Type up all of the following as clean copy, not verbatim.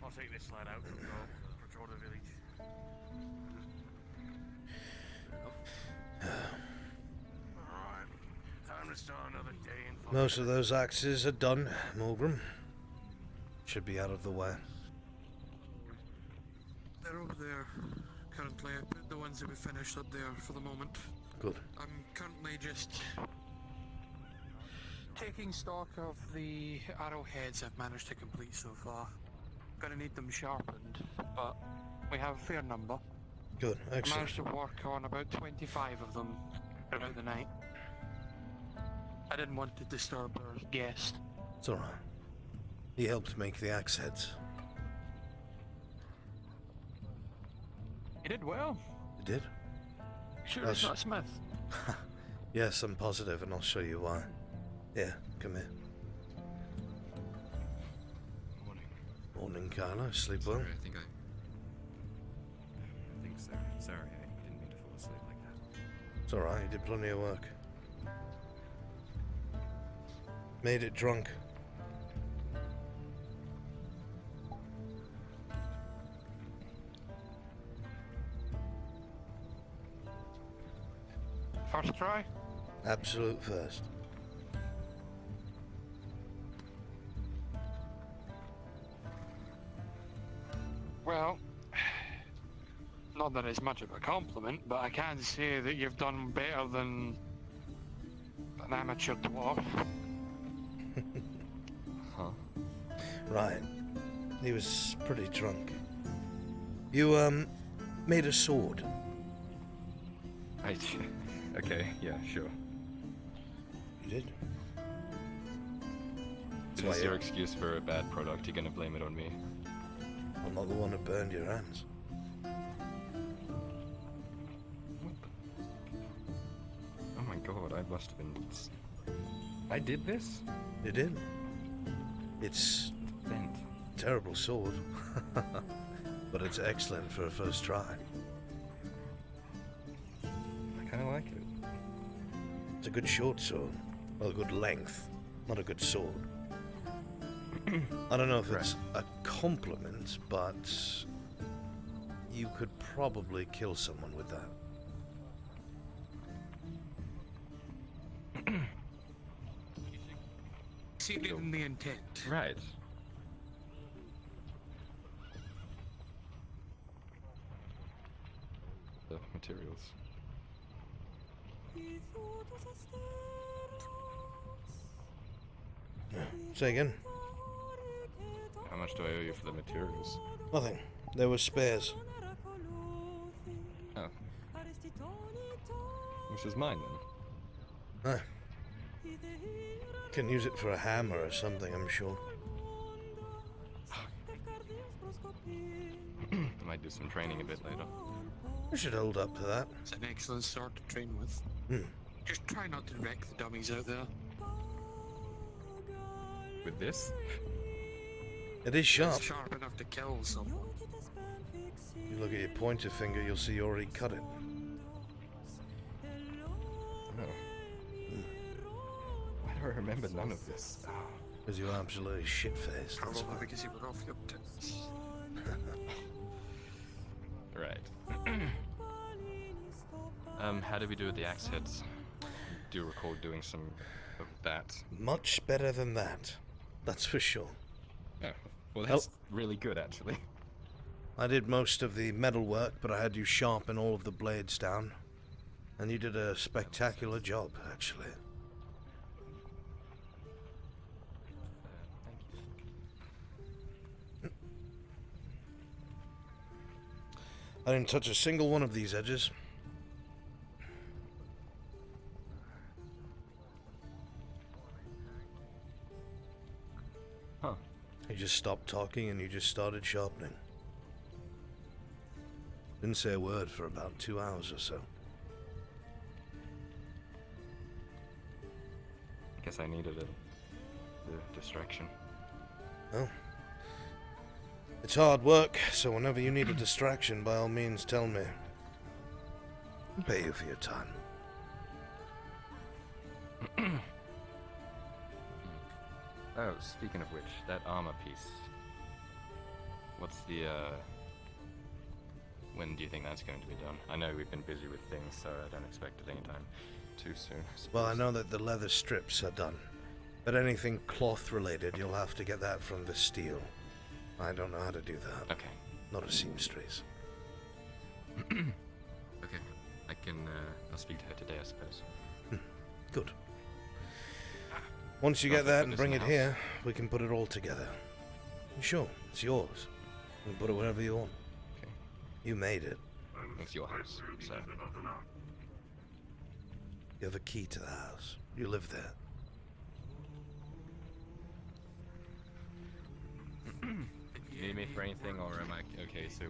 I'll take this slide out and go patrol the village. Alright, time to start another day in. Most of those axes are done, Milgram. Should be out of the way. They're over there, currently. I put the ones that we finished up there for the moment. Good. I'm currently just taking stock of the arrowheads I've managed to complete so far. Gonna need them sharpened, but we have a fair number. Good, I excellent. managed to work on about 25 of them throughout the night. I didn't want to disturb our guest. It's alright. He helped make the axe heads. He did well. He did? Sure he's not a smith. Yes, I'm positive, and I'll show you why. Here, come here. Morning. Morning, Carlo. Sleep well? Sorry, I think so. Sorry, I didn't mean to fall asleep like that. It's alright, you did plenty of work. Made it drunk. First try? Absolute first. Well, not that it's much of a compliment, but I can say that you've done better than an amateur dwarf. Huh? Right. He was pretty drunk. You, made a sword. Okay, yeah, sure. You did? This is your excuse for a bad product. You're gonna blame it on me. I'm not the one who burned your hands. Oh my god, I must have been... I did this? You did? It's Bent. a terrible sword. But it's excellent for a first try. I kinda like it. It's a good short sword. Well, a good length. Not a good sword. I don't know if it's a compliment, but you could probably kill someone with that. Exceeded in the intent. Right. materials. Say again? How much do I owe you for the materials? Nothing. There were spares. Oh. This is mine then. Ah. Can use it for a hammer or something, I'm sure. I might do some training a bit later. We should hold up to that. It's an excellent start to train with. Hmm. Just try not to wreck the dummies out there. With this? It is sharp. It's sharp enough to kill someone. You look at your pointer finger, you'll see you already cut it. Oh. Why do I remember none of this? Oh. Because you're absolutely shit-faced, that's Probably why. because you were off your tits. Right. How did we do with the axe heads? Do recall doing some of that. Much better than that. That's for sure. Oh, well that's really good actually. I did most of the metal work, but I had you sharpen all of the blades down. And you did a spectacular job, actually. Thank you. I didn't touch a single one of these edges. Huh. You just stopped talking and you just started sharpening. Didn't say a word for about 2 hours or so. I guess I needed the distraction. Well, it's hard work, so whenever you need a distraction, by all means tell me. I'll pay you for your time. Oh, speaking of which, that armor piece. What's the, when do you think that's going to be done? I know we've been busy with things, so I don't expect it anytime too soon. Well, I know that the leather strips are done, but anything cloth related, you'll have to get that from the steel. I don't know how to do that. Okay. Not a seamstress. Okay. I can, I'll speak to her today, I suppose. Good. Once you get that and bring it here, we can put it all together. Sure, it's yours. You can put it wherever you want. Okay. You made it. It's your house, so. You have a key to the house. You live there. Do you need me for anything, or am I okay to,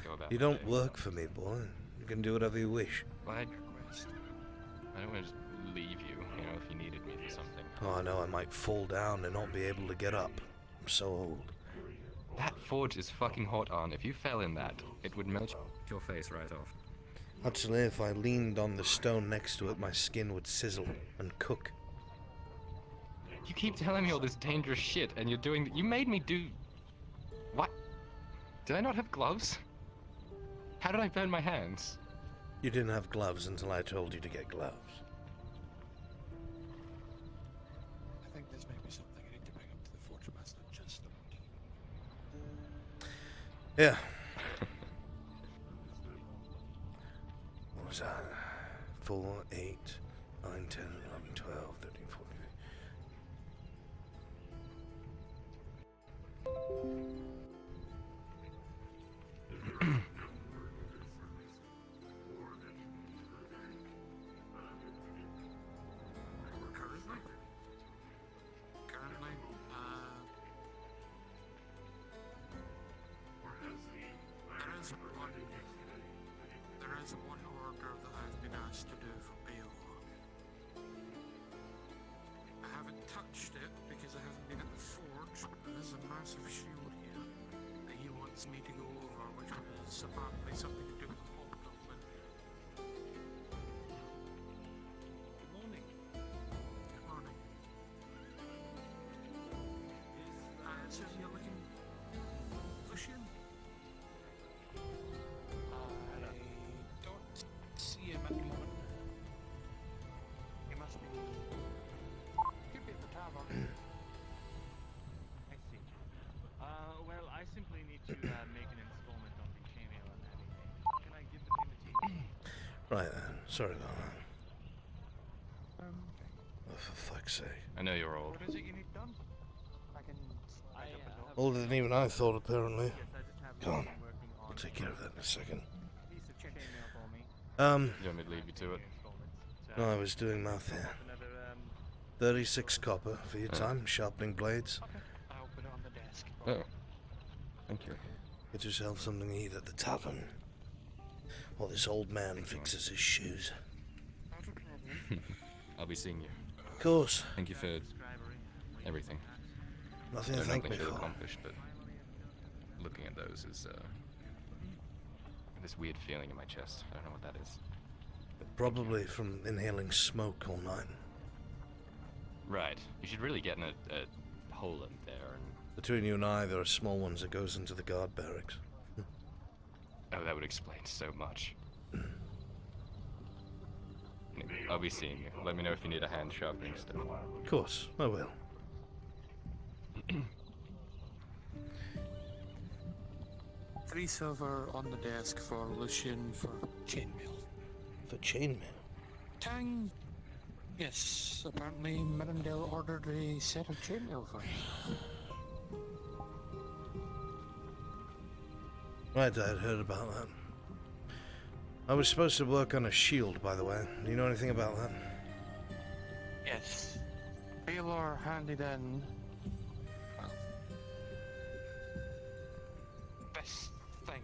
go about You my don't day? work for me, boy. You can do whatever you wish. Well, I don't want to just leave you, if you needed me for something. Oh, I know I might fall down and not be able to get up. I'm so old. That forge is fucking hot on. If you fell in that, it would melt your face right off. Actually, if I leaned on the stone next to it, my skin would sizzle and cook. You keep telling me all this dangerous shit, and you're doing. You made me do. What? Did I not have gloves? How did I burn my hands? You didn't have gloves until I told you to get gloves. I think this may be something I need to bring up to the forge master just about. Yeah. What was that? 4, 8, 9, 10, 11, 12, 13, 14. Currently, there is one order that I've been asked to do for Bail. I haven't touched it because I haven't been at the forge, but there's a massive shield here that he wants me to go over, which is apparently something to do with the hobgoblin. Good morning. Good morning. It says you're looking for Shin. I don't see him at the moment. He must be. Could be at the tavern. I see. Well, I simply need to make an installment on the chainmail Right then. Sorry about that. Okay. Oh, for fuck's sake. I know you're old. What is it you need done? I can write up a note. Older than even I thought, apparently. Yes, I just have Go on. been working on I'll take care of that in a second. piece of chainmail for me. You want me to leave you to it? No, I was doing math here. Another 36 copper for your Oh. time, sharpening blades. Okay. I'll put it on the desk. Oh. Thank you. Get yourself something to eat at the tavern. While this old man fixes his shoes. Not a problem. I'll be seeing you. Of course. Thank you for everything. Nothing to There's thank nothing me to for. accomplish, but looking at those is this weird feeling in my chest. I don't know what that is. Probably from inhaling smoke all night. Right. You should really get in a hole in there and... Between you and I, there are small ones that goes into the guard barracks. Oh, that would explain so much. Anyway, I'll be seeing you. Let me know if you need a hand sharpening stuff. Of course, I will. 3 silver on the desk for Lucian for chainmail. For chainmail. Tang. Yes, apparently Mirandel ordered a set of chainmail for you. Right, I had heard about that. I was supposed to work on a shield, by the way. Do you know anything about that? Yes. Baylor handed in. Well, this thing.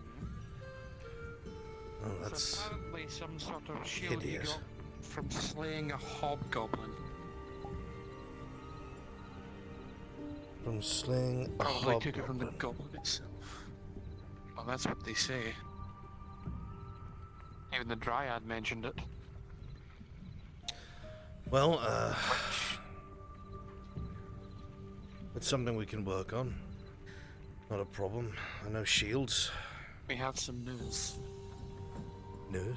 Oh, It's that's apparently some sort of shield you hideous. got from slaying a hobgoblin. From slaying a Probably took it from the hobgoblin. goblin itself. Well, that's what they say. Even the Dryad mentioned it. Well, Which, it's something we can work on. Not a problem. I know shields. we have some news. News?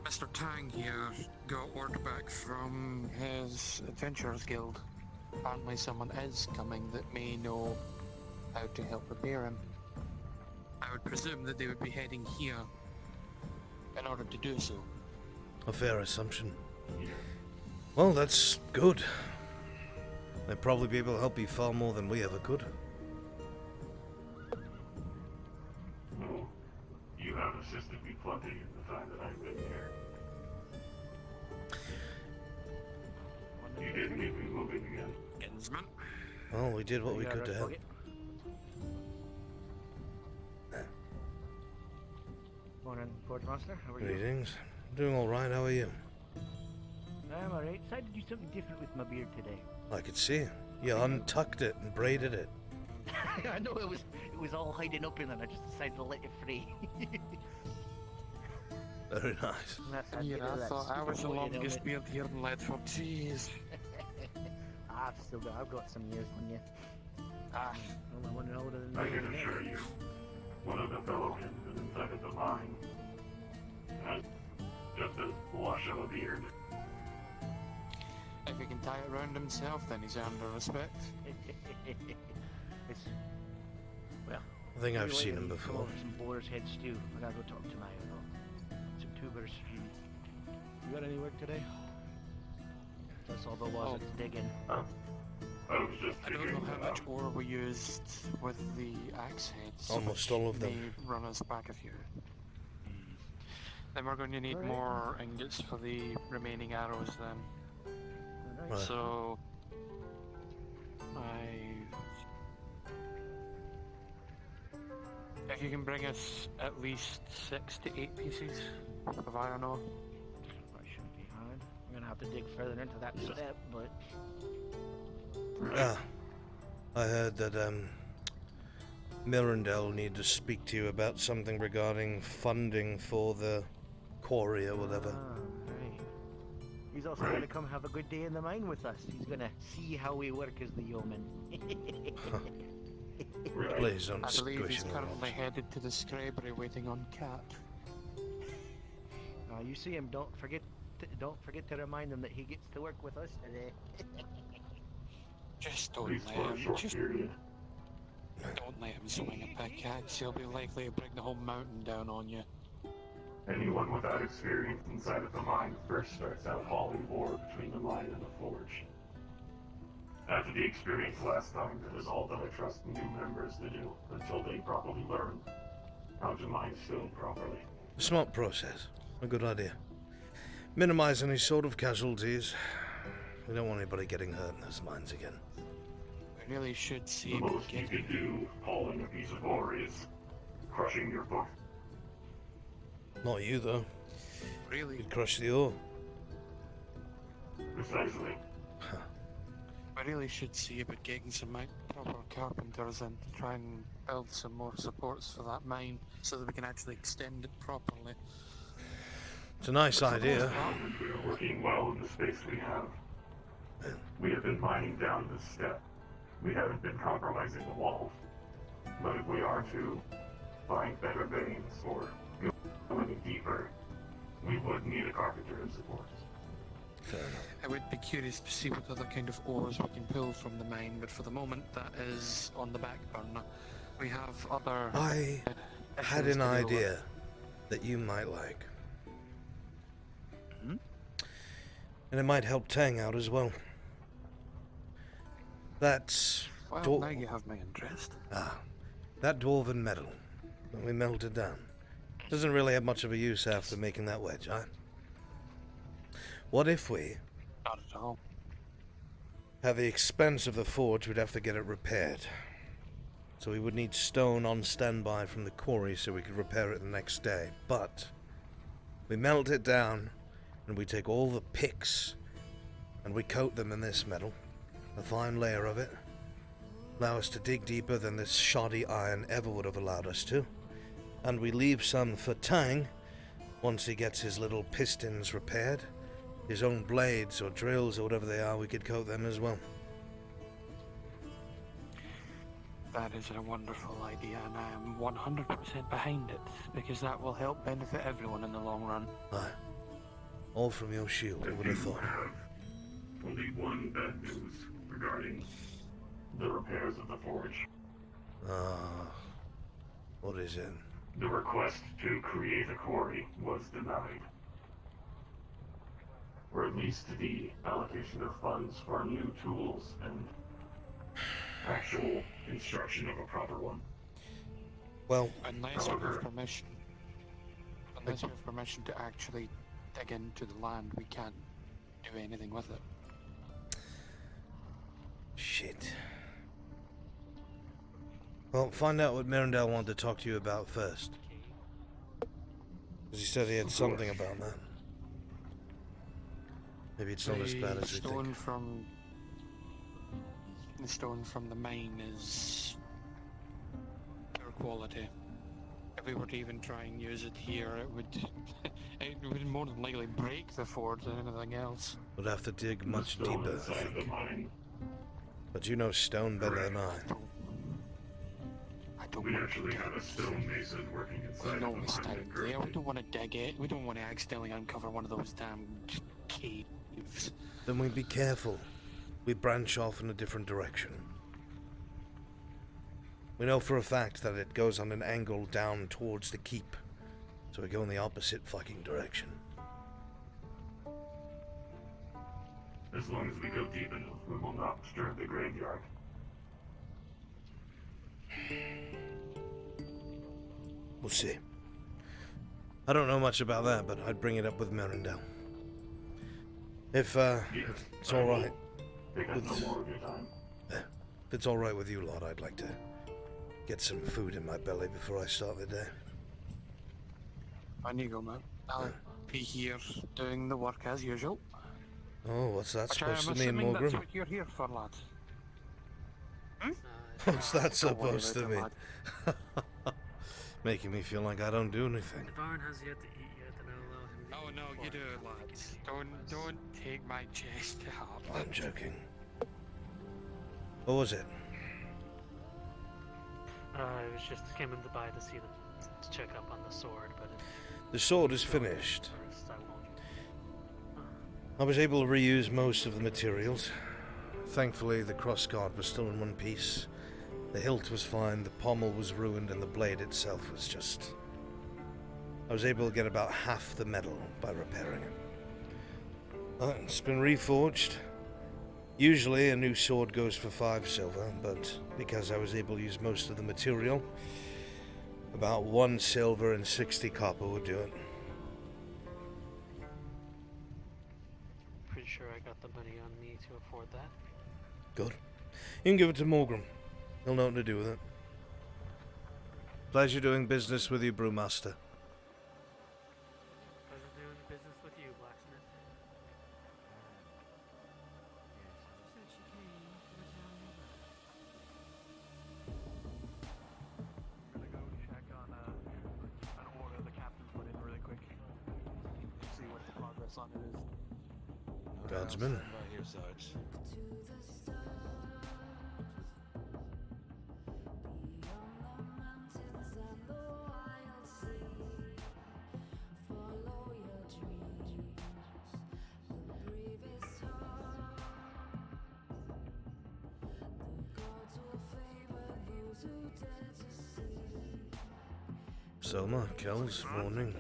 Mr. Tang here got word back from his Adventurers Guild. Apparently someone is coming that may know how to help repair him. I would presume that they would be heading here in order to do so. A fair assumption. Well, that's good. They'd probably be able to help you far more than we ever could. No, you have assisted me plenty in the time that I've been here. You did leave me moving again. Kinsman? Well, we did what we could to help. Morning, Forge Master. How are you? Greetings. Doing all right. How are you? I'm alright. Decided to do something different with my beard today. I could see. You untucked it and braided it. I know it was all hiding up in there. I just decided to let it free. Very nice. And that's how Yeah, get rid I of that thought I stupid was the boy, you know, longest it- beard here in Ledford. Jeez. I've got some years on you. Ah, I'm one older than I me. can assure you, one of the fellow kinsmen inside of the mine has just a wash of a beard. if he can tie it around himself, then he's earned our respect. It's, well, I think I've anyway, seen I him need to come before. over some boar's head stew. I gotta go talk to my some tubers. You got any work today? That's all there was. Oh. It's digging. I was just I don't figuring know how that much out. ore we used with the axe heads. Almost which all of them. may run us back a few. Then we're going to need Alright. more ingots for the remaining arrows then. Alright. Right. So... If you can bring us at least 6 to 8 pieces of iron ore. That shouldn't be hard. I'm gonna have to dig further into that step, but Ah, I heard that Mirandel needed to speak to you about something regarding funding for the quarry or whatever. right. He's also gonna come have a good day in the mine with us. He's gonna see how we work as the yeoman. Please don't I believe squish he's him. currently headed to the scribery waiting on Cat. You see him. Don't forget to remind him that he gets to work with us today. Just At don't least let for a him. short Just period. don't let him swing a pickaxe. He'll be likely to bring the whole mountain down on you. Anyone without experience inside of the mine first starts out hauling ore between the mine and the forge. After the experience last time, that is all that I trust new members to do, until they properly learn how to mine stone properly. A smart process. A good idea. Minimize any sort of casualties. We don't want anybody getting hurt in those mines again. We really should see The if we most you can can do hauling a piece of ore is crushing your foot. Not you, though. really, You'd crush the ore. Precisely. we really should see about getting some proper carpenters in to try and build some more supports for that mine so that we can actually extend it properly. It's a nice idea. We are working well in the space we have. We have been mining down this step. We haven't been compromising the walls. But if we are to find better veins or go any deeper, we would need a carpenter and support. Fair enough. I would be curious to see what other kind of ores we can pull from the mine, but for the moment that is on the back burner. We have other... I had issues an to deal with. idea that you might like. And it might help Tang out as well. That's... Well, now you have my interest. that dwarven metal that we melted down. Doesn't really have much of a use after making that wedge, huh? What if we, Not at all. at the expense of the forge, we'd have to get it repaired. So we would need stone on standby from the quarry so we could repair it the next day. But we melt it down and we take all the picks and we coat them in this metal, a fine layer of it, allow us to dig deeper than this shoddy iron ever would have allowed us to, and we leave some for Tang once he gets his little pistons repaired. His own blades or drills or whatever they are, we could coat them as well. That is a wonderful idea, and I am 100% behind it, because that will help benefit everyone in the long run. Aye. All from your shield, I would have thought. have only one bad news regarding the repairs of the forge. What is it? The request to create a quarry was denied. Or at least the allocation of funds for new tools and actual construction of a proper one. Well, Unless we have permission. Unless we have permission to actually dig into the land, we can't do anything with it. shit. Well, find out what Mirandel wanted to talk to you about first. Because he said he had something about that. Maybe it's not as bad as we think. The stone from the mine is poor quality. If we were to even try and use it here, it would more than likely break the forge than anything else. We'd have to dig much The stone deeper, I inside the think. mine. But you know stone better than I. I don't We want actually to have a stone mason working We inside know of this the mine. time. Yeah, we don't want to dig it. We don't want to accidentally uncover one of those damn caves. Then we be careful. We branch off in a different direction. We know for a fact that it goes on an angle down towards the keep. So we go in the opposite fucking direction. As long as we go deep enough, we will not disturb the graveyard. We'll see. I don't know much about that, but I'd bring it up with Mirandel. If it's alright. Take up no more of your time. If it's alright with you lot, I'd like to get some food in my belly before I start the day. On you go, man. I'll be here doing the work as usual. Oh, what's that Which I am supposed to mean, assuming that's Morgrim? what you're here for, lads. What's that Don't worry supposed to about it, mean? lad. Making me feel like I don't do anything. The Baron has yet to eat yet, and I'll allow him to Oh no, you do, lads. Don't take my chest to heart. I'm joking. What was it? I was just came in to buy to see to check up on the sword, but The sword is finished. first I won't. I was able to reuse most of the materials. Thankfully, the crossguard was still in one piece. The hilt was fine, the pommel was ruined, and the blade itself was just I was able to get about half the metal by repairing it. It's been reforged. Usually a new sword goes for 5 silver, but because I was able to use most of the material, about 1 silver and 60 copper would do it. Pretty sure I got the money on me to afford that. Good. You can give it to Morgram. He'll know what to do with it. Pleasure doing business with you, Brewmaster. Pleasure doing business with you, blacksmith. I'm gonna go check on an order the captain put in really quick. See what the progress on it is. Guardsman. Right here, Sarge. Soma, Kells, morning.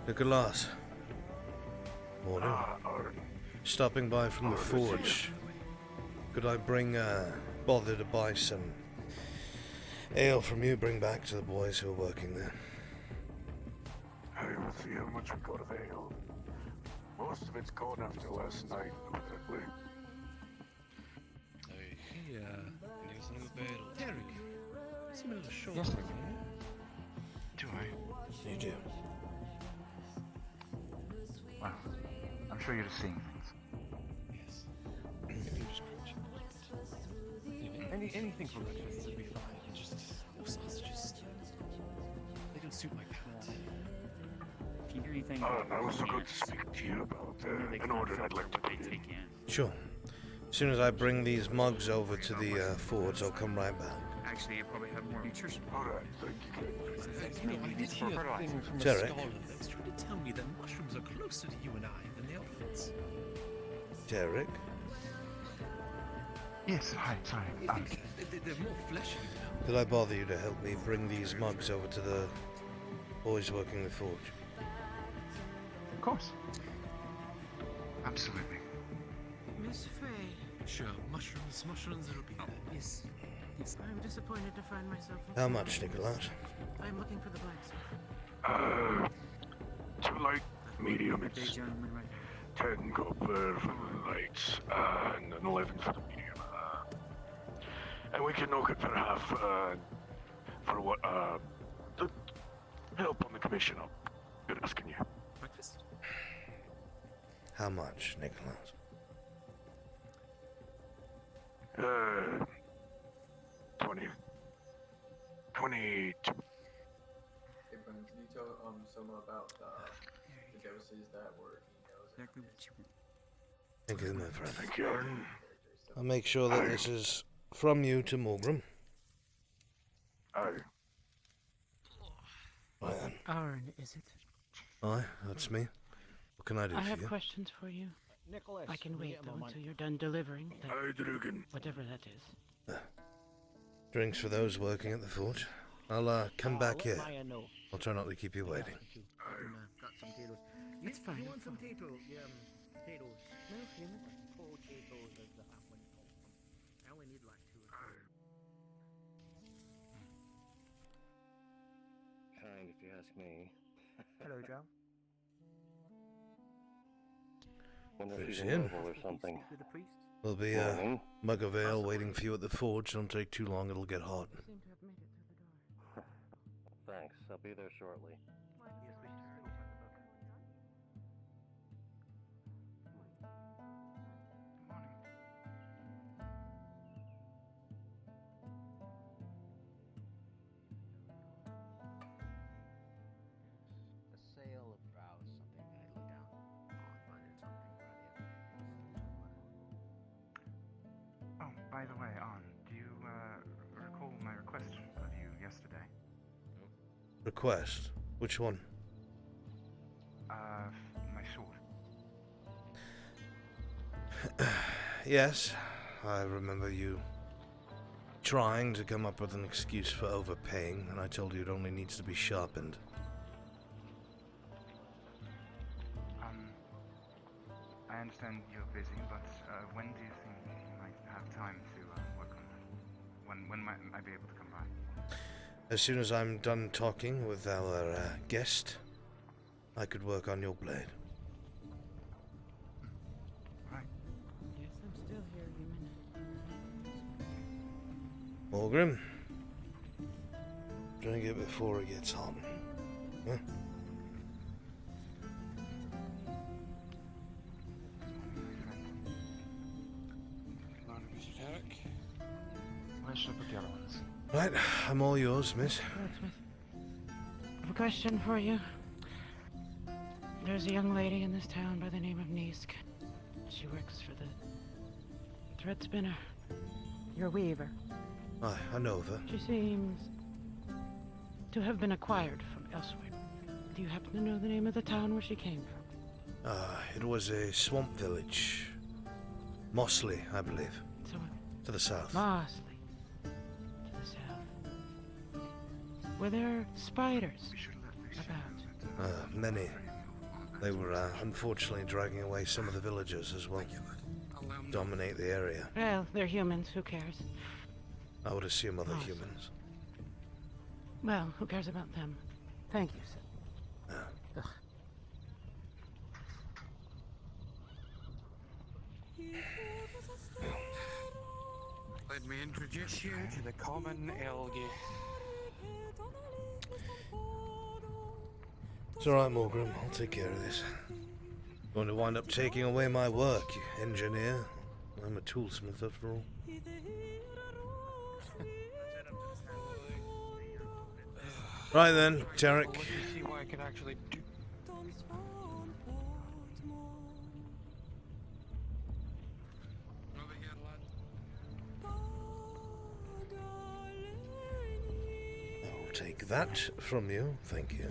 Nicholas. Morning. Stopping by from the forge. Could I bother to buy some ale from you, bring back to the boys who are working there? I will see how much we got of ale. Most of it's gone after last night, evidently. Derek, smell the short. Yes, Do I? You do. Well, I'm sure you're seeing things. Anything for breakfast would be fine. Just no sausages. They don't suit my palate. If you hear anything, I was so good to speak to you about an order I'd like to put in. Sure. As soon as I bring these mugs over to the forge, I'll come right back. actually, you probably have more nutrition. Alright, thank you. You know, I did hear a thing from the Derek. scholar that was trying to tell me that mushrooms are closer to you and I than the elephants. Derek? Yes, hi, sorry. They're more fleshy now. Did I bother you to help me bring these mugs over to the boys working the forge? Of course. Absolutely. Miss Frey, Sure, mushrooms it'll be there. yes. I'm disappointed to find myself. How much, Nicholas? I'm looking for the blacksmith. 2 light medium, Good day, it's gentlemen, right? 10 copper for the lights, and an 11 for the medium. And we can knock it for half, for what, the help on the commission. I'm good asking you. Breakfast? How much, Nicholas? 22. Hey, Brennan, can you tell Soma about the doses that were Exactly what you want. Thank you, my friend. Thank you, Aaron. I'll make sure that this is from you to Morgram. Aye. Right then. Arn, is it? Aye, that's me. What can I do I for have you? questions for you. Nicholas, I can we wait get though more until money. you're done delivering that, Aye, Drugan. whatever that is. Drinks for those working at the forge. I'll come back let here. Maya know. I'll try not to keep you waiting. Got some potatoes. It's fine. You want some potatoes? Potatoes. No, human. Potatoes is the half one you call them. I only need like 2 or 3. Kind, if you ask me. Hello, Joe. Wonder if Who's he's a in? noble or something. Speak with the priest. There'll be a Morning. mug of ale waiting for you at the forge. Don't take too long, it'll get hot. You seem to have made it through the door. Thanks, I'll be there shortly. Yes, we should open the book. By the way, Arn, do you recall my request of you yesterday? Request? Which one? My sword. Yes, I remember you trying to come up with an excuse for overpaying, and I told you it only needs to be sharpened. I understand you're busy, but when do you think you might have time to work on that? When might I be able to come by? As soon as I'm done talking with our guest, I could work on your blade. Right. Yes, I'm still here, human. Morgrim, drink it before it gets hot. Huh? Where should I put the other ones? Right, I'm all yours, miss. Blacksmith. I have a question for you. There's a young lady in this town by the name of Nisk. She works for the thread spinner. Your weaver. Aye, I know of her. She seems to have been acquired from elsewhere. Do you happen to know the name of the town where she came from? It was a swamp village. Mossley, I believe. So, To the south. Mosley. To the south. Were there spiders about? Many. They were unfortunately dragging away some of the villagers as well. Dominate the area. Well, they're humans. Who cares? I would assume other Awesome. humans. Well, who cares about them? Thank you, sir. Ugh. Let me introduce you to the common Elgi. It's alright, Morgrim. I'll take care of this. Going to wind up taking away my work, you engineer. I'm a toolsmith after all. Right then, Tarek. Let me see what I can actually do. Over here, lad. I'll take that from you, thank you.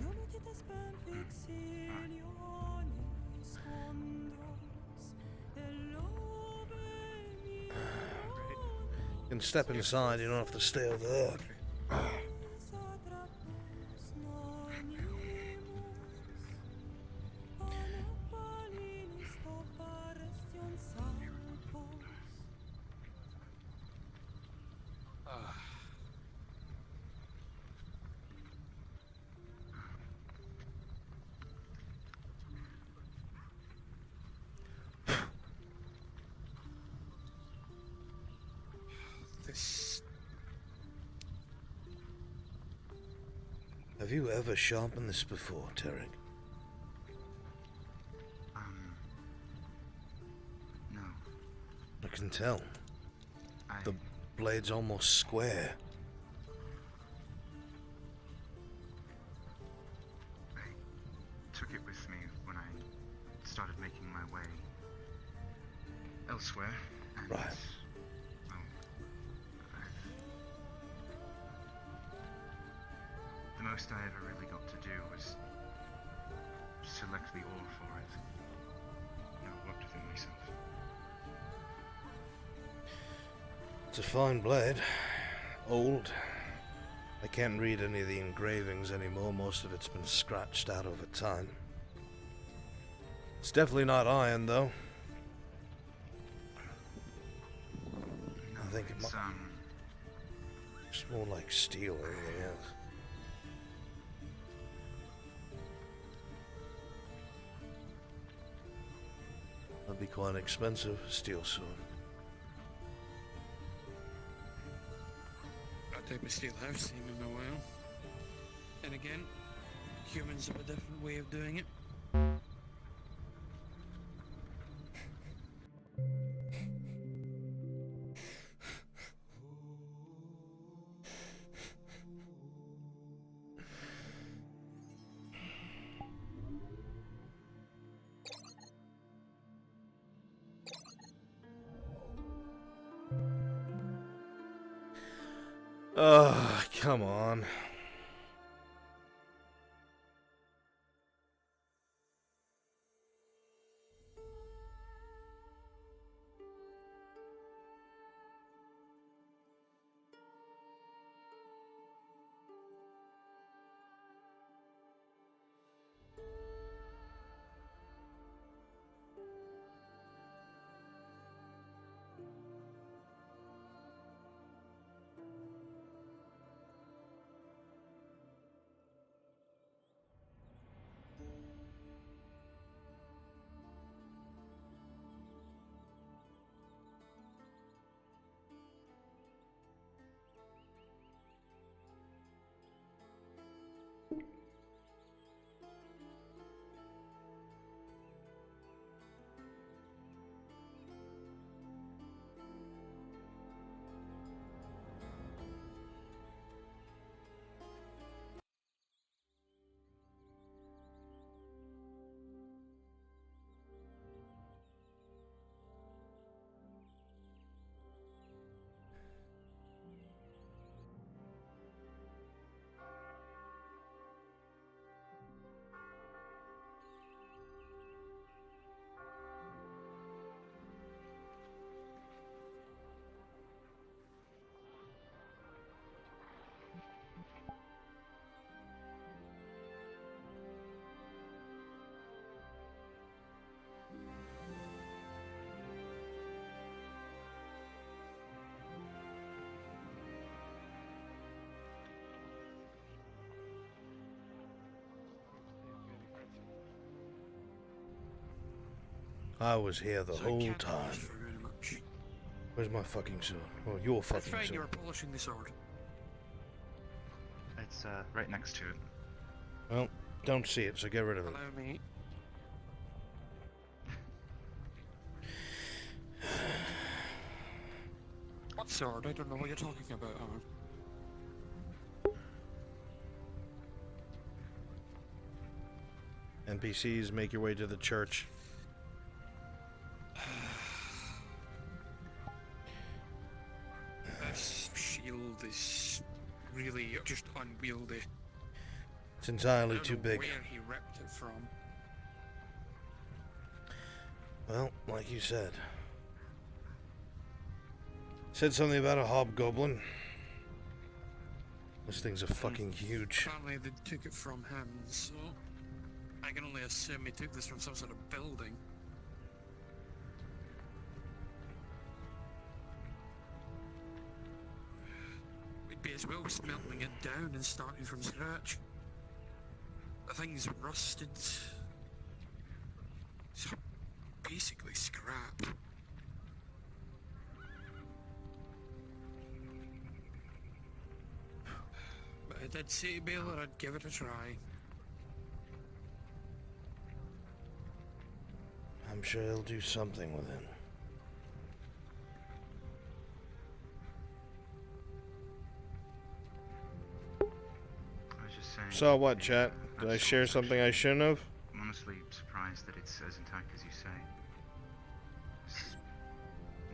You can step inside, you don't have to stay over there. This. Have you ever sharpened this before, Tarek? No. I can tell. The blade's almost square. I took it with me when I started making my way elsewhere. And, Right. well, the most I ever really got to do was select the ore for it. I worked with it myself. It's a fine blade. Old. I can't read any of the engravings anymore. Most of it's been scratched out over time. It's definitely not iron, though. I think it might. It's more like steel or anything else. That'd be quite expensive, steel sword. That type of steel I've seen in a while. And again, humans have a different way of doing it. Ugh, come on. I was here the whole time. Where's my fucking sword? Oh, your fucking That's right, sword. you were polishing the sword. It's right next to it. Well, don't see it, so get rid of it. Allow me. What sword? I don't know what you're talking about, NPCs, make your way to the church. This shield is really just unwieldy. It's entirely I don't too know big. where he ripped it from. Well, like you said. Said something about a hobgoblin. Those things are fucking huge. Apparently they took it from him, so I can only assume he took this from some sort of building. We'd be as well smelting it down and starting from scratch. The thing's rusted. It's basically scrap. But I did say to Baylor I'd give it a try. I'm sure he'll do something with it. I was just saying. So what, chat? Did I share something I shouldn't have? I'm honestly surprised that it's as intact as you say. It's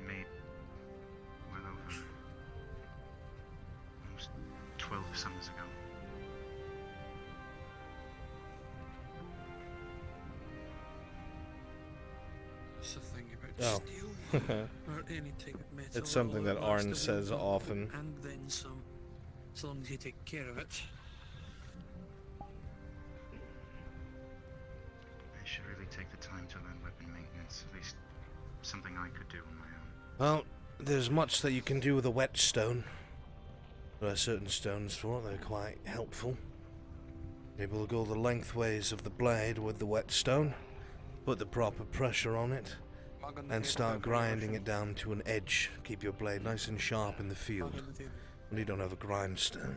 made well over almost 12 summers ago. That's the thing about Oh. steel, or any type of metal. It's something that all it Arn lasts says a week, often. And then some, as long as you take care of it. I should really take the time to learn weapon maintenance, at least something I could do on my own. Well, there's much that you can do with a whetstone. There are certain stones for it that are quite helpful. Able to go the lengthways of the blade with the whetstone, put the proper pressure on it, and start grinding it down to an edge. Keep your blade nice and sharp in the field when you don't have a grindstone.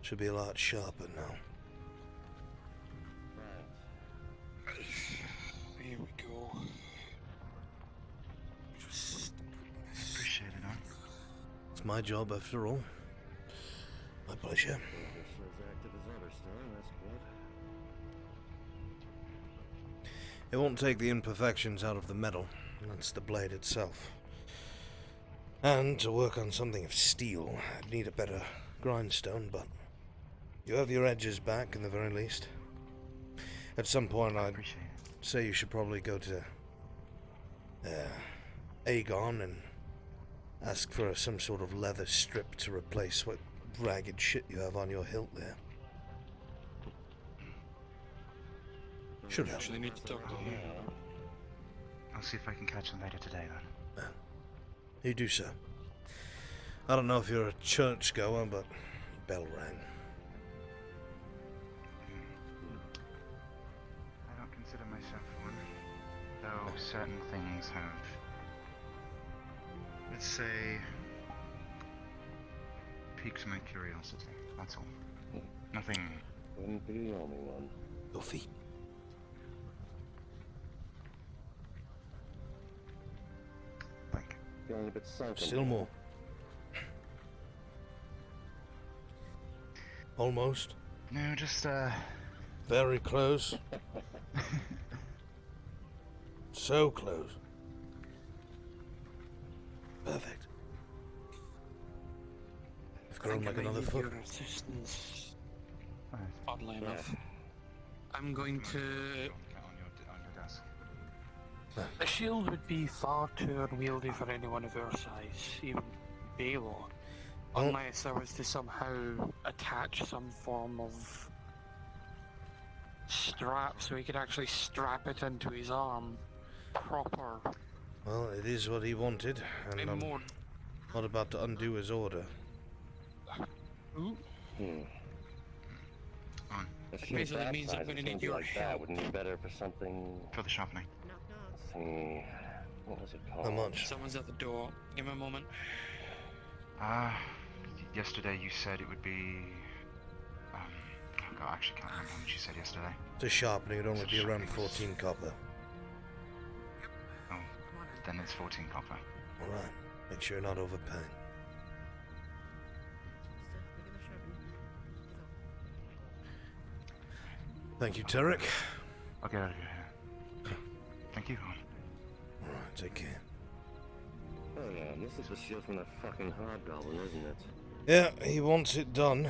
Should be a lot sharper now. Here we go. Just Appreciate it, huh? It's It's my job after all. My pleasure. Just as active as ever, Stone. That's good. It won't take the imperfections out of the metal. That's the blade itself. And to work on something of steel, I'd need a better grindstone, but you have your edges back in the very least. At some point, I'd say you should probably go to Aegon and ask for some sort of leather strip to replace what ragged shit you have on your hilt there. Should help. Actually need to talk to him. I'll see if I can catch him later today, then. You do so. I don't know if you're a churchgoer, but bell rang. I don't consider myself one, though certain things have, let's say, piqued my curiosity. That's all. Nothing. Wouldn't be the only one. Your feet. Feeling a bit sunken. Still more. Almost. No, just Very close. So close. Perfect. You've grown like another foot. Your assistance. Oddly enough. I'm going to... on your desk. A shield would be far too unwieldy for anyone of our size, even Baylor. Unless I was to somehow attach some form of strap so he could actually strap it into his arm. Proper. Well, it is what he wanted, and I'm not about to undo his order. Ooh. On. Basically means I'm going to need your help. That wouldn't be better for something. For the sharpening. Let's see. What was it called? How much? Someone's at the door. Give me a moment. Yesterday you said it would be... oh God, I actually can't remember how much you said yesterday. The sharpening would only be around 14 copper. Oh, then it's 14 copper. Alright, make sure you're not overpaying. Thank you, Tarek. I'll get out of here. Thank you. Alright, take care. Oh yeah, this is the shield from that fucking hobgoblin, isn't it? Yeah, he wants it done.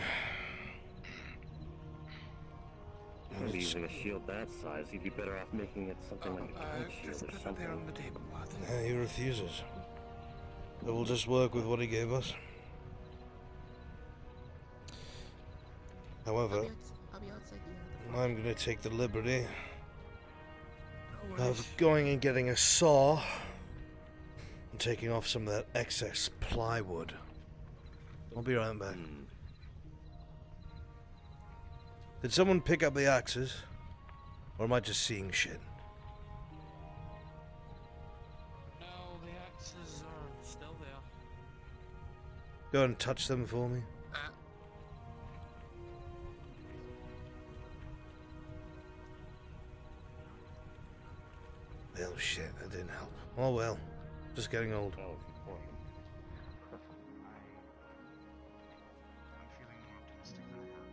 Maybe using a shield that size, he'd be better off making it something like a cone shield or something. On the table, Yeah, he refuses. So we'll just work with what he gave us. However, I'm going to take the liberty of going and getting a saw and taking off some of that excess plywood. I'll be right back. Did someone pick up the axes? Or am I just seeing shit? No, the axes are still there. Go and touch them for me. Oh shit, that didn't help. Oh well, just getting old. Oh, it's important. I'm feeling more optimistic than I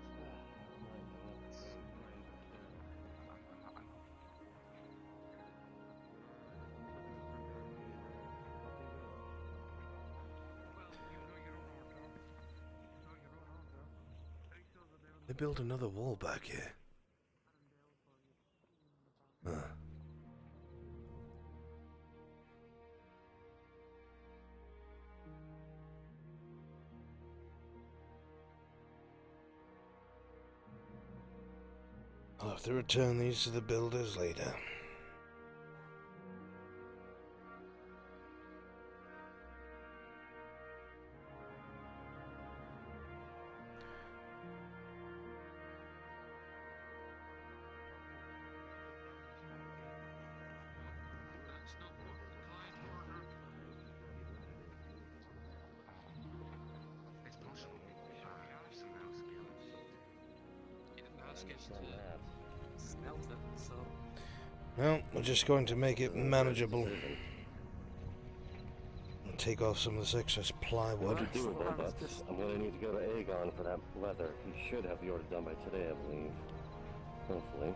They built another wall back here. Huh. I'll have to return these to the builders later. It's possible. He didn't ask us to smelt it, so... Well, we're just going to make it manageable. take off some of this excess plywood. Doable, but I'm gonna need to go to Aegon for that leather. He should have the order done by today, I believe. Hopefully.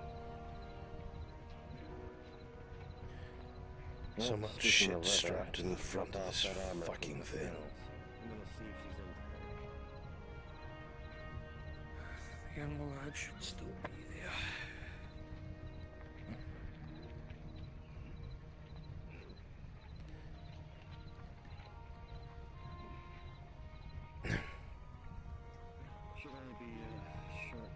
So much shit strapped to the front of this fucking thing. I'm gonna see if she's in. The young lad should still be there. Should only be short.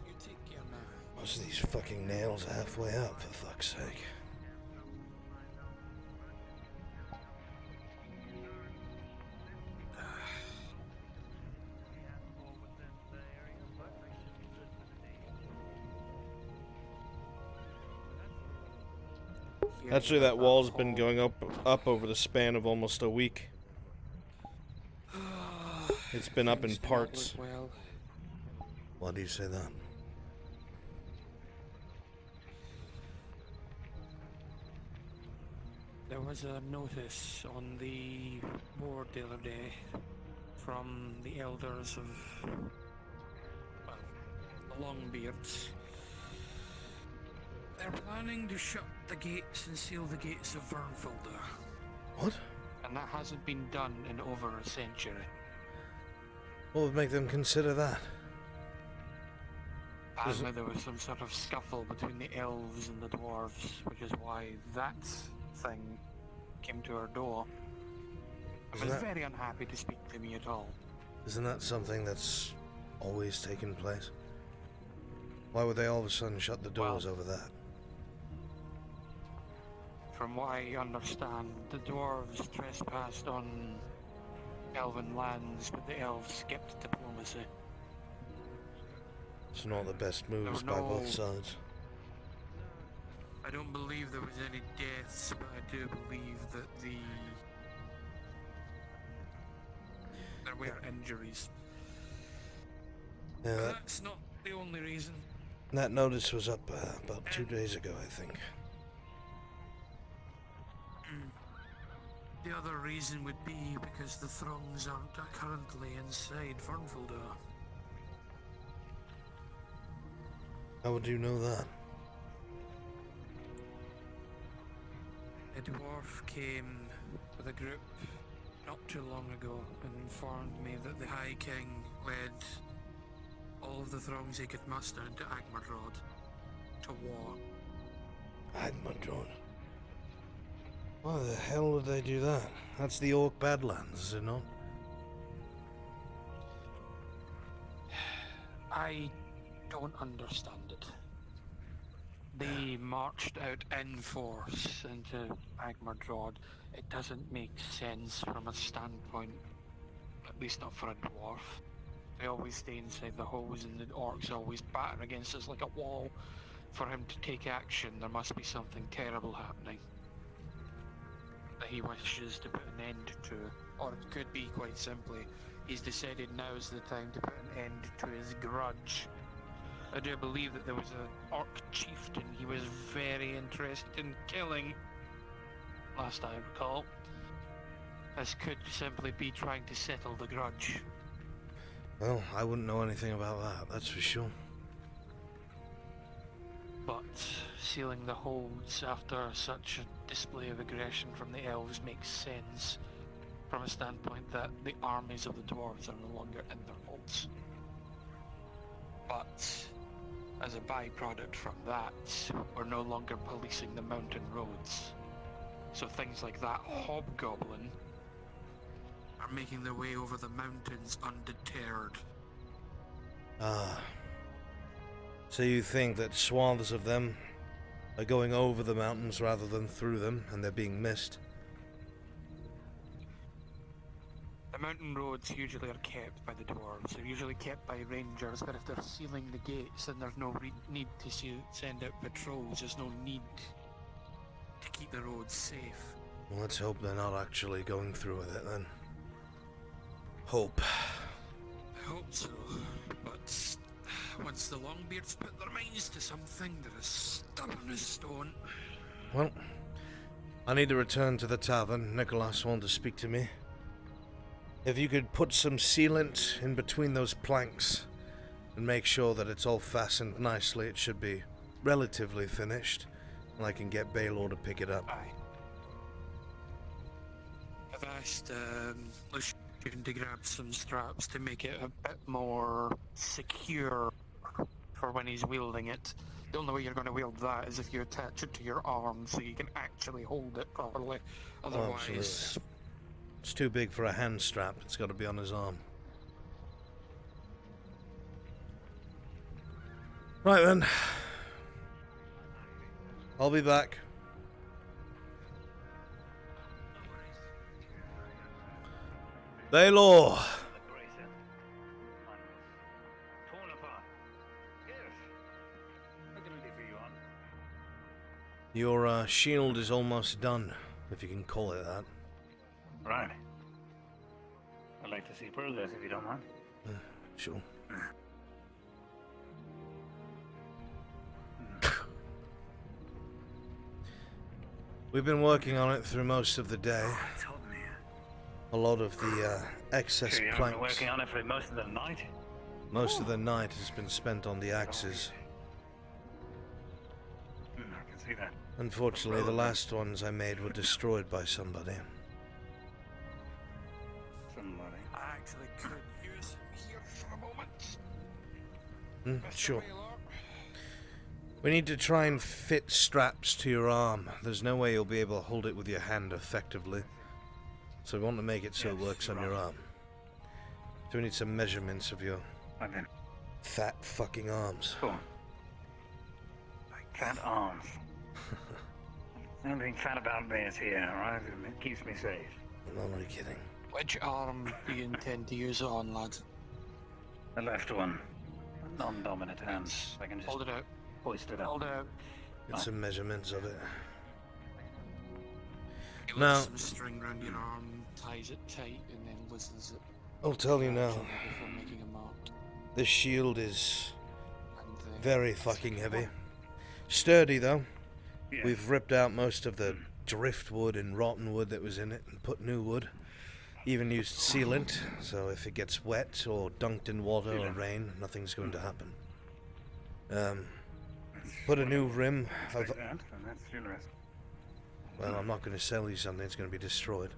You take care now. Most of these fucking nails are halfway up, for fuck's sake. Actually, that wall's been going up over the span of almost a week. It's been up in parts. Why do you say that? There was a notice on the board the other day from the elders of, well, the Longbeards. They're planning to shut the gates and seal the gates of Vernfilder. What? And that hasn't been done in over a century. What would make them consider that? Apparently there was some sort of scuffle between the elves and the dwarves, which is why that thing came to our door. I was very unhappy to speak to me at all. Isn't that something that's always taken place? Why would they all of a sudden shut the doors over that? From what I understand, the dwarves trespassed on elven lands, but the elves skipped diplomacy. It's not the best moves by both sides. I don't believe there was any deaths, but I do believe that there were injuries. Yeah, But that's not the only reason. that notice was up about 2 days ago, I think. The other reason would be because the throngs aren't currently inside Vernfilder. How would you know that? A dwarf came with a group not too long ago and informed me that the High King led all of the throngs he could muster into Agmardrod to war. Agmardrod? Why the hell would they do that? That's the Orc Badlands, is it not? I don't understand it. They marched out in force into Agmardrod. It doesn't make sense from a standpoint, at least not for a dwarf. They always stay inside the holes and the orcs always batter against us like a wall. For him to take action, there must be something terrible happening that he wishes to put an end to. Or it could be, quite simply, he's decided now is the time to put an end to his grudge. I do believe that there was an orc chieftain he was very interested in killing, last I recall. This could simply be trying to settle the grudge. Well, I wouldn't know anything about that, that's for sure. But sealing the holds after such a display of aggression from the elves makes sense from a standpoint that the armies of the dwarves are no longer in their holds. But as a byproduct from that, we're no longer policing the mountain roads. So things like that hobgoblin are making their way over the mountains undeterred. Ah. So you think that swaths of them are going over the mountains rather than through them, and they're being missed? The mountain roads usually are kept by the dwarves. They're usually kept by rangers, but if they're sealing the gates, then there's no need to send out patrols. There's no need to keep the roads safe. Well, let's hope they're not actually going through with it then. Hope. I hope so, but once the Longbeards put their minds to something, they're as stubborn as stone. Well, I need to return to the tavern. Nicholas wanted to speak to me. If you could put some sealant in between those planks and make sure that it's all fastened nicely, it should be relatively finished, and I can get Baylor to pick it up. Aye. I've asked Lucian to grab some straps to make it a bit more secure for when he's wielding it. The only way you're going to wield that is if you attach it to your arm so you can actually hold it properly. Otherwise... Absolutely. It's too big for a hand strap. It's got to be on his arm. Right then. I'll be back. Baylor! Your shield is almost done, if you can call it that. Right. I'd like to see progress if you don't mind. Sure. We've been working on it through most of the day. A lot of the excess Sure you haven't planks. been working on it for most of the night? Most of the night has been spent on the axes. I can see that. Unfortunately, the last ones I made were destroyed by somebody. Somebody. I actually could use him here for a moment. Sure. We need to try and fit straps to your arm. There's no way you'll be able to hold it with your hand effectively. So we want to make it so it works on your arm. So we need some measurements of your fat fucking arms. Cool. Fat arms. Nothing fat about me is here, alright? It keeps me safe. I'm only kidding. Which arm do you intend to use it on, lad? The left one. A non-dominant hand. I can just Hold it out. hoist it up. Hold it out. Get some measurements of it. He Now- lets some string around your arm, ties it tight, and then loosens it. I'll tell you now. Before making a mark. This shield is And then very fucking heavy. Sturdy though. Yeah. We've ripped out most of the driftwood and rotten wood that was in it and put new wood. Even used sealant, so if it gets wet or dunked in water or rain, nothing's going to happen. Put a new rim of... That's generous. Well, I'm not going to sell you something that's going to be destroyed.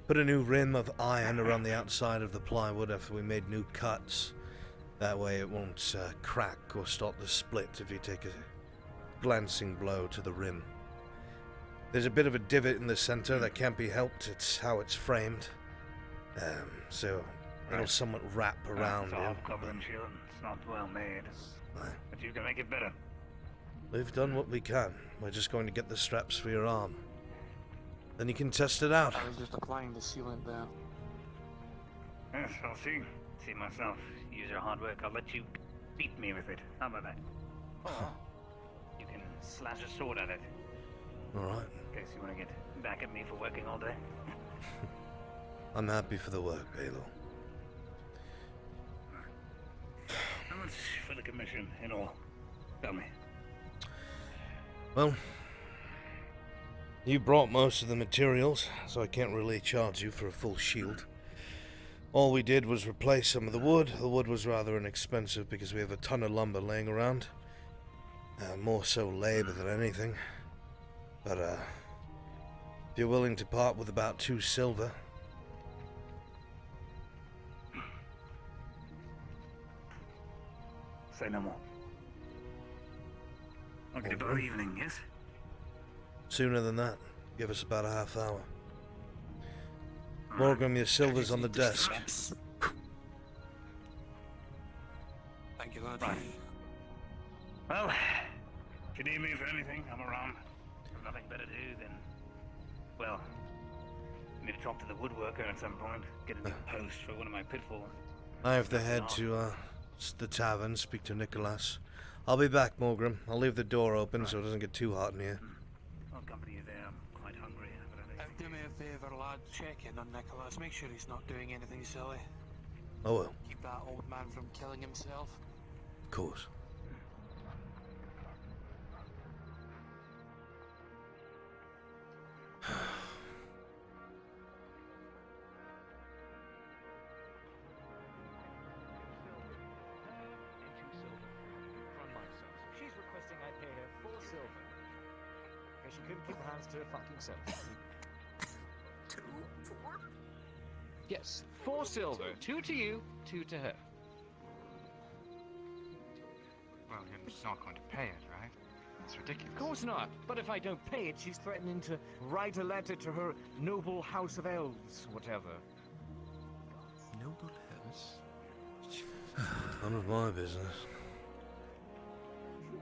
Put a new rim of iron around the outside of the plywood after we made new cuts. That way it won't crack or start to split if you take a glancing blow to the rim. There's a bit of a divot in the center that can't be helped. It's how it's framed. So it'll somewhat wrap around It's you. all covered in shield. It's not well made. But you can make it better. We've done what we can. We're just going to get the straps for your arm. Then you can test it out. I was just applying the sealant there. Yes, I'll see. See myself. Use your hard work. I'll let you beat me with it. How about that? Or you can slash a sword at it. Alright. In case you want to get back at me for working all day. I'm happy for the work, Baylor. How much for the commission in all? Tell me. Well, you brought most of the materials, so I can't really charge you for a full shield. All we did was replace some of the wood. The wood was rather inexpensive because we have a ton of lumber laying around. More so labor than anything. But, if you're willing to part with about 2 silver... Say no more. I'll get it by evening, yes? Sooner than that. Give us about a half hour. Morgan, your silver's on the desk. Thank you, lad. Right. Well, if you need me for anything, I'm around. I've nothing better to do than, well, I need to talk to the woodworker at some point. Get a new post for one of my pitfalls. I have to head to the tavern, speak to Nicholas. I'll be back, Morgan. I'll leave the door open so it doesn't get too hot in here. I'll accompany you there. I'm quite hungry. Do me a favour, lad. Check in on Nicholas. Make sure he's not doing anything silly. Oh well, Keep that old man from killing himself. of course. She's requesting I pay her 4 silver. Because she couldn't keep her hands to her fucking self. 2, 4? Yes, 4 silver. 2 to you, 2 to her. Well, you're not going to pay it, right? It's ridiculous. Of course not. But if I don't pay it, she's threatening to write a letter to her noble house of elves, whatever. Noble house? None of my business.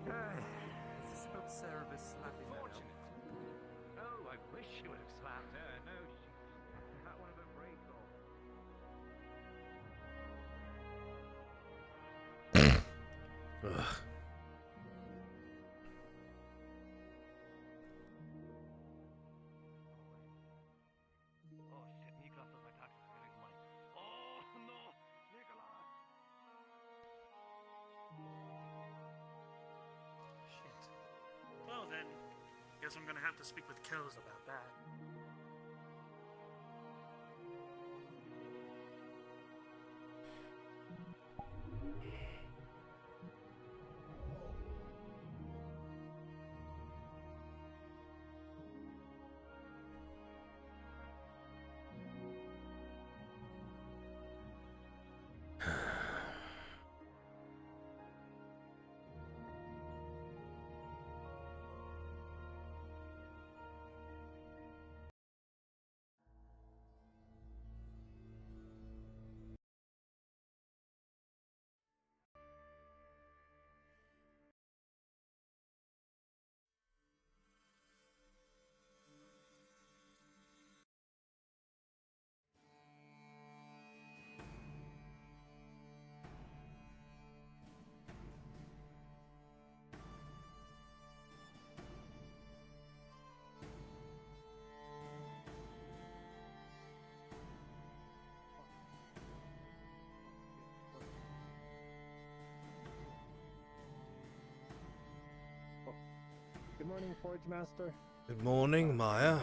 Is this about service slapping that up? Oh, I wish you would have slapped her. No, she's not one of her brave dolls. Ugh. Oh shit, Nicholas does my taxes and gets money. Oh no, Nicholas! Shit. Well then, guess I'm gonna have to speak with Kells about that. Good morning, Forge Master. Good morning, Maya.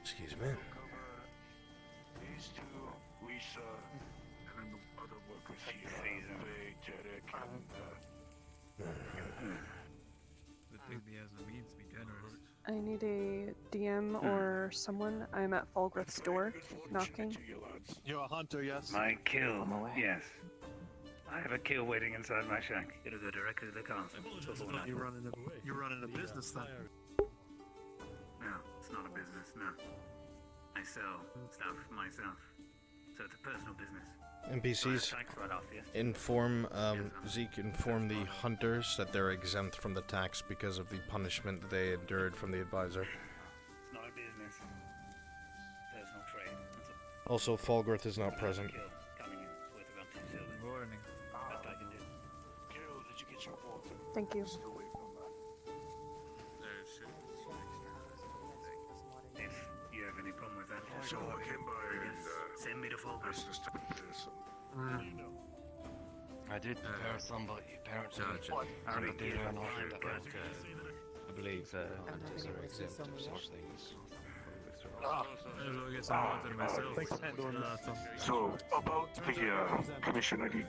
Excuse me. These two, Lisa, and then the other workers here, Faye, Derek, and The thing he has means to be generous. I need a DM or someone. I'm at Falgreth's door, knocking. You're a hunter, yes? My kill, yes. I have a kill waiting inside my shack. It'll go directly to the castle. You're running a business then. No, it's not a business, no. I sell stuff myself. So it's a personal business. NPCs inform Zeke inform the hunters that they're exempt from the tax because of the punishment that they endured from the advisor. It's not a business. Personal trade. That's Also, Falgreth is not present. coming in. It's worth about 2 silver. Morning. Best I can do. Carol, did you get your water? Thank you. Still waiting on that. If you have any problem with that, So I came by and send me to Falkirk. I did prepare some, but apparently I believe hunters are exempt of such things. So, about the commission ID.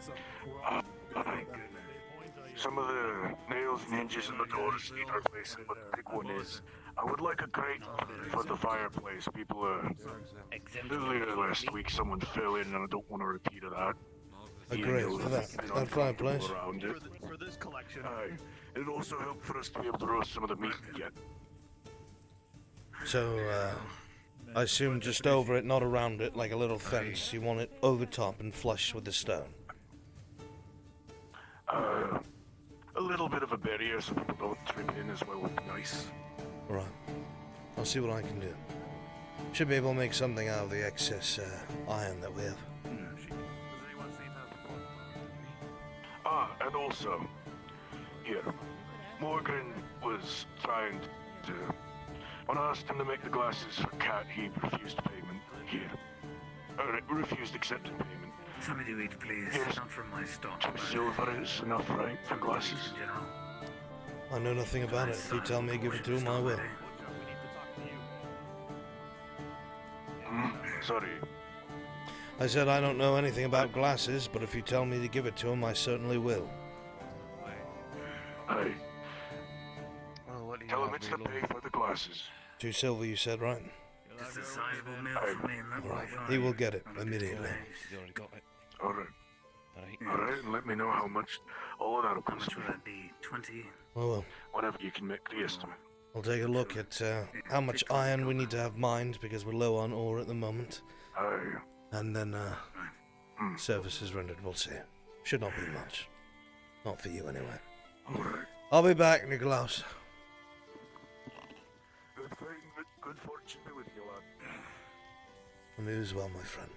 Some of the nails and hinges in the doors need replacing, but the big one is, I would like a grate for the fireplace. People literally last week someone fell in and I don't want to repeat of that. A grate for that fireplace. Around it. For this collection. It'd also help for us to be able to roast some of the meat we get. So, I assume just over it, not around it, like a little fence. You want it over top and flush with the stone. A little bit of a barrier so people don't trip in as well would be nice. Right. I'll see what I can do. Should be able to make something out of the excess iron that we have. Also, here, Morgan was trying to... When I asked him to make the glasses for Cat, he refused payment. Here. Refused accepting payment. Something to eat, please. Yes. Not from my stock. 2 silver is enough, right, for glasses? I know nothing about it. If you tell me, give it to him, I will. Sorry. I said I don't know anything about glasses, but if you tell me to give it to him, I certainly will. Aye. Tell him it's to pay for the glasses. 2 silver, you said, right? It's a sizable meal for me, and that All right. He will get it immediately. He's already got it. Alright. Alright. Alright, and let me know how much all of that'll How cost much me. would that be? 20? Oh well. Whatever you can make the estimate. I'll take a look at how much iron we need to have mined, because we're low on ore at the moment. Aye. And then services rendered, we'll see. Should not be much. Not for you, anyway. Alright. I'll be back, Nikolaus. Good fortune be with you, lad. And you as well, my friend.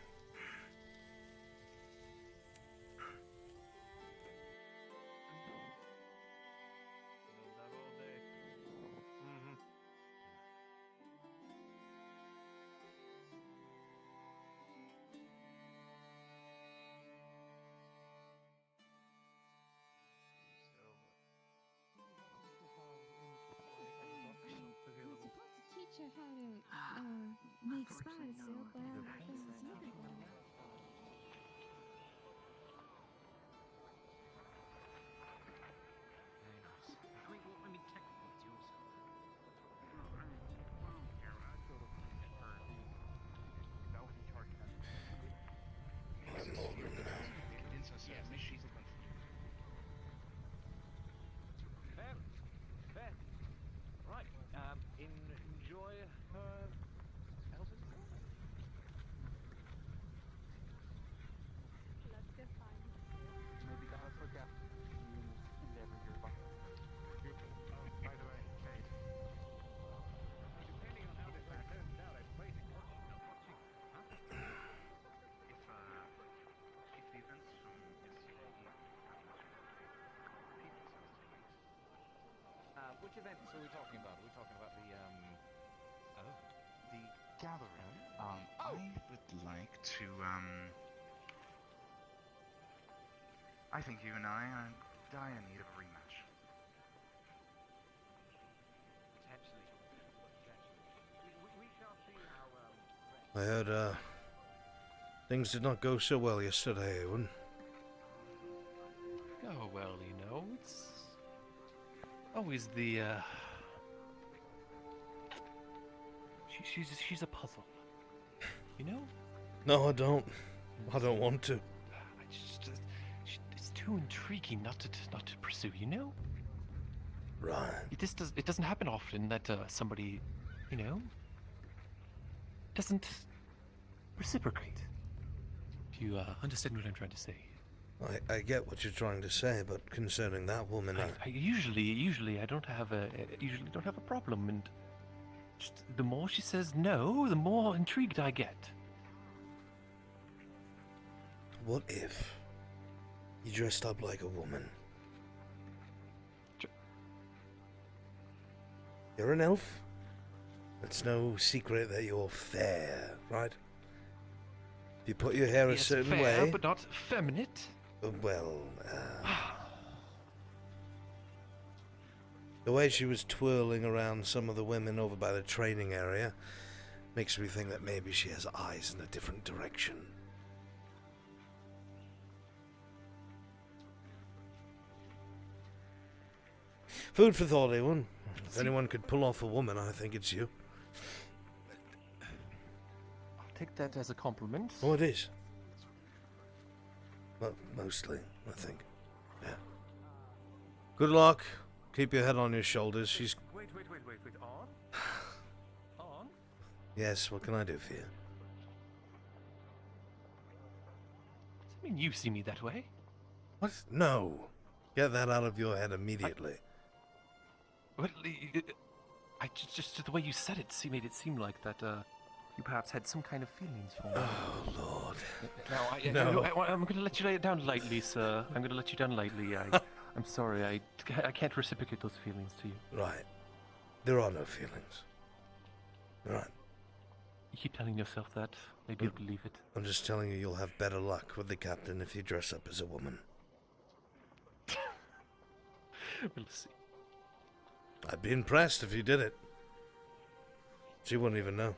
Teach her how to make spies, so well, Enjoy her helping? let's go find Maybe that'll forget you endeavor your butt. By the way, Kate. Depending on how this man turns out, I'm waiting. Watching. Huh? If the events from yesterday Which events are we talking about? Are we talking about the the gathering. I would like to, I think you and I are in dire need of a rematch. Potentially. We shall see how, I heard, things did not go so well yesterday, Ewan. Oh, well, you know, it's always the, she's a puzzle. You know? No, I don't. I don't want to. It's too intriguing not to pursue, you know? Right. It doesn't happen often that somebody, you know, doesn't reciprocate. Do you understand what I'm trying to say? I get what you're trying to say, but concerning that woman, I usually I don't have a problem, and just the more she says no, the more intrigued I get. What if you dressed up like a woman? You're an elf. It's no secret that you're fair, right? If you put your hair a Yes, certain fair, way, but not feminine. Well, the way she was twirling around some of the women over by the training area makes me think that maybe she has eyes in a different direction. Food for thought, Ewan. If anyone could pull off a woman, I think it's you. I'll take that as a compliment. Oh, it is. Well, mostly, I think. Yeah. Good luck. Keep your head on your shoulders. She's... Wait. On? On? Yes, what can I do for you? Does that mean you see me that way? What? No. Get that out of your head immediately. Well, I just the way you said it made it seem like that you perhaps had some kind of feelings for me. Oh, Lord. Now, No. I'm going to let you lay it down lightly, sir. I'm going to let you down lightly. I'm sorry, I can't reciprocate those feelings to you. Right. There are no feelings. Right. You keep telling yourself that. Maybe you'll believe it. I'm just telling you, you'll have better luck with the captain if you dress up as a woman. We'll see. I'd be impressed if you did it. She wouldn't even know.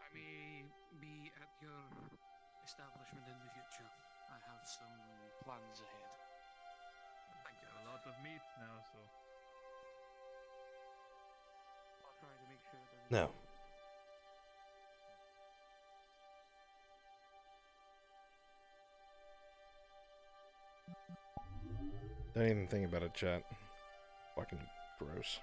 I may be at your establishment in the future. I have some plans ahead. Thank you. A lot of meat now, so. I'll try to make sure that. No. Don't even think about it, chat. Fucking gross.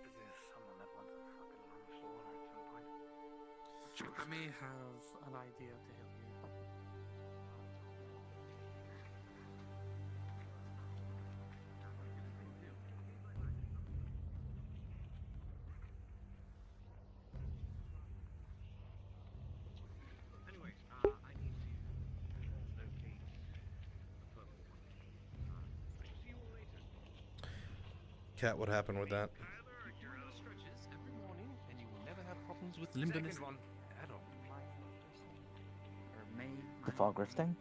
Is there someone that wants a fucking long sword at some point? I may have an idea to help you. Anyway, I need to locate the purple one. I'll see you all later. Cat, what happened with that? You do those stretches every morning, and you will never have problems with limbiness at all. Or May. The Falgrith thing?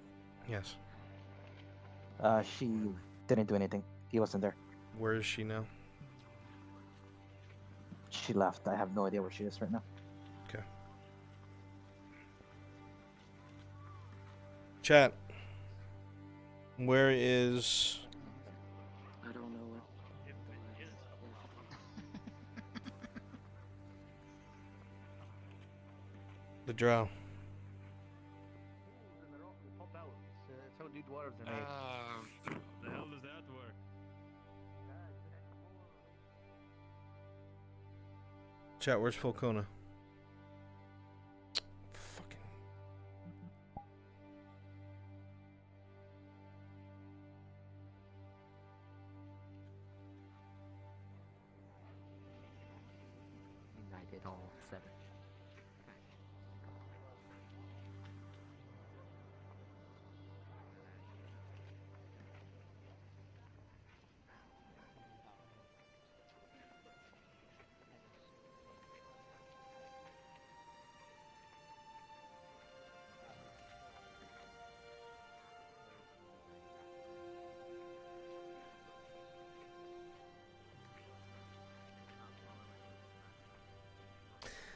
Yes. She didn't do anything. He wasn't there. Where is she now? She left. I have no idea where she is right now. Okay. Chat. Where is... I don't know. the drow? Pop out. It's how new dwarves are made. The hell does that work? Chat, where's Falcona? Fucking... United all 7.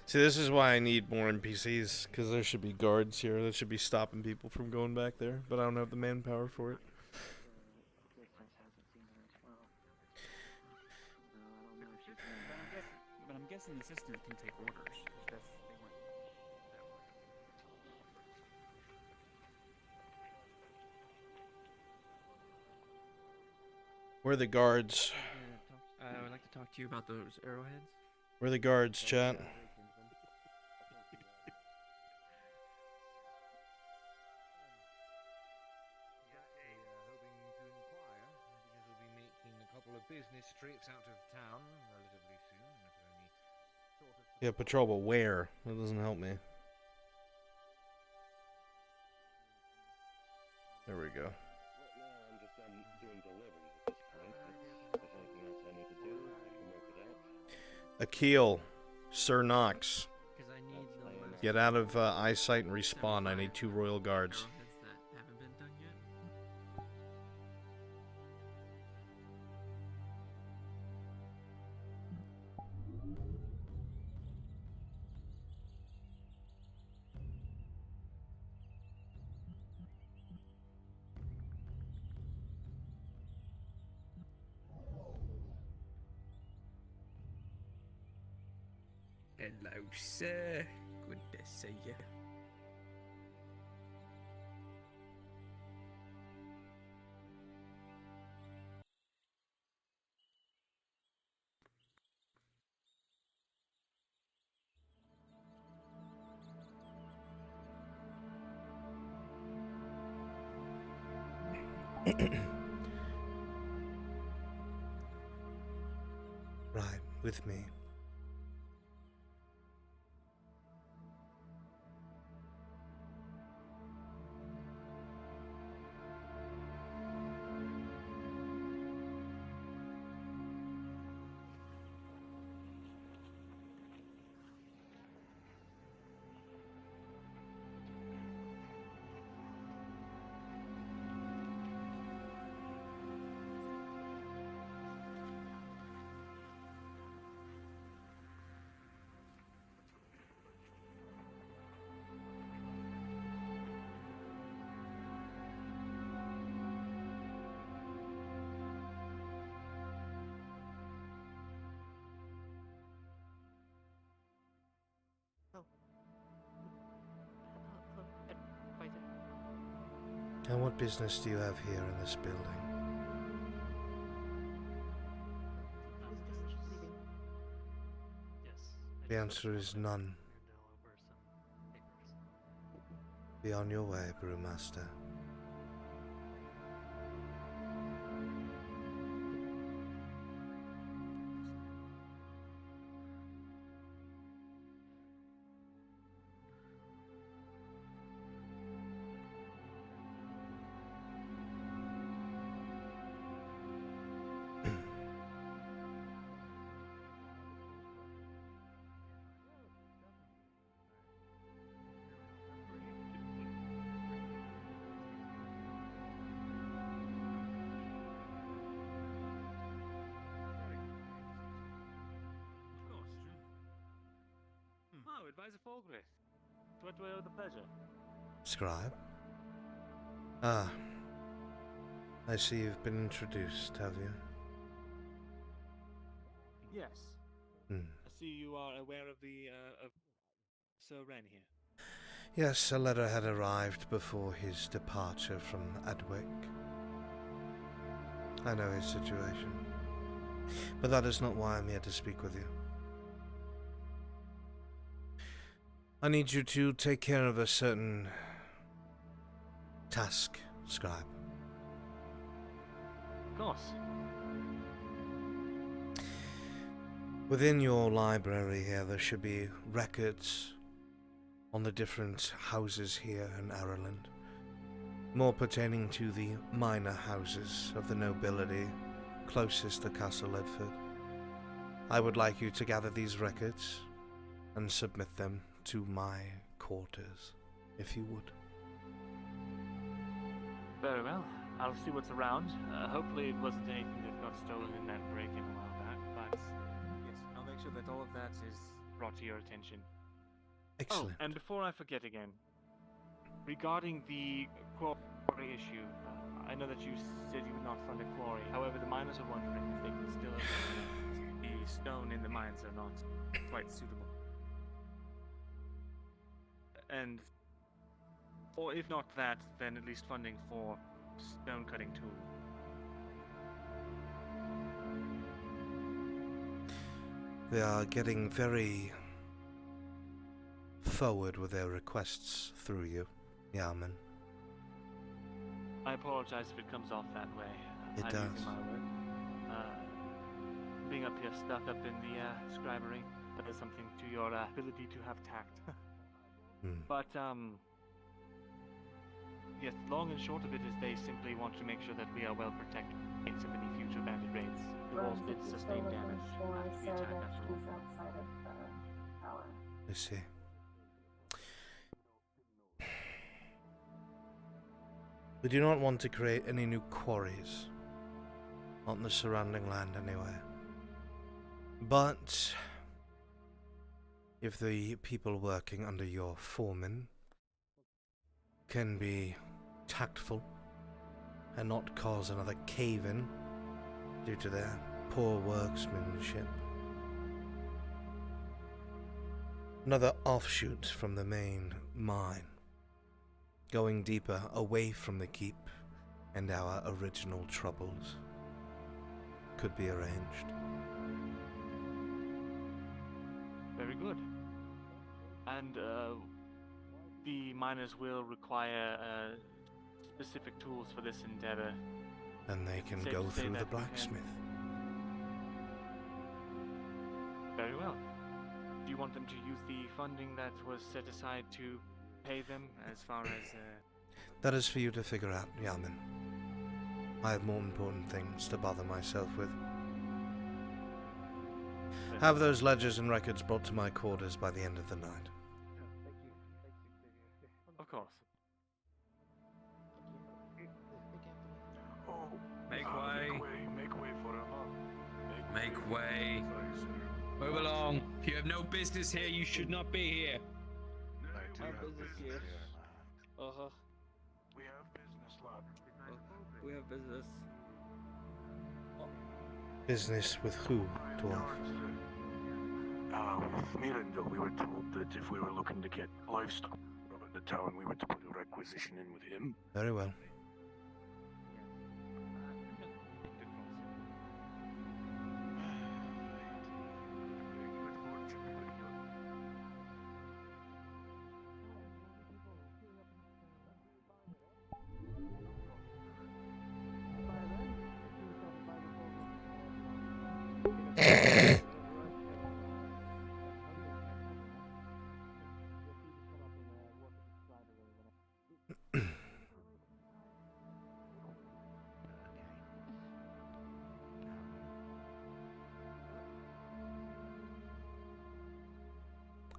See, this is why I need more NPCs, because there should be guards here that should be stopping people from going back there, but I don't have the manpower for it. But I'm guessing the system can take orders. They weren't Where are the guards? I would like to talk to you about those arrowheads. Where are the guards, chat? Business trips out of town relatively soon, if only sort of. Yeah, patrol, but where? That doesn't help me. There we go. Right now, I'm just doing deliveries at this point. If there's anything else I need to do, I can work it out. Akil, Sir Knox. Because I need the Get out of eyesight and respawn. I need 2 royal guards. arrowheads that haven't been done yet. Hello, sir. Good to see you. Right, with me. And what business do you have here in this building? The answer is none. Be on your way, Brewmaster. Oh, Advisor Falgrith. To what do I owe the pleasure? Scribe? Ah. I see you've been introduced, have you? Yes. Hmm. I see you are aware of the, of Sir Wren here. Yes, a letter had arrived before his departure from Adwick. I know his situation. But that is not why I'm here to speak with you. I need you to take care of a certain task, Scribe. Of course. Within your library here, there should be records on the different houses here in Ireland, more pertaining to the minor houses of the nobility closest to Castle Edford. I would like you to gather these records and submit them to my quarters, if you would. Very well. I'll see what's around. Hopefully it wasn't anything that got stolen in that break-in a while back, but yes, I'll make sure that all of that is brought to your attention. Excellent. Oh, and before I forget again, regarding the quarry issue, I know that you said you would not fund a quarry. However, the miners are wondering if they can still the stone in the mines are not quite suitable. And, or if not that, then at least funding for stone cutting tool. They are getting very forward with their requests through you, Yarman. I apologize if it comes off that way. It I'm does. using my word. Being up here stuck up in the scribery, that is something to your ability to have tact. But, yes, long and short of it is they simply want to make sure that we are well protected against any future bandit raids. The walls did sustain damage after the attack after all. outside of the tower. I see. We do not want to create any new quarries. Not in the surrounding land, anyway. But if the people working under your foreman can be tactful and not cause another cave-in due to their poor workmanship. Another offshoot from the main mine, going deeper away from the keep and our original troubles, could be arranged. Very good. And the miners will require specific tools for this endeavor. And they can Safe go to say through the that we can- blacksmith. out. Do you want them to use the funding that was set aside to pay them as far as... That is for you to figure out, Yaman. I have more important things to bother myself with. Have those ledgers and records brought to my quarters by the end of the night. Of course. Make way. Make way for him. Make way. Move along. If you have no business here, you should not be here. I Our business here. Uh-huh. We have business, lad. We have business. Business with who, Dwarf? With Miranda, we were told that if we were looking to get livestock from the town, we were to put a requisition in with him. Very well.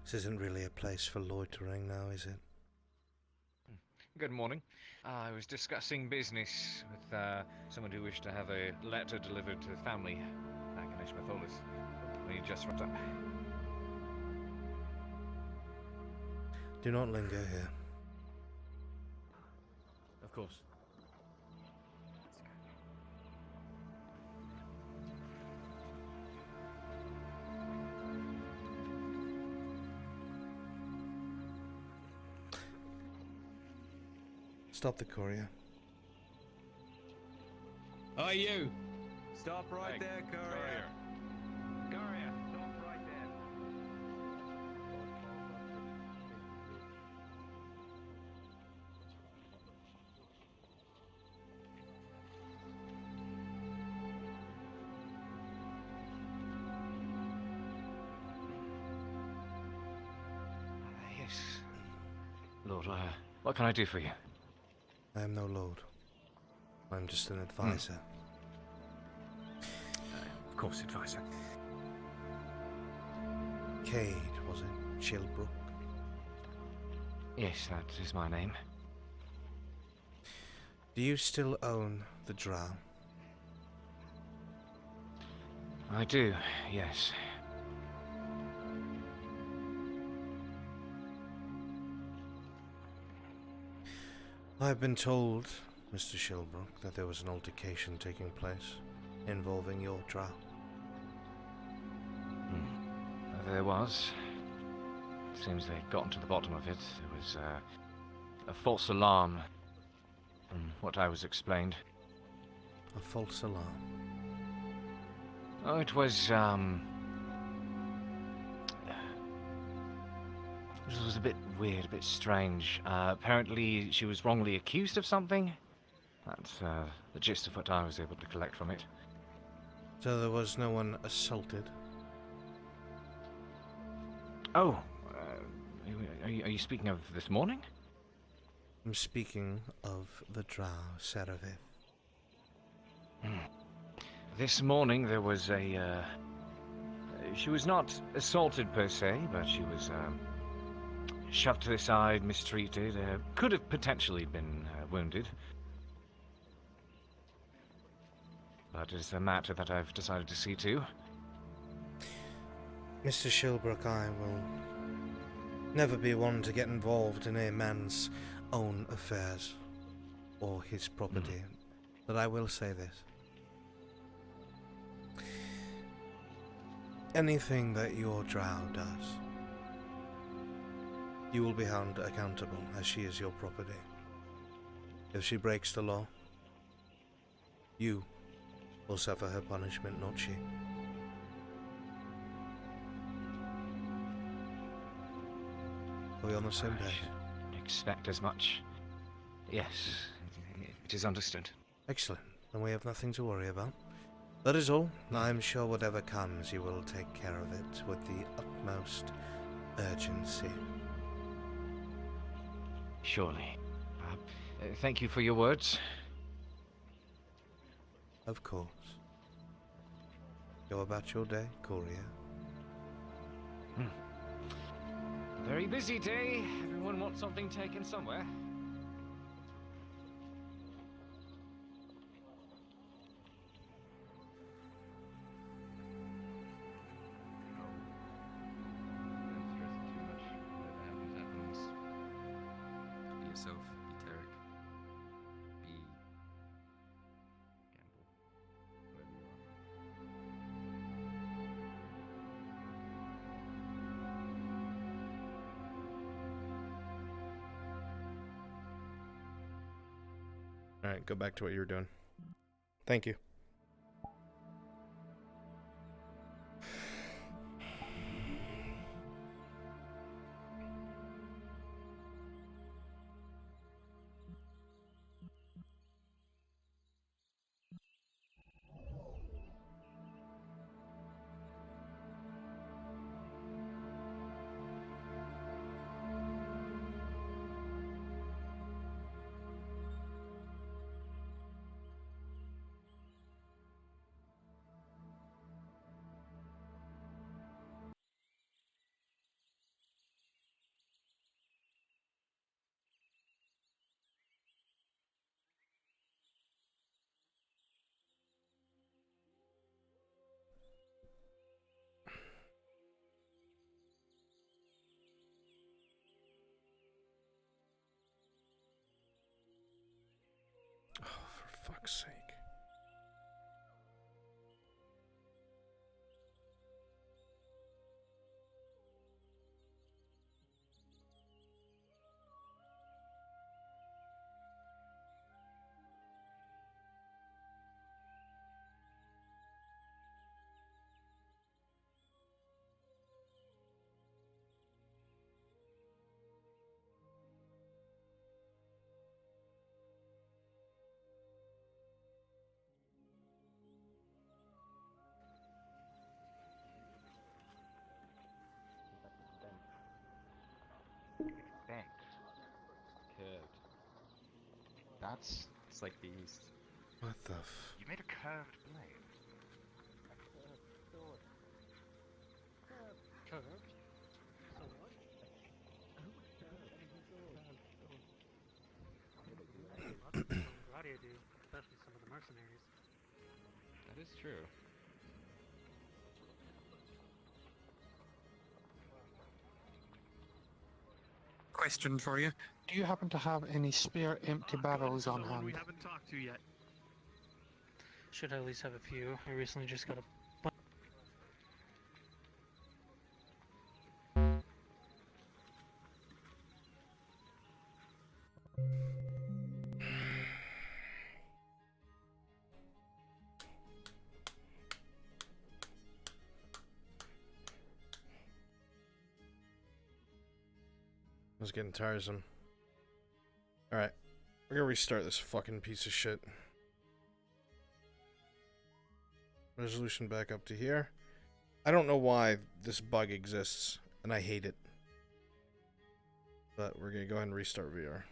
This isn't really a place for loitering now, is it? Good morning. I was discussing business with someone who wished to have a letter delivered to the family back in Ishmatholis. We just wrapped up. Do not linger here. Of course. Stop the courier. Are you? Stop right there, courier. Courier, stop right there. Yes. Lord, what can I do for you? I am no lord. I'm just an advisor. Of course, advisor. Cade, was it? Chilbrook? Yes, that is my name. Do you still own the drow? I do, yes. I've been told, Mr. Shilbrook, that there was an altercation taking place involving your drow. There was. Seems they'd gotten to the bottom of it. There was a false alarm, from what I was explained. A false alarm? Oh, it was, This was a bit weird, a bit strange. Apparently she was wrongly accused of something. That's the gist of what I was able to collect from it. So there was no one assaulted? Oh, are you speaking of this morning? I'm speaking of the drow, Seraph. This morning there was a... she was not assaulted per se, but she was shoved to the side, mistreated, could have potentially been wounded. But it's a matter that I've decided to see to. Mr. Shilbrook, I will never be one to get involved in a man's own affairs or his property, but I will say this. Anything that your drow does, you will be held accountable, as she is your property. If she breaks the law, you will suffer her punishment, not she. Are we on the same page? Expect as much. Yes, it is understood. Excellent. Then we have nothing to worry about. That is all. I'm sure whatever comes, you will take care of it with the utmost urgency. Surely. Thank you for your words. Of course. Go about your day, Courier. Very busy day. Everyone wants something taken somewhere. Be yourself, be Tarek, be Gamble, whoever you are. Alright, go back to what you were doing. Thank you. Oh, for fuck's sake. Thanks. Curved. It's like these. What the f... You made a curved blade. Curved? So what? Gladiator do, especially some of the mercenaries. That is true. Question for you. Do you happen to have any spare empty barrels on Someone we hand? haven't talked to yet. Should at least have a few. I recently just got a bunch. I was getting tiresome. Alright. We're gonna restart this fucking piece of shit. Resolution back up to here. I don't know why this bug exists, and I hate it. But we're gonna go ahead and restart VR.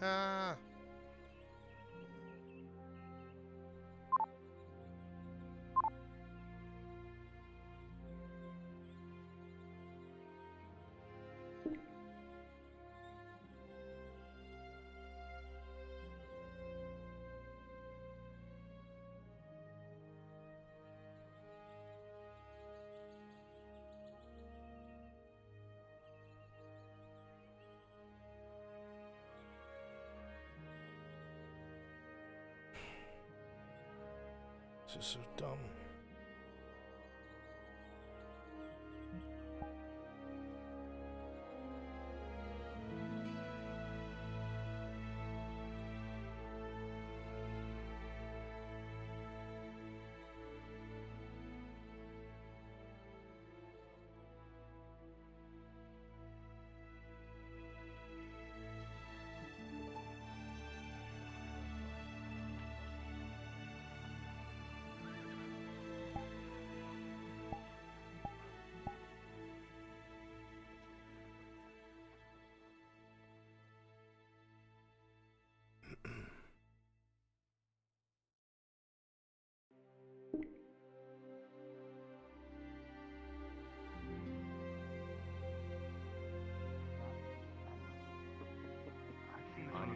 Ah. This is so dumb.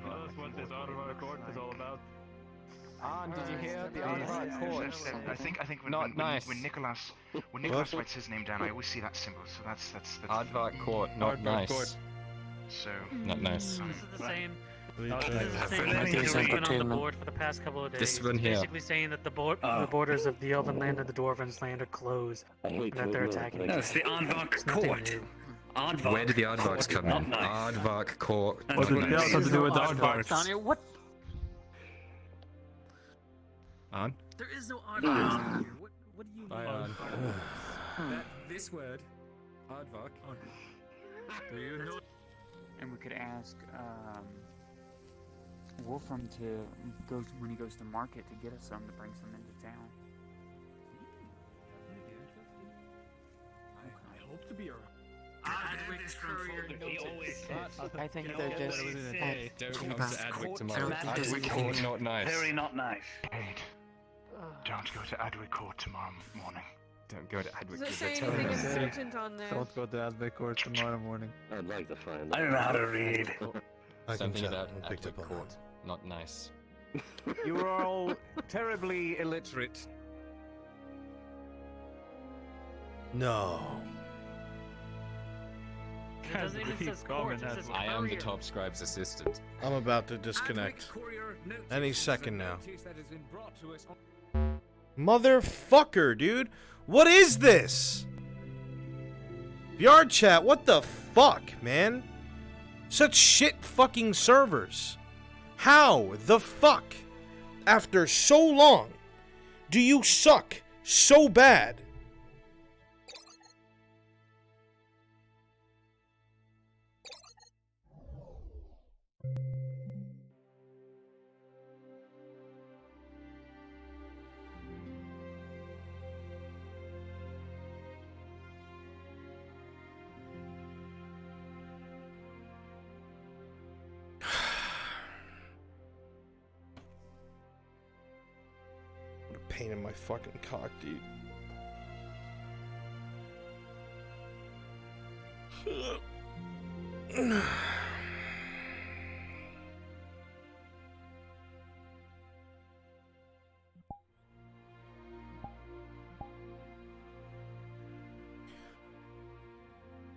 Tell us what this Aardvark court is all about. Did you hear the Aardvark court? I think when, Not nice. when Nicholas writes his name down, I always see that symbol. So that's Aardvark court, not nice. Court. So not nice. This is the same. This This is the same thing that's been on the board for the past couple of days. This one here. Basically saying that the borders of the Elven land and the Dwarven's land are closed, and that they're attacking each other. No, it's the Aardvark court. Aardvark. Where did the Aardvarks come in? Not nice. Aardvark court. What did they also have to do with Aardvarks? Donnie, what? On? There is no Aardvarks here. What do you mean? This word, Aardvark. Do you know? And we could ask Wolfram to go when he goes to market to get us some to bring some into town. I hope to be around. I think they're just. Don't come to Adwick tomorrow. Adwick court, not nice. Very not nice. Kate, don't go to Adwick Court tomorrow morning. Don't go to Adwick. Does it say anything important on there? Don't go to Adwick Court tomorrow morning. I'd like to find I don't know how to read. Something about I picked up Adwick on court, not nice. You are all terribly illiterate. No. It doesn't even say court, it says I am the courier. top scribe's assistant. I'm about to disconnect. Any second now. Motherfucker, dude. What is this? VRChat, what the fuck, man? Such shit fucking servers. How the fuck, after so long, do you suck so bad? What a pain in my fucking cock, dude.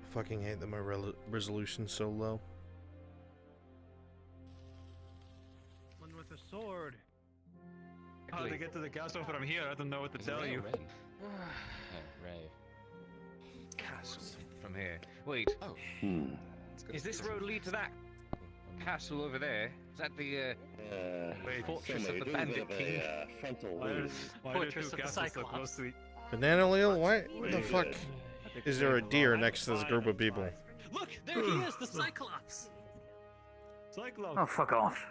Fucking hate that my resolution's so low. One with a sword. How to get to the castle from here? I don't know what to tell you. Ray. Castle from here. Wait. Oh. Is this road lead to that castle over there? Is that the fortress of the Bandit King? Fortress of the Cyclops. Banana Lil, what the fuck? Is there a deer next to this group of people? Look, there he is, the Cyclops. Cyclops. Oh, fuck off.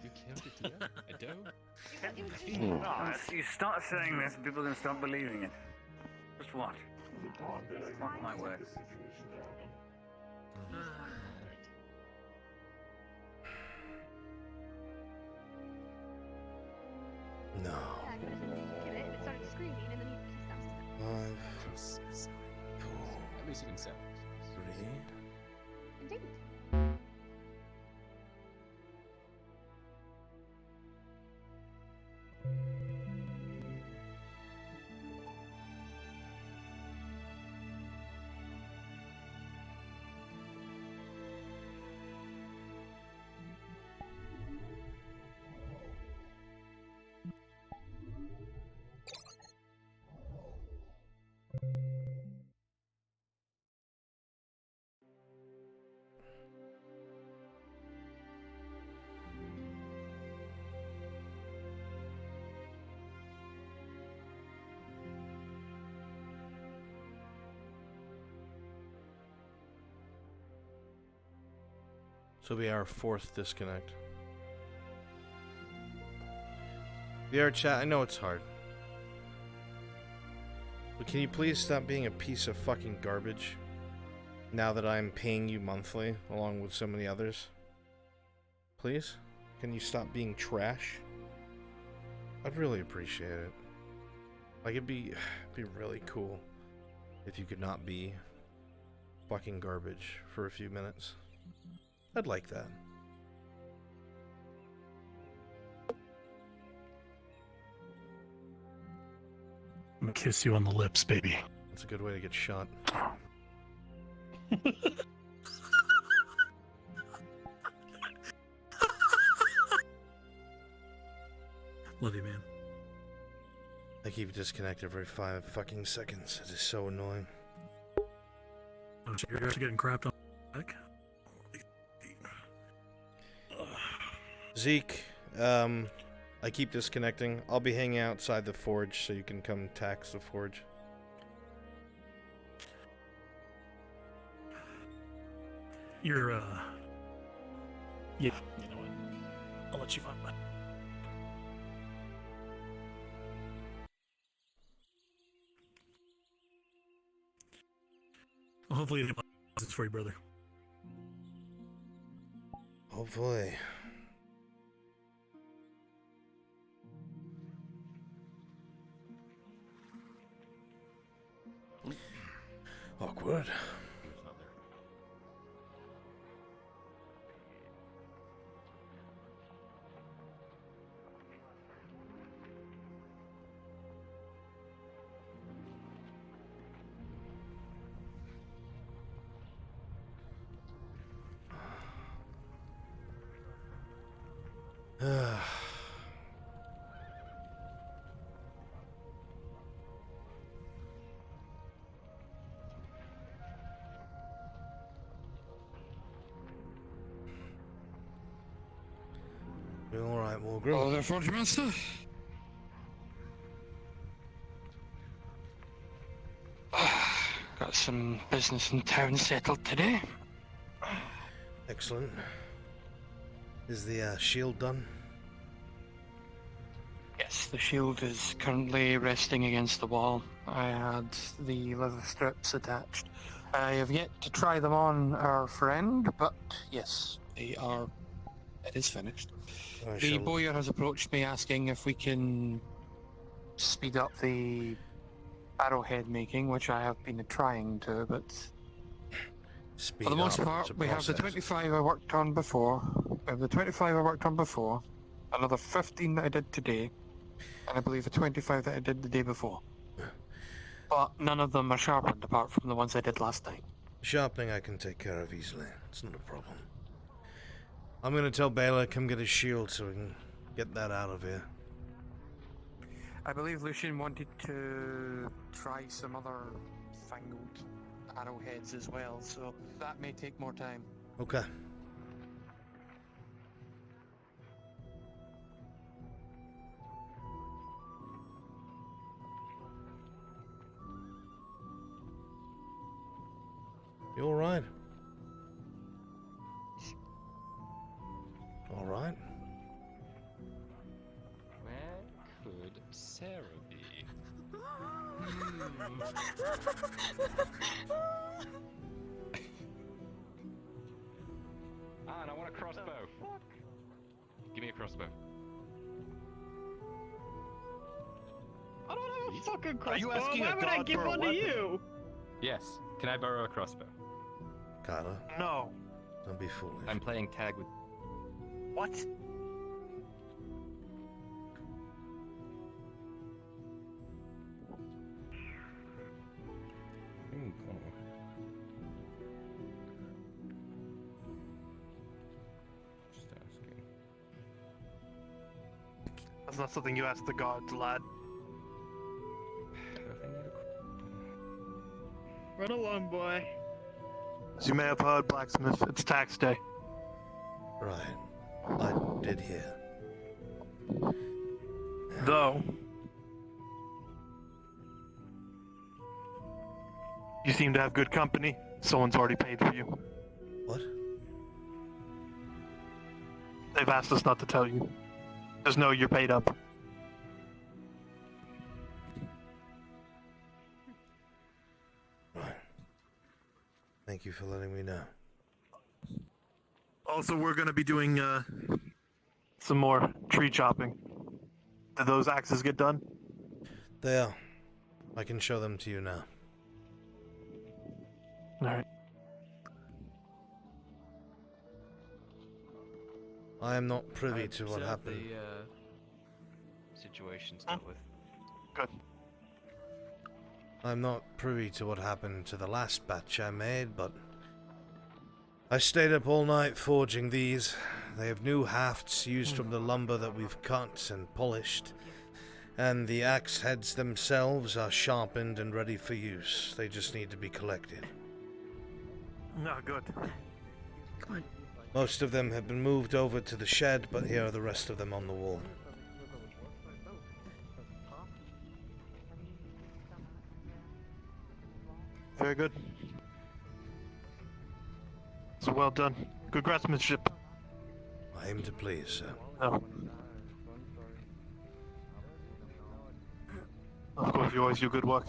You killed a deer? A doe? No, you start saying this, people are going to start believing it. Just watch. Mark my word. No. Yeah, I couldn't kill it, and it started screaming, and then he snapped his neck. 5, 4, At least you can sell. 3. Indeed. So will be our 4th disconnect. VRChat, I know it's hard. But can you please stop being a piece of fucking garbage? Now that I'm paying you monthly, along with so many others. Please? Can you stop being trash? I'd really appreciate it. Like, it'd be really cool if you could not be fucking garbage for a few minutes. I'd like that. I'm gonna kiss you on the lips, baby. That's a good way to get shot. Love you, man. I keep disconnect every 5 fucking seconds. It is so annoying. Oh, you're actually getting crapped on back? Zeke, I keep disconnecting. I'll be hanging outside the forge so you can come tax the forge. You're, yeah, you know what? I'll let you find that. Well, hopefully it's for you, brother. Hopefully. Awkward. You alright, Morgan? Oh, there, Forge Master. Got some business in town settled today. Excellent. Is the shield done? Yes, the shield is currently resting against the wall. I had the leather strips attached. I have yet to try them on our friend, but yes, they are. It is finished. The bowyer has approached me asking if we can speed up the arrowhead making, which I have been trying to, but for the most part, we have the 25 I worked on before. We have the 25 I worked on before, another 15 that I did today, and I believe the 25 that I did the day before. But none of them are sharpened apart from the ones I did last night. Sharpening I can take care of easily. It's not a problem. I'm gonna tell Baylor come get his shield so we can get that out of here. I believe Lucian wanted to try some other fangled arrowheads as well, so that may take more time. Okay. You alright? Alright. Where could Sarah be? And I want a crossbow. Give me a crossbow. fucking crossbow. Are you asking Why a would I god give for a one to weapon? you? Yes. Can I borrow a crossbow? Carter, No. don't be foolish. I'm playing tag with. What? Just asking. That's not something you ask the gods, lad. Run along, boy. As you may have heard, blacksmith, it's tax day. Right. I did hear. Though, you seem to have good company. Someone's already paid for you. What? They've asked us not to tell you. Just know you're paid up. Right. Thank you for letting me know. Also, we're gonna be doing some more tree chopping. Did those axes get done? They are. I can show them to you now. Alright. I am not privy to what happened. The situation's dealt with. Good. I'm not privy to what happened to the last batch I made, but I stayed up all night forging these. They have new hafts used from the lumber that we've cut and polished, and the axe heads themselves are sharpened and ready for use. They just need to be collected. No, good. Most of them have been moved over to the shed, but here are the rest of them on the wall. Very good. So well done. Good craftsmanship. I aim to please, sir. Oh. Of course, you always do good work.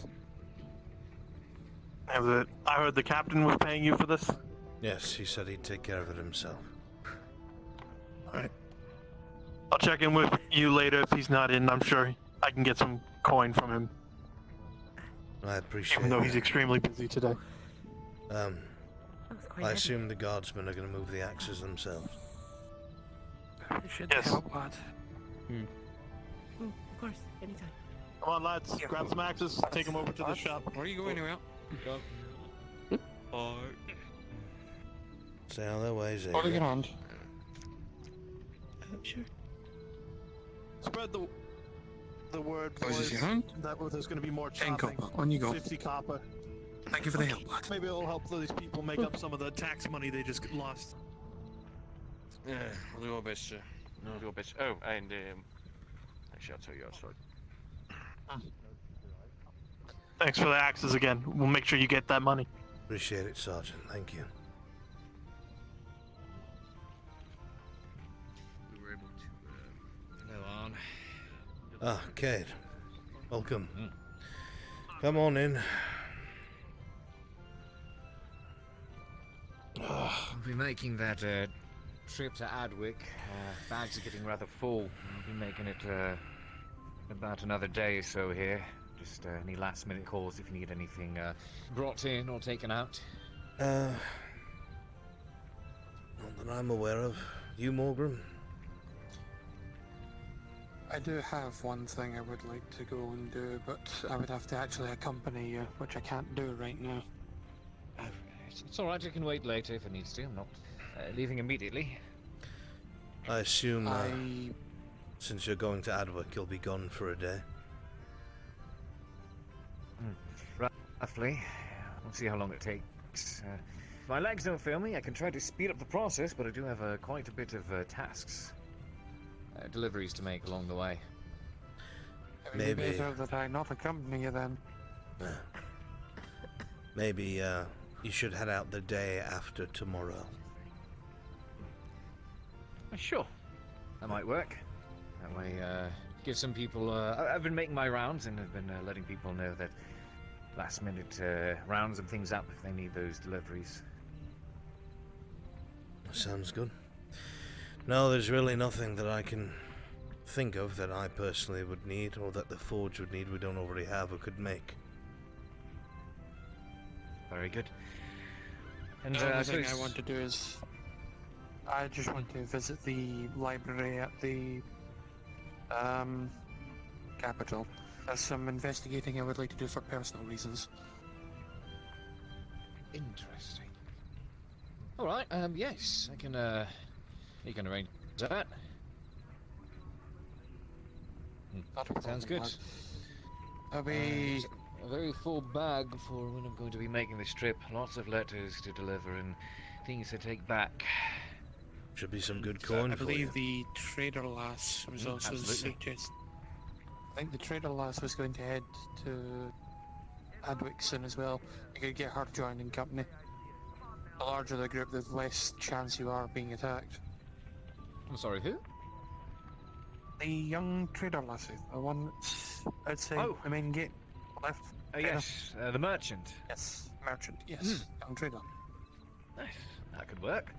I heard the captain was paying you for this? Yes, he said he'd take care of it himself. Alright. I'll check in with you later if he's not in. I'm sure I can get some coin from him. I appreciate it. Even though he's extremely busy today. I assume the guardsmen are going to move the axes themselves. Yes. Of course, anytime. Come on, lads. Grab some axes. Take them over to the shop. Where are you going now? Stay on their ways, eh? Hold your hand. Sure. Spread the word, Oh, is this boys, your hand? that there's going to be more 10 chopping. copper. On you go. 50 copper. Thank you for the help, lad. Maybe it'll help these people make up some of the tax money they just lost. Yeah, we'll do our best, sir. We'll do our best. Oh, and actually, I'll tell you outside. Thanks for the axes again. We'll make sure you get that money. Appreciate it, Sergeant. Thank you. We were able to go on. Ah, Cade. Welcome. Come on in. We'll be making that trip to Adwick. Bags are getting rather full. We'll be making it about another day or so here. Just any last minute calls if you need anything brought in or taken out. Not that I'm aware of. You, Morgan? I do have one thing I would like to go and do, but I would have to actually accompany you, which I can't do right now. It's alright, I can wait later if it needs to. I'm not leaving immediately. I assume, since you're going to Adwick, you'll be gone for a day. Roughly. We'll see how long it takes. My legs don't fail me. I can try to speed up the process, but I do have quite a bit of tasks. Deliveries to make along the way. Maybe. Maybe better that I not accompany you then. Maybe you should head out the day after tomorrow. Sure. That might work. That way, give some people... I've been making my rounds and have been letting people know that last minute rounds and things up if they need those deliveries. Sounds good. No, there's really nothing that I can think of that I personally would need, or that the Forge would need, we don't already have or could make. Very good. And The other I thing I suppose- want to do is, I just want to visit the library at the capital. There's some investigating I would like to do for personal reasons. Interesting. All right. Yes, I can. You can arrange that. Sounds good. I'll be A very full bag for when I'm going to be making this trip. Lots of letters to deliver and things to take back. Should be some good coin I for you. believe the trader lass was also absolutely. suggest. I think the trader lass was going to head to Adwickson as well. You could get her joining company. The larger the group, the less chance you are of being attacked. I'm sorry, who? The young trader lassie, the one that's outside Oh. the main gate, left. Yes, the merchant. Yes, merchant. Yes, young trader. Nice. That could work.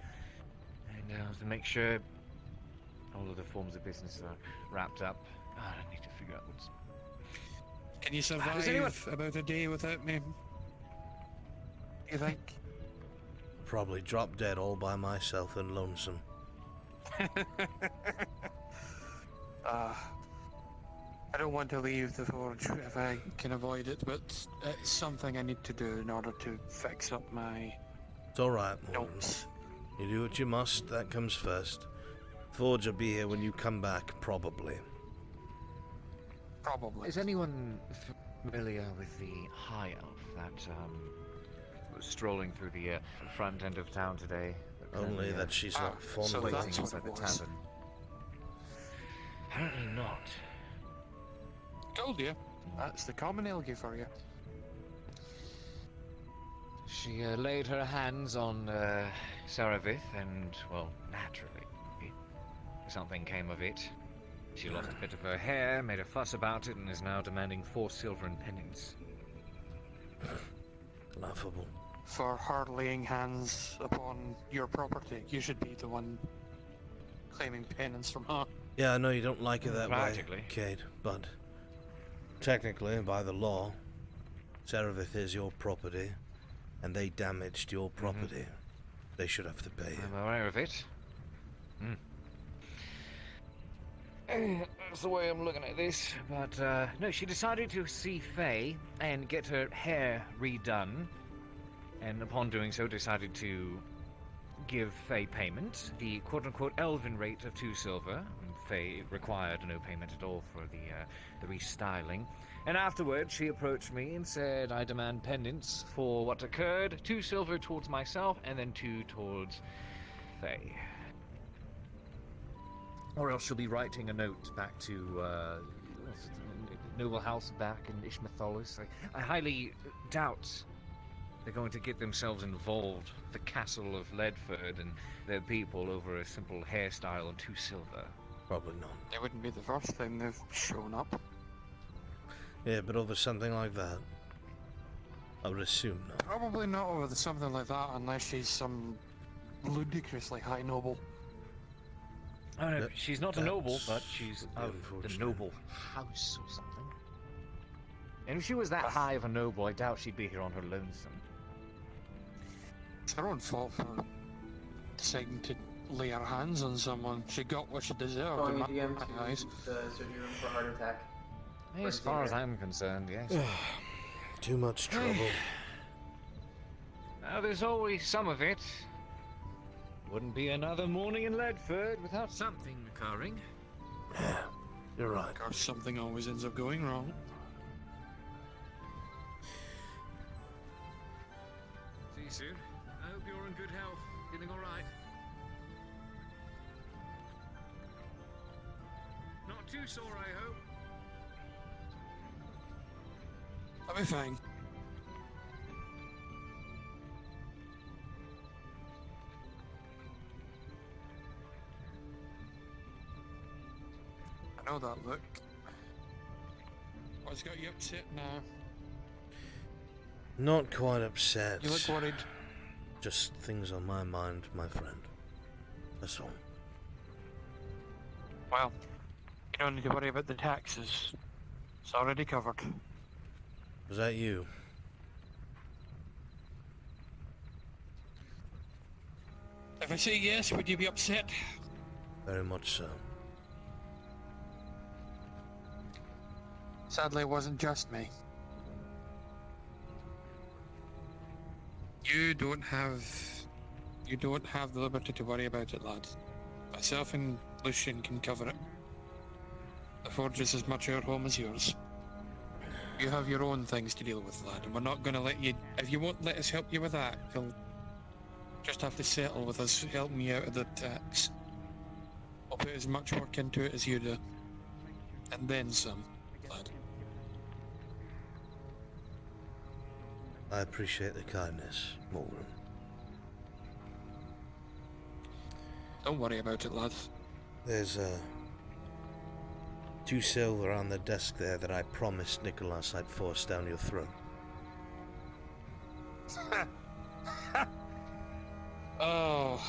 And to make sure all of the forms of business are wrapped up, I need to figure out what's. Can you Does survive anyone- about a day without me? You think? Probably drop dead all by myself and lonesome. I don't want to leave the forge if I can avoid it, but it's something I need to do in order to fix up my It's alright, Morgan. notes. You do what you must, that comes first. Forge will be here when you come back, probably. Probably. Is anyone familiar with the High Elf that was strolling through the front end of town today? Only that she's not fond of waiting it. inside the tavern. Apparently not. Told you. That's the common Elgie for you. She laid her hands on Saravith, and, well, naturally, something came of it. She lost a bit of her hair, made a fuss about it, and is now demanding 4 silver in penance. Laughable. For her laying hands upon your property, you should be the one claiming penance from her. Yeah, I know you don't like it that way, Practically. Kate, but technically, by the law, Saravith is your property, and they damaged your property. They should have to pay you. I'm aware of it. That's the way I'm looking at this. But, no, she decided to see Faye and get her hair redone. And upon doing so, decided to give Faye payment, the quote-unquote elven rate of 2 silver. And Faye required no payment at all for the restyling. And afterwards, she approached me and said, I demand penance for what occurred. 2 silver towards myself, and then 2 towards Faye. Or else she'll be writing a note back to Noble House back in Ishmatholis. I highly doubt they're going to get themselves involved, the castle of Ledford and their people, over a simple hairstyle and 2 silver. Probably not. It wouldn't be the first time they've shown up. Yeah, but over something like that, I would assume not. Probably not over something like that unless she's some ludicrously high noble. Oh no, she's not a noble, but she's would be of the unfortunate. noble house or something. And if she was that high of a noble, I doubt she'd be here on her lonesome. It's her own fault for deciding to lay her hands on someone. She got what she deserved. Calling in you my DM to eyes. the surgery room for a heart attack. As far as I'm concerned, yes. Too much trouble. Now, there's always some of it. Wouldn't be another morning in Ledford without something occurring. Yeah, you're right. Of course, something always ends up going wrong. See you soon. I hope you're in good health. Feeling alright? Not too sore, I hope. I'll be fine. I know that look. What's got you upset now? Not quite upset. You look worried. Just things on my mind, my friend. That's all. Well, don't need to worry about the taxes. It's already covered. Was that you? If I say yes, would you be upset? Very much so. Sadly, it wasn't just me. You don't have the liberty to worry about it, lad. Myself and Lucian can cover it. The forge is as much our home as yours. You have your own things to deal with, lad, and we're not going to let you... If you won't let us help you with that, you'll just have to settle with us helping you out of the tax. I'll put as much work into it as you do. And then some, lad. I appreciate the kindness, Morgan. Don't worry about it, lad. There's 2 silver on the desk there that I promised Nicholas I'd force down your throat. Oh.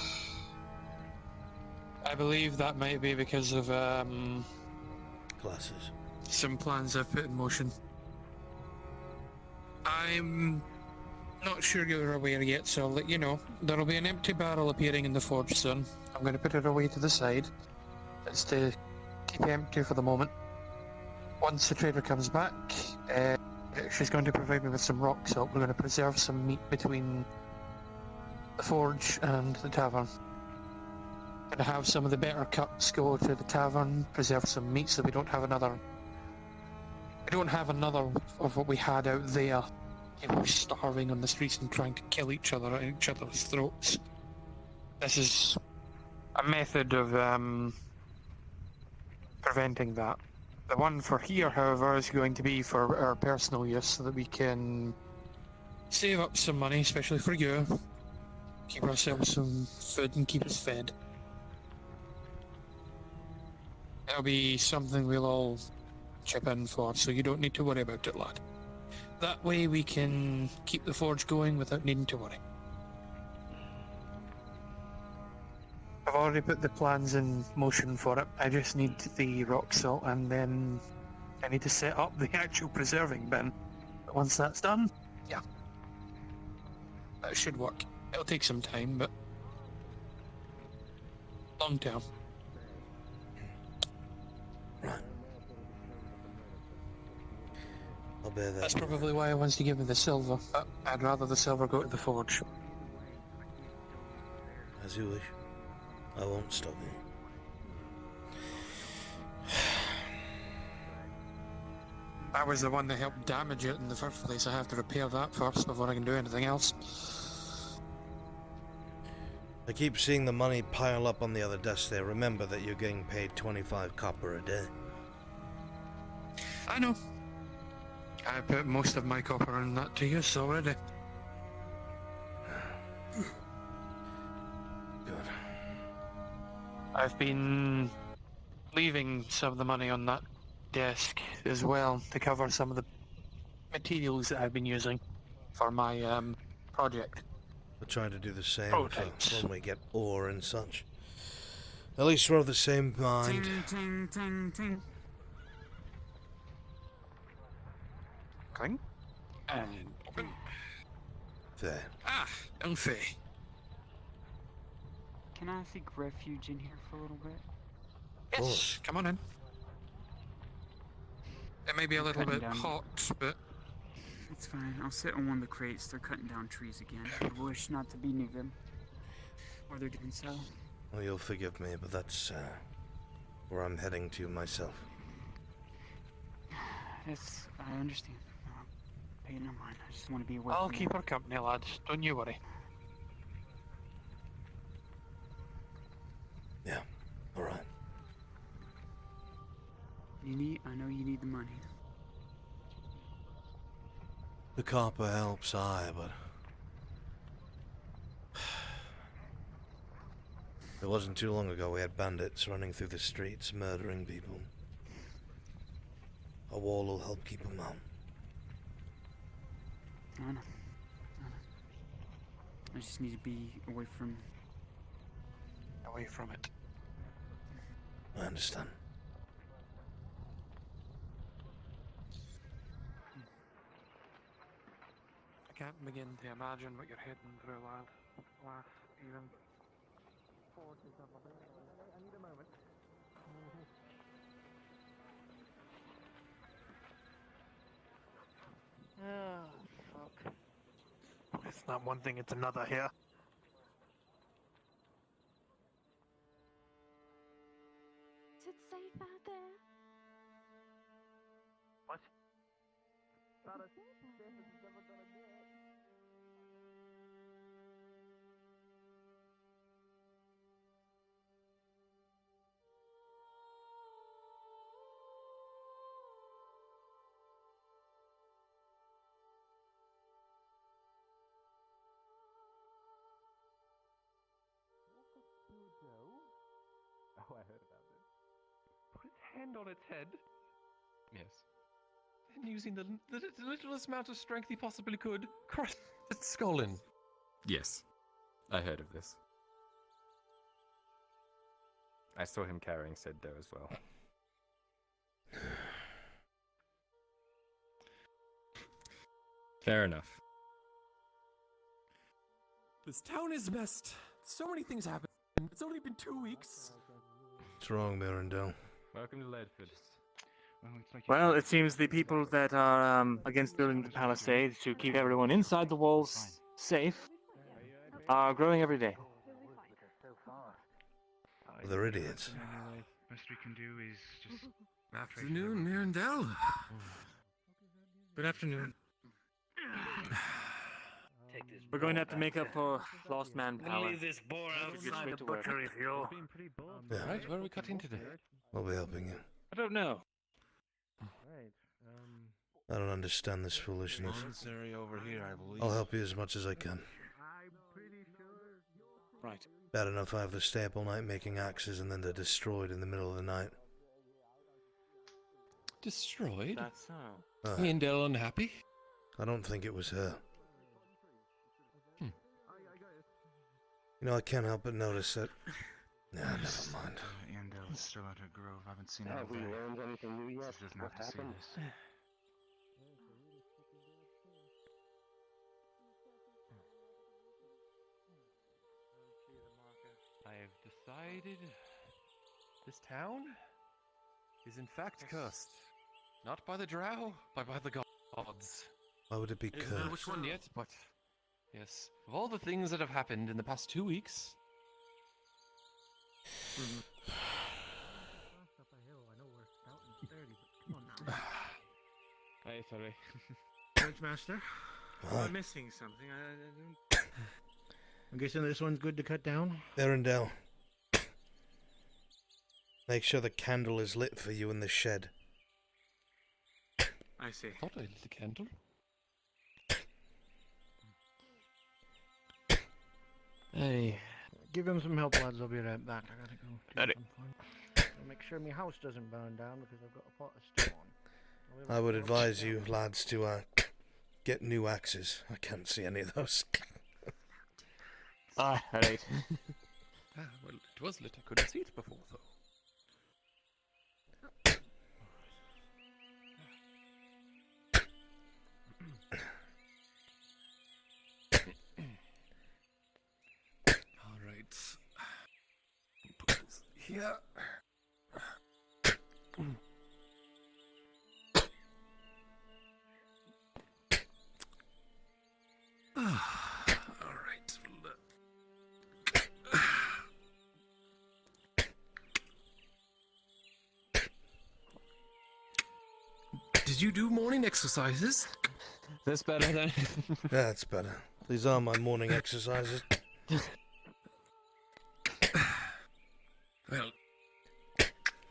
I believe that might be because of, Glasses. some plans I've put in motion. I'm not sure you're aware yet, so I'll let you know. There'll be an empty barrel appearing in the forge soon. I'm going to put it away to the side. It's to keep it empty for the moment. Once the trader comes back, she's going to provide me with some rock salt. We're going to preserve some meat between the forge and the tavern. Going to have some of the better cuts go to the tavern, preserve some meat so we don't have another... We don't have another of what we had out there. You know, starving on the streets and trying to kill each other at each other's throats. This is a method of preventing that. The one for here, however, is going to be for our personal use so that we can save up some money, especially for you. Keep ourselves some food and keep us fed. It'll be something we'll all chip in for, so you don't need to worry about it, lad. That way we can keep the forge going without needing to worry. I've already put the plans in motion for it. I just need the rock salt and then I need to set up the actual preserving bin. But once that's done, yeah. That should work. It'll take some time, but long term. Right. I'll bear that. That's probably why I wants to give me the silver, but I'd rather the silver go to the forge. As you wish. I won't stop you. I was the one that helped damage it in the first place. I have to repair that first before I can do anything else. I keep seeing the money pile up on the other desk there. Remember that you're getting paid 25 copper a day. I know. I put most of my copper in that to use already. Good. I've been leaving some of the money on that desk as well to cover some of the materials that I've been using for my project. We're trying to do the same Prototypes. for when we get ore and such. At least we're of the same mind. Ting, ting, ting, ting. Cling. And open. There. Ah, unfair. Can I seek refuge in here for a little bit? Yes, come on in. It may be a little Cutting bit down. hot, but It's fine. I'll sit on one of the crates. They're cutting down trees again. I wish not to be near them. Or they're doing so. Well, you'll forgive me, but that's where I'm heading to myself. Yes, I understand. Pay no mind. I just want to be away I'll from keep you. her company, lads. Don't you worry. Yeah, alright. I know you need the money. The copper helps, aye, but... It wasn't too long ago we had bandits running through the streets, murdering people. A wall will help keep them out. I know. I just need to be away from... Away from it. I understand. can't begin to imagine what you're heading through, lad. Laugh, even. I need a moment. Oh, fuck. It's not one thing, it's another here. Is it safe out there? What? Not as safe as it's ever gonna get. Oh, I heard about this. Put its hand on its head. Yes. And using the littlest amount of strength he possibly could, crushed its skull in. Yes. I heard of this. I saw him carrying said dough as well. Fair enough. This town is messed. So many things happened. It's only been 2 weeks. What's wrong, Mirandel? Welcome to Leadford. Well, it seems the people that are against building the palisades to keep everyone inside the walls safe are growing every day. They're idiots. Anyway, best we can do is just. Afternoon, Mirandel. Good afternoon. We're going to have to make up for lost manpower. Leave this boar Get outside straight the to work. butchery, Theo. Yeah. Right, where are we cutting today? I'll be helping you. I don't know. Right. I don't understand this foolishness. Commissary over here, I believe. I'll help you as much as I can. I'm pretty sure. Right. Bad enough I have to stay up all night making axes and then they're destroyed in the middle of the night. Destroyed? That's so. Mirandel unhappy? I don't think it was her. Hmm. You know, I can't help but notice that... Nah, never mind. Yandel is still at her grove. I haven't seen her Have all we day. learned anything new yet? She doesn't What have to see happened? this. I have decided this town is in fact cursed. Not by the drow, but by the gods. Why would it be I don't know which one yet, but yes. Of all the things that have happened in the past 2 weeks. Up a hill. I know we're scouting sturdy, but come on now. Hey, sorry. Judge Master, What? I'm missing something. I'm guessing this one's good to cut down. Erendel. Make sure the candle is lit for you in the shed. I see. I thought I lit the candle. Hey, give him some help, lads. I'll be right back. I gotta go do some fun. I'll make sure my house doesn't burn down because I've got a pot of stew on. I would advise you lads to get new axes. I can't see any of those. Alright. Well, it was lit. I couldn't see it before, though. All right. Put this here. All right. Did you do morning exercises? This better then? That's better. These are my morning exercises. Well,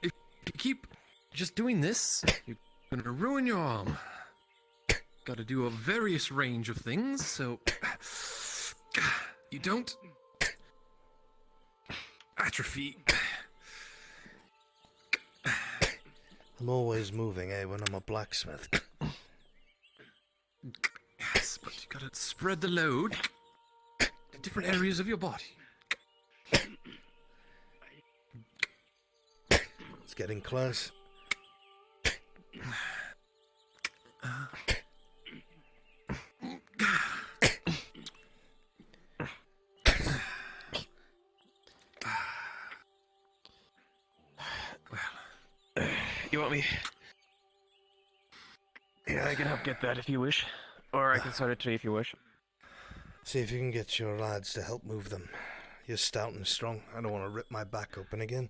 if you keep just doing this, you're gonna ruin your arm. Gotta do a various range of things, so you don't atrophy. I'm always moving, when I'm a blacksmith. Yes, but you gotta spread the load to different areas of your body. It's getting close. You want me? Yeah, I can help get that if you wish. Or I can start a tree if you wish. See if you can get your lads to help move them. You're stout and strong. I don't want to rip my back open again.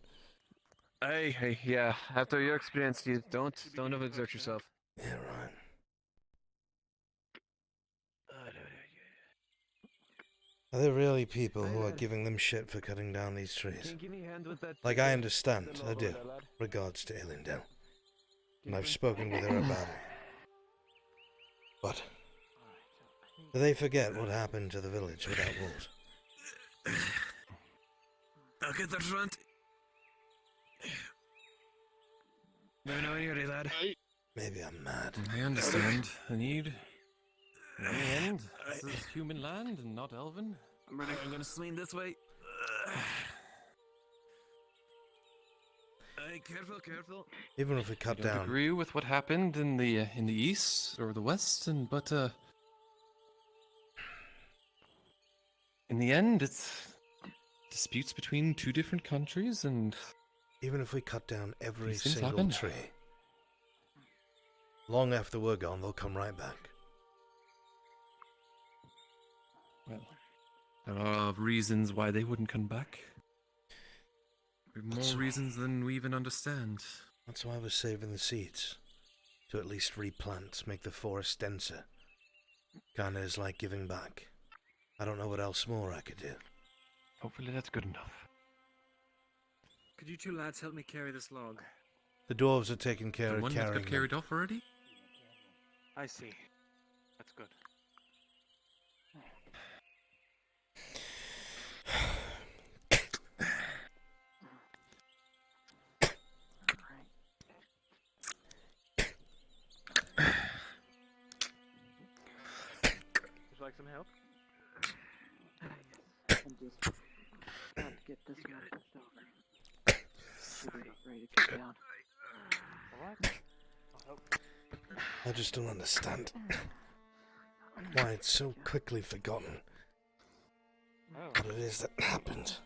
Hey, yeah. After your experience, you don't overexert yourself. Yeah, right. Are there really people who are giving them shit for cutting down these trees? Like, I understand, I do. Regards to Illindale. And I've spoken with her about it. But do they forget what happened to the village without walls? I'll get the front. No, when you're ready, lad. Maybe I'm mad. I understand. I need. In the end, this is human land and not elven. I'm gonna swing this way. Careful. Even if we cut I don't down. agree with what happened in the east or the west, but in the end, it's disputes between two different countries, and even if we cut down every these things single happen. tree, long after we're gone, they'll come right back. Well, there are reasons why they wouldn't come back. More reasons than we even understand. That's why we're saving the seeds. To at least replant, make the forest denser. Kinda is like giving back. I don't know what else more I could do. Hopefully that's good enough. Could you two lads help me carry this log? The dwarves are taking care The of one that carrying got them. carried off already? I see. That's good. Would you like some help? I'm just trying to get this guy pushed over. Should be ready to get down. Alright. I'll help. I just don't understand why it's so quickly forgotten what it is that happened.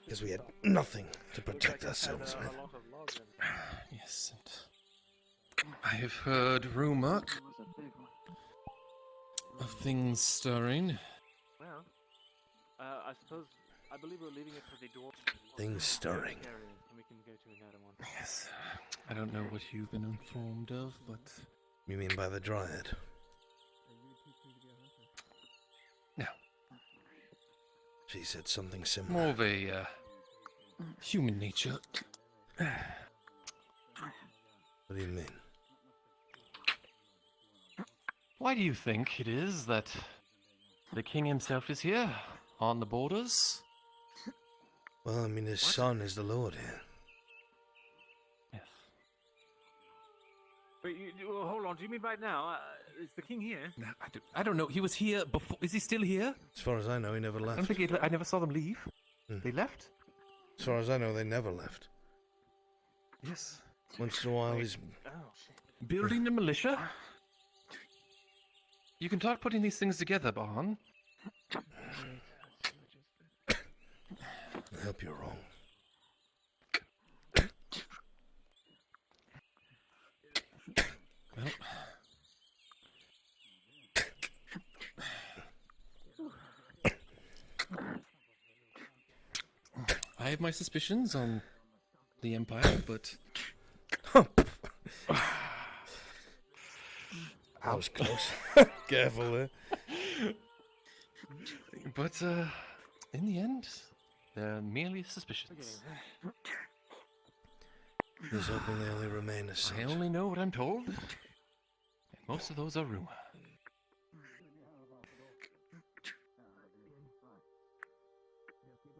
Because we had nothing to protect ourselves with. Yes, and I have heard rumor of things stirring. Well, I suppose I believe we're leaving it for the door. Things stirring. And we can go to another one. Yes. I don't know what you've been informed of, but You mean by the Dryad? No. She said something similar. more of a human nature. What do you mean? Why do you think it is that the king himself is here, on the borders? Well, I mean, his son is the lord here. Yes. Wait, well, hold on. Do you mean right now? Is the king here? No, I don't know. He was here before. Is he still here? As far as I know, he never I left. don't think I never saw them leave. They left? As far as I know, they never left. Yes. Once in a while, he's... Building the militia? You can start putting these things together, Bahan. I hope you're wrong. Well... I have my suspicions on the Empire, but... That was close. Careful there. But, in the end, they're merely suspicions. He's hoping they only remain as such. I only know what I'm told, and most of those are rumor.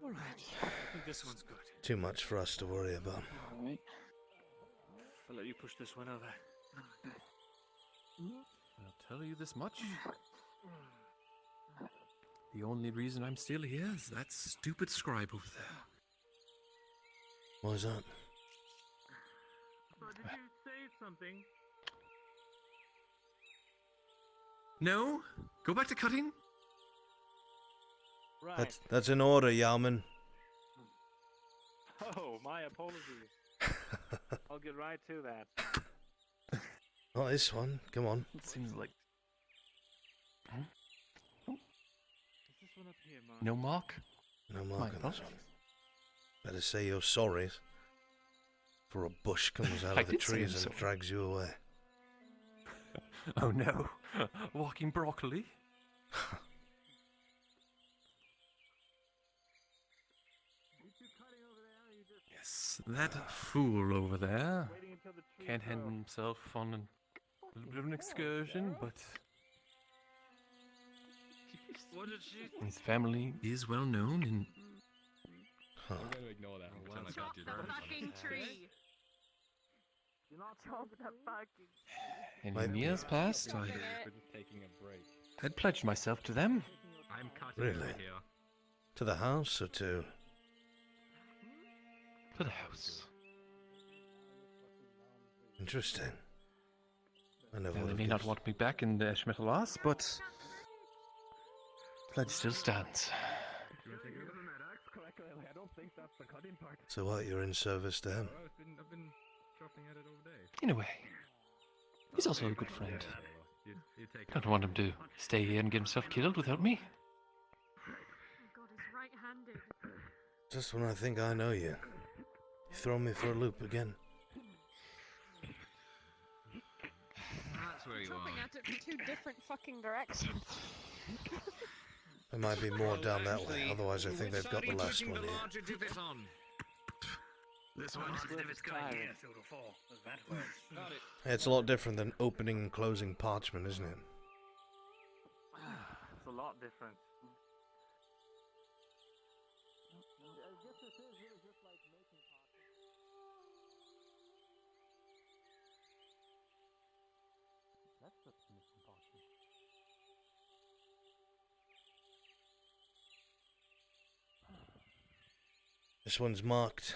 Alright, I think this one's good. Too much for us to worry about. Alright. I'll let you push this one over. I'll tell you this much. The only reason I'm still here is that stupid scribe over there. Why is that? But did you say something? No? Go back to cutting? Right. That's an order, Yarman. Oh, my apologies. I'll get right to that. Oh, this one. Come on. It seems like Is this one up here, Mark? no mark. No My mark on this apologies. one. Better say you're sorry. For a bush comes out I of the did say I'm trees and sorry. drags you away. Oh no, walking broccoli. Yes, that fool over there can't handle himself on a little bit of an excursion, but What did she? his family is well known in. I'm going to ignore that and pretend like I did. Fucking tree. Chop the fucking And in years past, I We're just taking a break. had pledged myself to them. I'm cutting Really? over here. To the house or to... To the house. Interesting. I never Now, would they have may not guessed. want me back in the Schmetterlass, but pledge still stands. I don't think that's the cutting part. So what, you're in service to him? I've been chopping at it all day. In a way, he's also a good friend. Don't want him to stay here and get himself killed without me. God, he's right-handed. Just when I think I know you. You throw me for a loop again. That's where you Chopping are. at it from two different fucking directions. There might be more down that way, otherwise I think they've got the last one here. This one's it's going here, so it'll fall. That way. Got it. It's a lot different than opening and closing parchment, isn't it? It's a lot different. This one's marked.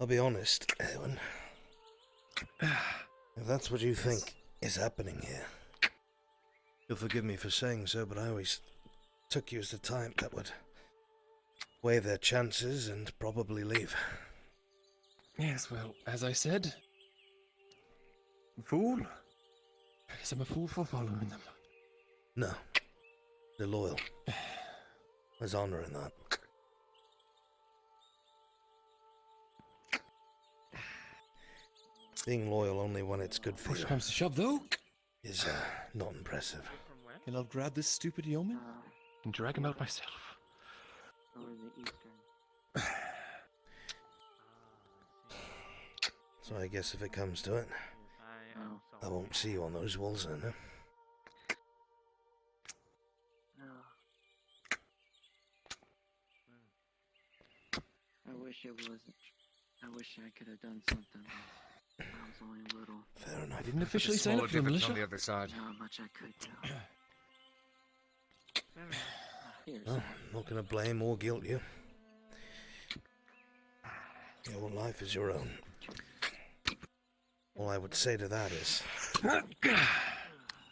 I'll be honest, Ewan. If that's what you think is happening here, you'll forgive me for saying so, but I always took you as the type that would weigh their chances and probably leave. Yes, well, as I said, fool. I guess I'm a fool for following them. No. They're loyal. There's honor in that. Being loyal only when it's good for Push you comes to shove, though, is not impressive. and I'll grab this stupid yeoman and drag him out myself. Over the eastern. So I guess if it comes to it, I won't see you on those walls then, huh? I wish it wasn't. I wish I could have done something. I was only a little. Fair enough. I didn't officially sign up for the militia. on the other side. Not much I could do. Here's Well, I'm not going to blame or guilt you. Your life is your own. All I would say to that is,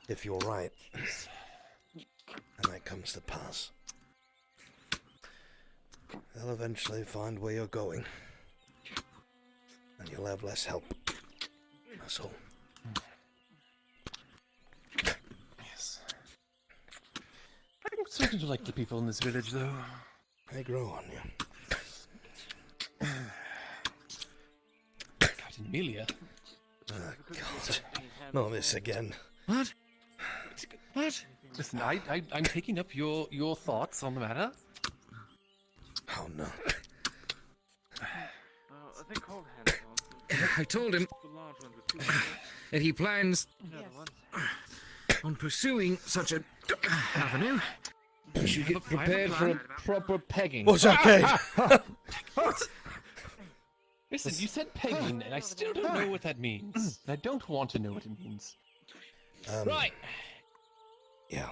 if you're right, and that comes to pass, they'll eventually find where you're going, and you'll have less help. That's all. Yes. I'm starting to like the people in this village, though. They grow on you. Captain Melia. Oh, God. Not this again. What? What? Listen, I'm taking up your thoughts on the matter. Oh, no. I think Cold Hands wants I told him the large one with two that he plans the other ones. on pursuing such a avenue. You should get prepared for a proper pegging. What's that, Kate? What? Listen, you said pegging, and I still don't know what that means. I don't want to know what it means. Right. Yeah.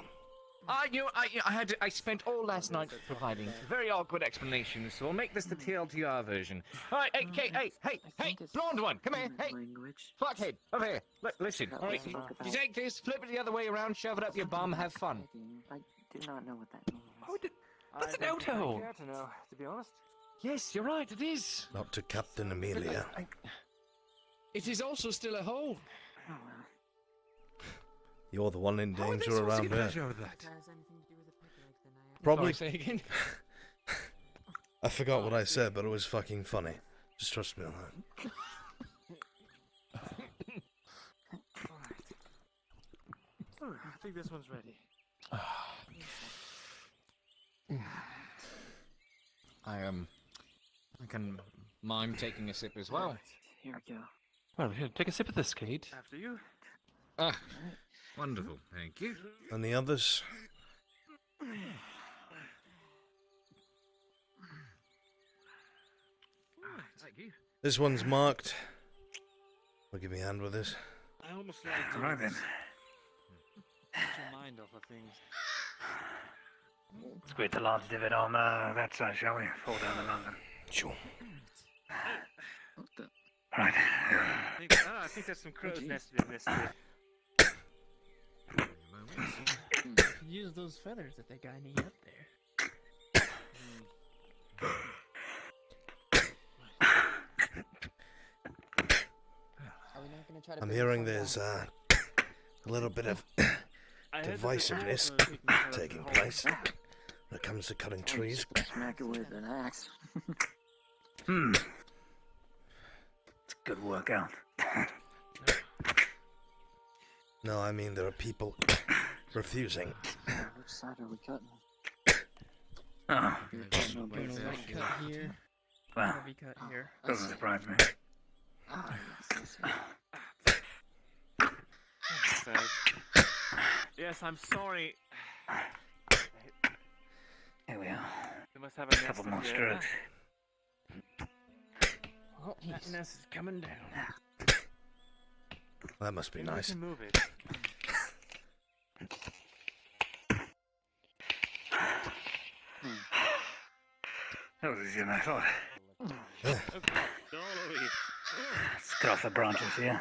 I spent all last night providing very awkward explanations, so we'll make this the TLDR version. All right, hey, blonde one, come here, hey, fuckhead, over here. Listen, all right, you take this, flip it the other way around, shove it up your bum, have fun. I do not know what that means. That's an I auto. don't care to know, to be honest. Yes, you're right, it is. Not to Captain Amelia. It is also still a hole. Oh, You're the one in How are they danger supposed to around get here. pleasure out of that? Probably. Sorry, say again. I forgot what I said, but it was fucking funny. Just trust me on that. Oh, I think this one's ready. I can mime taking a sip as well. Here we go. Well, here, take a sip of this, Kate. After you. Ah, wonderful, thank you. And the others? Thank you. This one's marked. Well, give me a hand with this. I almost like to Right then. get your mind off of things. Let's create the large divot on that side, shall we? Fall down to London. Sure. Right. I think there's some crow's nested in this bit. Use those feathers that guy need up there. I'm hearing there's a little bit of divisiveness taking place when it comes to cutting trees. Smack it with an axe. It's a good workout. No, I mean there are people refusing. Which side are we cutting? Oh. Cut here. Wow. Heavy cut here. Doesn't surprise me. Ah, yes, Yes, I'm sorry. Here we are. We must have a nest Couple more here. strokes. Oh, that nest is coming down. That must be Maybe we nice. can move it. That was easier than I thought. Okay, Dolly. Let's cut off the branches here.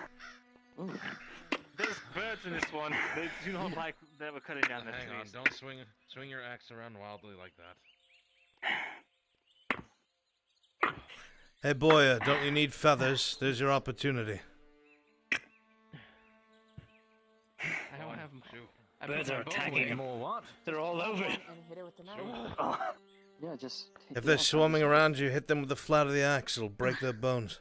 There's birds in this one. They do not like that we're cutting down the Hang on, trees. don't swing your axe around wildly like that. Hey boy, don't you need feathers? There's your opportunity. I don't have them. Birds are attacking More what? They're all over it. Yeah, just. If they're swarming around you, hit them with the flat of the axe. It'll break their bones.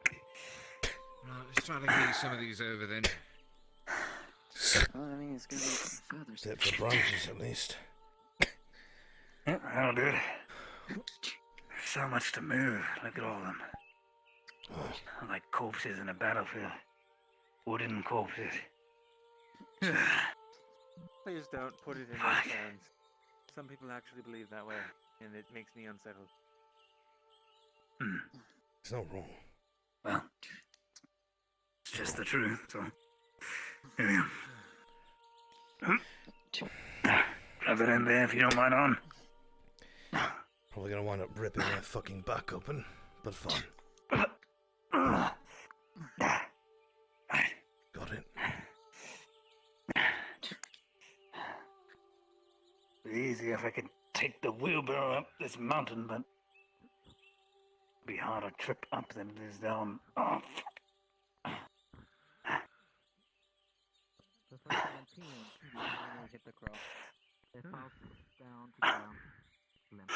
Right, let's try to get some of these over then. Well, I mean, it's gonna be some feathers. Except for branches, at least. Yep, that'll do it. So much to move. Look at all of them. Like corpses in a battlefield. Wooden corpses. Please don't put it in Fuck. those hands. Some people actually believe that way, and it makes me unsettled. There's no wrong. Well, it's just the truth, so. Here we go. Have it in there if you don't mind on. Probably gonna wind up ripping their fucking back open, but fine. Got it. It'd be easy if I could take the wheelbarrow up this mountain, but it'd be harder trip up than it is down. Oh, fuck. The first 17 hit the cross. It falls down to ground. Limp.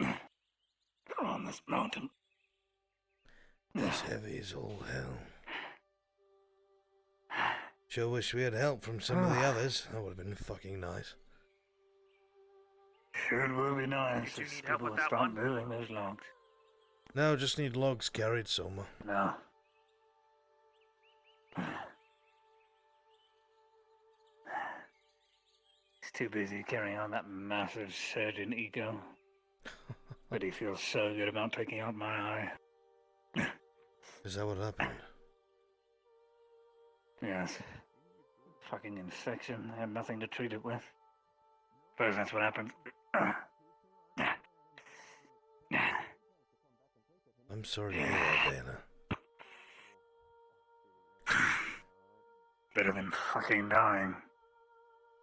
Go on this mountain. This heavy as all hell. Sure wish we had help from some of the others. That would have been fucking nice. Sure it will be nice You if need help people with that start one? moving those logs. No, just need logs carried somewhere. No. He's too busy carrying on that massive surgeon ego. But he feels so good about taking out my eye. Is that what happened? Yes. Fucking infection. I had nothing to treat it with. Suppose that's what happened. I'm sorry to hear that, Dana. Better than fucking dying.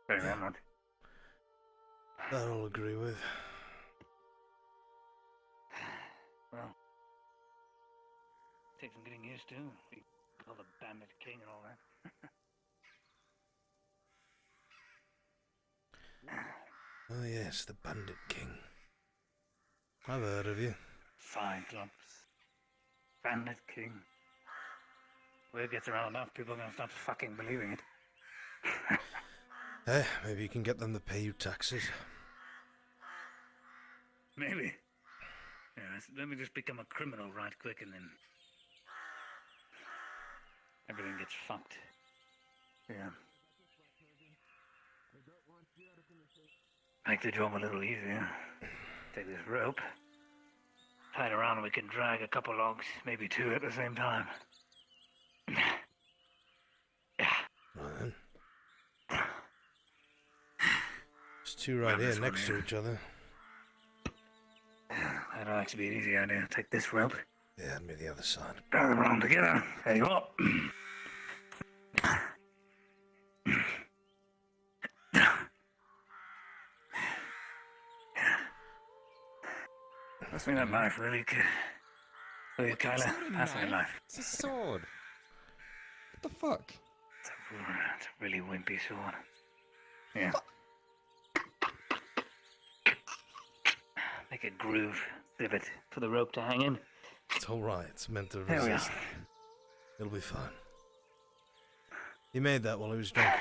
Better than that. That I'll agree with. Well, takes some getting used to. All the bandit king and all that. Oh yes, the Bandit King. I've heard of you. Cyclops. Bandit king. Word gets around enough, people are gonna start fucking believing it. Maybe you can get them to pay you taxes. Maybe. Yeah, let me just become a criminal right quick and then everything gets fucked. Yeah. Make the job a little easier. Take this rope, tie it around and we can drag a couple logs, maybe two at the same time. Right. There's two right here next to each other. That'll actually be an easy idea. Take this rope. Yeah, and me the other side. Drag them around together. There you are. Pass me that knife, really, kid. Will you, Kyla? Pass me a knife. It's a sword. What the fuck? It's a really wimpy sword. Yeah. Make a groove, divot for the rope to hang in. It's alright, it's meant to There we are. resist. It'll be fine. He made that while he was drunk.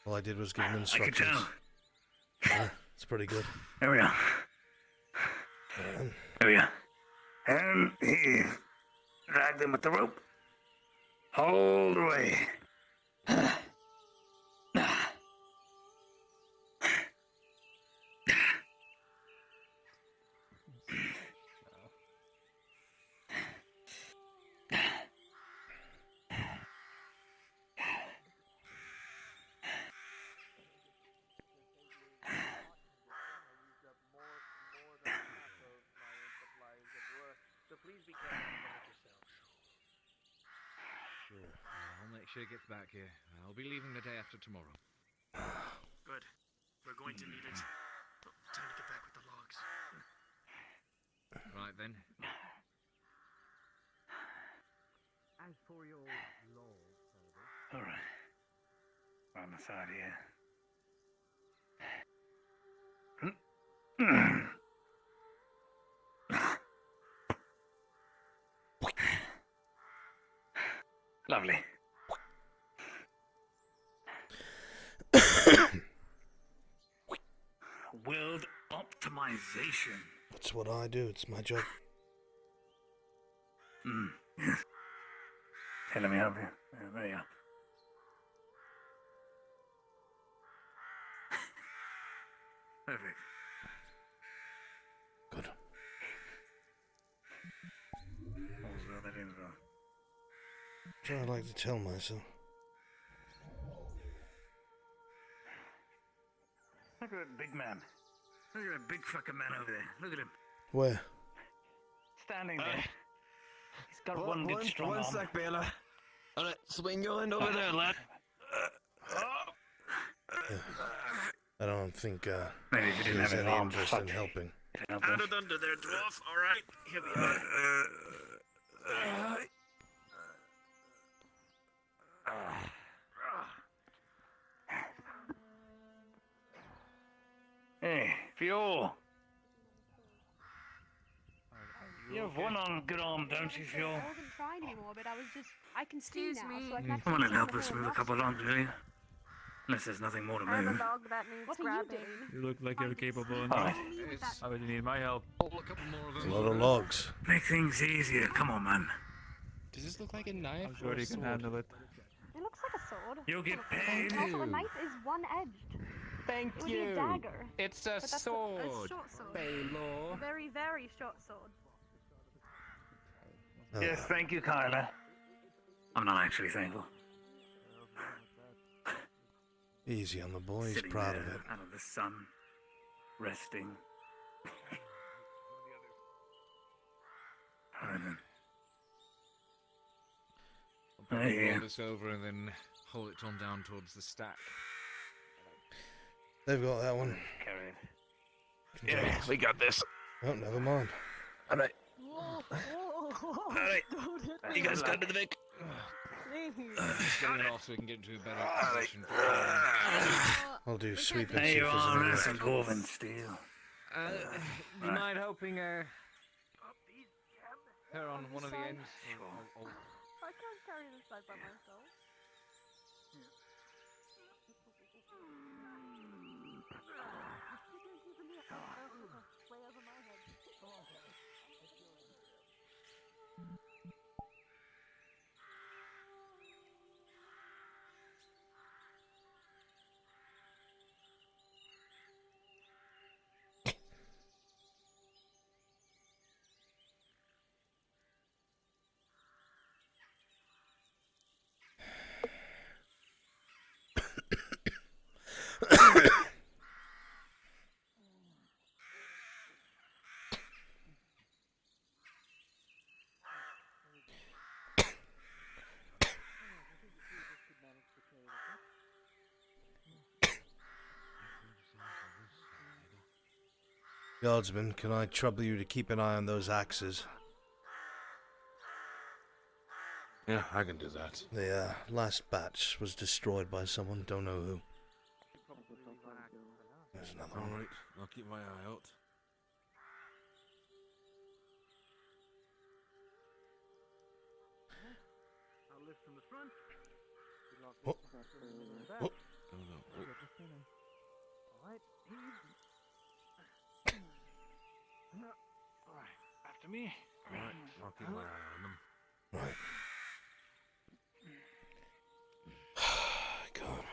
All I did was give him I instructions. can tell. Yeah, it's pretty good. There we are. And There we are. And here. Drag them with the rope. All the way. Sure. I'll make sure it gets back here. I'll be leaving the day after tomorrow. Good. We're going to need it. Oh, time to get back with the logs. Right then. As for your log service, All right. On the side here. Lovely. World optimization. that's what I do, it's my job. Yes. Hey, let me help you. Yeah, there you are. Perfect. Good. All's well that ends well. That's what I like to tell myself. Look at that big man. Look at that big fucking man over there. Look at him. Where? Standing there. He's got one good strong arm. One sec, Bela. Alright, swing your end over there, lad. I don't think Maybe if you didn't there's have an any arm, interest fuck. in helping. Out it under there, dwarf. All right, here we are. Hey, Fiol. You have one on good arm, don't you, Fiol? I wasn't trying anymore, but I was just. I can see now, so I can actually Come on and see help the us whole move a lot. couple logs, will you? Unless there's nothing more to I have a move. dog that needs What are you grabbing. doing? You look like you're capable enough. Alright. I would need my help. Oh, a couple more of There's them. a lot of logs. Make things easier. Come on, man. Does this look like a knife I'm or sure a you can sword? handle it. It looks like a sword. You'll get paid. And also, a knife is one-edged. Thank It would you. be a dagger. It's a But that's sword. A short sword. Baylor. A very, very short sword. Oh, Yes, thank you, Kyla. I'm not actually thankful. easy on the boy. He's Sitting proud there of it. out of the sun, resting. Alright then. I'll probably Right here. roll this over and then haul it on down towards the stack. They've got that one. Carry it. Yeah, we got this. Oh, never mind. All right. Whoa, All right. You guys got to the Vic. Please. Just getting it off so we can get into a better position. I'll do sweep and There see you if there's are, any that's a left. dwarven steel. Do you mind helping her on one of the ends? I can't carry this bag by myself. Way over my head. Guardsman, can I trouble you to keep an eye on those axes? Yeah, I can do that. The last batch was destroyed by someone, don't know who. There's another one. Alright, I'll keep my eye out. I'll lift from the front. Oh. Oh. Oh, no. Alright, Alright, after me. Alright, I'll keep my eye on them. Right. God.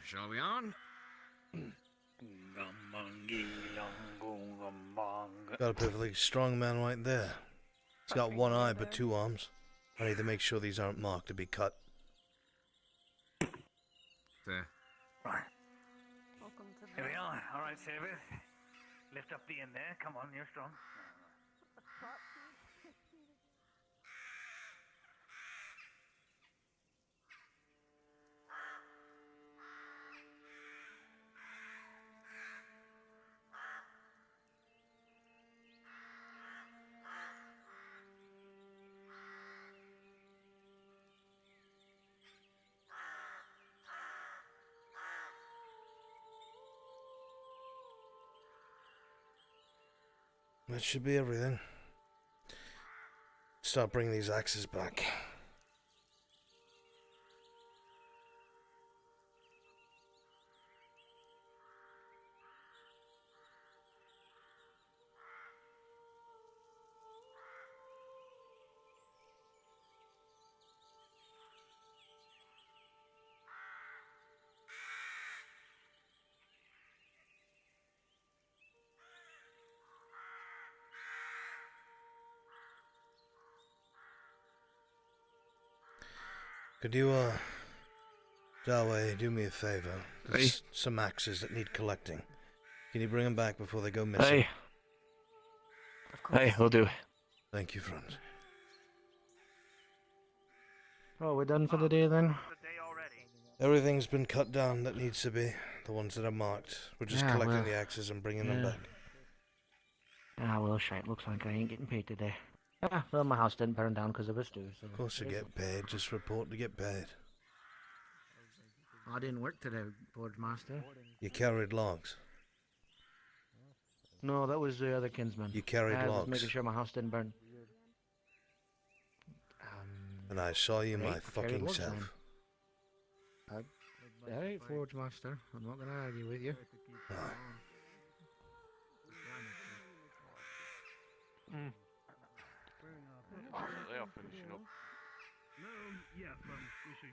Shall we on? Got a perfectly strong man right there. He's got one eye but two arms. I need to make sure these aren't marked to be cut. There. Right. Welcome to Here we are. Alright, Sabeth. Lift up the end there. Come on, you're strong. That should be everything. Start bringing these axes back. Could you, Darway, do me a favor? There's some axes that need collecting. Can you bring them back before they go missing? Hey. Hey, will do. Thank you, friend. Oh, we're done for the day then? Everything's been cut down that needs to be. The ones that are marked. We're just Yeah, collecting well, the axes and bringing them yeah. back. Ah, well, shite. Looks like I ain't getting paid today. Ah, well, my house didn't burn down because of us too. So Of course you get paid. Just report to get paid. I didn't work today, Forge Master. You carried logs. No, that was the other kinsman. You carried I was logs. making sure my house didn't burn. And I saw you my Right, carried fucking logs self. then. Alright, Forge Master. I'm not going to argue with you. They are finishing up.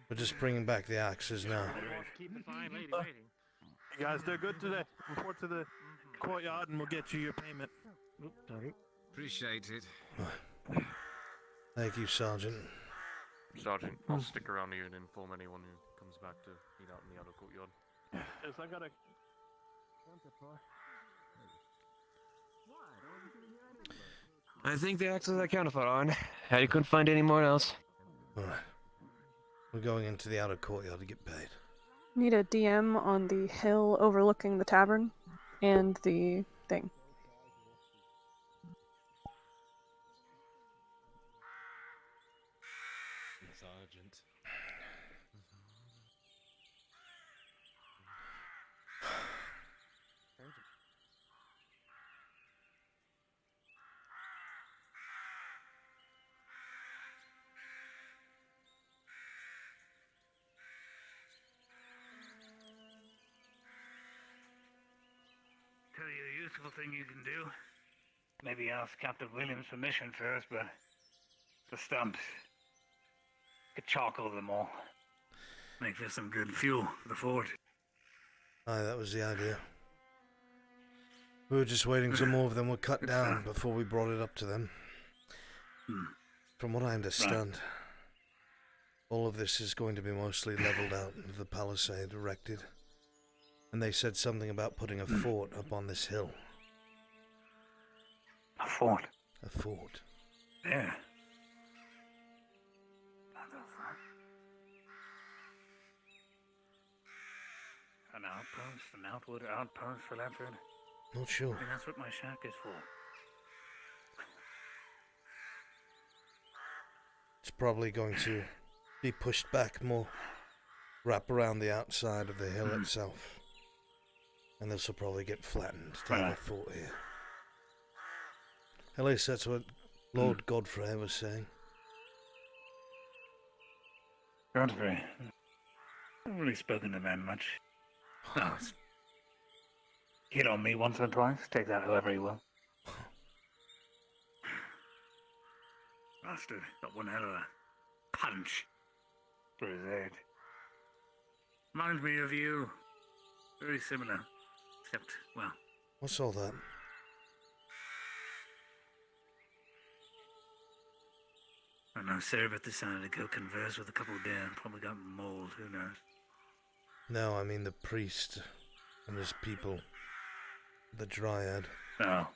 We're just bringing back the axes now. Keep the fine lady waiting. You guys did good today. Report to the courtyard and we'll get you your payment. Oops, sorry. Appreciate it. Thank you, Sergeant. Sergeant, I'll stick around here and inform anyone who comes back to meet out in the outer courtyard. Yes, I gotta. I think the axes are counted for, Arn. I couldn't find any more else. Alright. We're going into the outer courtyard to get paid. Need a DM on the hill overlooking the tavern and the thing. Sergeant. Tell you a useful thing you can do. Maybe ask Captain Williams' permission first, but the stumps. Could charcoal them all. Make for some good fuel for the fort. Aye, that was the idea. We were just waiting till more of them were cut down before we brought it up to them. From what I understand, all of this is going to be mostly leveled out with the palisade erected. And they said something about putting a fort up on this hill. A fort? A fort. There. An outpost? An outward outpost for that good? Not sure. I mean, that's what my shack is for. It's probably going to be pushed back more. Wrap around the outside of the hill itself. And this will probably get flattened to have a fort here. At least that's what Lord Godfrey was saying. Godfrey? I haven't really spoken to the man much. No, it's hit on me once or twice. Take that however you will. Bastard got one hell of a punch for his head. Reminds me of you. Very similar. Except, well... What's all that? I don't know, Cerebrus decided to go converse with a couple there. Probably got mauled, who knows. No, I mean the priest and his people. The Dryad. Oh.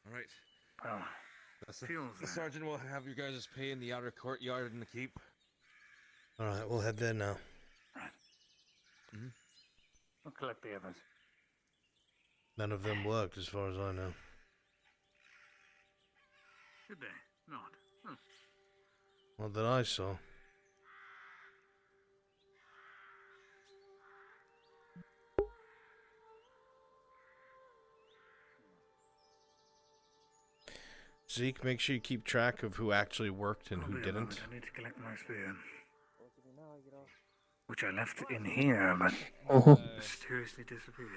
Alright. Oh. The sergeant will have you guys' pay in the outer courtyard in the keep. Alright, we'll head there now. We'll collect the others. None of them worked as far as I know. Did they? Not. Not that I saw. Zeke, make sure you keep track of who actually worked and who didn't. I need to collect my spear. Which I left in here, but mysteriously disappeared.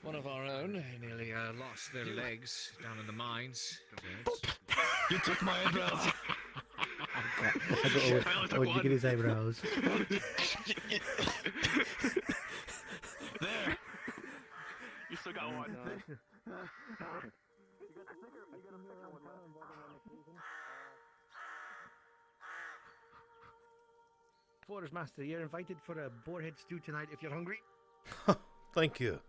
One of our own nearly lost their legs down in the mines. You took my eyebrows. Where'd you get his eyebrows? There. You still got one. Forest Master, you're invited for a boarhead stew tonight if you're hungry. Thank you.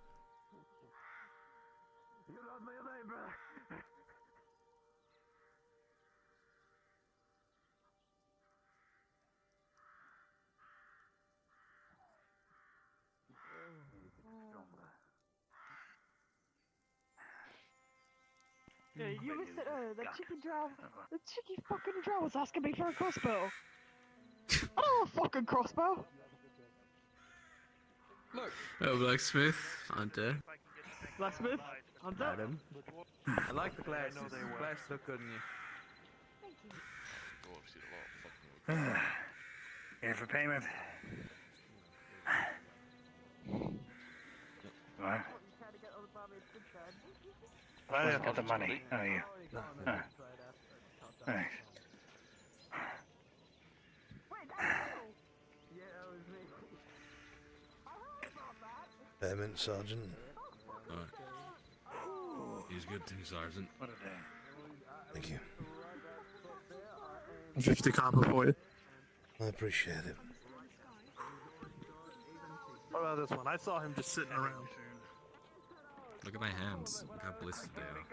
Yeah, you missed it earlier. The cheeky fucking drow was asking me for a crossbow. I don't want a fucking crossbow. Look. Oh, blacksmith, hunter. Blacksmith, hunter. Madam. I like the glasses. Glasses look good on you. Oh, I've seen a lot of fucking. Here for payment. What? Well, I've got the money. How are you? Thanks. Payment, Sergeant. Alright. He's good too, Sergeant. What a day. Thank you. 50 copper for you. I appreciate it. What about this one? I saw him just sitting around. Look at my hands. Look how blistered they are.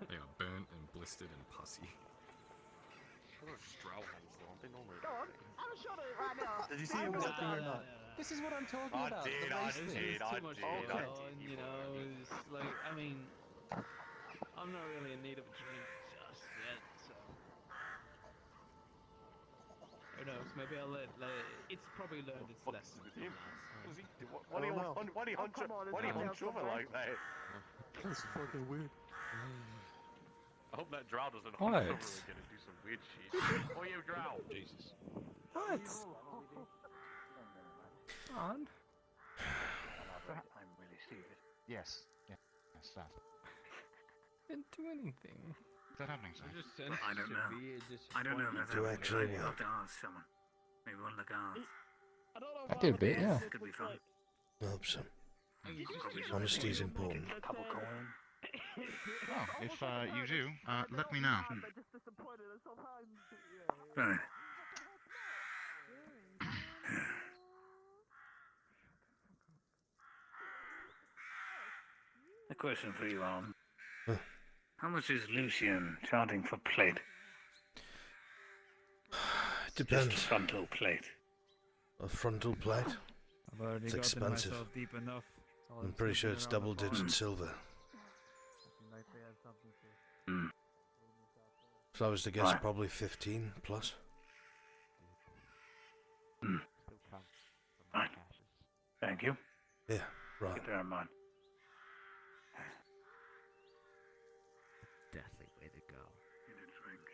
They are burnt and blistered and pussy. Those are drow hands, though, aren't they? Normally. I'm shot at it right now. Did you see him walking or not? This is what I'm talking I about. did, the I race thing. did, There's I too much did, going I on, did. you know, it's like, I mean, I'm not really in need of a drink just yet, so. Who knows, maybe I'll let it's probably learned its lesson. Why do you hunch over like that? That's fucking weird. I hope that drow doesn't What? hunch over again and do some weird shit. Oh, you drow! Jesus. What? On? I'm really stupid. Yes. Yes, that. Didn't do anything. Is that happening, sir? I don't know. I don't know if that's Do actually I'll work. have to ask someone. Maybe one of the guards. I did a bit, yeah. Could be fun. I hope so. Probably just Honesty's important. a couple coin. Well, if you do, let me know. Right. A question for you, Alan. Huh. How much is Lucian charging for plate? It depends. Just frontal plate. A frontal plate? I've already It's gotten expensive. myself deep enough. I'm pretty sure it's double digit silver. Hmm. If I was to guess, Right. probably 15 plus. Right. Thank you. Yeah, right. Keep that in mind. Deathly way to go. Need a drink.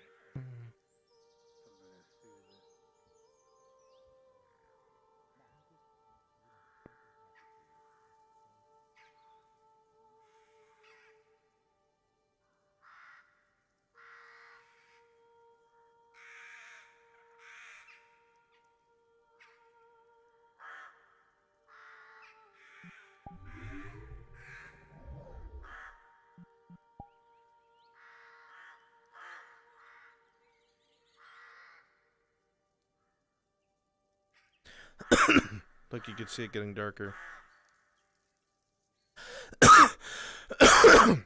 Look, you could see it getting darker.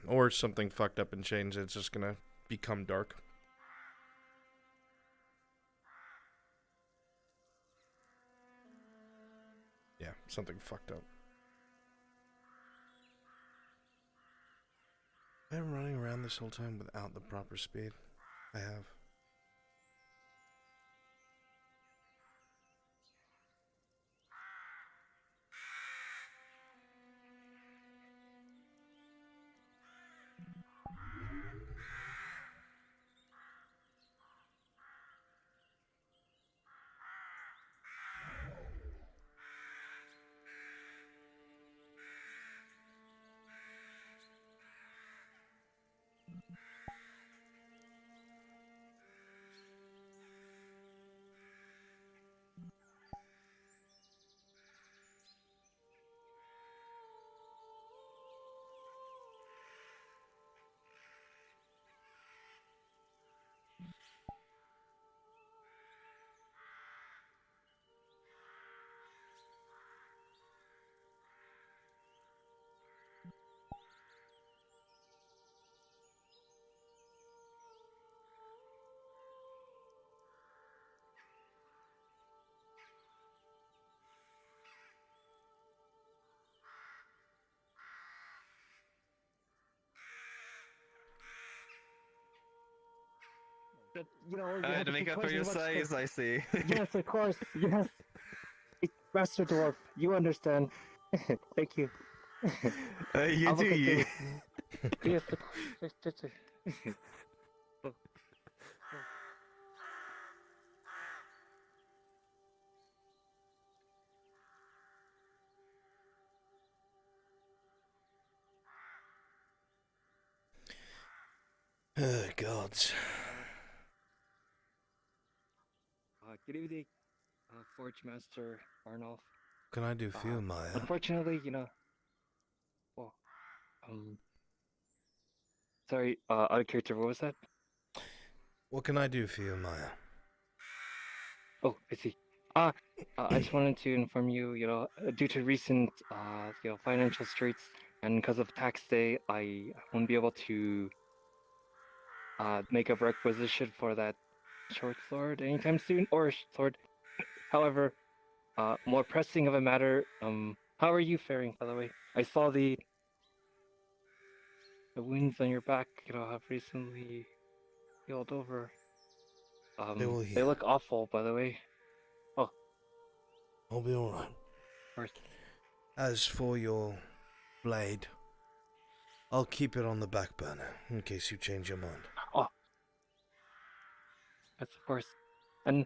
Or something fucked up and changed. It's just gonna become dark. Yeah, something fucked up. I'm running around this whole time without the proper speed. I have. but you know, you I have had to make keep up for your questions about size, I see. Yes, of course. Yes. Master Dwarf, you understand. Thank you. You I'll do look into you. it. Yes, of course. Just Oh, gods. Good evening, Forge Master Arnolf. Can I do for you, Maya? Unfortunately, you know. Well, sorry. Out of character, what was that? What can I do for you, Maya? Oh, I see. I just wanted to inform you, you know, due to recent, you know, financial straits and because of tax day, I won't be able to make a requisition for that short sword anytime soon, or sword. However, more pressing of a matter, how are you faring, by the way? I saw the wounds on your back, you know, have recently healed over. They will They heal. look awful, by the way. Oh. I'll be alright. As for your blade, I'll keep it on the back burner in case you change your mind. Oh. Yes, of course. And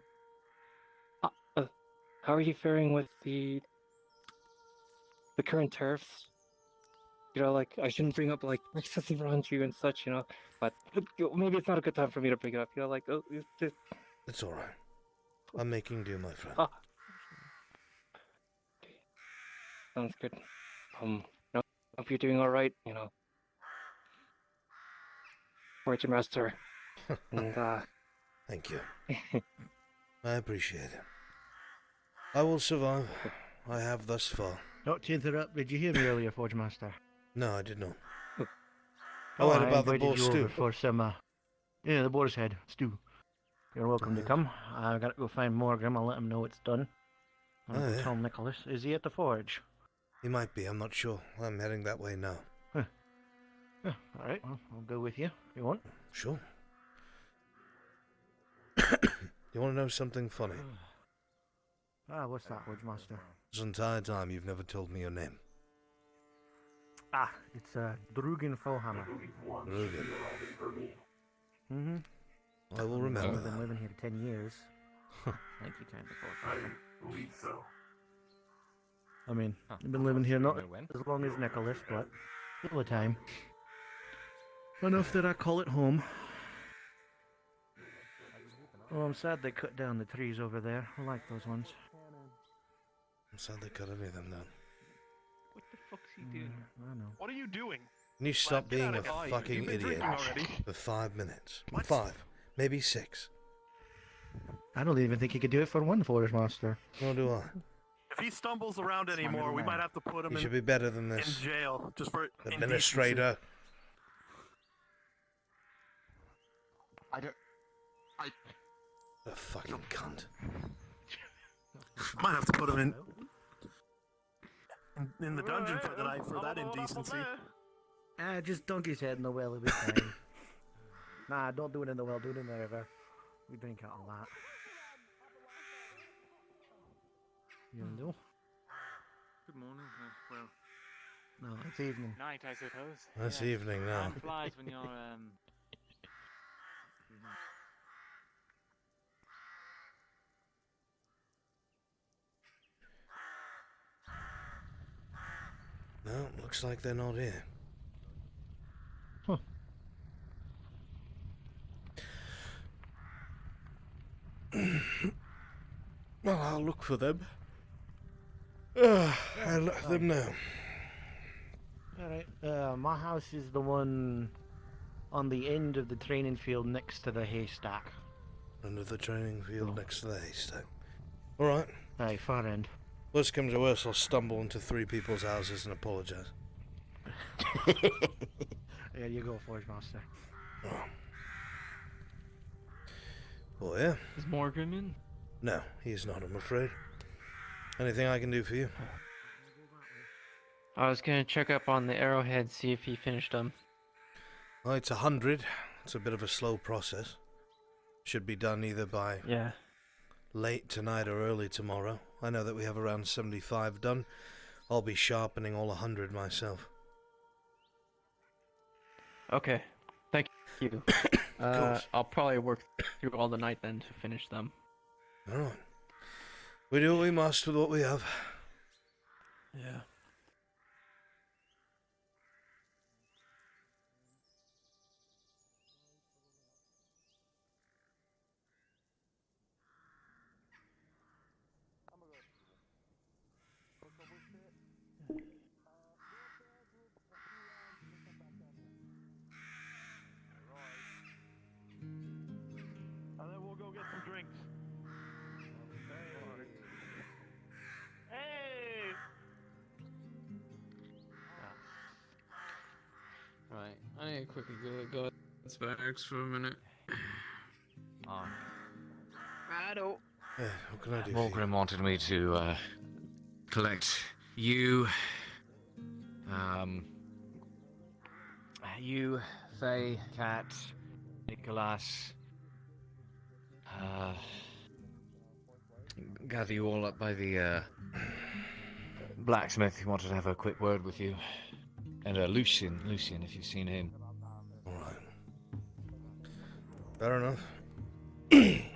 how are you faring with the current tariffs? You know, like, I shouldn't bring up, like, excessive around you and such, you know, but maybe it's not a good time for me to bring it up, you know, like, oh, it's just... It's alright. I'm making do, my friend. Ah. Sounds good. You know, hope you're doing alright, you know. Fortune Master. And, Thank you. I appreciate it. I will survive. I have thus far. Not to interrupt, did you hear me earlier, Forge Master? No, I did not. Oh, what I about the invited boar you stew? over for some, yeah, the boar's head stew. You're welcome to come. I gotta go find Morgan. I'll let him know it's done. I'll go tell Nicholas. Is he at the forge? He might be. I'm not sure. I'm heading that way now. Huh. Yeah, all right. Well, I'll go with you if you want. Sure. You want to know something funny? What's that, Forge Master? This entire time you've never told me your name. It's Drugan Fohammer. Rugen. Mm-hmm. I will remember I've been that. living here 10 years. Thank you, kind of, Forge Master. I believe so. I mean, I've been living here not as long as Nicholas, but still a time. Enough that I call it home. Oh, I'm sad they cut down the trees over there. I like those ones. I'm sad they cut any of them down. What the fuck's he doing? I know. What are you doing? Can you stop Get being out a of here. fucking You've been idiot drinking already. for 5 minutes? 5, maybe 6. I don't even think he could do it for one Forge Master. Nor do I. If he stumbles around anymore, we might have to put him He in, should be better than in this. jail just for Administrator. A fucking cunt. Might have to put him in the dungeon for the night for that indecency. Just dunk his head in the well, it'll be fine. Nah, don't do it in the well, do it in the river. We drink out of that. You know? Good morning. Well, No, it's evening. night, I suppose. It's evening now. Time flies when you're No, looks like they're not here. Huh. Well, I'll look for them. I'll let them know. Alright, my house is the one on the end of the training field next to the haystack. Under the training field next to the haystack. Alright. Aye, far end. Worst comes to worst, I'll stumble into 3 people's houses and apologise. There you go, Forge Master. Oh, yeah? Is Morgan in? No, he's not, I'm afraid. Anything I can do for you? I was gonna check up on the arrowhead, see if he finished them. Well, it's 100. It's a bit of a slow process. Should be done either by late tonight or early tomorrow. I know that we have around 75 done. I'll be sharpening all 100 myself. Okay, thank you. I'll probably work through all the night then to finish them. Alright. We do what we must with what we have. Yeah. And then we'll go get some drinks. Hey! Right, I need to quickly go to barracks for a minute. Righto. Yeah, what can I do for you? Morgrim wanted me to collect you, you, Faye, Cat, Nicholas, gather you all up by the blacksmith. He wanted to have a quick word with you. And Lucian, if you've seen him. Alright. Fair enough. Hey,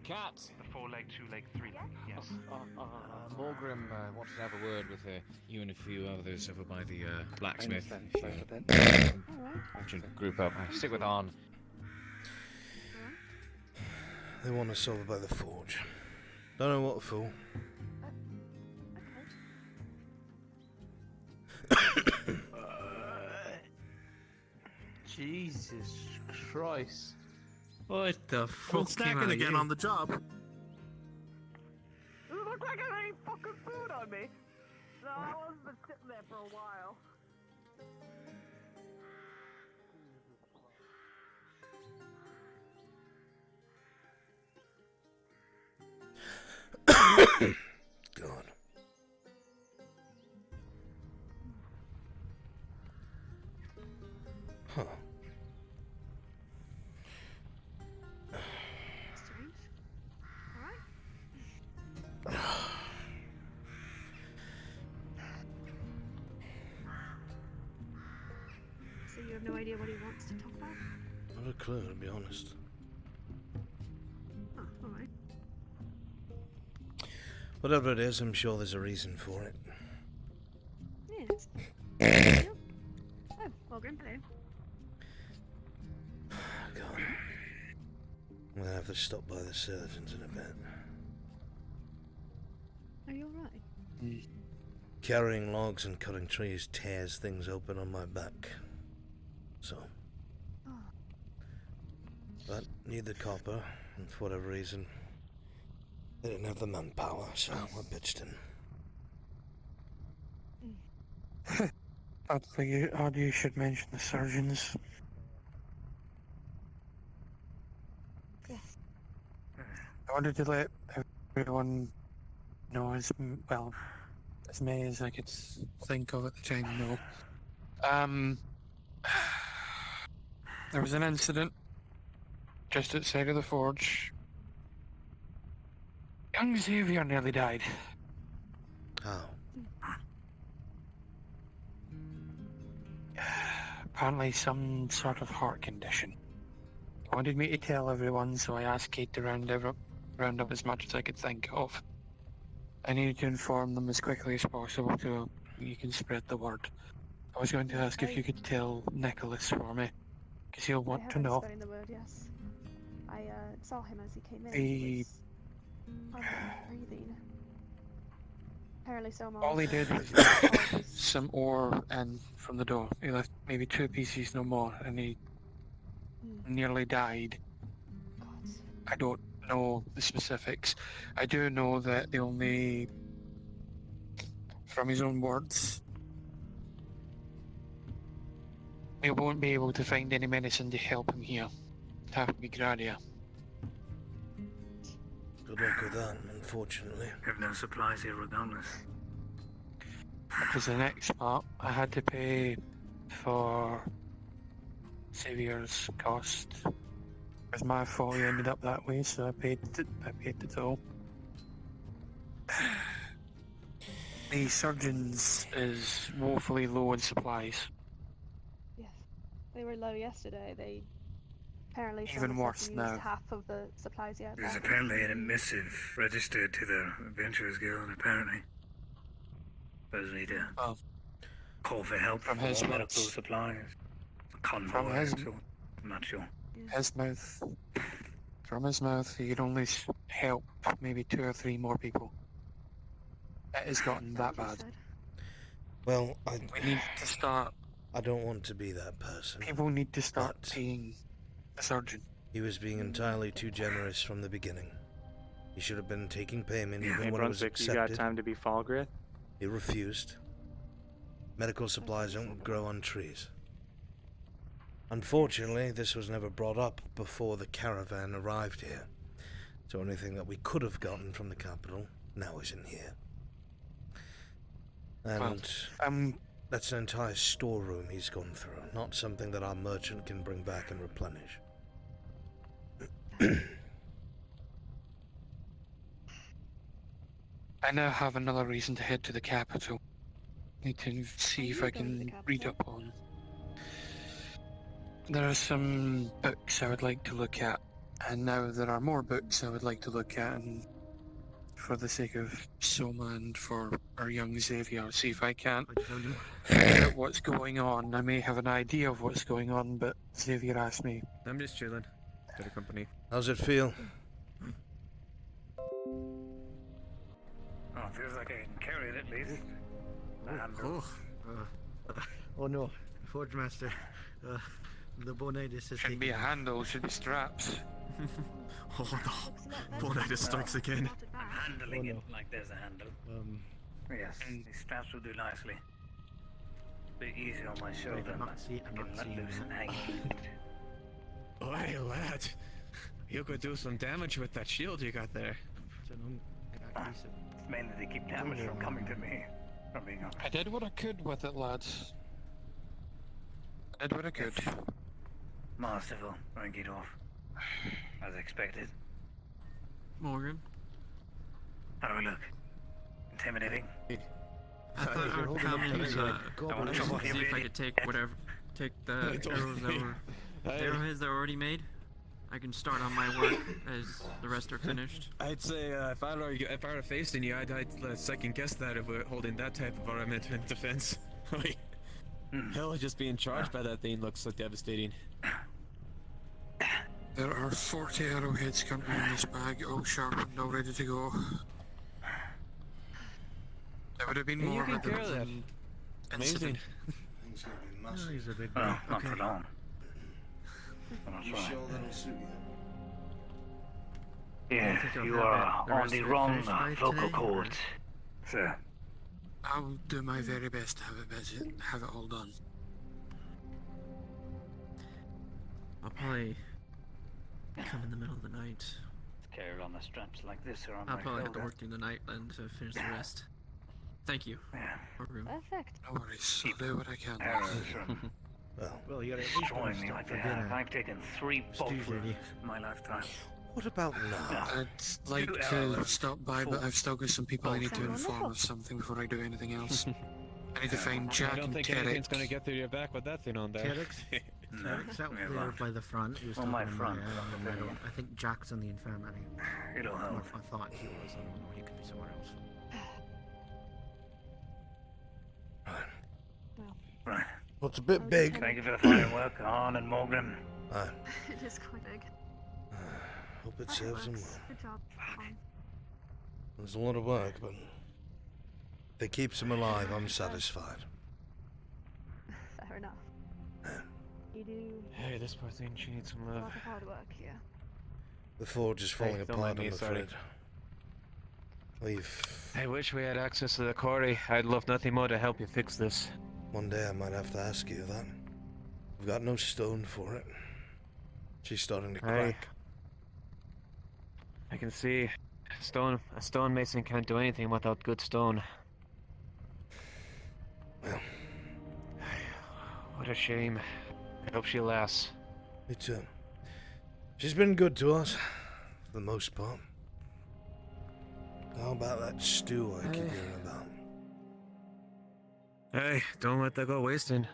Cat! The 4-leg, 2-leg, 3-leg. Yes. Morgrim wanted to have a word with you and a few others over by the blacksmith. Should group up. Stick with On. They want us over by the forge. Don't know what for. Jesus Christ. What the fuck snacking again on the job. Does it look like I ain't fucking food on me? No, I wasn't been sitting there for a while. God. Huh. Strange. Alright. So you have no idea what he wants to talk about? Not a clue, to be honest. Oh, alright. Whatever it is, I'm sure there's a reason for it. Yes. Oh, Morgan, hello. God. I'm gonna have to stop by the surgeons in a bit. Are you alright? Carrying logs and cutting trees tears things open on my back. So. Oh. But need the copper, and for whatever reason, they didn't have the manpower, so I pitched in. Oddly, you should mention the surgeons. Yes. I wanted to let everyone know as many as I could think of at the time. No. There was an incident just outside of the forge. Young Xavier nearly died. How? Apparently some sort of heart condition. He wanted me to tell everyone, so I asked Kate to round up as much as I could think of. I needed to inform them as quickly as possible so you can spread the word. I was going to ask if you could tell Nicholas for me, because he'll want to know. Spreading the word, yes. I saw him as he came in. He was breathing. Apparently so much. all he did was get some ore in from the door. He left maybe 2 pieces, no more, and he nearly died. God. I don't know the specifics. I do know that the only, from his own words, we won't be able to find any medicine to help him here. It'd have to be Gradia. Good luck with that, unfortunately. We have no supplies here regardless. Because the next part, I had to pay for Xavier's cost. It was my fault he ended up that way, so I paid the toll. The surgeons is woefully low in supplies. Yes, they were low yesterday. They apparently Even someone worse said to now. use half of the supplies yet. There's apparently a missive registered to the Adventurers Guild, apparently. Suppose we need to call for help from for his more mouth. medical supplies. Convoy, From his, so I'm not sure. his mouth. From his mouth, he could only help maybe 2 or 3 more people. It has gotten that bad. Well, We need to start. I don't want to be that person. People need to start paying the surgeon. He was being entirely too generous from the beginning. He should have been taking payment even Hey, when it was Brunswick, you accepted. got time to be Falgrith? He refused. Medical supplies don't grow on trees. Unfortunately, this was never brought up before the caravan arrived here. So anything that we could have gotten from the capital now is in here. And that's an entire storeroom he's gone through, not something that our merchant can bring back and replenish. I now have another reason to head to the capital. Need to see if I can read up on. There are some books I would like to look at, and now there are more books I would like to look at, and for the sake of Soma and for our young Xavier, see if I can't figure out what's going on. I may have an idea of what's going on, but Xavier asked me. I'm just chilling. Bit of company. How's it feel? Oh, feels like I can carry it at least. Oh no, Forge Master. The Bonitis is Shouldn't be a handle, should be straps. Oh no, Bonitis strikes again. I'm handling it like there's a handle. Yes, these straps will do nicely. A bit easier on my shoulder. I'm not seeing loose and hang. Oi, lad. You could do some damage with that shield you got there. It's mainly they keep damage from coming to me. From being honest. I did what I could with it, lads. I did what I could. Masterful, rank it off. As expected. Morgan? How do we look? Intimidating? I thought I would come and see if I could take the arrows that were the arrowheads that were already made. I can start on my work as the rest are finished. I'd say if I were facing you, I'd second guess that if we're holding that type of armament in defense. Hell, just being charged by that thing looks so devastating. There are 40 arrowheads currently in this bag, all sharpened, all ready to go. There would have been more, you can but there carry was that. an Amazing. incident. Things gonna be massive. He's a big Well, not for long. You sure that'll suit you? Yeah, I'll you have are the on rest the of it wrong finished by vocal today, cords, sir. I'll do my very best to have it all done. I'll probably come in the middle of the night. Carry it on the straps like this or on I'll my probably have to shoulder. work through the night then to finish the rest. Thank you. Morgan. Perfect. No worries, I'll do what I can. Arrows from well, you're at least gonna destroying me stop like for they dinner. have. I've taken 3 bolt Steve's wounds ready. in my lifetime. What about now? I'd like 2 to arrows, stop by, but 4 I've still got some people I need to bolts. inform of something before I do anything else. I need to find I Jack don't and think anything's Terek. gonna get through your back with that thing on there. Terek's out Yeah, there right. by the front. He was On talking my in front, in the okay. middle. I think Jack's in the infirmary. It'll Or help. I thought he was. I don't know. He could be somewhere else. Right. Well, it's a bit big. Thank you for the fine work, Arn and Morgan. It is quite big. Hope it That serves him works. well. Good job. There's a lot of work, but if it keeps him alive, I'm satisfied. Fair enough. You do Hey, this poor thing, she needs some a love. lot of hard work here. The forge is falling don't apart, mind me, I'm sorry. afraid. We've... I wish we had access to the quarry. I'd love nothing more to help you fix this. One day I might have to ask you that. We've got no stone for it. She's starting to crack. I can see. A stonemason can't do anything without good stone. Well. What a shame. I hope she lasts. Me too. She's been good to us, for the most part. How about that stew I keep hearing about? Hey, don't let that go wasting.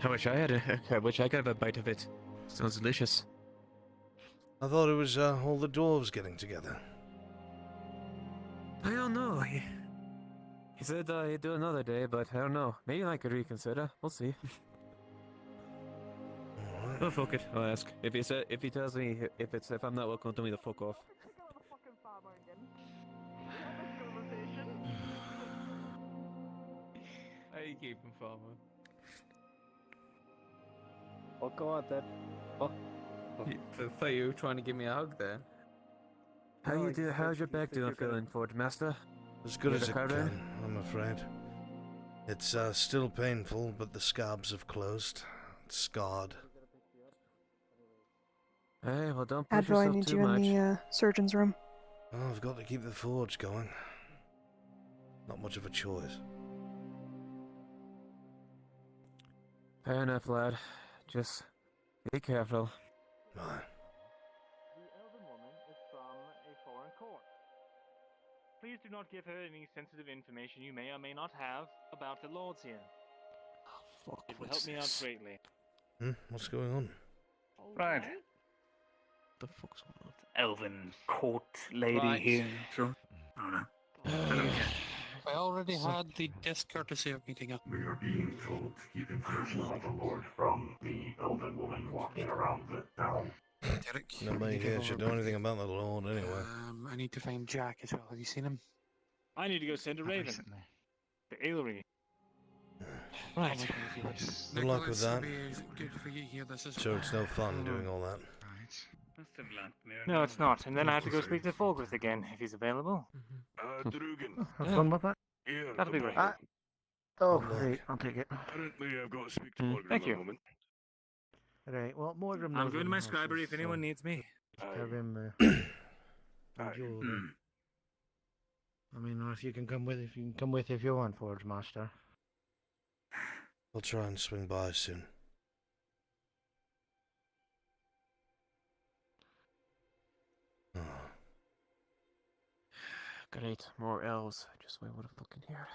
I wish I had I wish I could have a bite of it. Sounds delicious. I thought it was all the dwarves getting together. I don't know. He said he'd do another day, but I don't know. Maybe I could reconsider. We'll see. Oh, fuck it. I'll ask. If he tells me if I'm not welcome, tell me to fuck off. How you keeping, farmer? Oh, go on then. Oh. I thought you were trying to give me a hug there. How's your back doing, feeling, Forge Master? As good You as had it a crowd can, I'm afraid. It's still painful, but the scabs have closed. It's scarred. Hey, well, don't push Advil, I yourself need too you much. in the surgeon's room. Oh, I've got to keep the forge going. Not much of a choice. Fair enough, lad. Just be careful. Right. The elder woman is from a foreign court. Please do not give her any sensitive information you may or may not have about the lords here. Fuck, It will help me out greatly. What's going on? Right. The fuck's going on? Elven court lady Right. here. Sure. Oh, no. I already had the discourtesy of meeting up. We are being told to keep information about the Lord from the elven woman walking around the town. Derek, Nobody here should know anything about the Lord anyway. I need to find Jack as well. Have you seen him? I need to go send a raven. The Ailery. Right. Good luck with that. Good for you to hear this as Sure, it's no fun doing all that. No, it's not. And then I have to go speak to Fulgrith again, if he's available. Drugan. Have fun with that. Yeah, That'll be great. Oh, great. I'll take it. Apparently, I've got to speak to Morgan Thank in a you. moment. Right, well, Morgan knows I'm going to my him, scribery if so anyone needs me. Have him enjoy the- I mean, or if you can come with, if you want, Forge Master. I'll try and swing by soon. Great, more elves. Just wait, what a fucking here.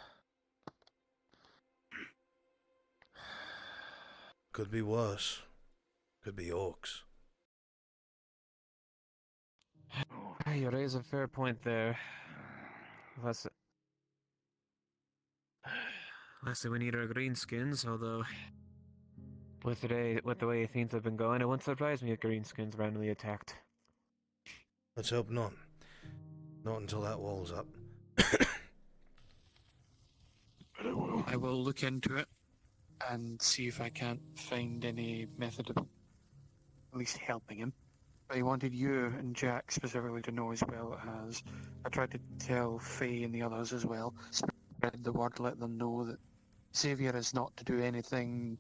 Could be worse. Could be orcs. You raise a fair point there. Lastly, we need our greenskins, although with the way things have been going, it wouldn't surprise me if greenskins randomly attacked. Let's hope not. Not until that wall's up. I will look into it and see if I can't find any method of at least helping him. But he wanted you and Jack specifically to know as well as I tried to tell Faye and the others as well. Spread the word, let them know that Xavier is not to do anything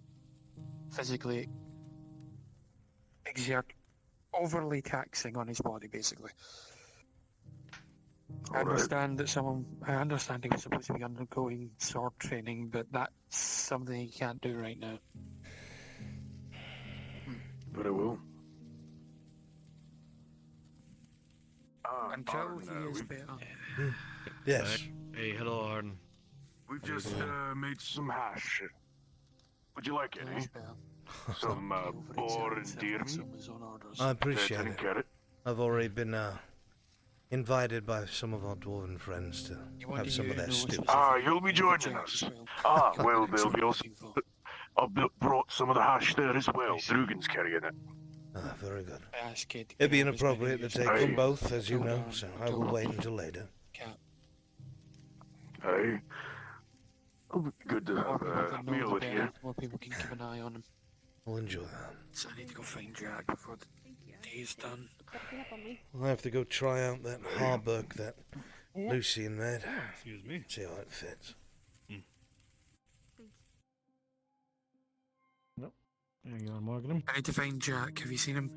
physically overly taxing on his body, basically. I understand that I understand he was supposed to be undergoing sword training, but that's something he can't do right now. But I will. Until he is better. Yes. Hey, hello, Arden. We've just made some hash. Would you like any? Some boar and deer meat? I appreciate And it. carrot? I've already been invited by some of our dwarven friends to have some of their stew. Ah, you'll be joining us. Ah, well, they'll be also. I've brought some of the hash there as well. Drugan's carrying it. Ah, very good. I asked Kate to It'd be get up as many inappropriate to as take possible. them both, as you know, so I will wait until later. Hey. It'll be good to have a meal with you. More people can keep an eye on him. I'll enjoy that. So I need to go find Jack before the day's done. I'll have to go try out that harbuk that Lucian made. Excuse me. See how it fits. Nope. There you are, Morgan. I need to find Jack. Have you seen him?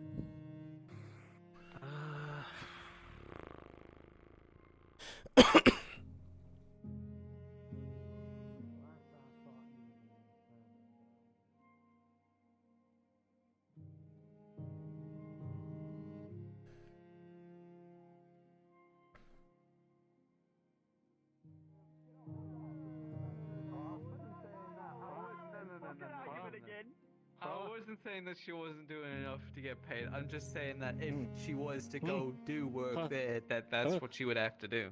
wasn't saying that she wasn't doing enough to get paid. I'm just saying that if she was to go do work there, that's what she would have to do.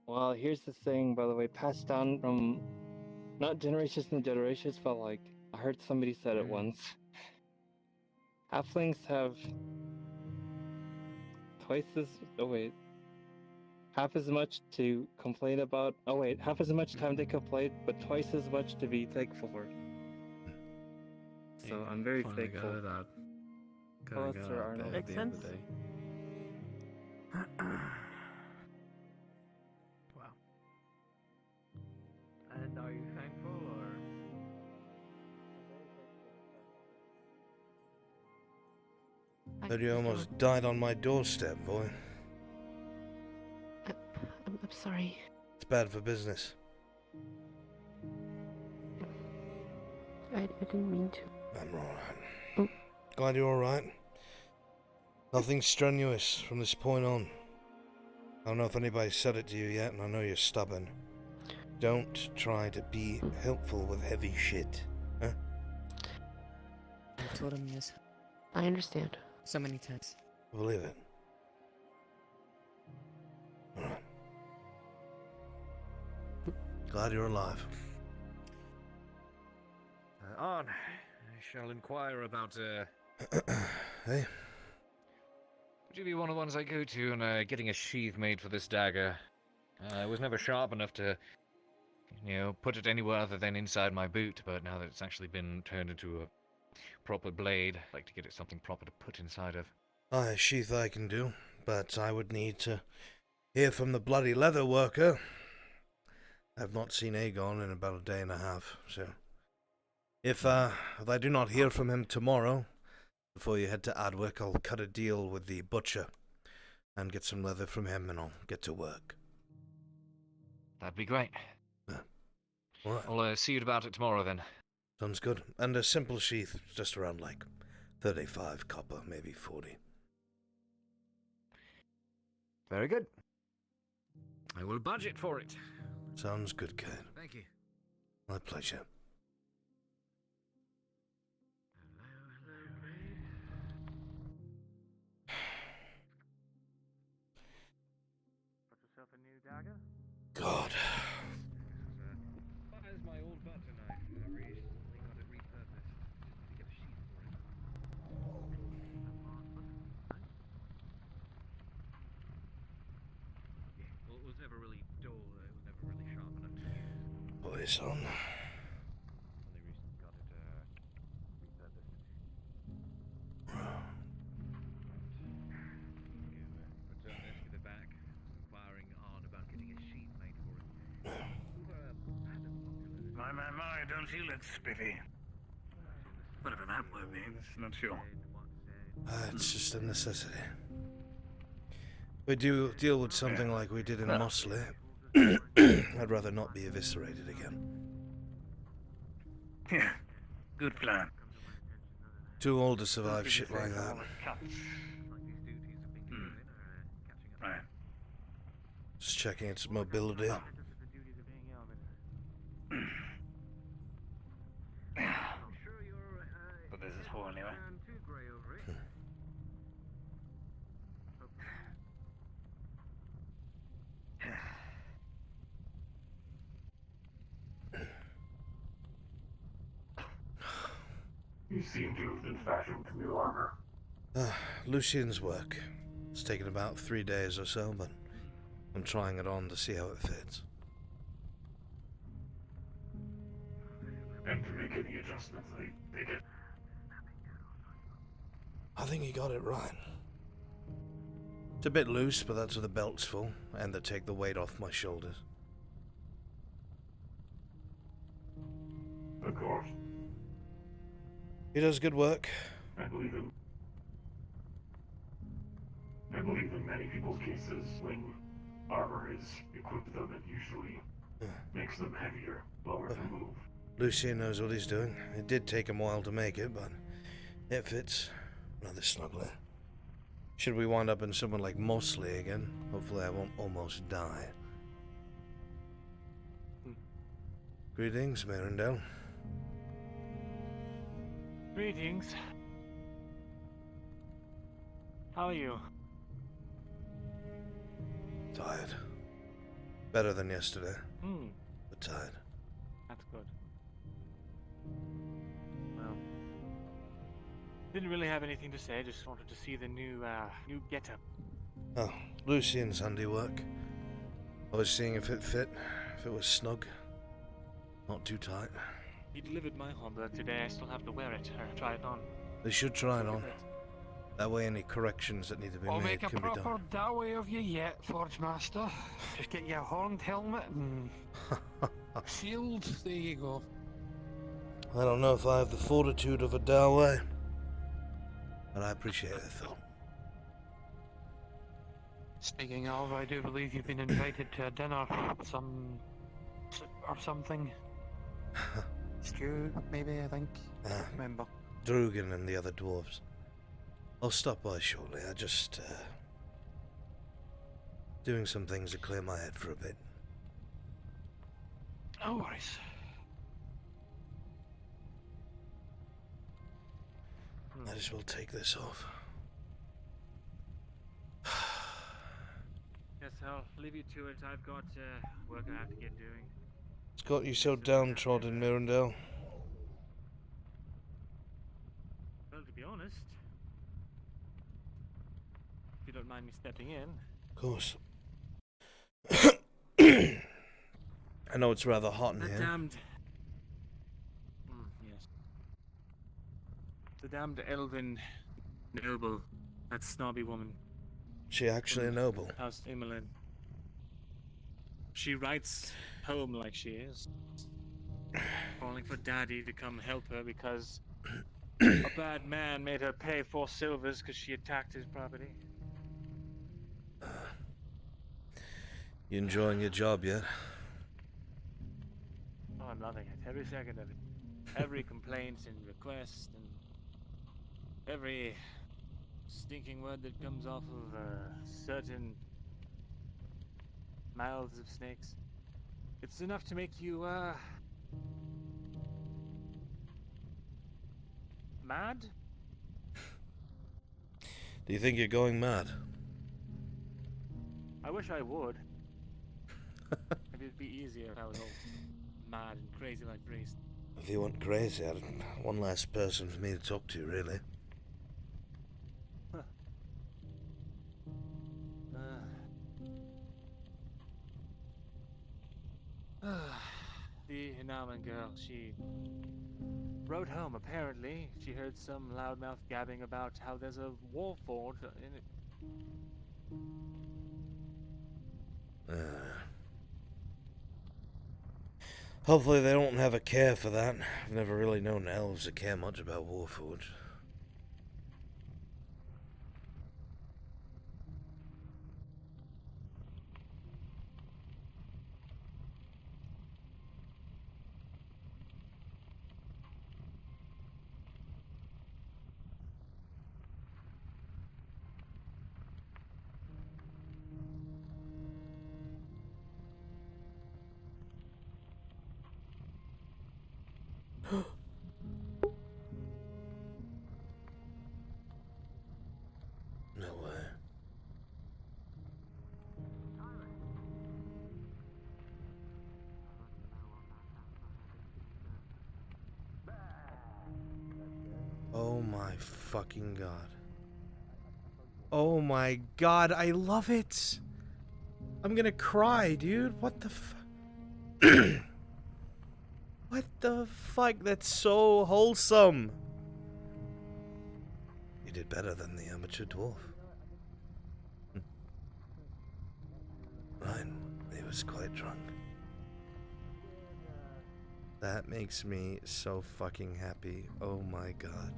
Well, here's the thing, by the way, passed down from not generations and generations, but like I heard somebody said it once. Halflings have half as much to complain about. Oh wait, half as much time to complain, but twice as much to be thankful for. So I'm very Finally thankful. got it out. Well, Got Sir out Arnold. there at the end of the day. Wow. And are you thankful, or? But you almost died on my doorstep, boy. I'm sorry. It's bad for business. I didn't mean to. I'm alright. Glad you're alright. Nothing strenuous from this point on. I don't know if anybody said it to you yet, and I know you're stubborn. Don't try to be helpful with heavy shit. Huh? I told him yes. I understand. So many times. Believe it. Alright. Glad you're alive. Arn, I shall inquire about, Hey? Would you be one of the ones I go to and, getting a sheath made for this dagger? I was never sharp enough to, put it anywhere other than inside my boot, but now that it's actually been turned into a proper blade, I'd like to get it something proper to put inside of. A sheath I can do, but I would need to hear from the bloody leather worker. I've not seen Aegon in about a day and a half, so... If I do not hear from him tomorrow, before you head to Adwick, I'll cut a deal with the butcher and get some leather from him, and I'll get to work. That'd be great. Yeah. All right. I'll see you about it tomorrow then. Sounds good. And a simple sheath, just around like 35 copper, maybe 40. Very good. I will budget for it. Sounds good, Kate. Thank you. My pleasure. Got yourself a new dagger? God. That is my old butter knife. I recently got it repurposed. Just need to get a sheath for it. Yeah, well, it was never really dull. It was never really sharp enough to use. Boy, son. Only recently got it repurposed. Return this to the back, inquiring on about getting a sheath made for it. My, don't you look spiffy? Whatever that word means, not sure. It's just a necessity. We do deal with something like we did in Mosley. I'd rather not be eviscerated again. Yeah, good plan. Too old to survive shit like that. Right. Just checking its mobility. What this is for, anyway. You seem to have been fashioned from new armor. Lucian's work. It's taken about 3 days or so, but I'm trying it on to see how it fits. And to make any adjustments, they get... I think he got it right. It's a bit loose, but that's what the belt's for, and to take the weight off my shoulders. Of course. He does good work. I believe in many people's cases, when armor is equipped with them, it usually makes them heavier, lower to move. Lucian knows what he's doing. It did take him a while to make it, but it fits rather snugly. Should we wind up in someone like Mosley again, hopefully I won't almost die. Greetings, Marindale. Greetings. How are you? Tired. Better than yesterday. But tired. That's good. Well, didn't really have anything to say. Just wanted to see the new getup. Oh, Lucian's handiwork. I was seeing if it fit, if it was snug. Not too tight. He delivered my Honda today. I still have to wear it or try it on. They should try it on. That way any corrections that need to be I'll made make a can be proper done. dowie of you yet, Forge Master. Just get your horned helmet and shield. There you go. I don't know if I have the fortitude of a Doway, but I appreciate the thought. Speaking of, I do believe you've been invited to a dinner, or something. Stew, maybe, I think. I can't remember. Drugan and the other dwarves. I'll stop by shortly. I just, doing some things to clear my head for a bit. No worries. Might as well take this off. Yes, I'll leave you to it. I've got work I have to get doing. It's got you so downtrodden, Mirandale. Well, to be honest, if you don't mind me stepping in. Of course. I know it's rather hot in The here. damned. Yes. The damned elven noble, that snobby woman. She actually a noble. House Immelin. She writes home like she is, calling for Daddy to come help her because a bad man made her pay 4 silvers because she attacked his property. You enjoying your job yet? Oh, I'm loving it. Every second of it. Every complaint and request and every stinking word that comes off of certain mouths of snakes. It's enough to make you, mad? Do you think you're going mad? I wish I would. Maybe it'd be easier if I was all mad and crazy like Priest. If you want crazy, I'd one last person for me to talk to, really. The Inaman girl, she rode home. Apparently, she heard some loudmouth gabbing about how there's a war forge in it. Hopefully they don't have a care for that. I've never really known elves to care much about Warforged. No way. Oh my fucking god. Oh my god, I love it! I'm gonna cry, dude. What the What the fuck? That's so wholesome. You did better than the amateur dwarf. Right, he was quite drunk. That makes me so fucking happy. Oh my god.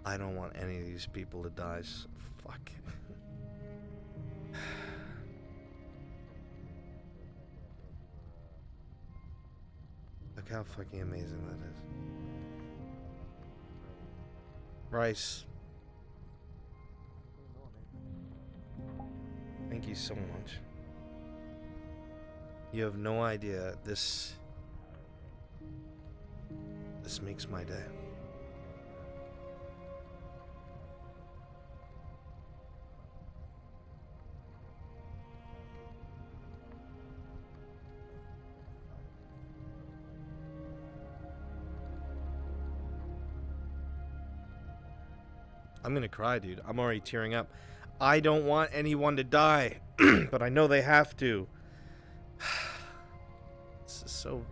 I don't want any of these people to die. Fuck. Look how fucking amazing that is. Rice. Thank you so much. You have no idea. This This makes my day. I'm gonna cry, dude. I'm already tearing up. I don't want anyone to die, but I know they have to. This is so...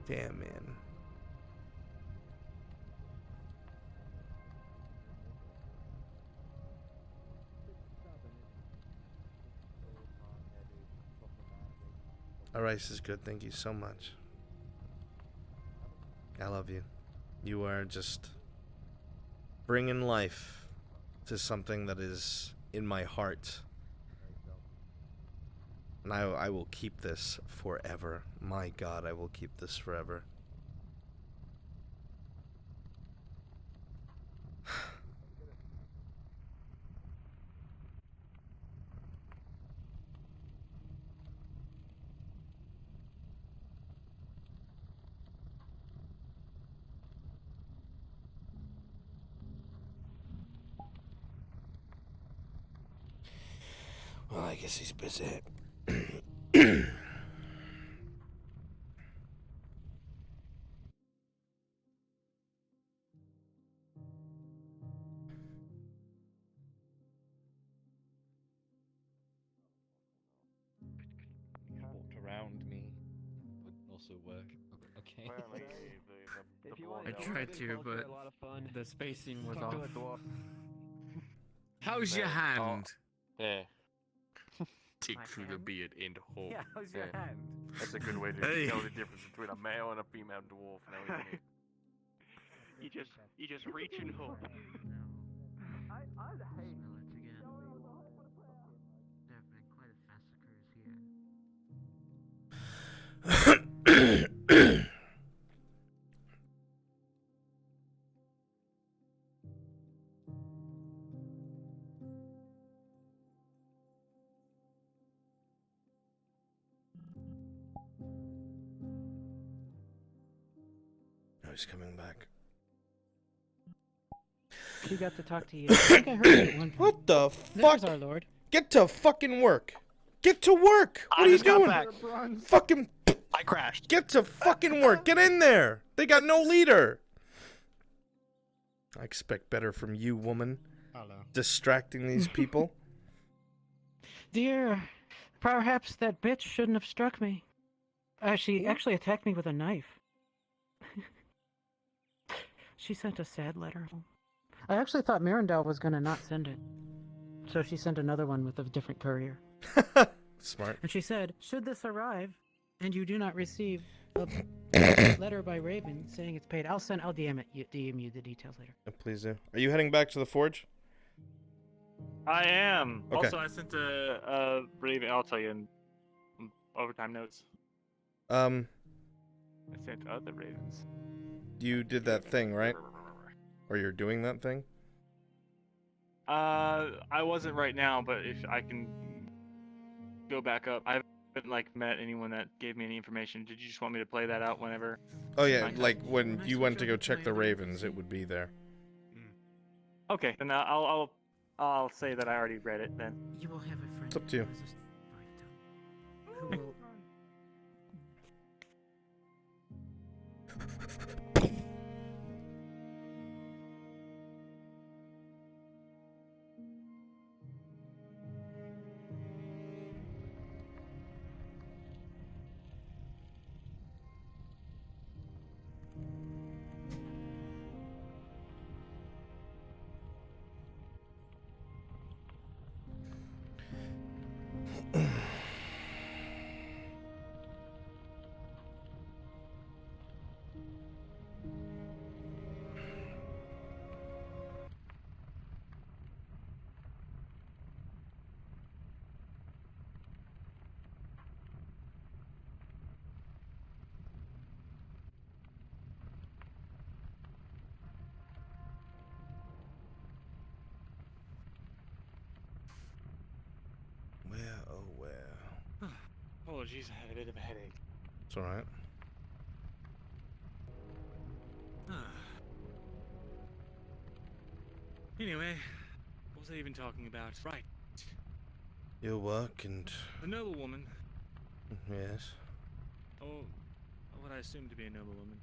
Damn, man. Alright, this is good. Thank you so much. I love you. You are just bringing life to something that is in my heart. And I will keep this forever. My God, I will keep this forever. Well, I guess he's busy. Walked around me would also work. Okay. I tried to, but the spacing was off. How's your hand? Yeah. Dig through the beard and hope. Yeah, how's your hand? That's a good way to Hey. tell the difference between a male and a female dwarf. Now, isn't it? You just reach and hope. Oh, he's coming back. She got to talk to you. I think I heard it at one point. What the There's fuck? our lord. Get to fucking work. Get to work. What are you doing? Fucking. I crashed. Get to fucking work. Get in there. They got no leader. I expect better from you, woman. Hello. Distracting these people. Dear, perhaps that bitch shouldn't have struck me. She actually attacked me with a knife. She sent a sad letter. I actually thought Mirandel was gonna not send it. So she sent another one with a different courier. Smart. And she said, should this arrive, and you do not receive a letter by Raven saying it's paid, I'll DM you the details later. Please do. Are you heading back to the forge? I am. Okay. Also, I sent a Raven. I'll tell you in overtime notes. I sent other Ravens. You did that thing, right? Or you're doing that thing? I wasn't right now, but if I can go back up, I haven't met anyone that gave me any information. Did you just want me to play that out whenever? Oh yeah, like when you went to go check the Ravens, it would be there. Okay, then I'll say that I already read it then. You will have a friend. It's up to you. Who will Where, oh where? Apologies, I had a bit of a headache. It's alright. Anyway, what was I even talking about? Right. Your work and... A noblewoman. Yes. Or what I assume to be a noblewoman.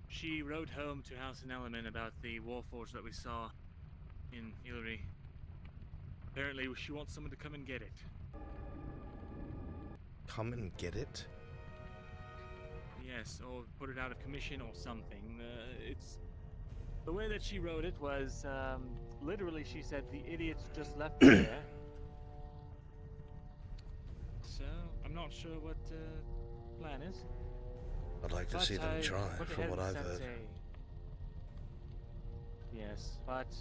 She wrote home to House and Element about the warforge that we saw in Hillary. Apparently, she wants someone to come and get it. Come and get it? Yes, or put it out of commission or something. It's... The way that she wrote it was, literally she said, the idiots just left me there. So, I'm not sure what the plan is. I'd like to see them try, from what I've heard. Yes, but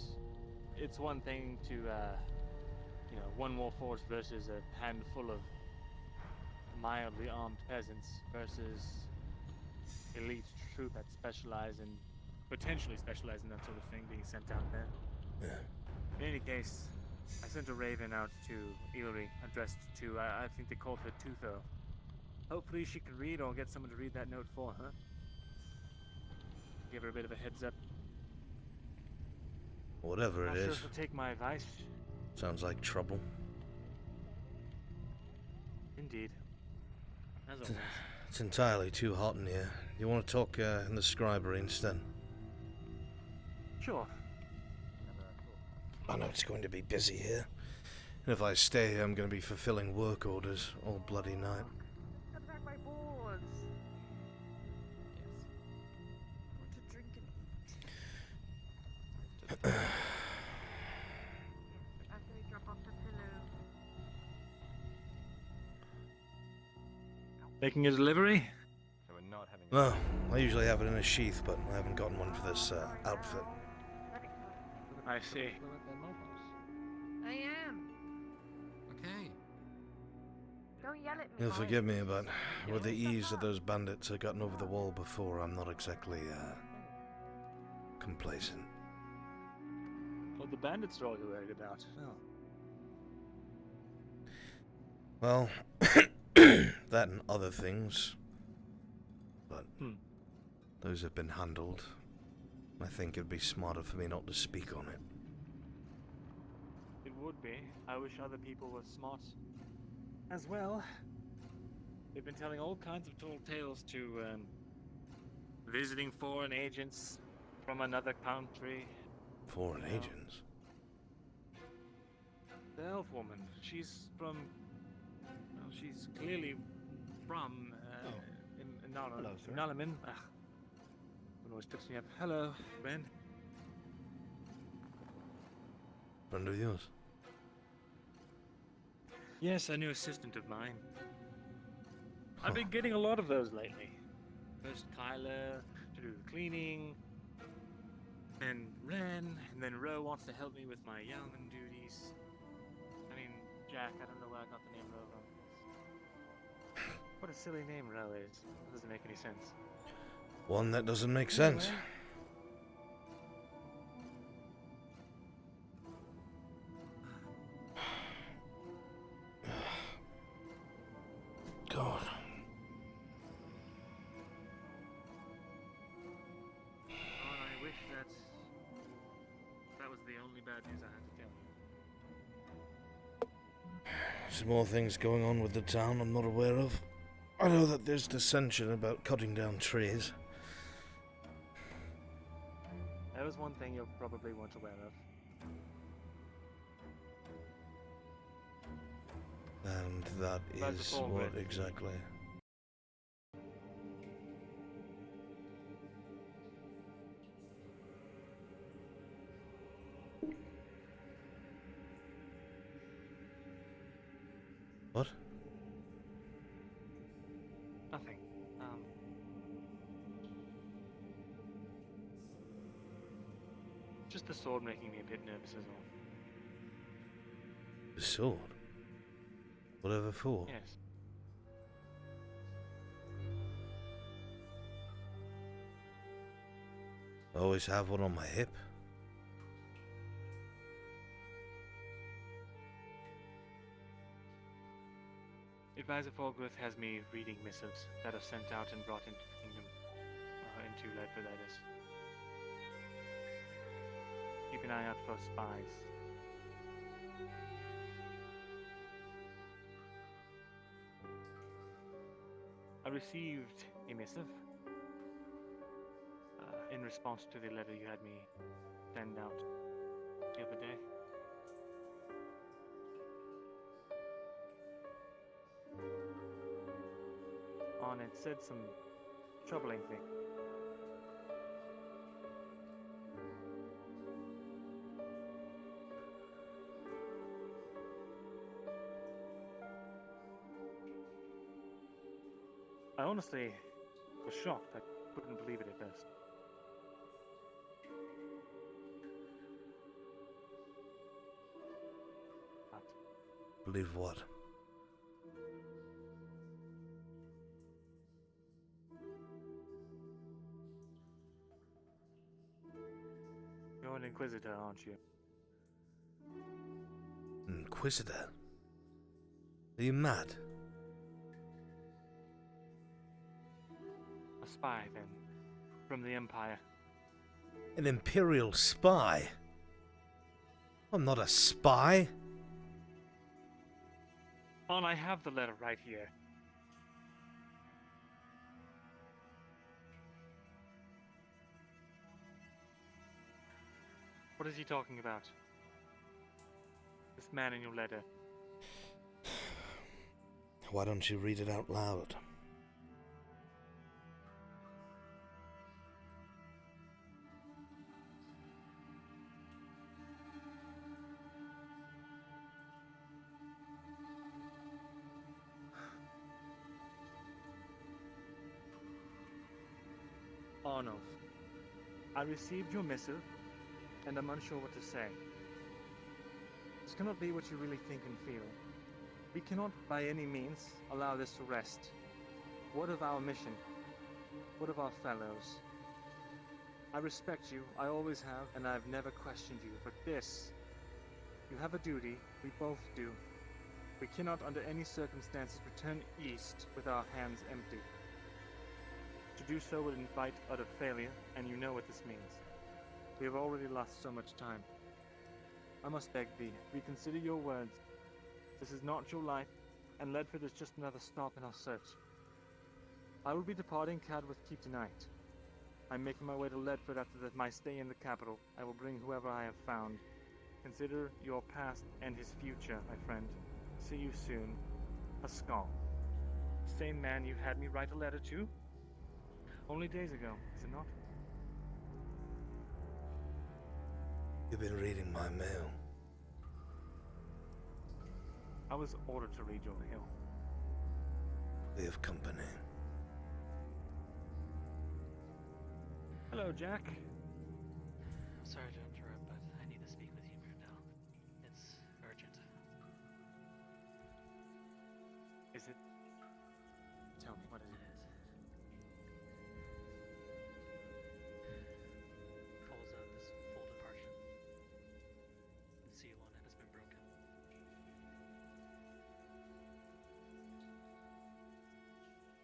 it's one thing to, you know, one warforged versus a handful of mildly armed peasants versus elite troop that potentially specialize in that sort of thing being sent out there. Yeah. In any case, I sent a raven out to Ilri, addressed to, I think they called her Tutho. Hopefully she can read or get someone to read that note for her. Give her a bit of a heads up. Whatever Not it sure is. she'll take my advice. Sounds like trouble. Indeed. As always. It's entirely too hot in here. You want to talk in the scribery instead? Sure. I know it's going to be busy here. And if I stay here, I'm going to be fulfilling work orders all bloody night. Attack my boards. I want to drink and eat. After we drop off the pillow. Making a delivery? So we're not having. Well, I usually have it in a sheath, but I haven't gotten one for this outfit. I see. I am. Okay. Don't yell at me. You'll forgive me, but with the ease that those bandits had gotten over the wall before, I'm not exactly complacent. What the bandits are all you worried about? Oh. Well, that and other things. But those have been handled. I think it'd be smarter for me not to speak on it. It would be. I wish other people were smart as well. They've been telling all kinds of tall tales to visiting foreign agents from another country. Foreign agents? The elf woman. She's from... Well, she's clearly from... Hello, sir. Nalamin. It always trips me up. Hello, Ben. Friend of yours? Yes, a new assistant of mine. I've been getting a lot of those lately. First Kyla to do the cleaning, then Ren, and then Ro wants to help me with my yeoman duties. I mean, Jack, I don't know where I got the name Ro from. What a silly name Ro is. It doesn't make any sense. One that doesn't make sense. God. Oh, I wish that was the only bad news I had to tell you. Some more things going on with the town I'm not aware of. I know that there's dissension about cutting down trees. That was one thing you probably weren't aware of. And that About the is fall what grid. exactly? What? Nothing. Just the sword making me a bit nervous is all. The sword? Whatever for? Yes. I always have one on my hip. Advisor Falgrith has me reading missives that are sent out and brought into the kingdom. Into Ledford, that is. You keep an eye out for spies. I received a missive in response to the letter you had me send out the other day. On it said some troubling things. I honestly was shocked. I couldn't believe it at first. Believe what? You're an inquisitor, aren't you? Inquisitor? Are you mad? A spy, then, from the Empire. An Imperial spy? I'm not a spy. I have the letter right here. What is he talking about? This man in your letter. Why don't you read it out loud? Arnold, I received your missive, and I'm unsure what to say. This cannot be what you really think and feel. We cannot, by any means, allow this to rest. What of our mission? What of our fellows? I respect you, I always have, and I've never questioned you, but this... You have a duty, we both do. We cannot, under any circumstances, return east with our hands empty. To do so would invite utter failure, and you know what this means. We have already lost so much time. I must beg thee, reconsider your words. This is not your life, and Ledford is just another stop in our search. I will be departing Cadworth Keep tonight. I'm making my way to Ledford after my stay in the capital. I will bring whoever I have found. Consider your past and his future, my friend. See you soon. Pascal. Same man you had me write a letter to? Only days ago, is it not? You've been reading my mail. I was ordered to read your mail. We have company. Hello, Jack. Sorry to interrupt, but I need to speak with you, Brindell. It's urgent. Is it? Tell me, what is it? Folds out this folded parchment. The seal on it has been broken.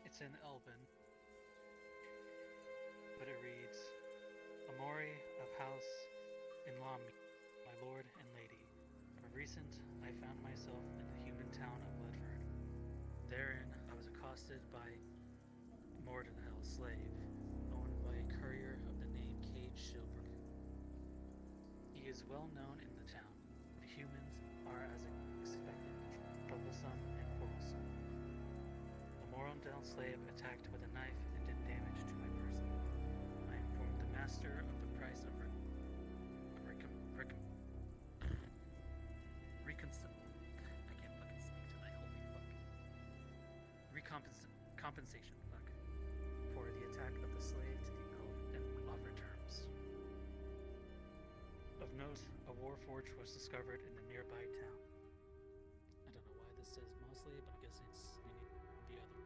It's in Elben, but it reads, Amori of House in Lami, my lord and lady. Of recent, I found myself in the human town of Ledford. Therein, I was accosted by Mordenhell slave, owned by a courier of the name Cage Shilbrook. He is well known in the town. The humans are as expected, troublesome and quarrelsome. The Mordenhell slave attacked with a knife and did damage to my person. I informed the master of the price of compensation for the attack of the slave to the elf and offer terms. Of note, a warforge was discovered in the nearby town. I don't know why this says Mosley, but I'm guessing it's the other.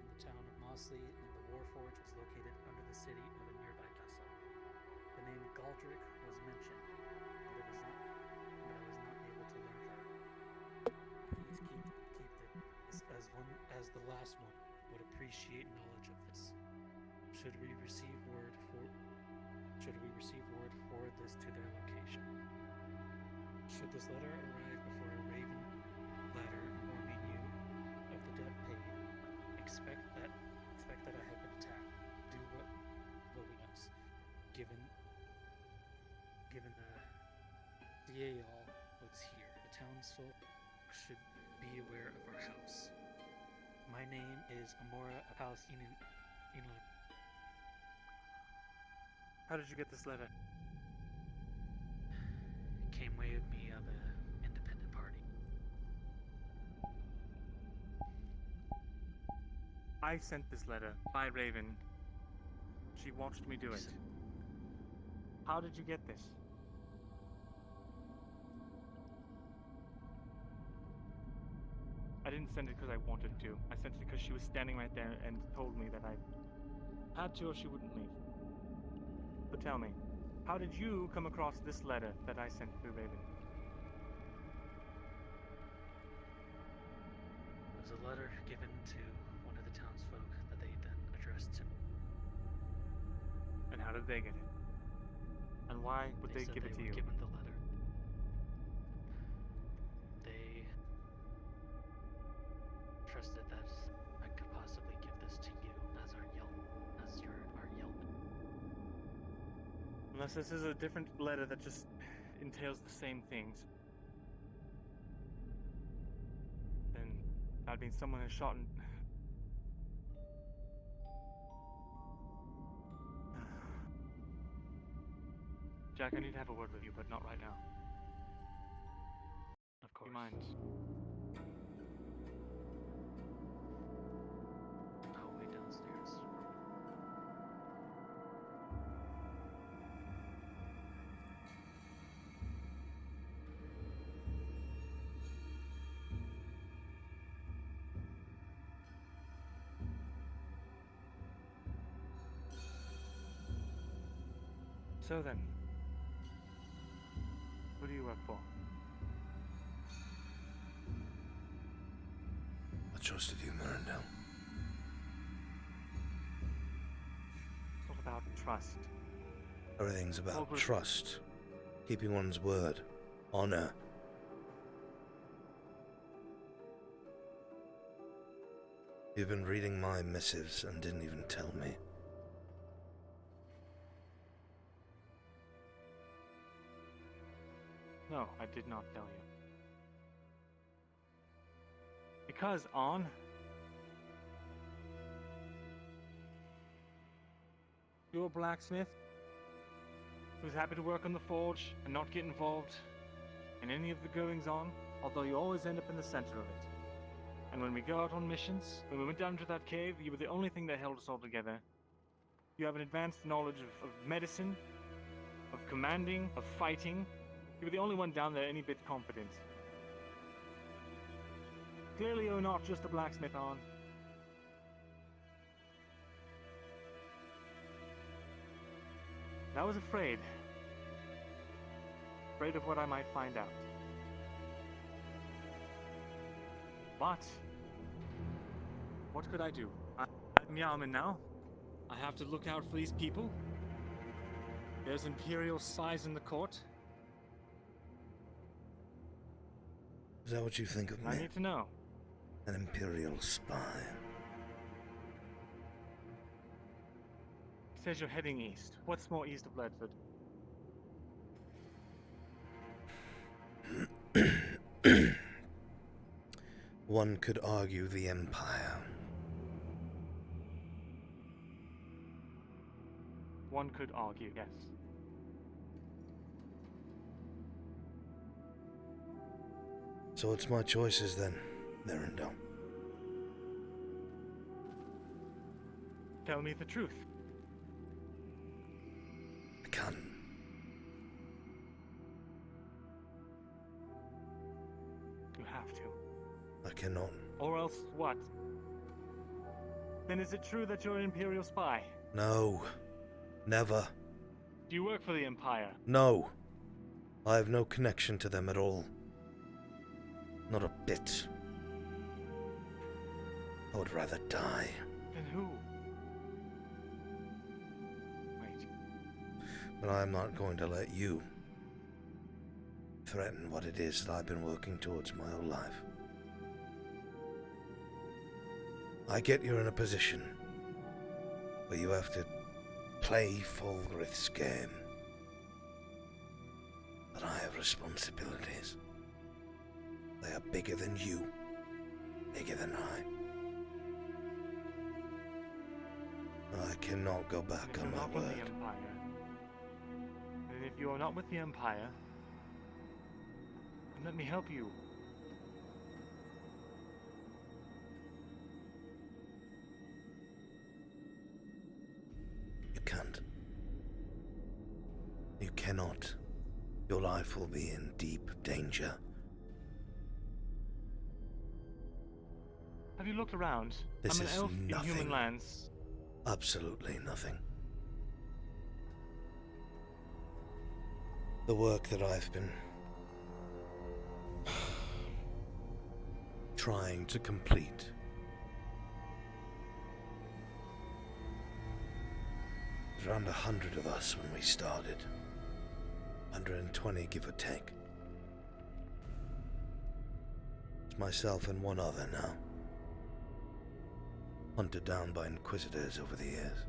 In the town of Mosley, and the warforge was located under the city of a nearby castle. The name Galdric was mentioned, but I was not able to learn further. Please keep this as the last one would appreciate knowledge of this. Should we receive word should we receive word, forward this to their location. Should this letter arrive before a raven ladder informing you of the debt paid, expect that I have been attacked. Do what we must. Given the Dial was here, the townsfolk should be aware of our house. My name is Amora of House Inland. How did you get this letter? Came way of me of a independent party. I sent this letter by Raven. She watched me do it. How did you get this? I didn't send it because I wanted to. I sent it because she was standing right there and told me that I had to or she wouldn't leave. But tell me, how did you come across this letter that I sent to Raven? It was a letter given to one of the townsfolk that they then addressed to me. And how did they get it? And why would they said give it to were you? given the letter. They trusted that I could possibly give this to you as our yeoman. Unless this is a different letter that just entails the same things. Then that means someone has shot and... Jack, I need to have a word with you, but not right now. Of course. Do you mind? I'll wait downstairs. So then, who do you work for? I trusted you, Mirandel. It's not about trust. Everything's about Well, trust, keeping one's word, honor. You've been reading my missives and didn't even tell me. No, I did not tell you. Because, On, you're a blacksmith who's happy to work on the forge and not get involved in any of the goings-on, although you always end up in the center of it. And when we go out on missions, when we went down to that cave, you were the only thing that held us all together. You have an advanced knowledge of medicine, of commanding, of fighting. You were the only one down there any bit competent. Clearly you're not just a blacksmith, On. I was afraid. Afraid of what I might find out. But what could I do? I'm Yaman now. I have to look out for these people. There's imperial spies in the court. Is that what you think of me? I need to know. An imperial spy. It says you're heading east. What's more east of Ledford? One could argue the Empire. One could argue, yes. So it's my choices then, Mirandel. Tell me the truth. I can't. You have to. I cannot. Or else what? Then is it true that you're an Imperial spy? No. Never. Do you work for the Empire? No. I have no connection to them at all. Not a bit. I would rather die. Then who? Wait. And I'm not going to let you threaten what it is that I've been working towards my whole life. I get you're in a position where you have to play Falgrith's game. But I have responsibilities. They are bigger than you, bigger than I. I cannot go back on my word. And if you are not with the Empire, then let me help you. You can't. You cannot. Your life will be in deep danger. Have you looked around? This I'm an is elf in nothing. human lands. Absolutely nothing. The work that I've been trying to complete. There's around 100 of us when we started. 120, give or take. It's myself and one other now. Hunted down by inquisitors over the years.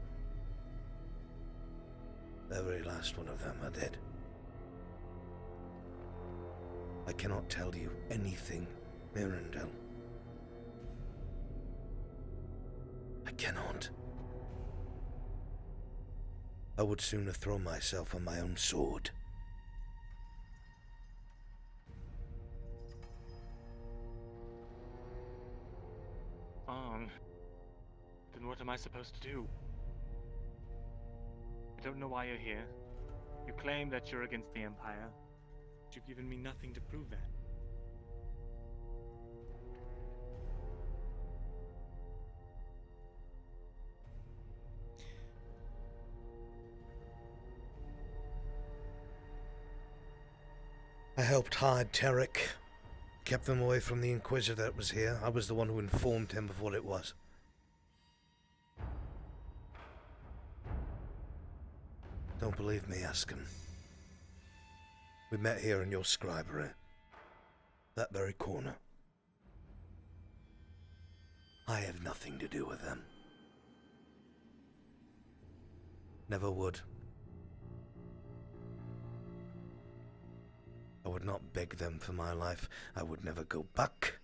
The very last one of them are dead. I cannot tell you anything, Mirandel. I cannot. I would sooner throw myself on my own sword. Then what am I supposed to do? I don't know why you're here. You claim that you're against the Empire, but you've given me nothing to prove that. I helped hide Tarek. Kept them away from the Inquisitor that was here. I was the one who informed him of what it was. Don't believe me, ask him. We met here in your scribery. That very corner. I have nothing to do with them. Never would. I would not beg them for my life. I would never go back.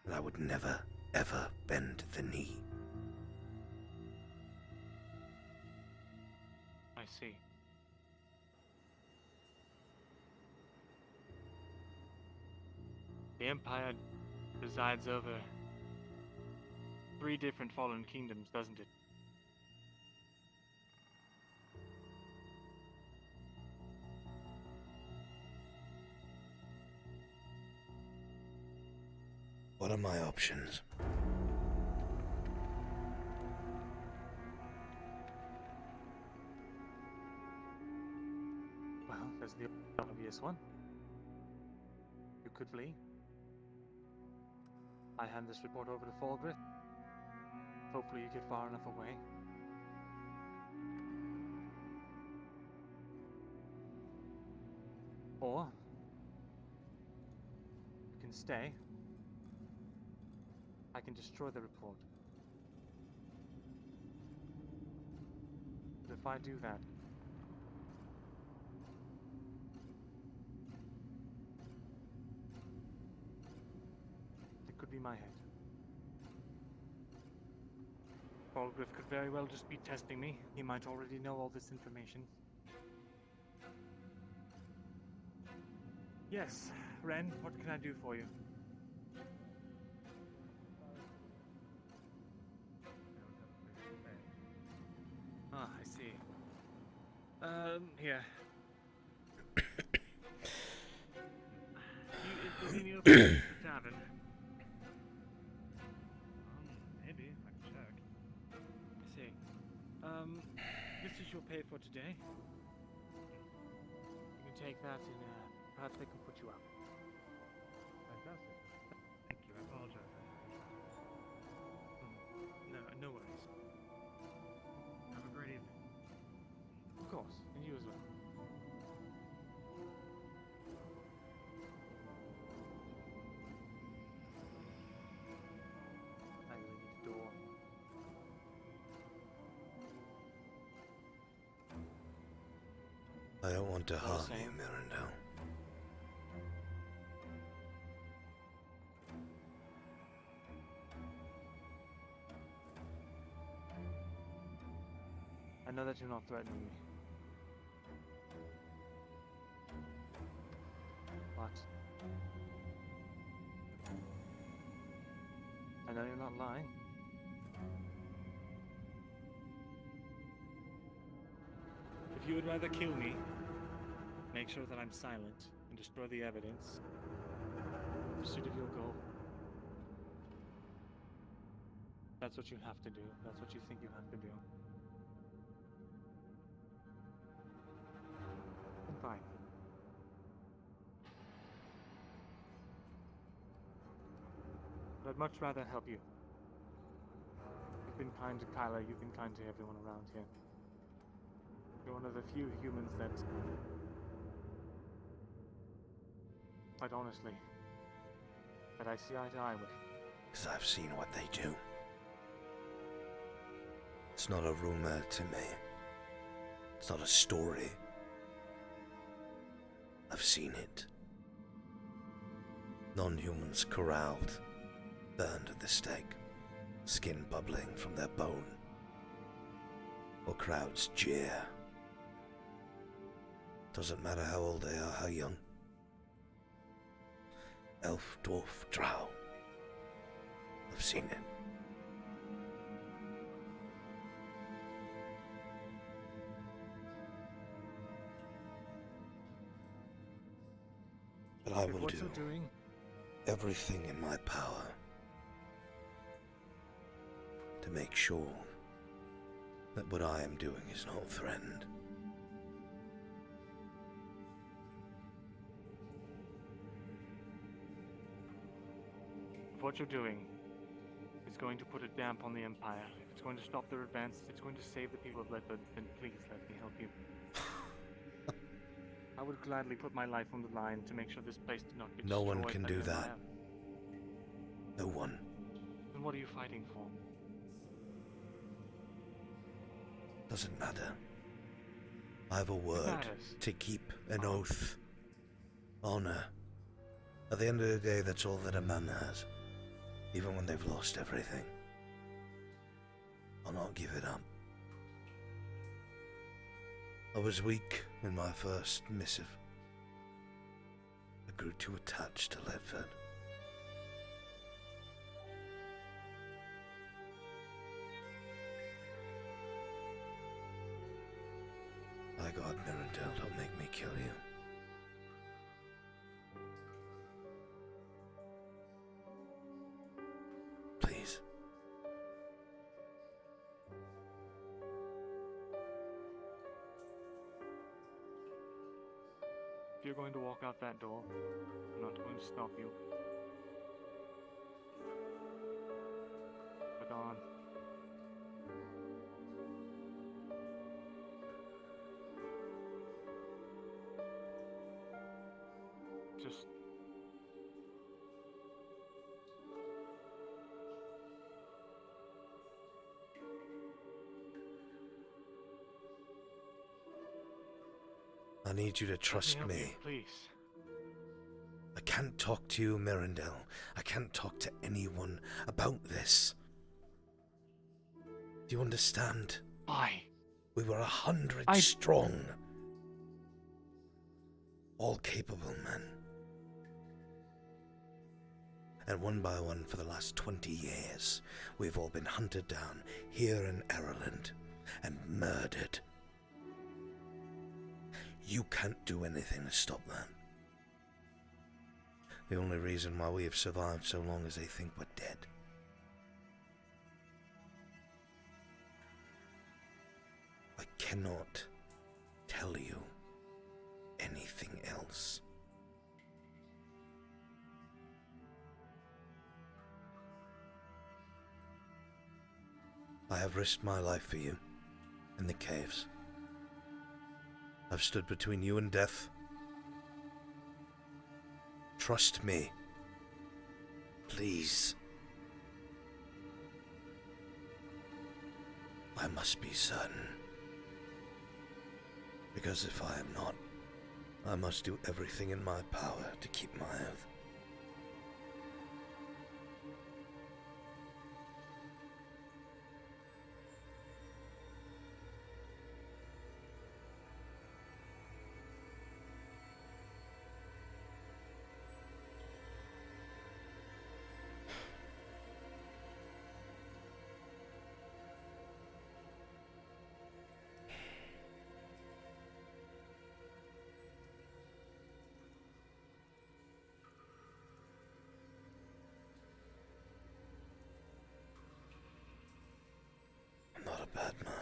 And I would never, ever bend the knee. I see. The Empire presides over 3 different fallen kingdoms, doesn't it? What are my options? Well, there's the obvious one. You could flee. I hand this report over to Falgrith. Hopefully you get far enough away. Or you can stay. I can destroy the report. But if I do that, it could be my head. Falgrith could very well just be testing me. He might already know all this information. Yes, Ren, what can I do for you? Ah, I see. Here. Is any open at the tavern? Maybe. I can check. I see. This is your pay for today. You can take that and, perhaps they can put you up. Fantastic. Thank you. I apologize. No worries. Have a great evening. Of course, and you as well. I don't want to Not the harm you, same. Mirandel. I know that you're not threatening me. But I know you're not lying. If you would rather kill me, make sure that I'm silent and destroy the evidence in pursuit of your goal. That's what you have to do. That's what you think you have to do. Fine. But I'd much rather help you. You've been kind to Kyla, you've been kind to everyone around here. You're one of the few humans that, quite honestly, that I see eye to eye with. Because I've seen what they do. It's not a rumor to me. It's not a story. I've seen it. Non-humans corralled, burned at the stake, skin bubbling from their bone. Or crowds jeer. Doesn't matter how old they are, how young. Elf, dwarf, drow. I've seen it. But I will What do you're doing, everything in my power to make sure that what I am doing is not threatened. if what you're doing is going to put a damp on the Empire, if it's going to stop their advance, if it's going to save the people of Redwood, then please let me help you. I would gladly put my life on the line to make sure this place did not get No destroyed. one can by do the that. Empire. No one. Then what are you fighting for? Doesn't matter. I have a word matters. to keep, an oath. Honor. At the end of the day, that's all that a man has. Even when they've lost everything. I'll not give it up. I was weak in my first missive. I grew too attached to Ledford. My God, Mirandel, don't make me kill you. Please. If you're going to walk out that door, I'm not going to stop you. But on. Just I need you to trust help me. you, please. I can't talk to you, Mirandel. I can't talk to anyone about this. Do you understand? Why? We were 100 strong. All capable men. And one by one for the last 20 years, we've all been hunted down here in Ireland and murdered. You can't do anything to stop that. The only reason why we have survived so long is they think we're dead. I cannot tell you anything else. I have risked my life for you in the caves. I've stood between you and death. Trust me. Please. I must be certain. Because if I am not, I must do everything in my power to keep my oath. I'm not a bad man.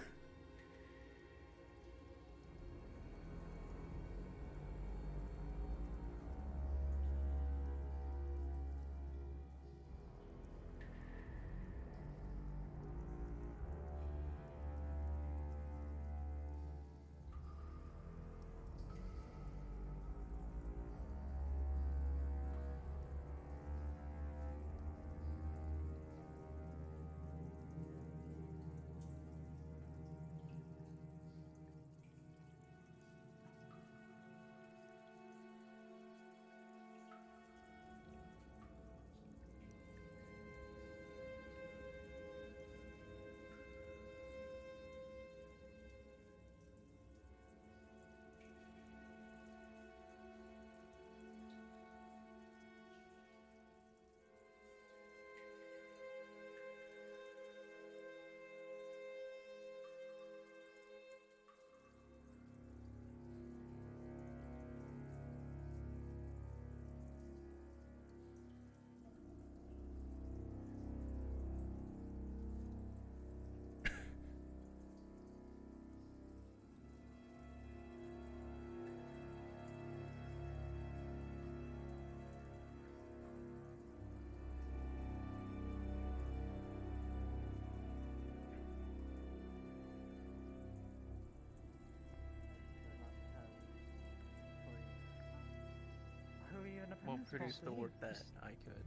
We'll produce the work that I could.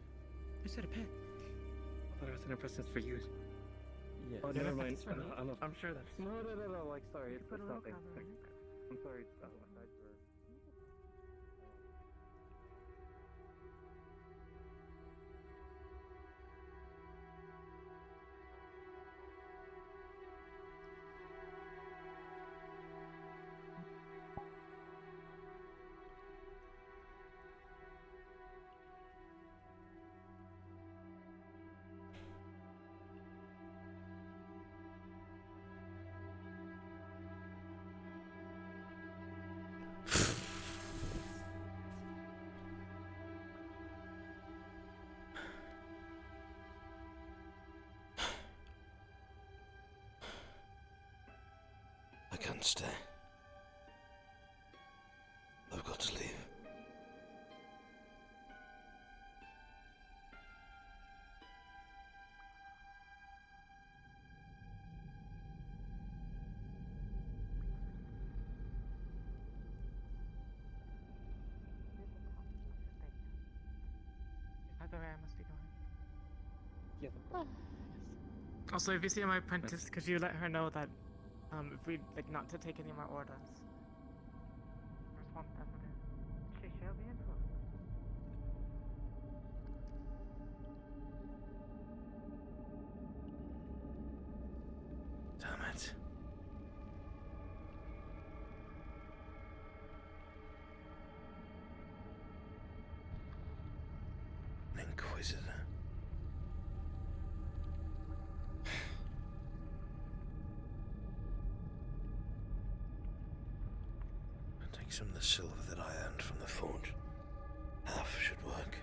I said a pet. I thought it was an apprentice for you. Yeah. Oh, never mind. I'm sure that's. No, like, sorry, it's put a nothing. roll cover on it. I'm sorry, aside for... I can't stay. I've got to leave. By the way, I must be going. Yes. Also, if you see my apprentice, could you let her know that, if we like not to take any more orders? Respond as it is. She shall be informed. Damn it. An inquisitor. Take some of the silver that I earned from the forge. Half should work.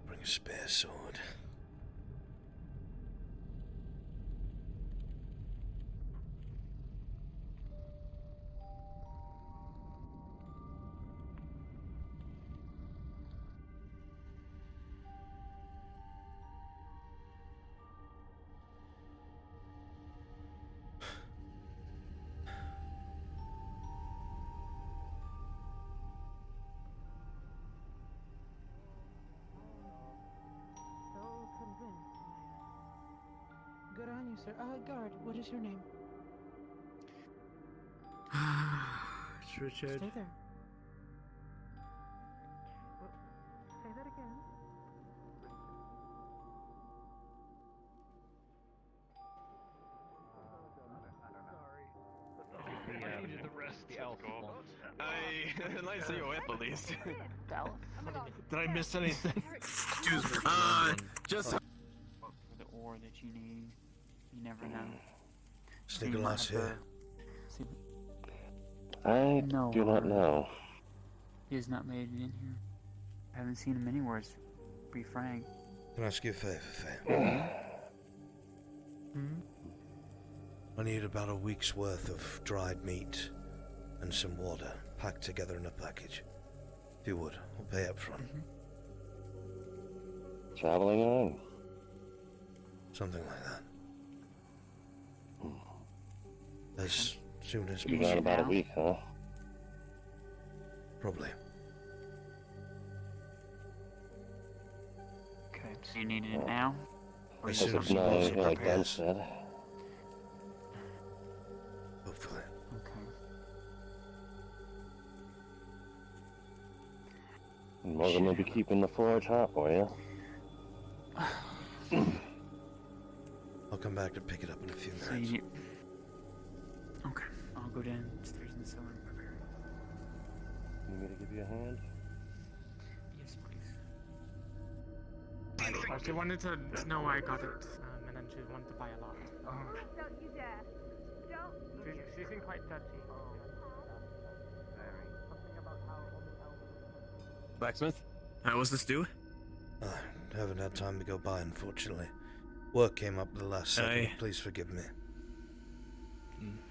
Bring a spare sword. you, sir. Guard, what is your name? It's Richard. Stay there. Say that again. The elf one. I'd like to see your whip at least. Did I miss anything? Excuse me. Just. The ore that you need. You never know. Sniggleass here. I No, do not know. He has not made it in here. I haven't seen him anywhere, to be frank. Can I ask you a favour, Faye? I need about a week's worth of dried meat and some water packed together in a package. If you would, I'll pay up front. Traveling on. Something like that. As soon as You got about a week, huh? Probably. Okay, so you need it now? Or As you soon as No, possible, like Ben yes. said. Hopefully. Okay. Morgan will be keeping the forge hot for you. I'll come back to pick it up in a few So minutes. you... Okay, I'll go downstairs in the cellar and prepare it. Need me to give you a hand? Yes, please. She wanted to know why I got it, and then she wanted to buy a lot. Don't you dare. Don't you She seemed quite touchy. Blacksmith, how was the stew? I haven't had time to go by, unfortunately. Work came up at the last second. Aye. Please forgive me.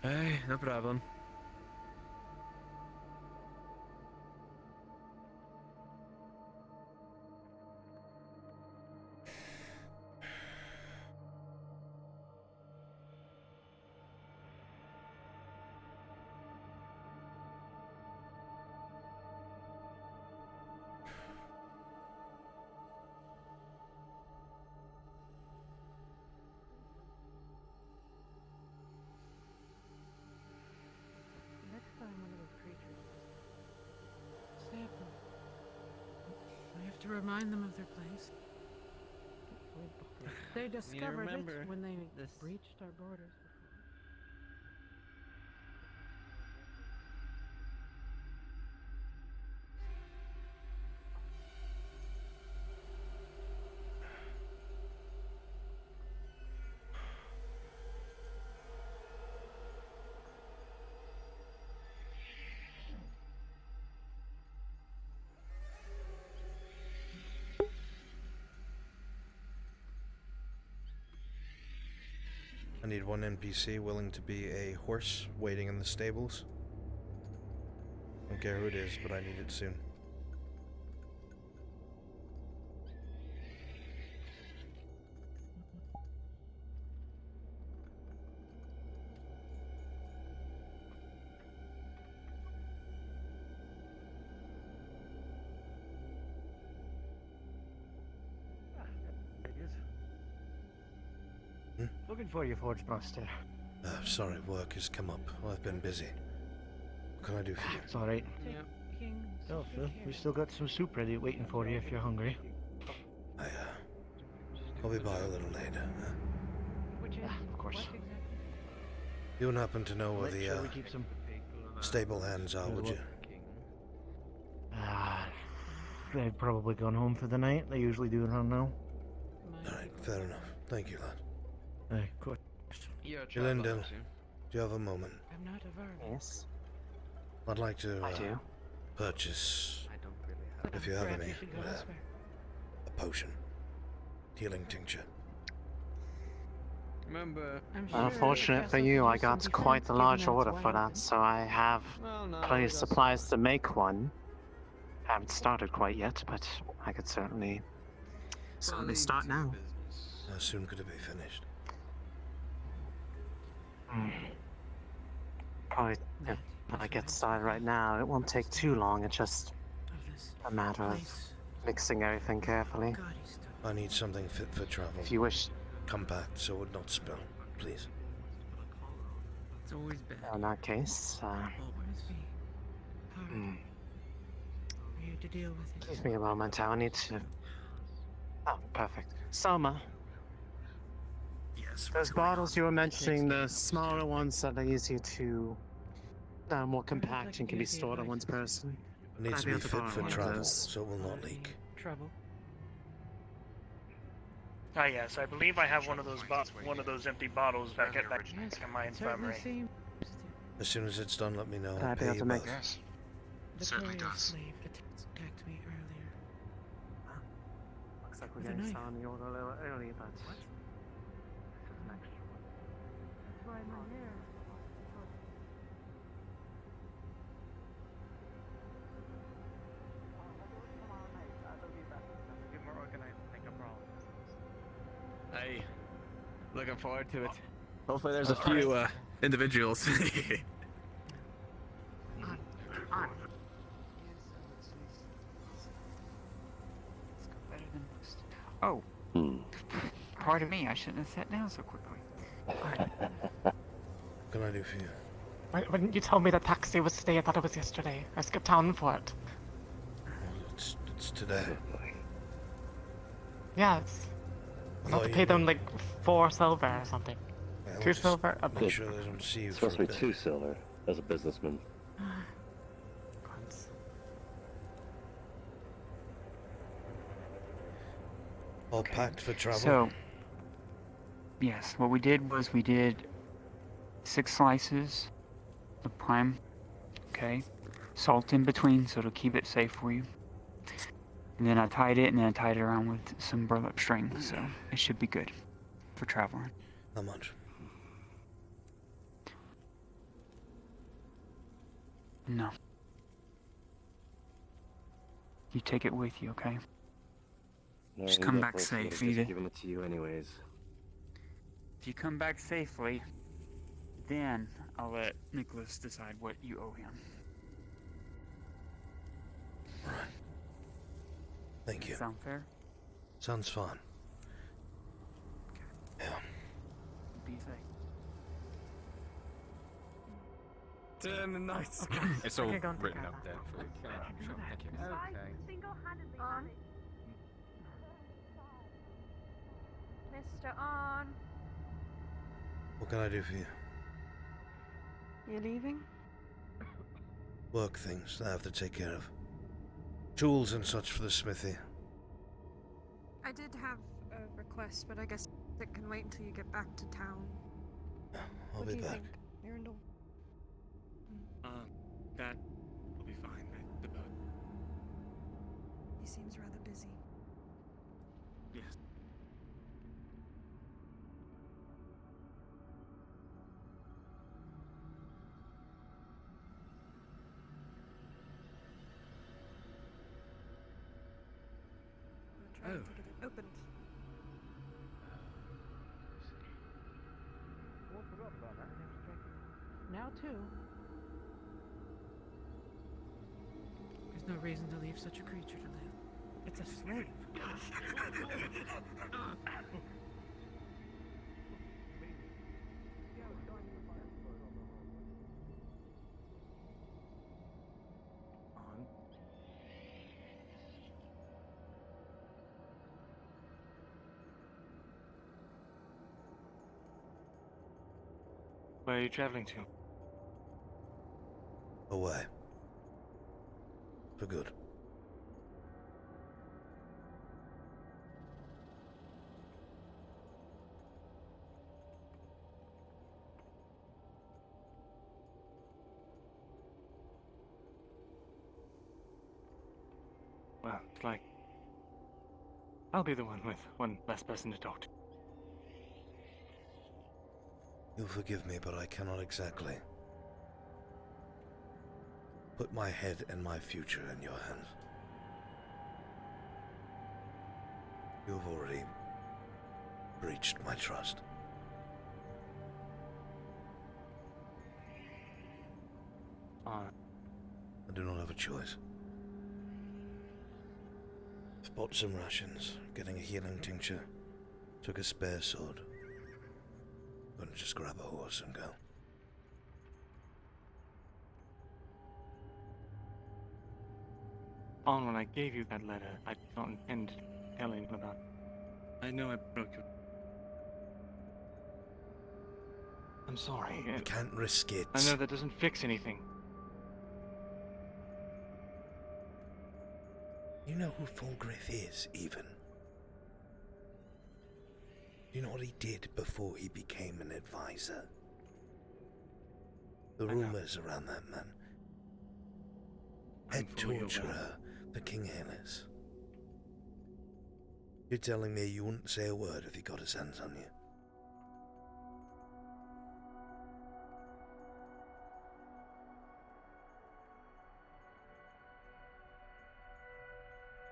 Hey, no problem. Next time one of those creatures stab them, I have to remind them of their place. They discovered remember it when they this. breached our borders. I need one NPC willing to be a horse waiting in the stables. Don't care who it is, but I need it soon. Looking for you, Forge Master. Sorry, work has come up. I've been busy. What can I do for you? It's alright. Oh, Phil, we still got some soup ready waiting for you if you're hungry. I'll be by a little later. Of course. You wouldn't happen to know where Make the sure we keep some stable hands are, would you? They've probably gone home for the night. They usually do around now. Alright, fair enough. Thank you, lad. Aye, of course. Elendil, do you have a moment? I'm not a vermin. Yes. I'd like to I do. purchase, if you have Perhaps any, you should go elsewhere. a potion. Healing tincture. Remember, Unfortunate for you, I got quite a large order for that, so I have plenty of supplies to make one. Haven't started quite yet, but I could certainly start now. How soon could it be finished? Probably if I get started right now, it won't take too long. It's just a matter of mixing everything carefully. I need something fit for travel. If you wish. Compact so it would not spill. please. It's always bad. In that case, Always. For you to deal with it. give me a moment. I need to. Oh, perfect. Selma, Yes. those bottles you were mentioning, the smaller ones that are easier to, more compact and can be stored on one's person. It needs to be I'd able fit borrow for one of travel, those. so it will not leak. Trouble. Ah, yes, I believe I have one of those empty bottles back in my infirmary. As soon as it's done, let me know. I'd I'll be pay able you to make both. this. The Certainly courier does. slave attacked me earlier. Looks like we're With a getting knife. some of the order a little early, but this is an extra one. Right in my hair. Hey, looking forward to it. Hopefully there's a few individuals. On. Better than most. Oh. Pardon me, I shouldn't have sat down so quickly. What can I do for you? Why didn't you tell me the taxi was today? I thought it was yesterday. I skipped town for it. It's today. Yes. I have Oh, to you pay them mean- like 4 silver or something. Yeah, 2 we'll just silver. Make sure they don't see you It's for supposed a to be bit. 2 silver as a businessman. All packed for travel. So, yes, what we did was we did 6 slices of prime, okay? Salt in between so it'll keep it safe for you. And then I tied it, and then I tied it around with some burlap string, so it should be good for traveling. How much? No. You take it with you, okay? No, Just you come back definitely safe, should've just Edith. given it to you anyways. If you come back safely, then I'll let Nicholas decide what you owe him. Thank you. Sound fair? Sounds fun. Yeah. Be safe. Nice. It's all written up there for you. Sure, thank you. Okay. Single-handedly on. Mr. On. What can I do for you? You leaving? Work things that I have to take care of. Tools and such for the smithy. I did have a request, but I guess it can wait until you get back to town. I'll What be do you back. think, Arundel? That will be fine, I suppose. He seems rather busy. Yes. Trying to get it opened. Now too. There's no reason to leave such a creature to live. It's a slave. Where are you traveling to? Away. For good. Well, it's like I'll be the one with one less person to talk to. You'll forgive me, but I cannot exactly put my head and my future in your hands. You have already breached my trust. I do not have a choice. I've bought some rations, getting a healing tincture, took a spare sword. I'm gonna just grab a horse and go. On when I gave you that letter, I did not intend to tell anyone about it. I know I broke your... I'm sorry. You can't risk it. I know that doesn't fix anything. You know who Fulgrith is, even? You know what he did before he became an advisor? The rumors around that man. Head torturer for King Halis. You're telling me you wouldn't say a word if he got his hands on you?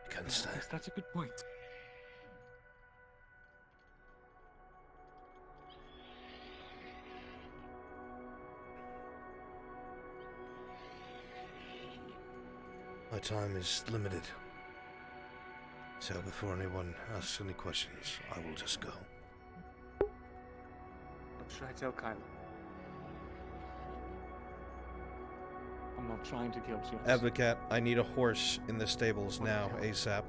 You can't stay. Yes, that's a good point. My time is limited. So before anyone asks any questions, I will just go. What should I tell Kyla? I'm not trying to guilt you. Advocate, I need a horse in the stables now, ASAP.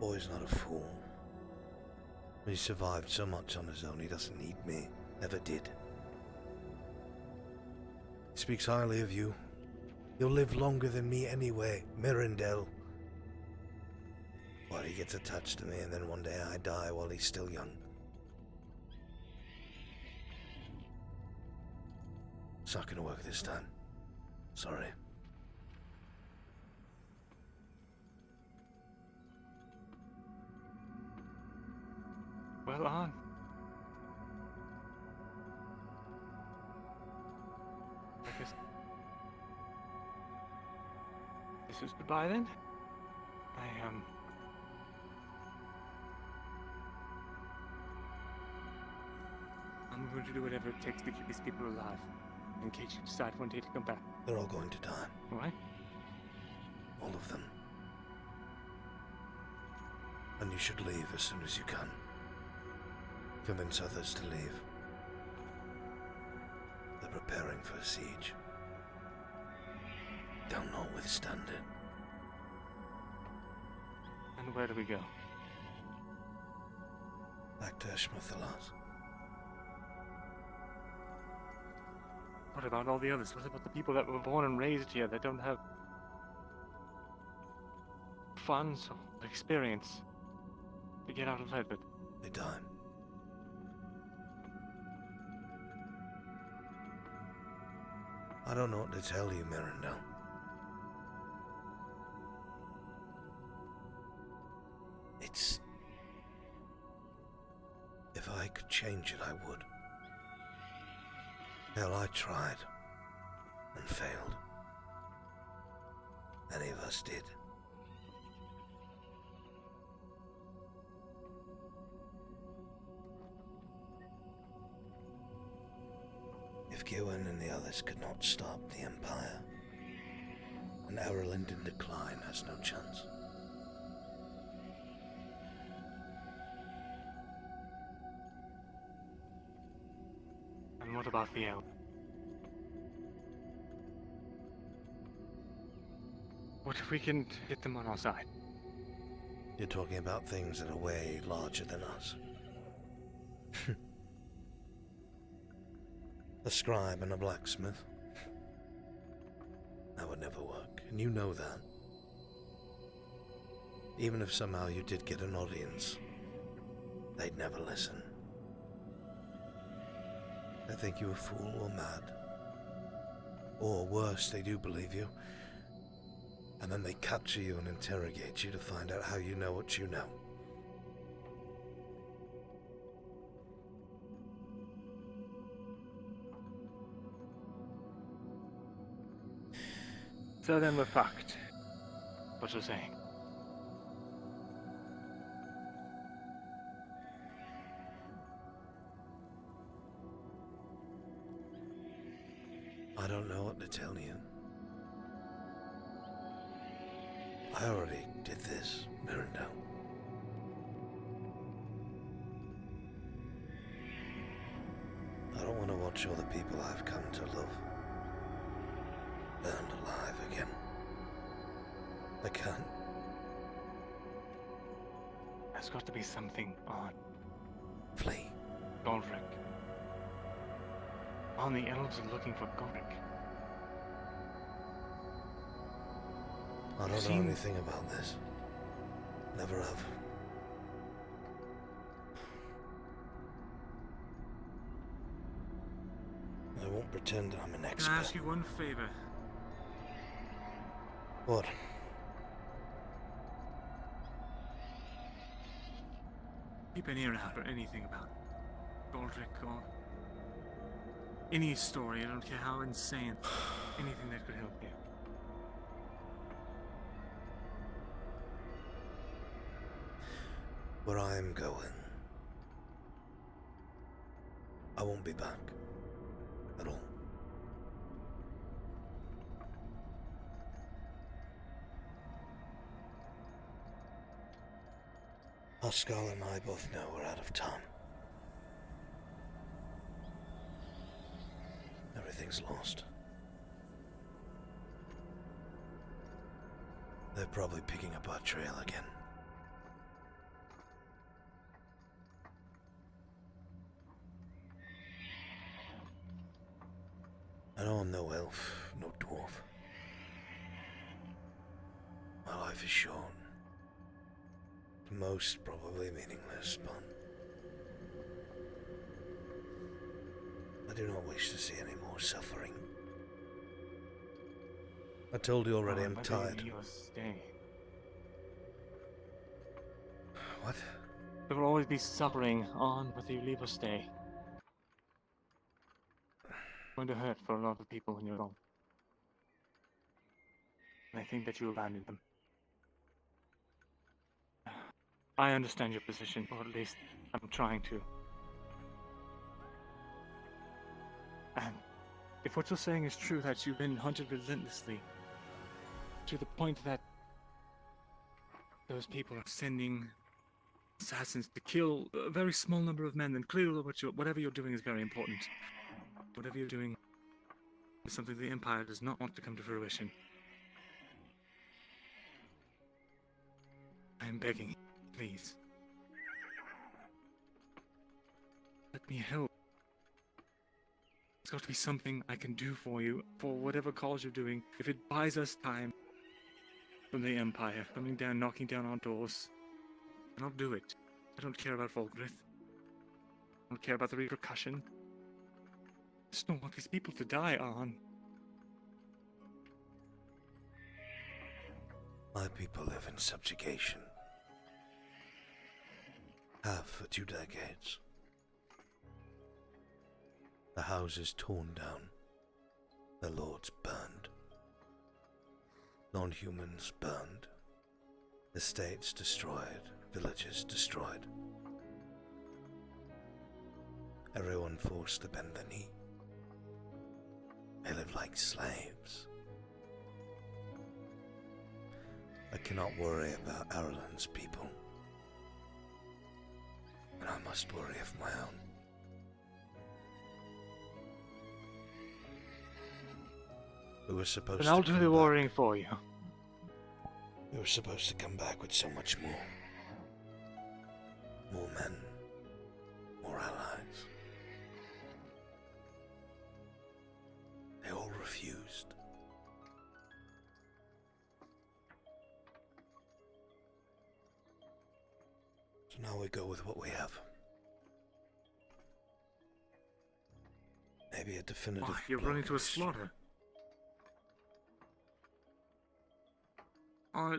Boy's not a fool. He survived so much on his own, he doesn't need me. Never did. He speaks highly of you. You'll live longer than me anyway, Mirandel. Well, he gets attached to me and then one day I die while he's still young. It's not gonna work this time. Sorry. Well, on. I guess this is goodbye then. I'm going to do whatever it takes to keep these people alive, in case you decide one day to come back. They're all going to die. Why? All of them. And you should leave as soon as you can. Convince others to leave. They're preparing for a siege. They'll not withstand it. And where do we go? Back to Eshmathalas. What about all the others? What about the people that were born and raised here that don't have funds or experience to get out of Ledford? They die. I don't know what to tell you, Mirandel. It's... If I could change it, I would. Hell, I tried. And failed. Any of us did. If Gwen and the others could not stop the Empire, and Ireland in decline has no chance. And what about the elf? What if we can get them on our side? You're talking about things that are way larger than us. A scribe and a blacksmith. That would never work, and you know that. Even if somehow you did get an audience, they'd never listen. They think you a fool or mad. Or worse, they do believe you. And then they capture you and interrogate you to find out how you know what you know. So then we're fucked. What you're saying? I don't know what to tell you. I already did this, Mirandel. I don't want to watch all the people I've come to love burned alive again. I can't. There's got to be something on. Flee. Goldrick. On the elves are looking for Goldrick. I don't know anything about this. Never have. I won't pretend I'm an expert. Can I ask you one favor? What? Keep an ear out for anything about Goldrick or any story. I don't care how insane. Anything that could help you. Where I am going, I won't be back at all. Pascal and I both know we're out of time. Everything's lost. They're probably picking up our trail again. I know I'm no elf, no dwarf. My life is short. Most probably meaningless, but I do not wish to see any more suffering. I told you already, I'm tired. Stay. What? There will always be suffering on whether you leave or stay. It's going to hurt for a lot of people when you're gone. And I think that you abandoned them. I understand your position, or at least I'm trying to. And if what you're saying is true, that you've been hunted relentlessly, to the point that those people are sending assassins to kill a very small number of men, then clearly whatever you're doing is very important. Whatever you're doing is something the Empire does not want to come to fruition. I am begging you, please. Let me help. There's got to be something I can do for you, for whatever cause you're doing. If it buys us time from the Empire, coming down, knocking down our doors, then I'll do it. I don't care about Volgrith. I don't care about the repercussion. I just don't want these people to die, Arn. My people live in subjugation. Have for 2 decades. The houses torn down, the lords burned, non-humans burned, estates destroyed, villages destroyed. Everyone forced to bend the knee. They live like slaves. I cannot worry about Ireland's people, and I must worry of my own. We were supposed Then I'll to do the worrying for you. We were supposed to come back with so much more. More men. More allies. They all refused. So now we go with what we have. Maybe a definitive. Oh, you're running to a slaughter.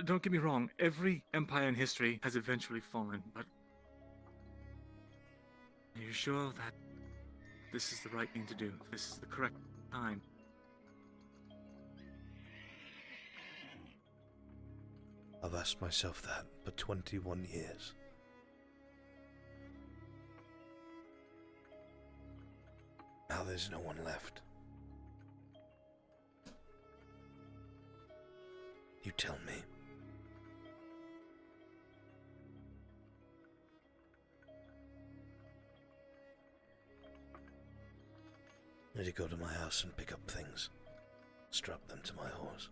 Don't get me wrong, every empire in history has eventually fallen, but are you sure that this is the right thing to do? This is the correct time? I've asked myself that for 21 years. Now there's no one left. You tell me. I need to go to my house and pick up things. Strap them to my horse.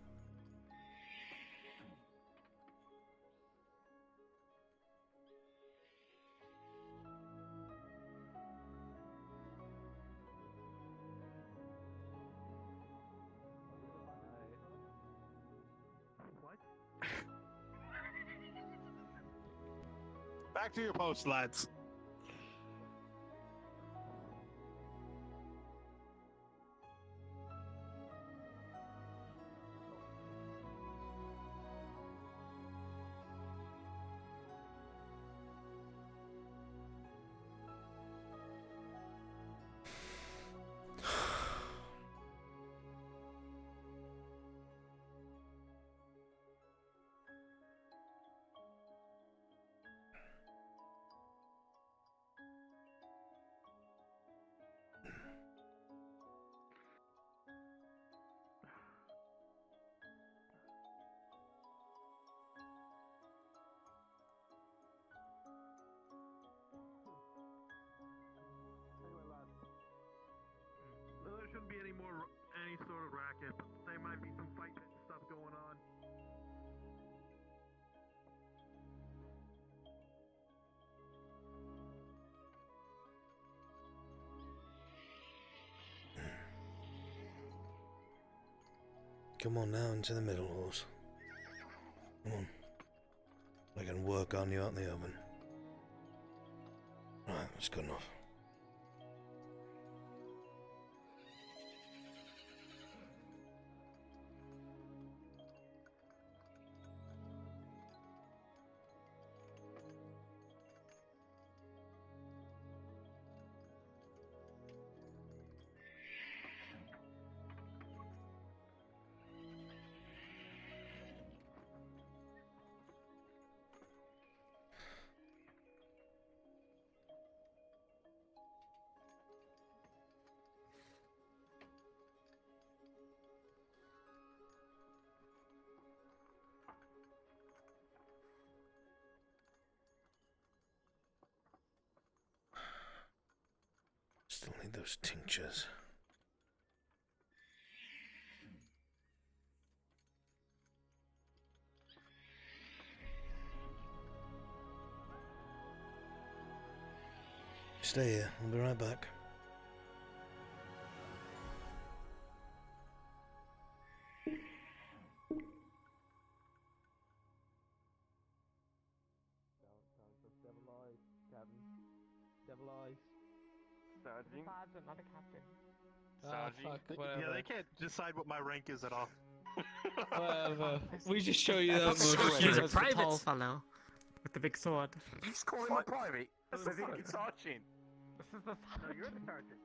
Back to your post, lads. There shouldn't be any sort of racket, but there might be some fight stuff going on. Come on now, into the middle, horse. Come on. I can work on you out in the oven. Right, that's good enough. Still need those tinctures. Stay here, I'll be right back. Devil eyes, Captain. Devil eyes. Sergeant. Sergeant, not a captain. Sergeant. Fuck, Yeah, whatever. they can't decide what my rank is at all. Whatever. We just show you that He's much. a private. Tall fellow with the big sword. You just call him a private? This is the sergeant. This is the No, you're the sergeant.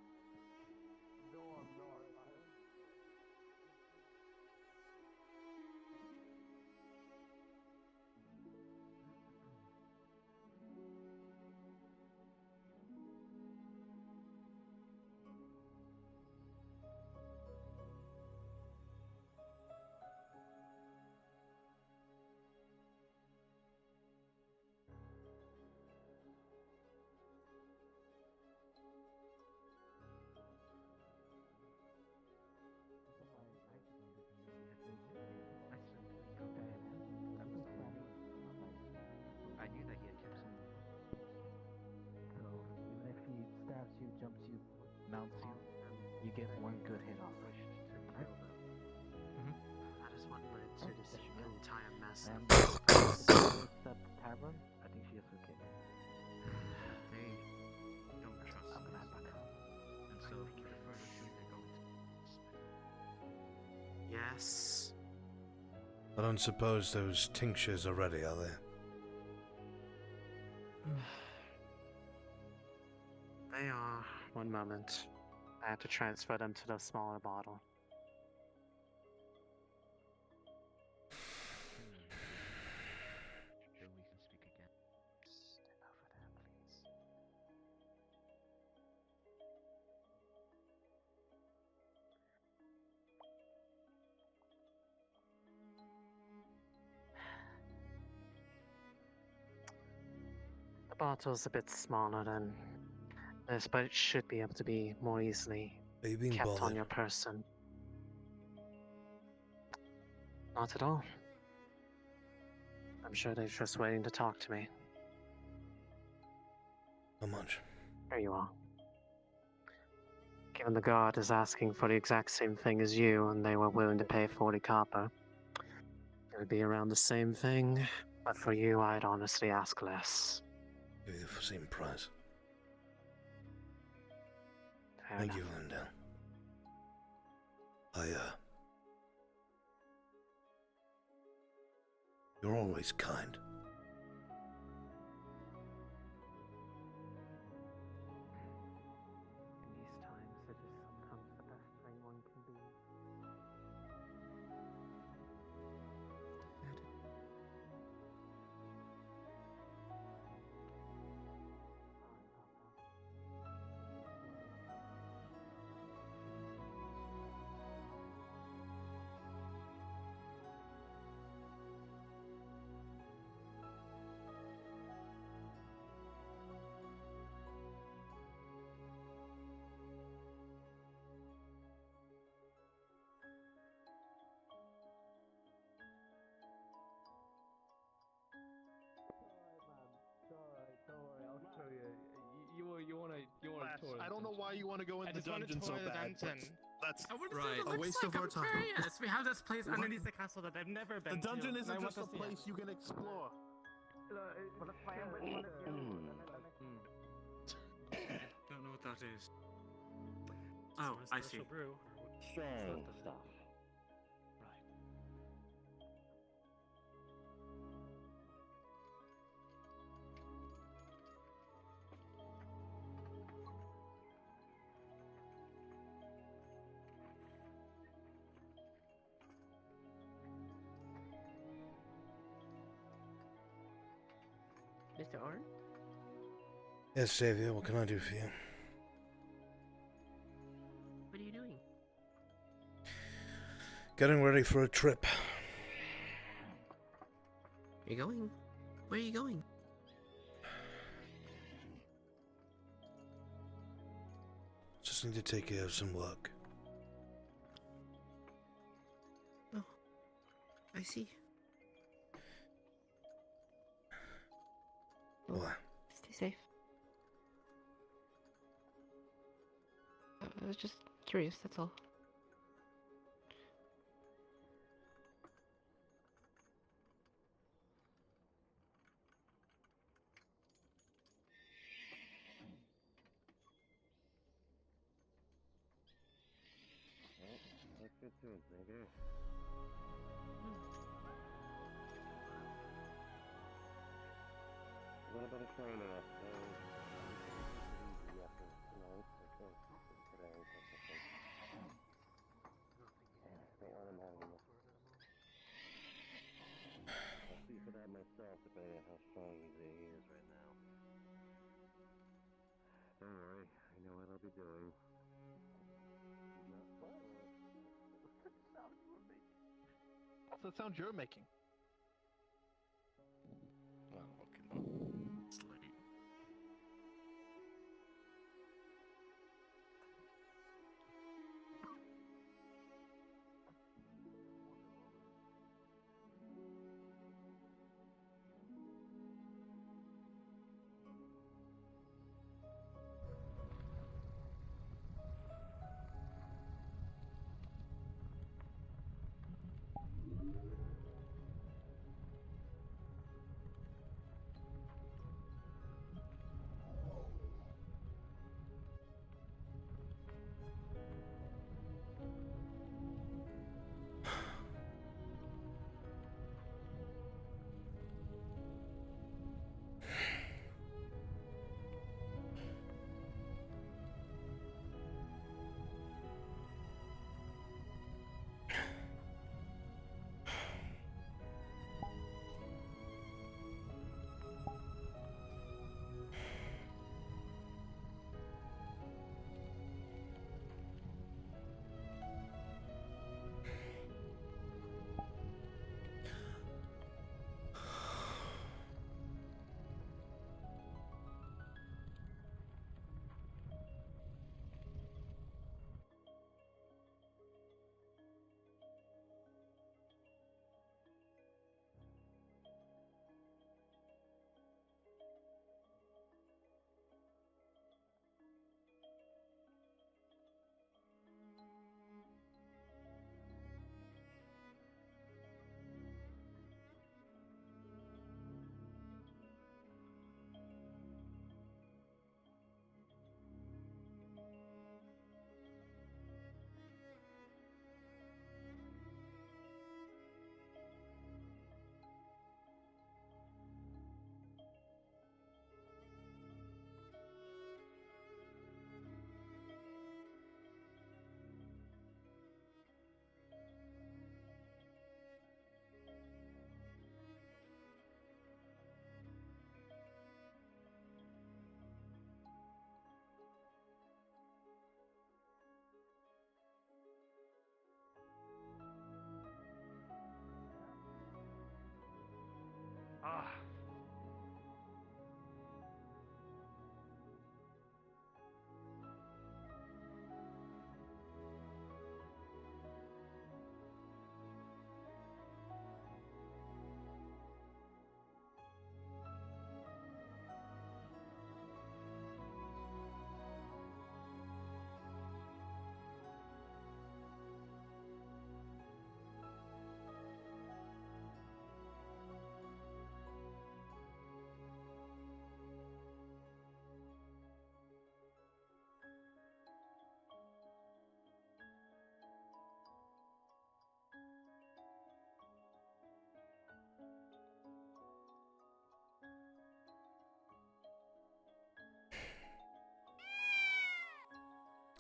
I knew that he had kept some. So even if he stabs you, jumps you, mounts you, you get one good hit off. Right? That is what led to this entire mess. And except Tavern, I think she is okay. They don't trust us. And so the further thing they go into. Yes. I don't suppose those tinctures are ready, are they? They are. One moment. I have to transfer them to the smaller bottle. Then we can speak again. Stand over there, please. The bottle's a bit smaller than this, but it should be able to be more easily Are you being kept bothered? on your person. Not at all. I'm sure they're just waiting to talk to me. How much? Here you are. Given the guard is asking for the exact same thing as you, and they were willing to pay 40 copper, it would be around the same thing, but for you, I'd honestly ask less. Give you the same price. Fair Thank enough. you, Lindell. You're always kind. In these times, it is sometimes the best thing one can be. Don't worry, I'll show you. You wanna tour? I don't know why you want to go in I the just want to dungeon so tour the bad. dungeon. That's I want to see right. what it looks like. I'm curious. We have this place underneath the castle that I've never been The dungeon to. and I isn't want just a to see it. place you can explore. Don't know what that is. Oh, It's not a I see. special brew. Strong stuff. Mr. Art? Yes, Savior, what can I do for you? What are you doing? Getting ready for a trip. You going? Where are you going? Just need to take care of some work. Oh, I see. Why? Stay safe. I was just curious, that's all. Well, that's good too. Thank you. What about a train off? Easy after tonight. Okay. Today, that's okay. Don't let him have enough. I'll see for that myself, depending on how strong he is right now. Don't worry, I know what I'll be doing. What's that sound you're making? Oh, okay.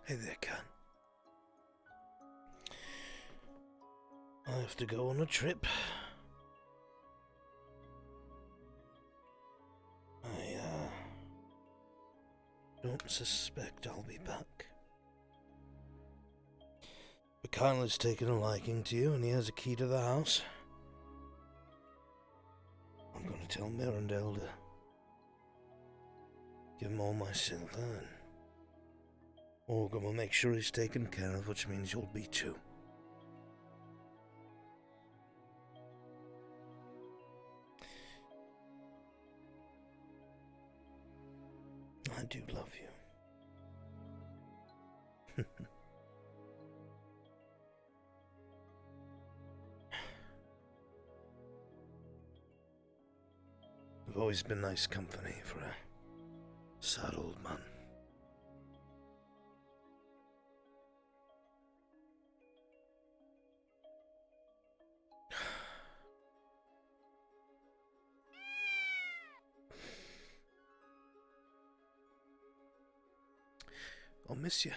Hey there, Khan. I have to go on a trip. I don't suspect I'll be back. But Kyle has taken a liking to you and he has a key to the house. I'm going to tell Mirandel to give him all my silver, and Organ will make sure he's taken care of, which means you'll be too. I do love you. You've always been nice company for a sad old man. I'll miss you.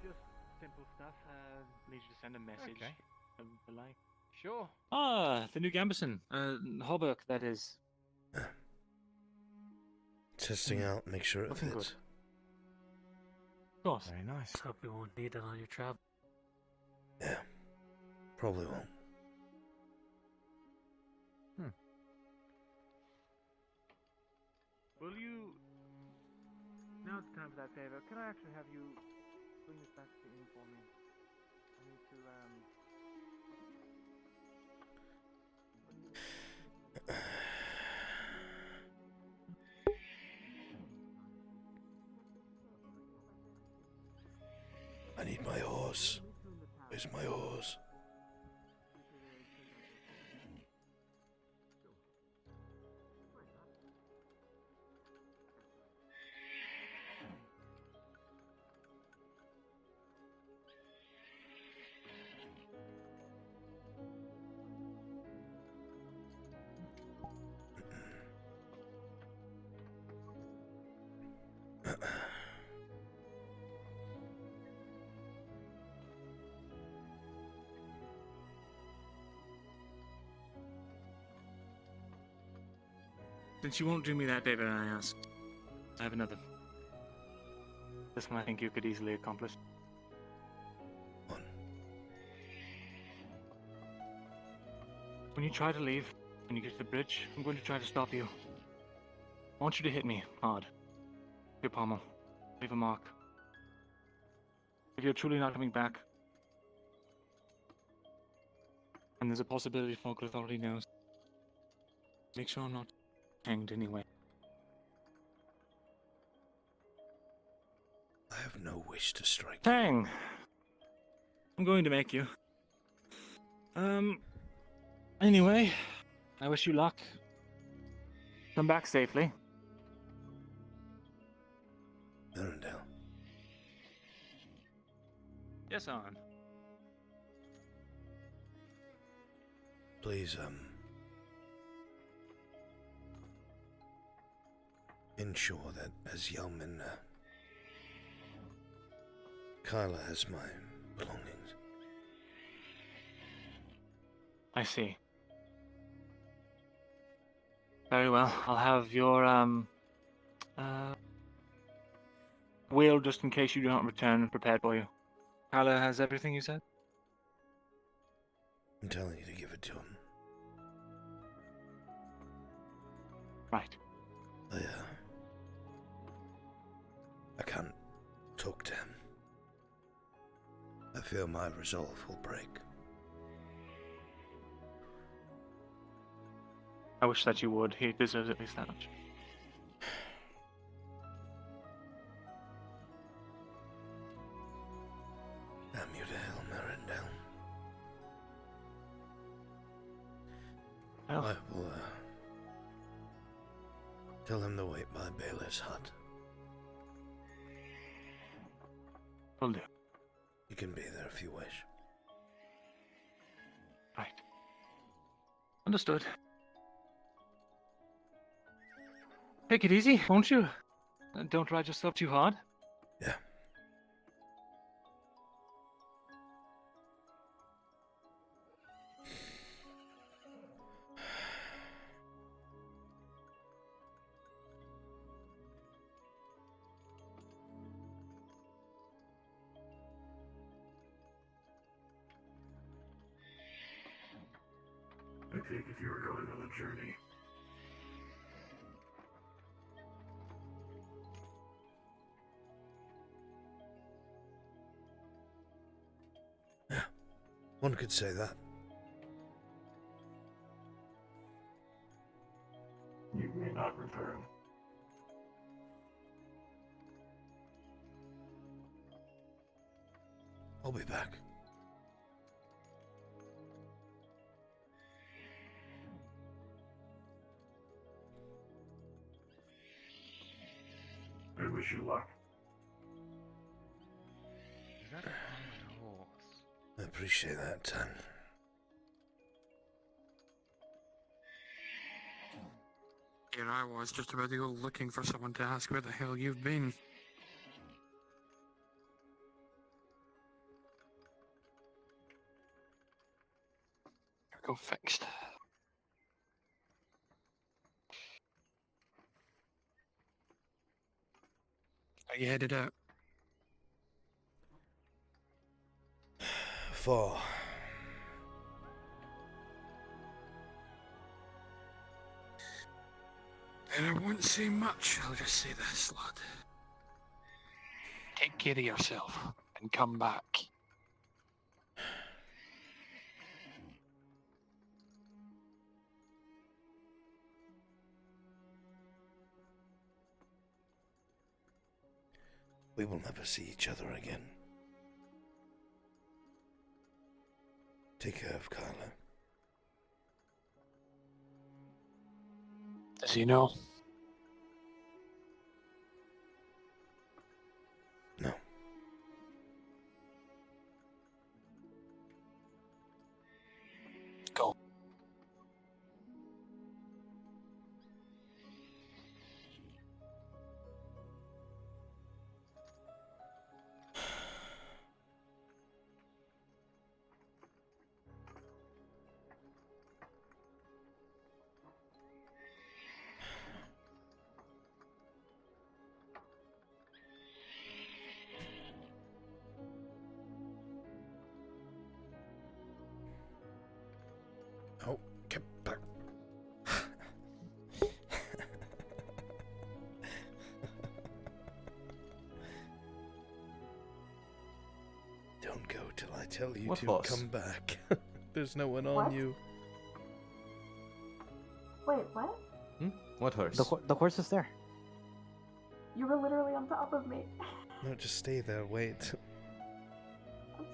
Just simple stuff. Need you to send a message. Okay. The like. Sure. Ah, the new Gambison. Hobberk, that is. Testing out, make sure it Looking fits. good. Of course. Very nice. Hope you won't need it on your travel. Yeah, probably won't. Will you... Now it's time for that favor. Can I actually have you bring this back to the inn for me? I need to, I need my horse. Where's my horse? Since you won't do me that, David, I asked. I have another. This one I think you could easily accomplish. When you try to leave, when you get to the bridge, I'm going to try to stop you. I want you to hit me hard. Your pommel. Leave a mark. If you're truly not coming back, and there's a possibility Folk Authority knows, make sure I'm not hanged anyway. I have no wish to strike. Tang! I'm going to make you. Anyway, I wish you luck. Come back safely. Arundel. Yes, on. Please, ensure that as Yeoman, Kyla has my belongings. I see. Very well. I'll have your, wheel just in case you do not return prepared for you. Carla has everything you said? I'm telling you to give it to him. Right. I can't talk to him. I feel my resolve will break. I wish that you would. He deserves at least that much. Damn you to hell, Marindel. I will tell him to wait by Baylor's hut. Will do. You can be there if you wish. Right. Understood. Take it easy, won't you? Don't ride yourself too hard. Yeah. I take if you were going on a journey. Yeah, one could say that. You may not return. I'll be back. I wish you luck. Is that a armored horse? I appreciate that, Tan. Here I was, just about to go looking for someone to ask where the hell you've been. Here we go, fixed. Are you headed out? Far. And I won't say much, I'll just say this, lad. Take care of yourself, and come back. We will never see each other again. Take care of Kyla. Does he know? No. Go. Oh, get back. Don't go till I tell you What to boss? come back. There's no one on What? you. Wait, what? What horse? The horse is there. You were literally on top of me. No, just stay there, wait. I'm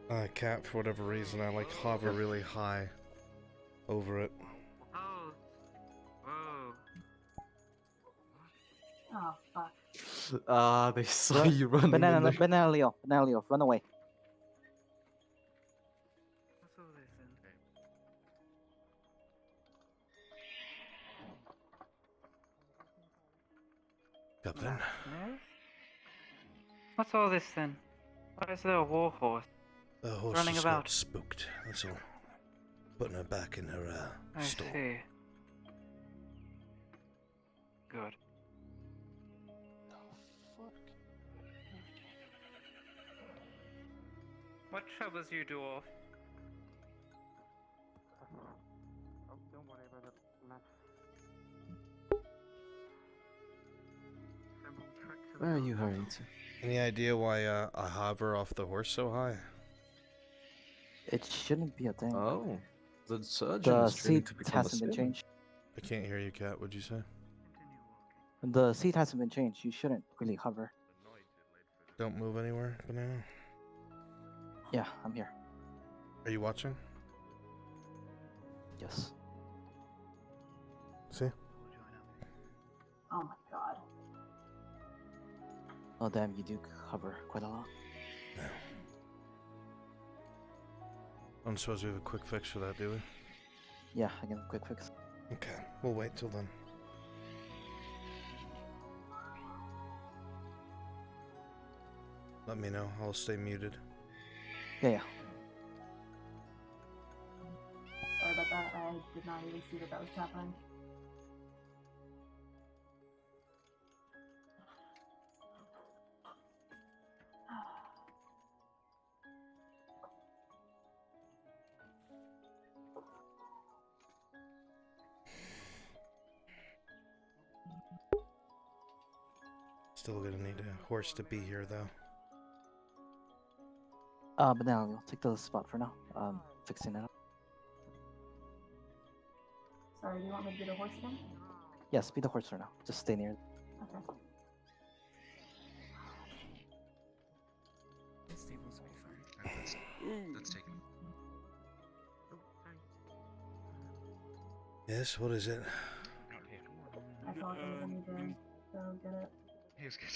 sorry. Cat, for whatever reason, I like hover really high over it. Oh. Whoa. Oh, fuck. Ah, they saw you running. Banana Leo, run away. What's all this then? Captain, What's all this then? Why is there a war horse? the horse running just about? got spooked, that's all. Putting her back in her, I stall. see. Good. What troubles you, dwarf? Oh, don't worry about it, man. Where are you hurrying to? Any idea why, I hover off the horse so high? It shouldn't be a thing. Oh, the surgeon The is training seat to become a hasn't been sailor. changed. I can't hear you, Cat, what'd you say? The seat hasn't been changed. You shouldn't really hover. Don't move anywhere, Banana? Yeah, I'm here. Are you watching? Yes. See? Oh my god. Oh damn, you do cover quite a lot. No. I don't suppose we have a quick fix for that, do we? Yeah, I can quick fix. Okay, we'll wait till then. Let me know. I'll stay muted. Yeah. Sorry about that. I did not even see that was happening. Still gonna need a horse to be here, though. But now I'll take the spot for now. Fixing it up. Sorry, do you want me to be the horse again? Yes, be the horse for now. Just stay near. Okay. This table's will be fine. That's taken. Yes, what is it? I thought it was in the game, so get it. Here's good.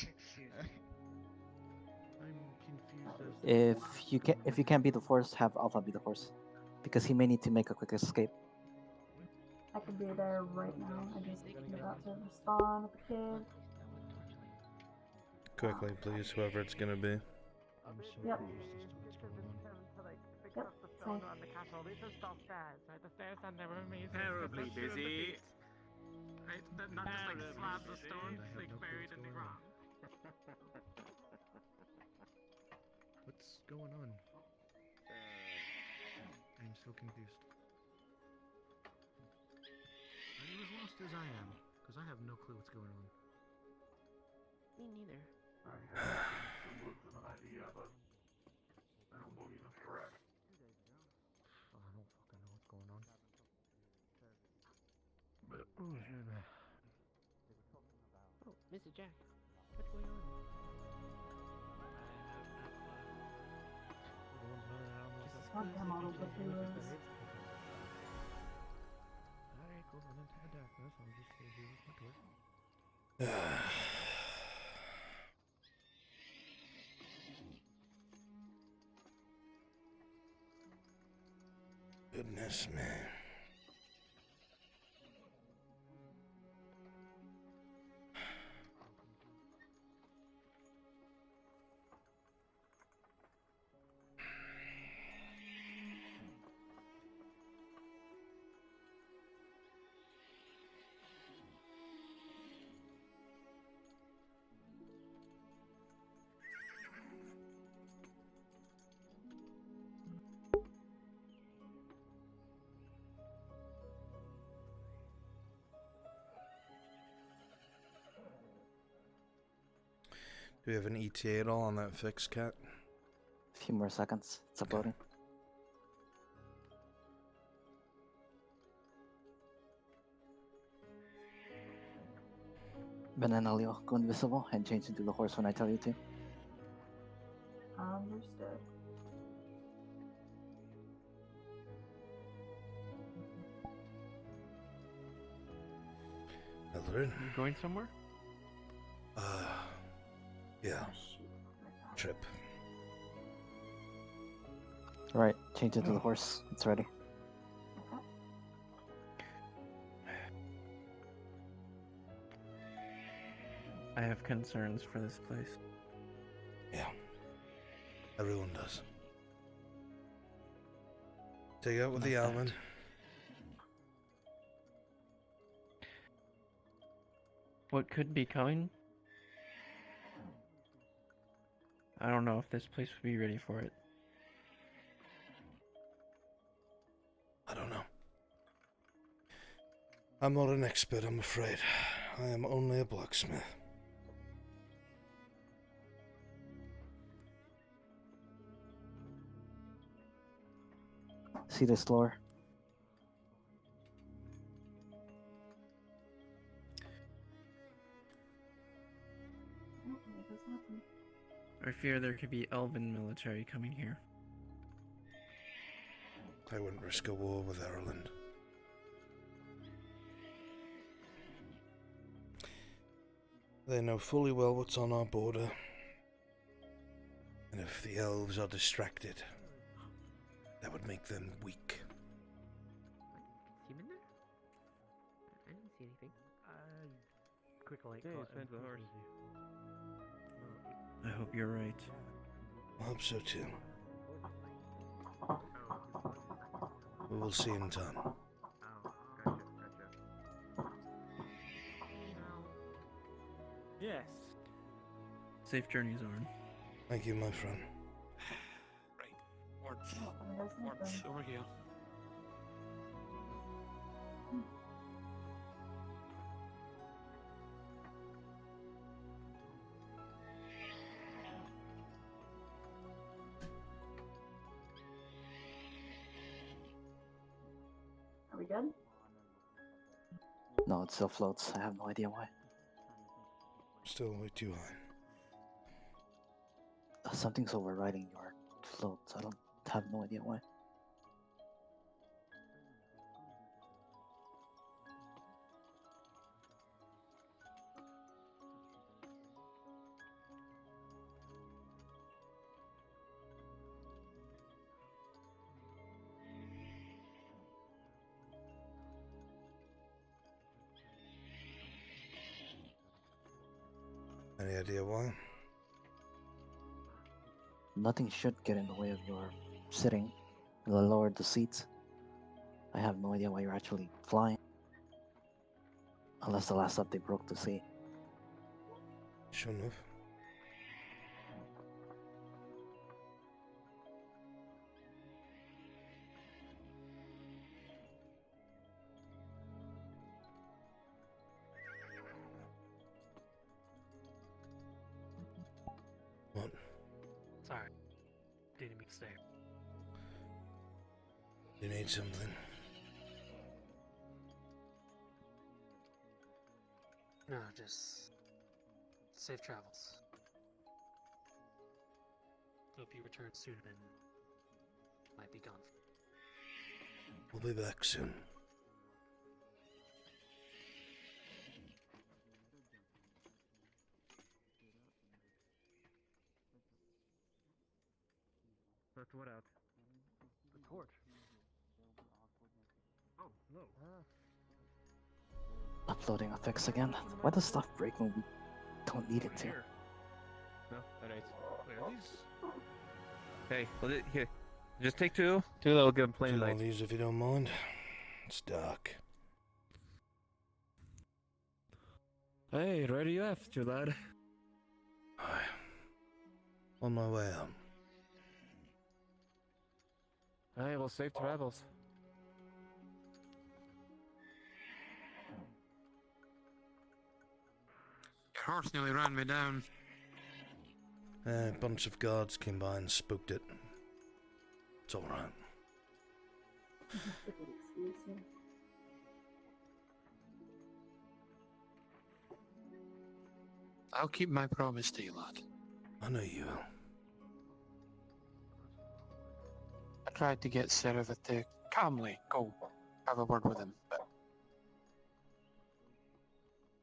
I'm confused as If you can't be the horse, have Alpha be the horse, because he may need to make a quick escape. I could be there right now. I just about to respond with the kid. Quickly, please, whoever it's gonna be. Yep. Yep. On the castle. These are stop stairs, right? The stairs and the room is Terribly busy. Right? Not just like slabs of stone, like buried in the ground. What's going on? I'm so confused. Are you as lost as I am? Because I have no clue what's going on. Me neither. I have an idea, but I don't believe it's correct. Oh, I don't fucking know what's going on. Oh, Mr. Jack, what's going on? Goddamn all of the heroes. Alright, cool. I'm into the darkness. I'm just gonna do with my torch. Goodness me. Do we have an ETA at all on that fix, Cat? A few more seconds. It's uploading. Banana Leo, go invisible and change into the horse when I tell you to. Understood. Ellerin? You going somewhere? Yeah. Trip. Right, change into the horse. It's ready. I have concerns for this place. Yeah. Everyone does. Take out with the almond. What could be coming? I don't know if this place would be ready for it. I don't know. I'm not an expert, I'm afraid. I am only a blacksmith. See this floor? I fear there could be elven military coming here. I wouldn't risk a war with Ireland. They know fully well what's on our border. And if the elves are distracted, that would make them weak. Him in there? I didn't see anything. Quickly. Yeah, it's meant for horse. I hope you're right. I hope so too. We will see in time. Yes. Safe journeys, Orin. Thank you, my friend. Wards, over here. Are we good? No, it still floats. I have no idea why. Still way too high. Something's overriding your floats. I don't have no idea why. Any idea why? Nothing should get in the way of your sitting. They lowered the seats. I have no idea why you're actually flying. Unless the last update broke the sea. Shouldn't have. What? Sorry. Didn't mean to stay. You need something? No, just safe travels. Hope you return soon and might be gone. We'll be back soon. But what out? The torch. Oh, no. Uploading effects again. Why does stuff break when we don't need it to? No, alright. Where are these? Hey, here. Just take two. Two that'll give them plain Two light. of these if you don't mind. It's dark. Hey, where are you after, lad? Hi. On my way home. Hey, well, safe travels. Your horse nearly ran me down. A bunch of guards came by and spooked it. It's alright. I'll keep my promise to you, lad. I know you will. I tried to get Seraph to calmly go have a word with him, but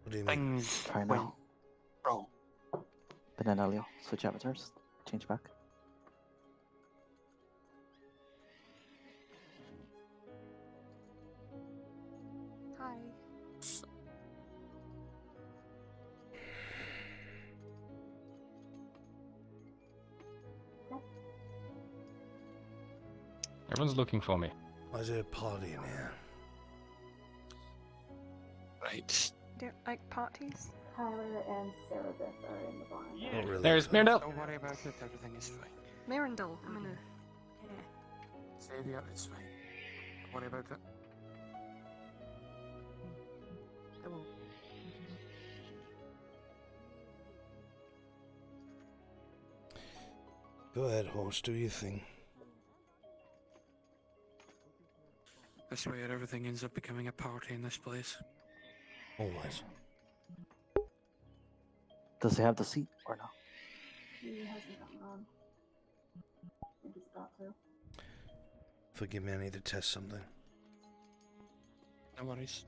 what do you mean? things Try went now. wrong. Benelio, switch avatars. Change back. Hi. Everyone's looking for me. Why is there a party in here? Right. Don't like parties? Tyler and Sarah Beth are in the barn. Not really. There's Mirandel. Don't worry about it, everything is fine. Mirandel, I'm gonna. Xavier, it's fine. Don't worry about it. I won't. Go ahead, horse, do your thing. I swear everything ends up becoming a party in this place. Always. Does he have the seat or no? He hasn't gotten on. I think he's about to. Forgive me, I need to test something. No worries.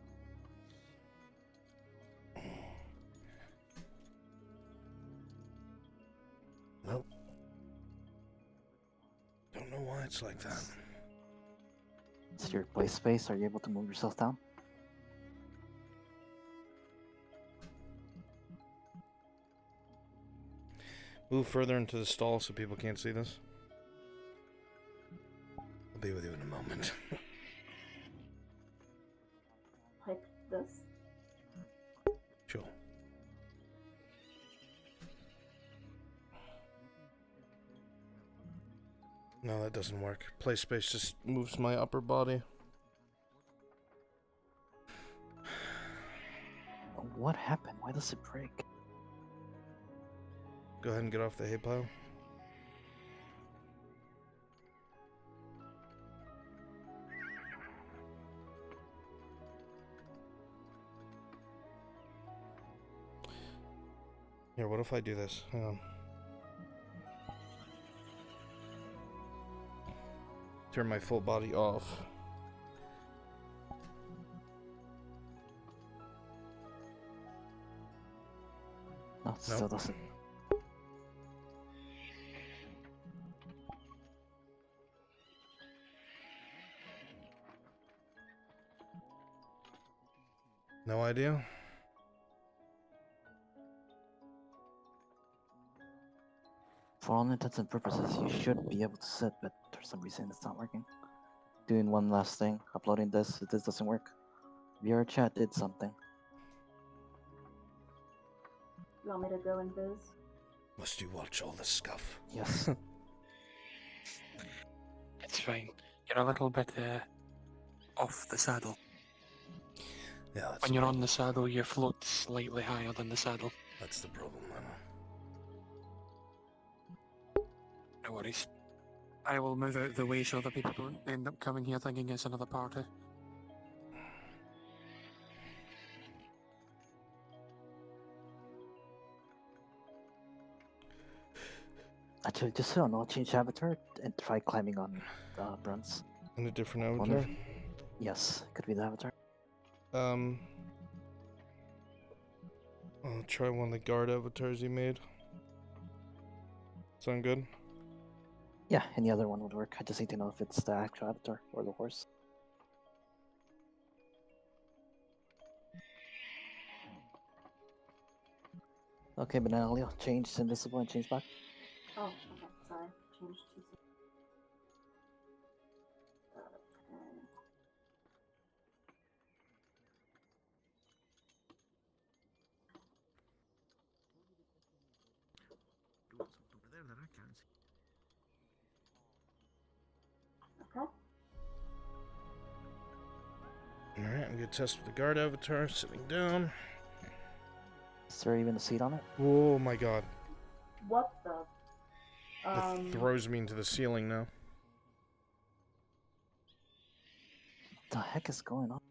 it's like that. It's your play space. Are you able to move yourself down? Move further into the stall so people can't see this. I'll be with you in a moment. Like this? Sure. No, that doesn't work. Play space just moves my upper body. What happened? Why does it break? Go ahead and get off the hay pile. Here, what if I do this? Hang on. Turn my full body off. No, it still doesn't. No idea? For all intents and purposes, you should be able to sit, but for some reason it's not working. Doing one last thing, uploading this, if this doesn't work. VRChat did something. You want me to go and viz? Must you watch all this scuff? Yes. It's fine. You're a little bit off the saddle. Yeah, that's when you're on the saddle, you float slightly higher than the saddle. That's the problem, I know. No worries. I will move out of the way so that people don't end up coming here thinking it's another party. Actually, just so I know, change avatar and try climbing on Bruns. In a different avatar? Yes, could be the avatar. I'll try one of the guard avatars you made. Sound good? Yeah, any other one would work. I just need to know if it's the actual avatar or the horse. Okay, Banana Leo, change to invisible and change back. Oh, okay, sorry. Changed too soon. Doing something over there that I can't see. Okay. Alright, I'm gonna test with the guard avatar, sitting down. Is there even a seat on it? Oh my god. What the? It throws me into the ceiling now. What the heck is going on?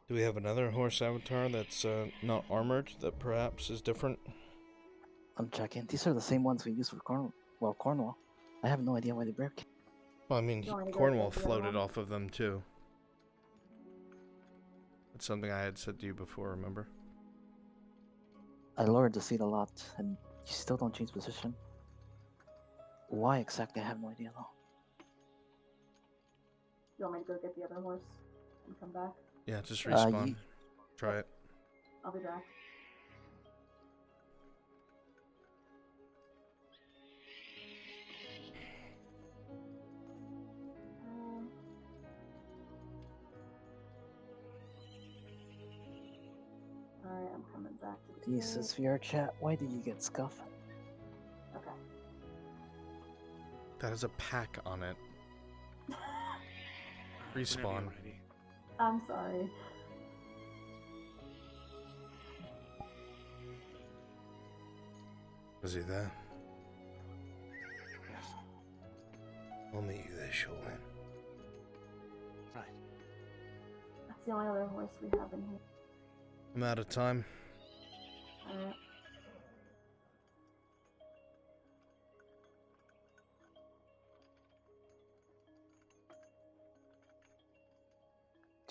Do we have another horse avatar that's not armored that perhaps is different? I'm checking. These are the same ones we used for Cornwall. I have no idea why they broke. Well, I mean, Cornwall floated off of them too. That's something I had said to you before, remember? I lowered the seat a lot, and you still don't change position. Why exactly? I have no idea though. You want me to go get the other horse and come back? Yeah, just respawn. Try it. I'll be back. Alright, I'm coming back to the Jesus, VRChat, why did you get scuff? Okay. That has a pack on it. Respawn. I'm sorry. Was he there? Yes. I'll meet you there shortly. Right. That's the only other horse we have in here. I'm out of time. Alright.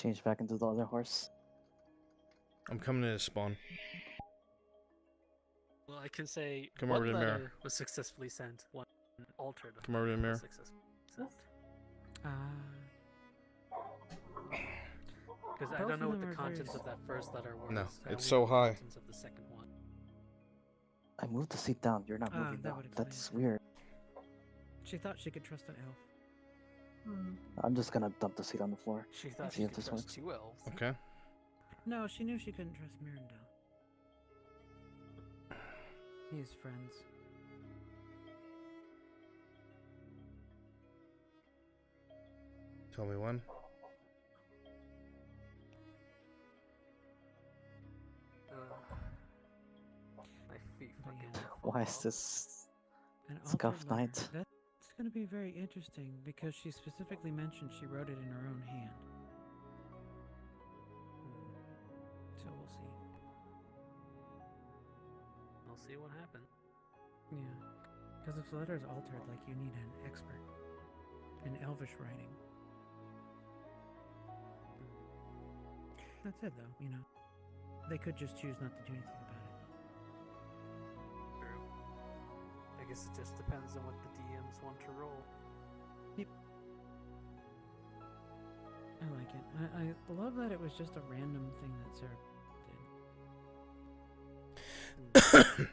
change back into the other horse. I'm coming to spawn. Well, I can say Come one over to the mirror. letter was successfully sent, one altered. Come over to the mirror. was successfully sent. Because I Both don't know of what them the are very contents of that first letter was. No, I it's only so know the high. contents of the second one. I moved the seat down. You're not moving that down. would explain That's it. weird. She thought she could trust an elf. I'm just gonna dump the seat on the floor. She and thought see she if could this trust works. 2 elves. Okay. No, she knew she couldn't trust Mirandel. He is friends. Tell me when. My feet fucking. Why is this An scuff altered letter. night? That's going to be very interesting because she specifically mentioned she wrote it in her own hand. So we'll see. We'll see what happens. Yeah. Because if the letter is altered, like, you need an expert in elvish writing. That's it, though, you know. They could just choose not to do anything about it. True. I guess it just depends on what the DMs want to roll. Yep. I like it. I love that it was just a random thing that Sarah did.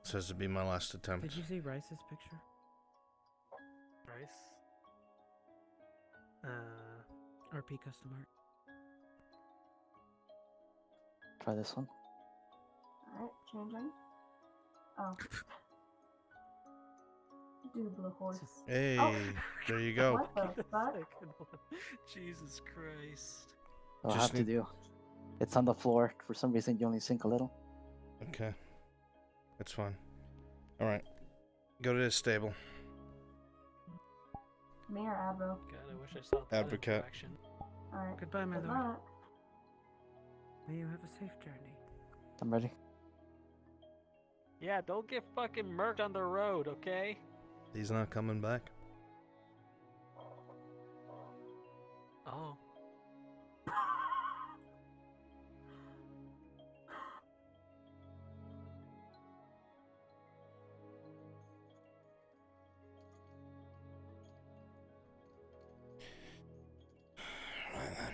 Says to be my last attempt. Did you see Rice's picture? Rice? RP custom art. Try this one. Alright, changing. Oh. Do blue horse. Hey, Oh. there you go. What the fuck? Jesus Christ. I'll Just have to do. It's on the floor. For some reason, you only sink a little. Okay. That's fine. Alright. Go to the stable. Me or Avro? God, I wish I saw that Advocate. interaction. Alright. Goodbye, my Good lord. luck. May you have a safe journey. I'm ready. Yeah, don't get fucking murked on the road, okay? He's not coming back. Oh. Right then.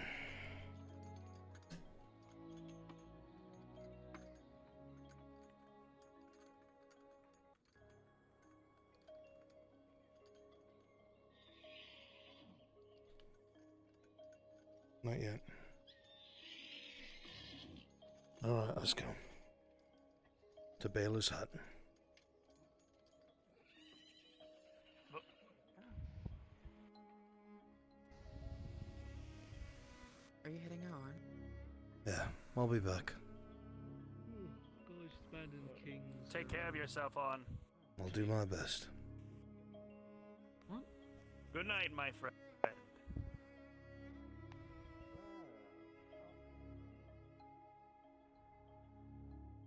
Not yet. Alright, let's go. To Baylor's hut. Are you heading on? Yeah, I'll be back. Take care of yourself, on. I'll do my best. Good night, my friend.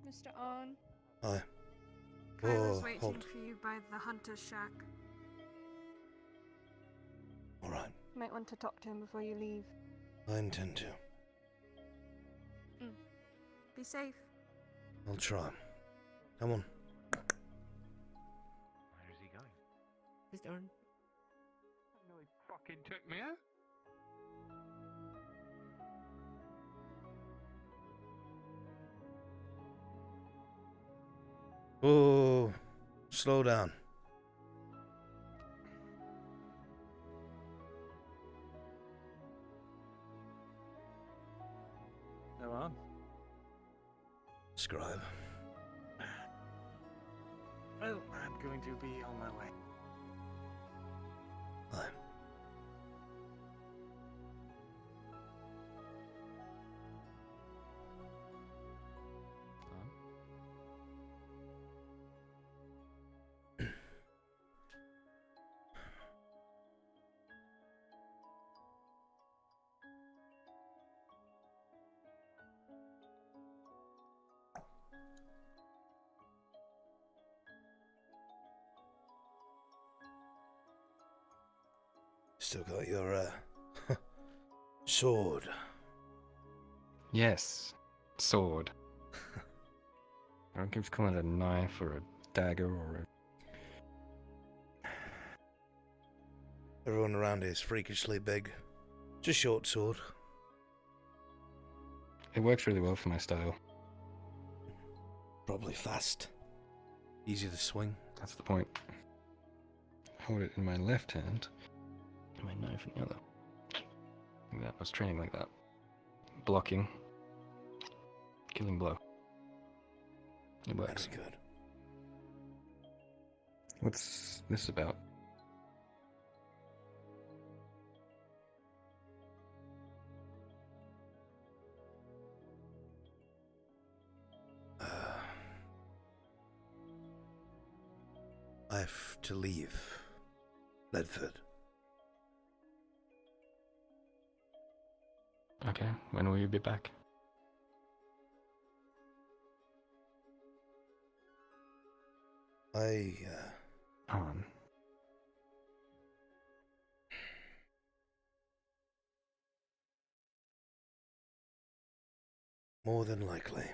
Mr. On, Hi. Kyla's Whoa, waiting hold. for you by the hunter's shack. Alright, You might want to talk to him before you leave. I intend to. Be safe. I'll try. Come on. Where's he going? Just darn. No, he fucking took me out. Oh, slow down. Go on. Scribe. Well, I'm going to be on my way. Hi. still got your, sword. Yes, sword. I don't keep calling it a knife or a dagger or a... Everyone around here is freakishly big. Just short sword. It works really well for my style. Probably fast. Easy to swing. That's the point. Hold it in my left hand, and my knife in the other. That was training like that. Blocking. Killing blow. It works. Very good. What's this about? I have to leave Ledford. Okay, when will you be back? On. More than likely.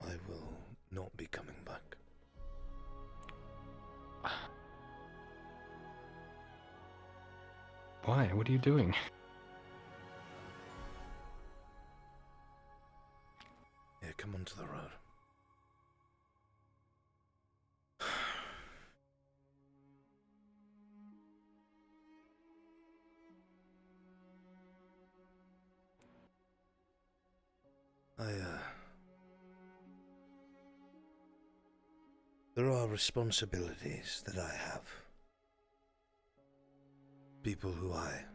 I will not be coming back. Why? What are you doing? Yeah, come onto the road. There are responsibilities that I have. People who I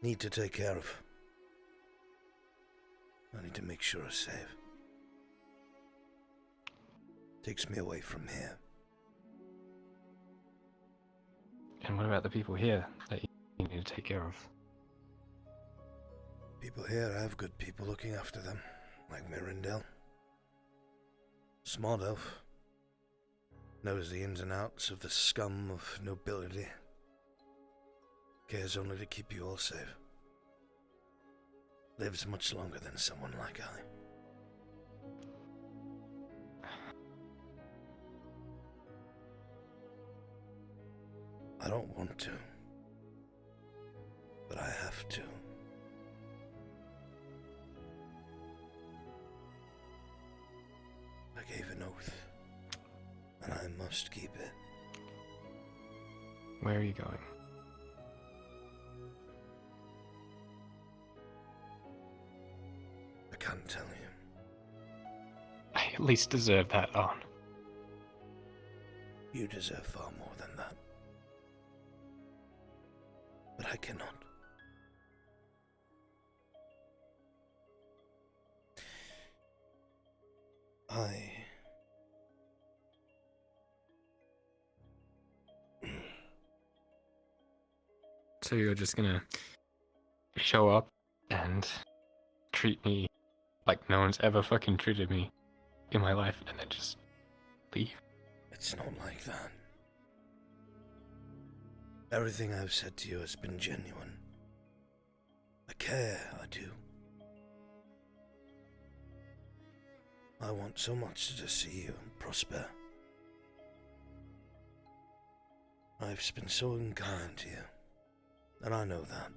need to take care of. I need to make sure are safe. Takes me away from here. And what about the people here that you need to take care of? People here have good people looking after them, like Mirandel. Smart elf. Knows the ins and outs of the scum of nobility. Cares only to keep you all safe. Lives much longer than someone like I don't want to, but I have to. I gave an oath, and I must keep it. Where are you going? I can't tell you. I at least deserve that, on. You deserve far more than that. But I cannot. So you're just gonna show up and treat me like no one's ever fucking treated me in my life and then just leave? It's not like that. Everything I've said to you has been genuine. I care, I do. I want so much to just see you prosper. I've been so unkind to you, and I know that.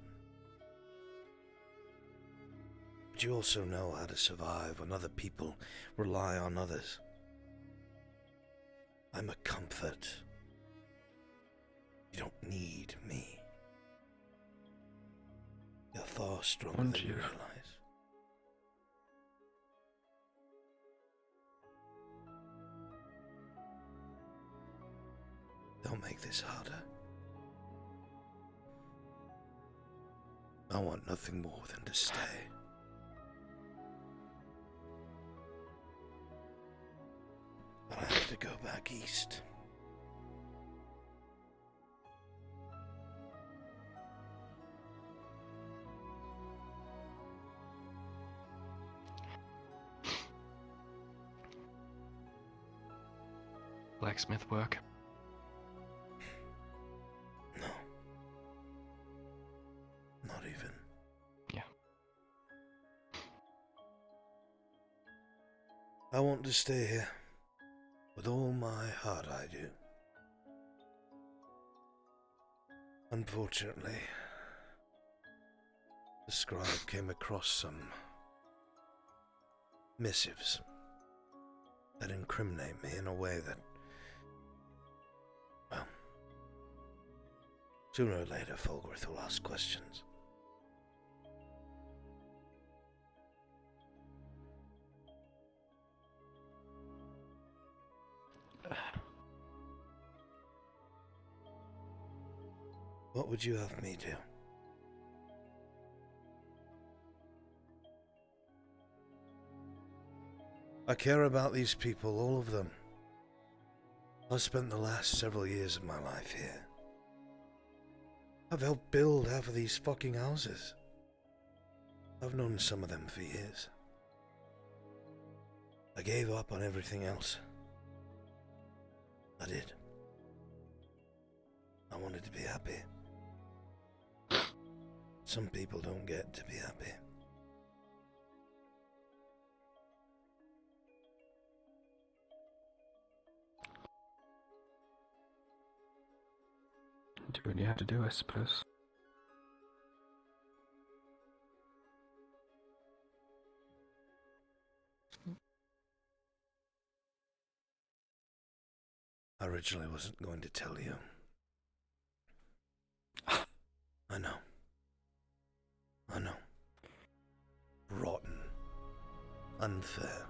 But you also know how to survive when other people rely on others. I'm a comfort. You don't need me. You're far stronger than you realize. Don't make this harder. I want nothing more than to stay. But I have to go back east. Blacksmith work? No. Not even. Yeah. I want to stay here. With all my heart I do. Unfortunately, the scribe came across some missives that incriminate me in a way that, well, sooner or later Fulgrith will ask questions. What would you have me do? I care about these people, all of them. I've spent the last several years of my life here. I've helped build half of these fucking houses. I've known some of them for years. I gave up on everything else. I did. I wanted to be happy. Some people don't get to be happy. Do what you have to do, I suppose. I originally wasn't going to tell you. I know. I know. Rotten. Unfair.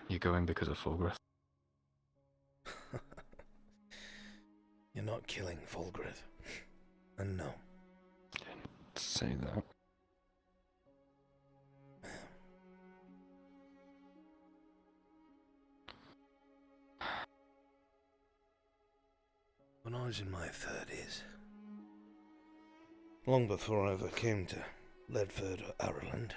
You're going because of Fulgrith? You're not killing Fulgrith. And no. Didn't say that. When I was in my 30s, long before I ever came to Ledford or Ireland,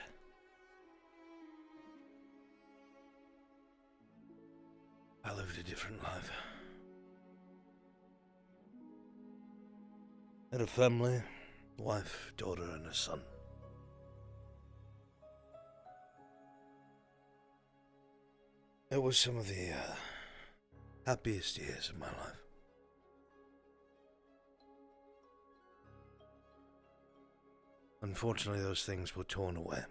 I lived a different life. Had a family, wife, daughter, and a son. It was some of the happiest years of my life. Unfortunately, those things were torn away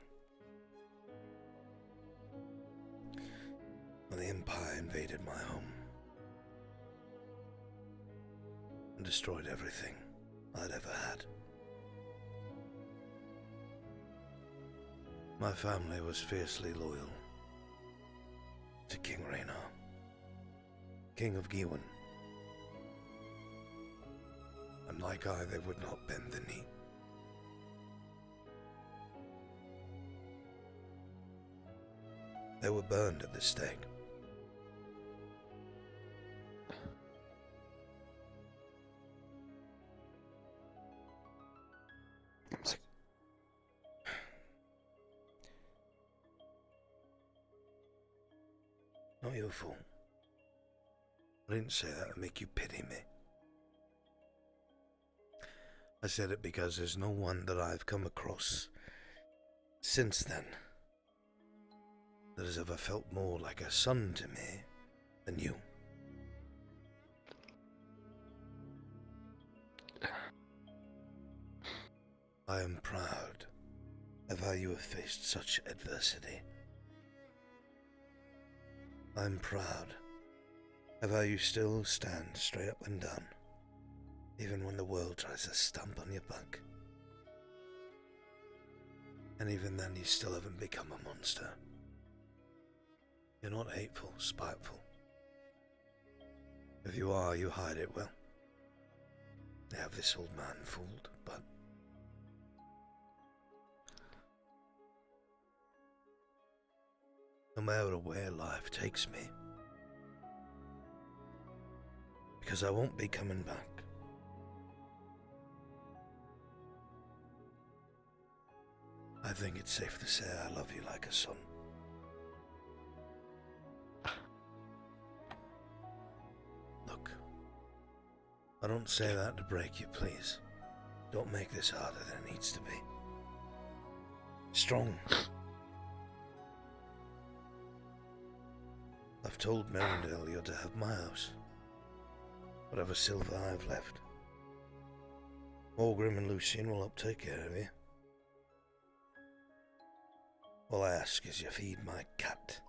when the Empire invaded my home and destroyed everything I'd ever had. My family was fiercely loyal to King Raynar, King of Giwan, and like I, they would not bend the knee. They were burned at the stake. Not your fault. I didn't say that to make you pity me. I said it because there's no one that I've come across since then that has ever felt more like a son to me than you. I am proud of how you have faced such adversity. I'm proud of how you still stand straight up and down, even when the world tries to stamp on your back. And even then, you still haven't become a monster. You're not hateful, spiteful. If you are, you hide it well. They have this old man fooled, but no matter where life takes me, because I won't be coming back. think it's safe to say I love you like a son. Look, I don't say that to break you, please. Don't make this harder than it needs to be. Strong. I've told Merindale you're to have my house. Whatever silver I've left. Orgrim and Lucian will take care of you. All I ask is you feed my cat.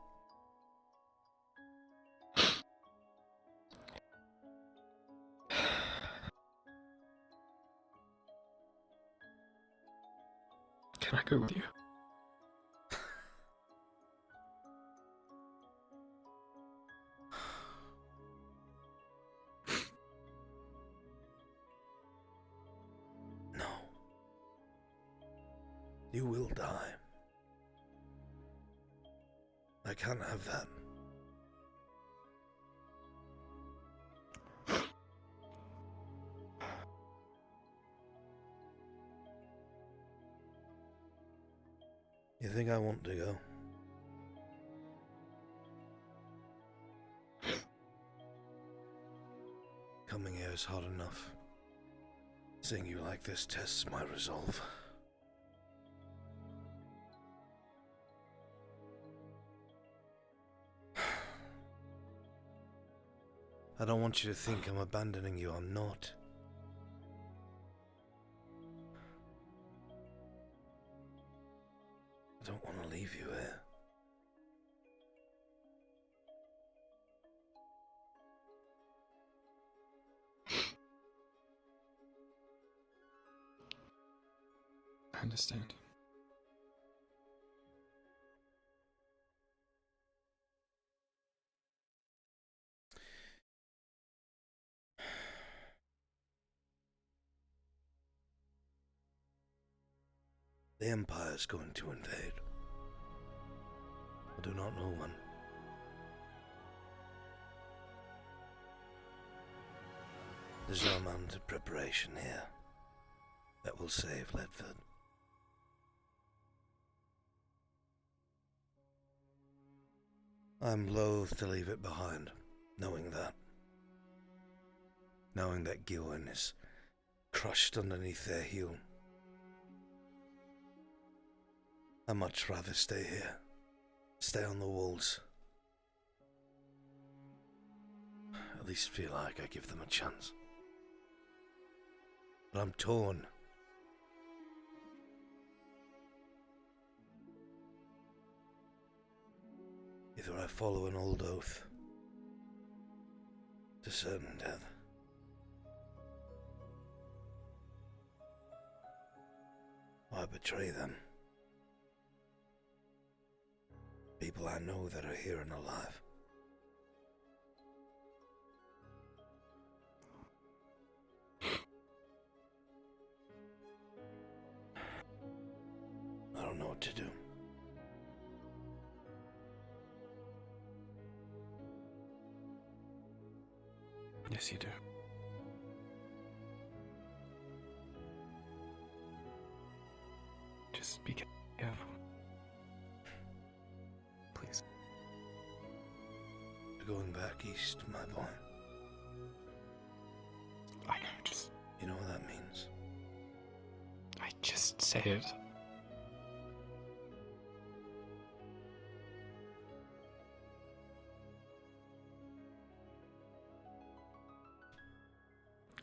Can I go with you? No. You will die. I can't have that. You think I want to go? Coming here is hard enough. Seeing you like this tests my resolve. I don't want you to think I'm abandoning you. I'm not. I don't want to leave you here. I understand. The Empire's going to invade. I do not know when. There's no amount of preparation here that will save Ledford. I'm loath to leave it behind, knowing that. Knowing that Gilwen is crushed underneath their heel. I'd much rather stay here. Stay on the walls. At least feel like I give them a chance. But I'm torn. Either I follow an old oath to certain death, or I betray them. People I know that are here and alive. I don't know what to do. Yes, you do. Just be careful. Please. You're going back east, my boy. I know, just... You know what that means? I just say it.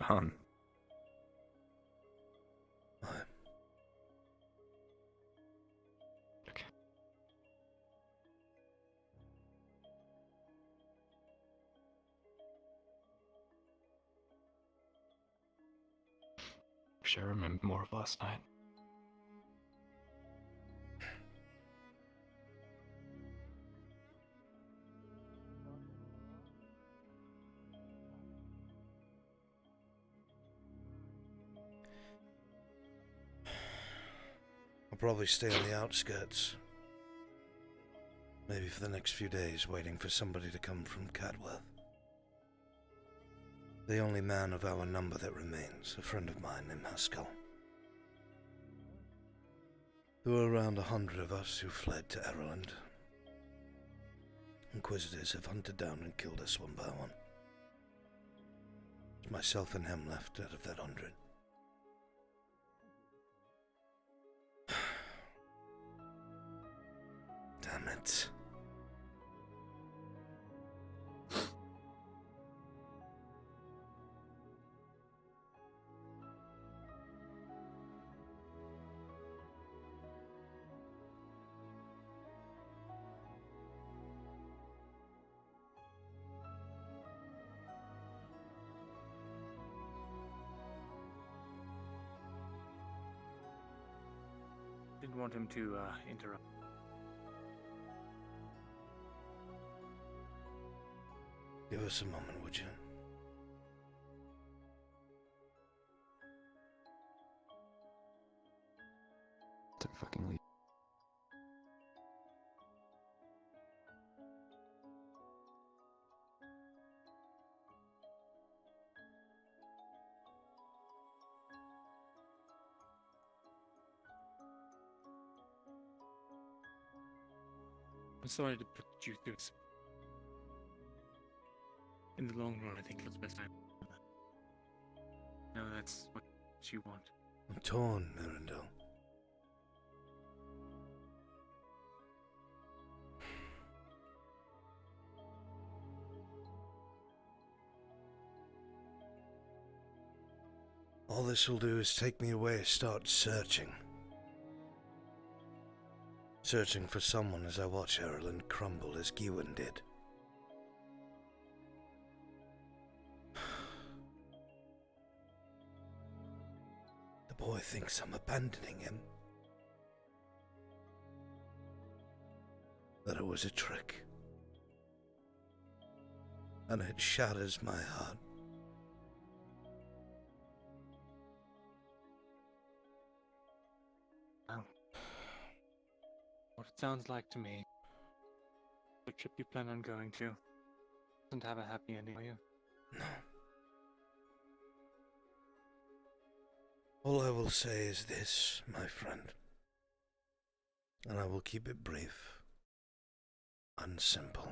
Aye. Okay. Wish I remembered more of last night. I'll probably stay on the outskirts. Maybe for the next few days, waiting for somebody to come from Cadworth. The only man of our number that remains, a friend of mine named Haskell. There were around 100 of us who fled to Ireland. Inquisitors have hunted down and killed us one by one. It's myself and him left out of that 100. Damn it. Didn't want him to interrupt. Give us a moment, would you? Don't fucking leave. I'm sorry to put you through this. In the long run, I think it was best time. No, that's what you want. I'm torn, Mirandel. All this will do is take me away, start searching. Searching for someone as I watch Ireland crumble as Gewin did. The boy thinks I'm abandoning him. That it was a trick. And it shatters my heart. What it sounds like to me, the trip you plan on going to doesn't have a happy ending, are you? No. All I will say is this, my friend, and I will keep it brief and simple.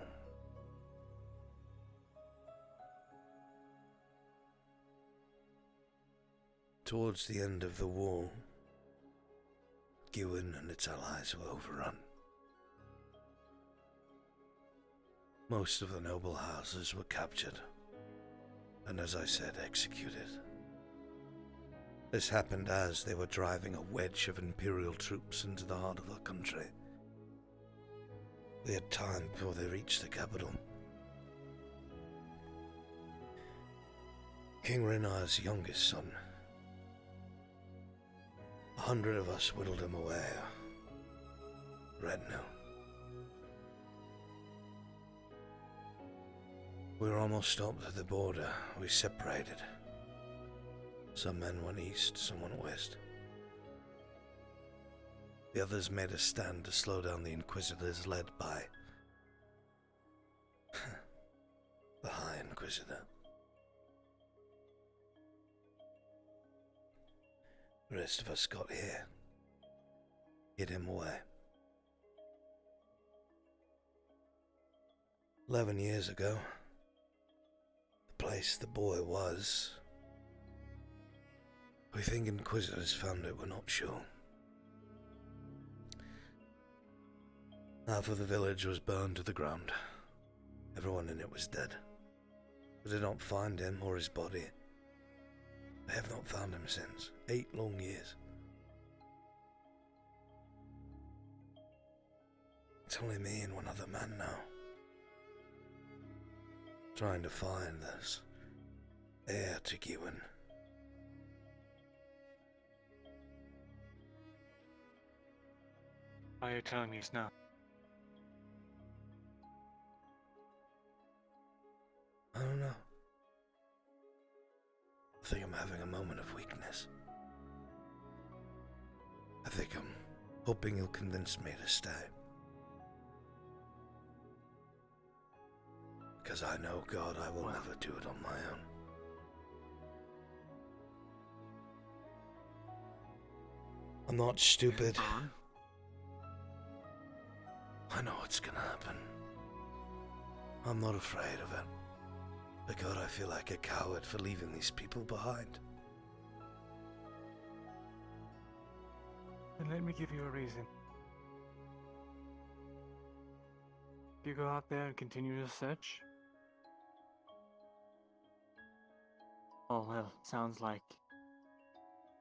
Towards the end of the war, Gewin and its allies were overrun. Most of the noble houses were captured, and as I said, executed. This happened as they were driving a wedge of Imperial troops into the heart of our country. They had time before they reached the capital. King Renar's youngest son. 100 of us whittled him away. Retinue. We were almost stopped at the border. We separated. Some men went east, some went west. The others made a stand to slow down the Inquisitors led by the High Inquisitor. The rest of us got here. Hid him away. 11 years ago, the place the boy was, we think Inquisitors found it, we're not sure. Half of the village was burned to the ground. Everyone in it was dead. We did not find him or his body. They have not found him since. 8 long years. It's only me and one other man now. Trying to find this heir to Gewin. Why are you telling me it's now? I don't know. I think I'm having a moment of weakness. I think I'm hoping you'll convince me to stay. Because I know, God, I will never do it on my own. I'm not stupid. I'm not afraid of it. But God, I feel like a coward for leaving these people behind. Then let me give you a reason. If you go out there and continue to search... Oh, well, sounds like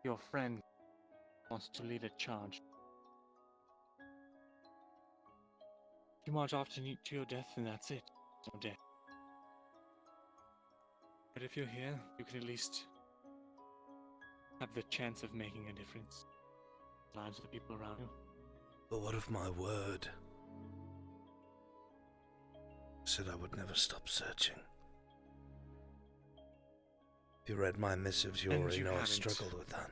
your friend wants to lead a charge. You march off to your death, and that's it. No death. But if you're here, you can at least have the chance of making a difference. Lives of the people around you. But what if my word said I would never stop searching? If you read my missives, you already know I struggled with that.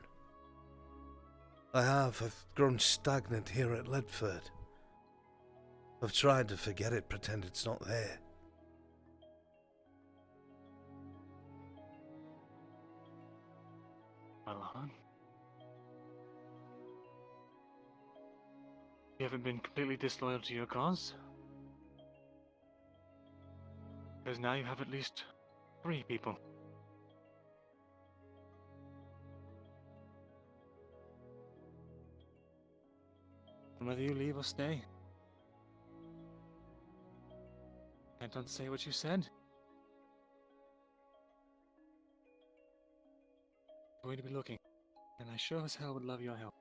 I have. I've grown stagnant here at Ledford. I've tried to forget it, pretend it's not there. Well, hon. You haven't been completely disloyal to your cause. Because now you have at least 3 people. And whether you leave or stay, can't unsay what you said. I'm going to be looking, and I sure as hell would love your help.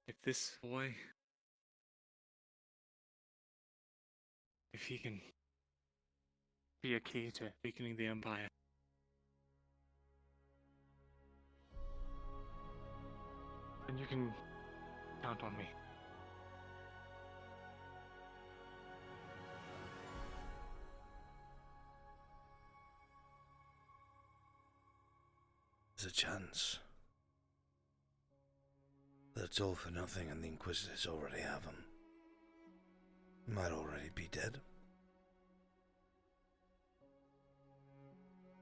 If this boy, if he can be a key to weakening the Empire, then you can count on me. There's a chance that it's all for nothing and the Inquisitors already have him. He might already be dead.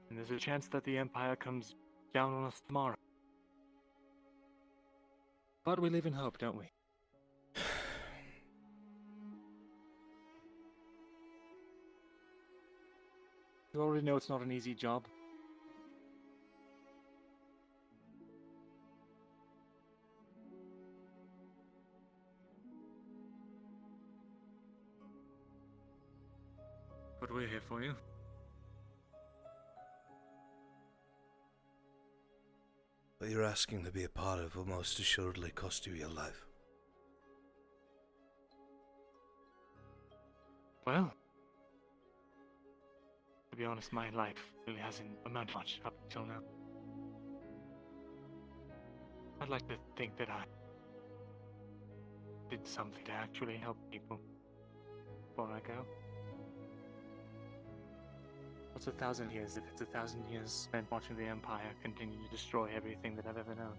And there's a chance that the Empire comes down on us tomorrow. But we live in hope, don't we? You already know it's not an easy job. But we're here for you. What you're asking to be a part of will most assuredly cost you your life. Well, to be honest, my life really hasn't amounted much up until now. I'd like to think that I did something to actually help people before I go. What's 1,000 years if it's 1,000 years spent watching the Empire continue to destroy everything that I've ever known?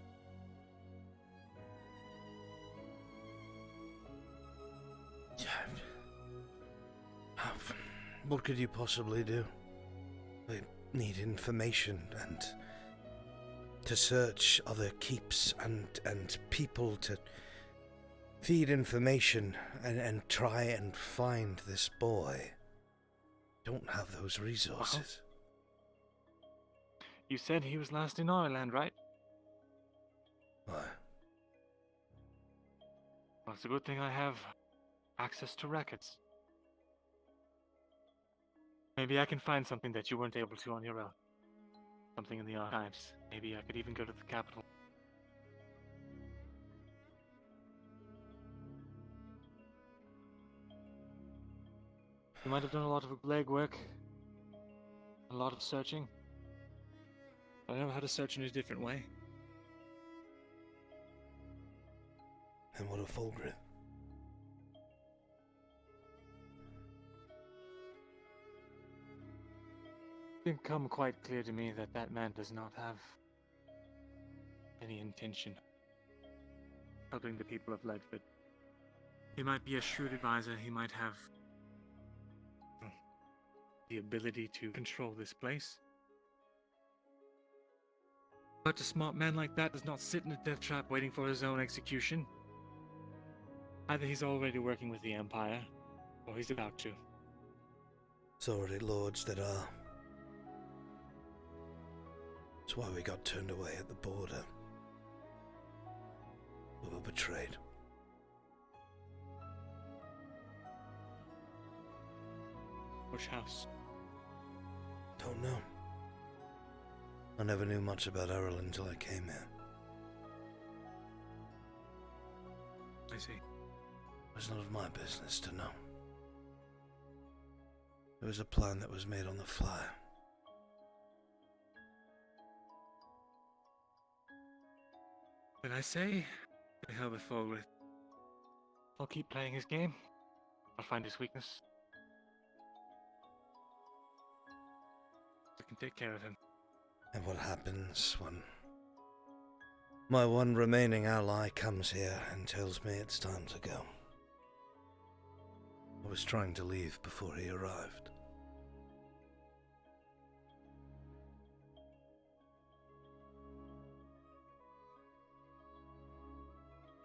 What could you possibly do? They need information and to search other keeps and people to feed information and try and find this boy. Don't have those resources. You said he was last in Ireland, right? Why? Well, it's a good thing I have access to records. Maybe I can find something that you weren't able to on your own. Something in the archives. Maybe I could even go to the capital. You might have done a lot of legwork, a lot of searching. I know how to search in a different way. And what of Fulgrim? It's become quite clear to me that that man does not have any intention of helping the people of Ledford. He might be a shrewd advisor, he might have the ability to control this place. But a smart man like that does not sit in a death trap waiting for his own execution. Either he's already working with the Empire, or he's about to. It's already lords that are. That's why we got turned away at the border. We were betrayed. Which house? Don't know. I never knew much about Errol until I came here. I see. It's none of my business to know. It was a plan that was made on the fly. When I say, the hell with Fogworth. I'll keep playing his game. I'll find his weakness. I can take care of him. And what happens when my one remaining ally comes here and tells me it's time to go? I was trying to leave before he arrived.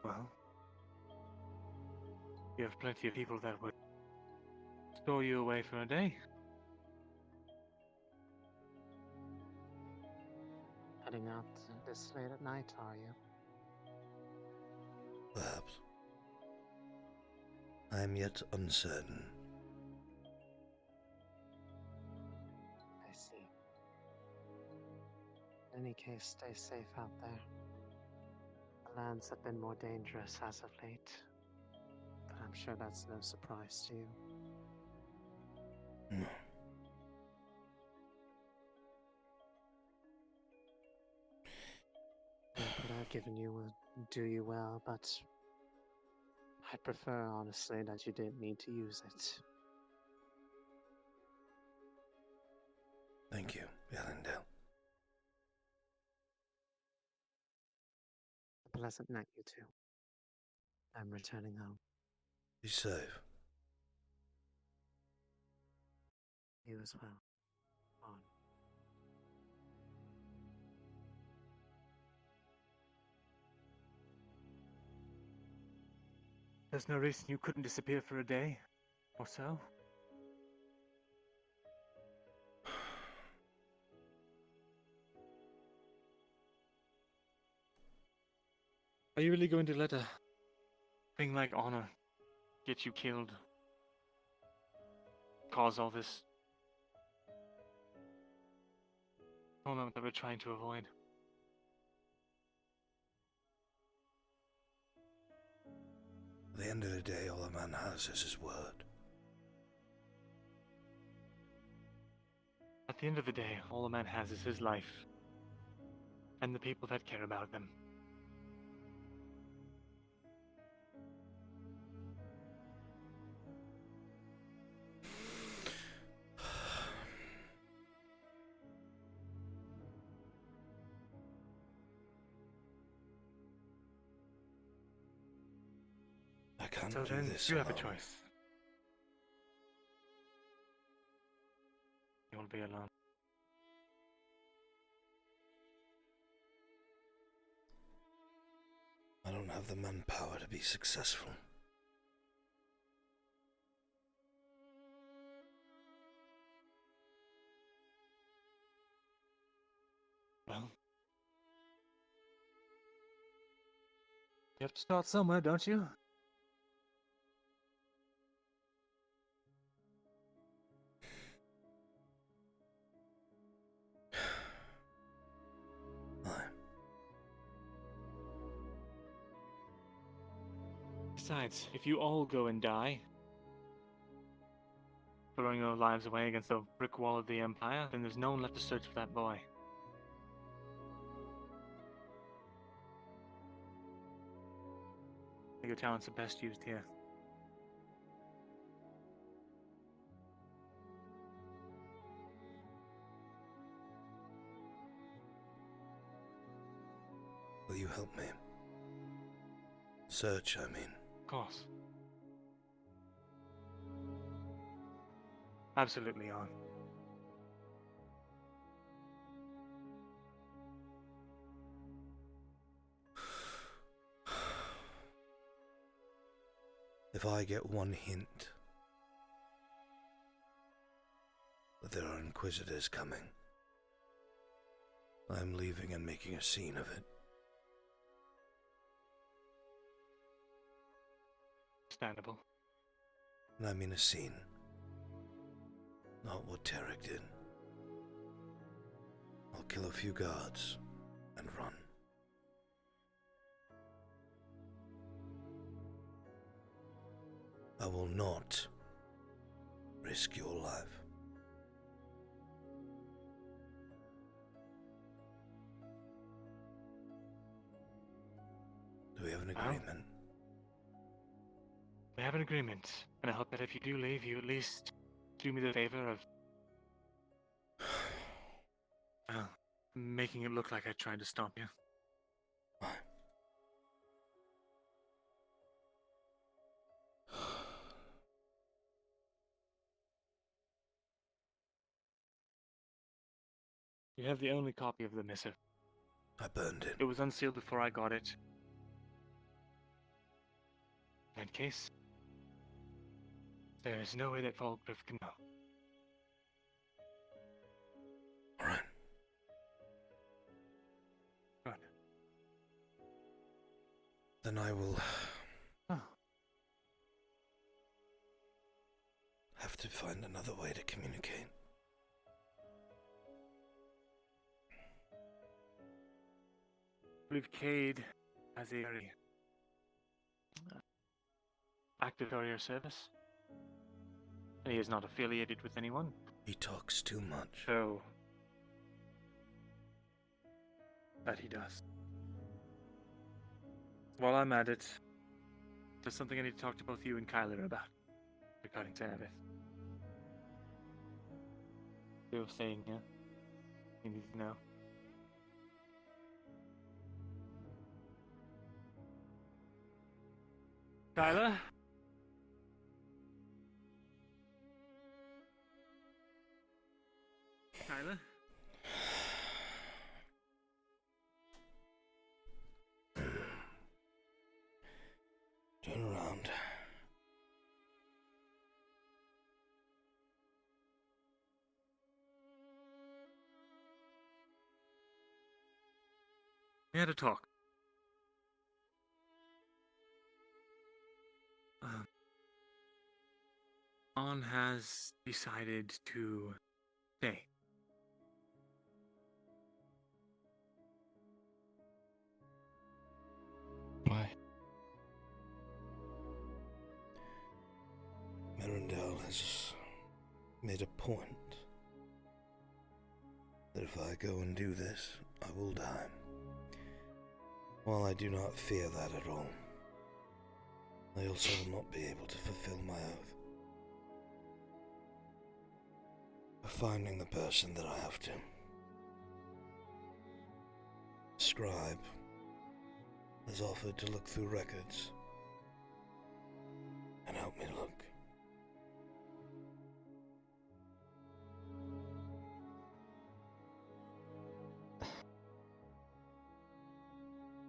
Well, you have plenty of people that would store you away for a day. Heading out this late at night, are you? Perhaps. I am yet uncertain. I see. In any case, stay safe out there. The lands have been more dangerous as of late, but I'm sure that's no surprise to you. No. What I've given you will do you well, but I'd prefer, honestly, that you didn't need to use it. Thank you, Allendale. A pleasant night, you two. I'm returning home. Be safe. You as well. On. There's no reason you couldn't disappear for a day, or so. Are you really going to let a thing like honor get you killed? Cause all this torment that we're trying to avoid? At the end of the day, all a man has is his word. At the end of the day, all a man has is his life. And the people that care about them. I can't So do then, this you have a alone. choice. You'll be alone. I don't have the manpower to be successful. Well, you have to start somewhere, don't you? Besides, if you all go and die, throwing your lives away against the brick wall of the Empire, then there's no one left to search for that boy. Your talents are best used here. Will you help me? Search, I mean. Of course. Absolutely on. If I get one hint that there are Inquisitors coming, I'm leaving and making a scene of it. Understandable. And I mean a scene. Not what Tarek did. I'll kill a few guards and run. I will not risk your life. Do we have an agreement? We have an agreement, and I hope that if you do leave, you at least do me the favor of making it look like I tried to stop you. You have the only copy of the missive. I burned it. It was unsealed before I got it. In that case, there is no way that Falkgriff can know. Alright. Good. Then I will have to find another way to communicate. I believe Cade has a very active courier service. And he is not affiliated with anyone. He talks too much. So, that he does. While I'm at it, there's something I need to talk to both you and Kyler about regarding Sabbath. You're staying here. You need to know. Kyler? Kyler? Turn around. We had a talk. On has decided to stay. Why? Merendell has made a point that if I go and do this, I will die. While I do not fear that at all, I also will not be able to fulfill my oath of finding the person that I have to. Scribe has offered to look through records and help me look.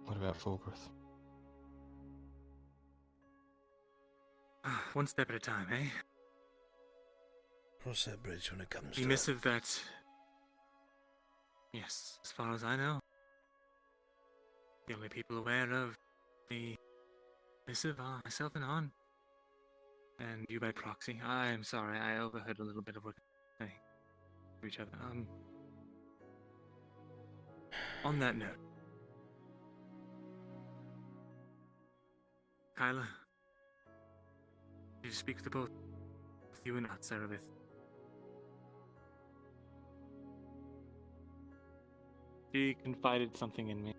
What about Fulgrith? One step at a time, eh? Cross that bridge when it comes The to missive that... Yes, as far as I know. The only people aware of the missive are myself and Han. And you by proxy. I'm sorry, I overheard a little bit of what they saying to each other. On that note, Kyla, you speak to both you and Sarabith. She confided something in me.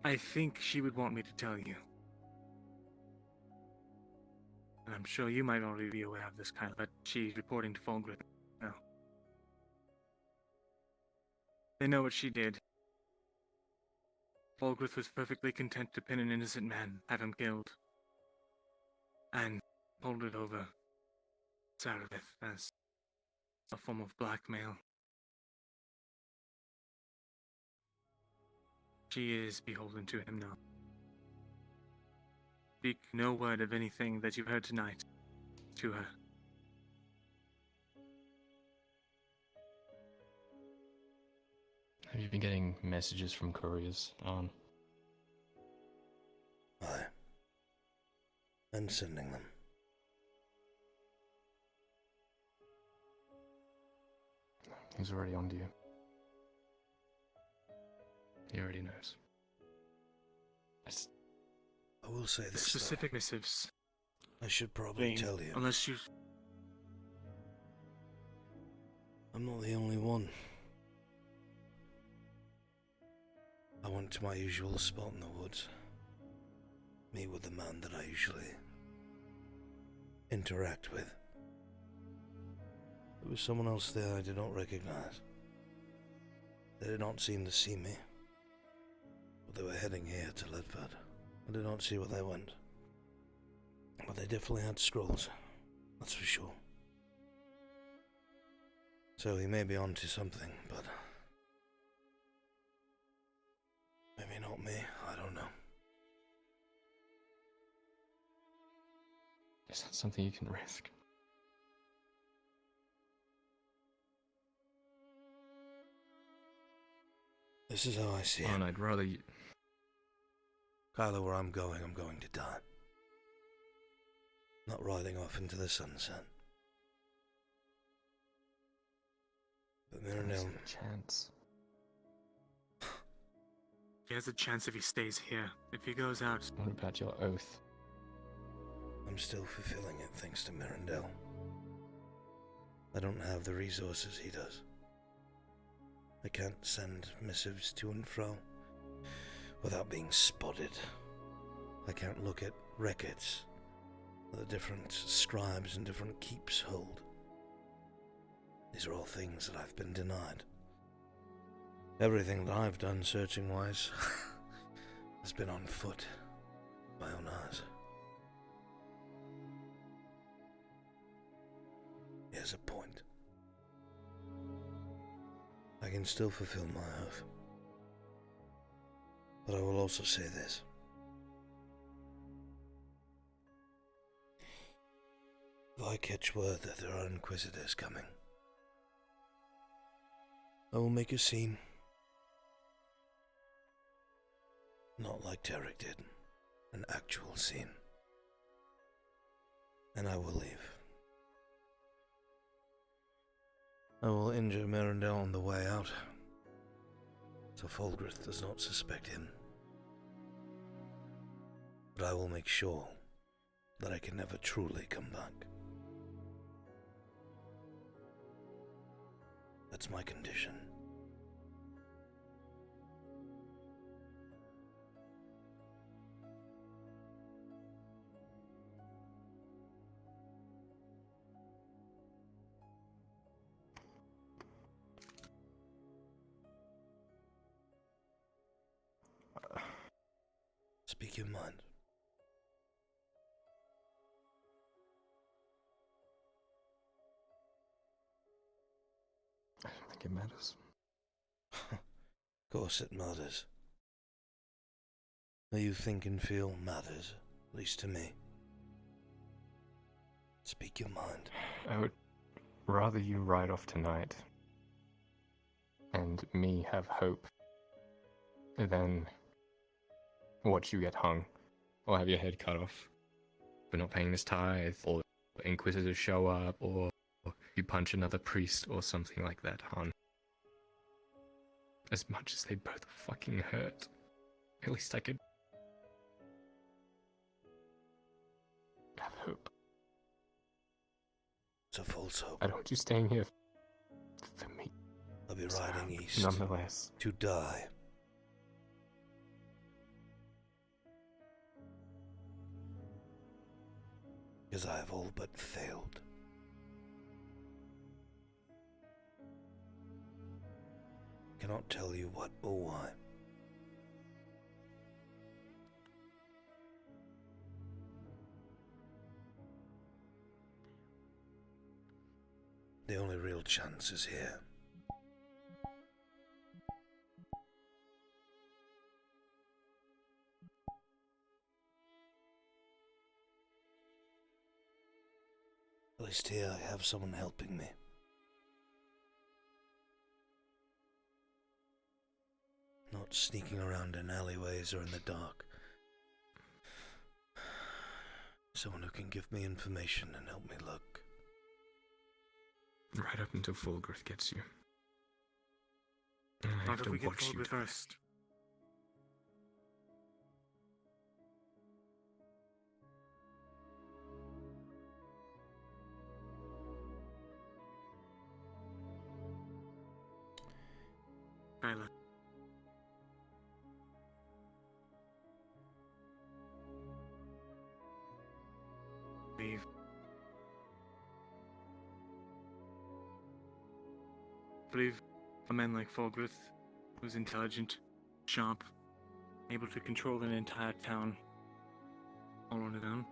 I think she would want me to tell you. And I'm sure you might already be aware of this, Kyle, but she's reporting to Fulgrim now. They know what she did. Fulgrim was perfectly content to pin an innocent man, have him killed, and hold it over Sarabith as a form of blackmail. She is beholden to him now. speak no word of anything that you've heard tonight to her. Have you been getting messages from couriers on? Aye. And sending them. He's already on to you. He already knows. I will say this, Specific missives. I should probably tell you. Unless you... I'm not the only one. I went to my usual spot in the woods. Meet with the man that I usually interact with. There was someone else there I did not recognize. They did not seem to see me. But they were heading here to Ledford. I did not see where they went. But they definitely had scrolls. That's for sure. So he may be onto something, but maybe not me. I don't know. Is that something you can risk? This is how I see it. And I'd rather you... Kylo, where I'm going to die. Not riding off into the sunset. But Mirandel... chance. He has a chance if he stays here. If he goes out... What about your oath? I'm still fulfilling it thanks to Mirandel. I don't have the resources he does. I can't send missives to and fro without being spotted. I can't look at records that the different scribes and different keeps hold. These are all things that I've been denied. Everything that I've done searching-wise has been on foot, my own eyes. Here's a point. I can still fulfill my oath. But I will also say this. If I catch word that there are Inquisitors coming, I will make a scene. Not like Tarek did. An actual scene. And I will leave. I will injure Mirandel on the way out, so Fulgrith does not suspect him. But I will make sure that I can never truly come back. That's my condition. Speak your mind. I don't think it matters. Of course it matters. How you think and feel matters, at least to me. Speak your mind. I would rather you ride off tonight and me have hope than watch you get hung or have your head cut off for not paying this tithe, or Inquisitors show up, or you punch another priest or something like that, hon. As much as they both fucking hurt, at least I could have hope. It's a false hope. I don't want you staying here for me. I'll be riding east. Nonetheless. To die. Because I have all but failed. Cannot tell you what or why. The only real chance is here. least here I have someone helping me. Not sneaking around in alleyways or in the dark. Someone who can give me information and help me look. Right up until Fulgrith gets you. I Not have if to we get watch you Fulgrith die. first. Kyla. Leave. I believe a man like Fulgrith, who's intelligent, sharp, able to control an entire town all on his own.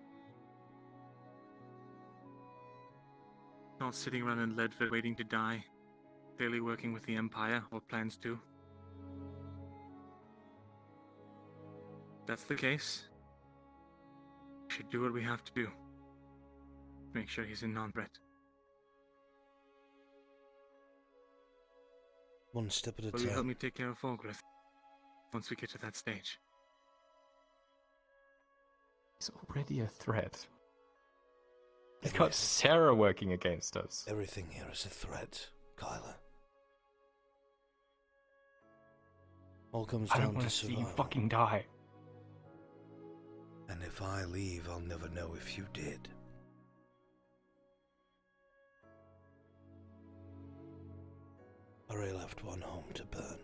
Not sitting around in Leadford waiting to die, clearly working with the Empire, or plans to. If that's the case, we should do what we have to do. Make sure he's a non-threat. One step at a Will you help time. me take care of Fulgrith once we get to that stage? He's already a threat. He's got Sarah working against us. Everything here is a threat, Kyla. All comes I don't down want to to see you survival. fucking die. And if I leave, I'll never know if you did. Ari left one home to burn.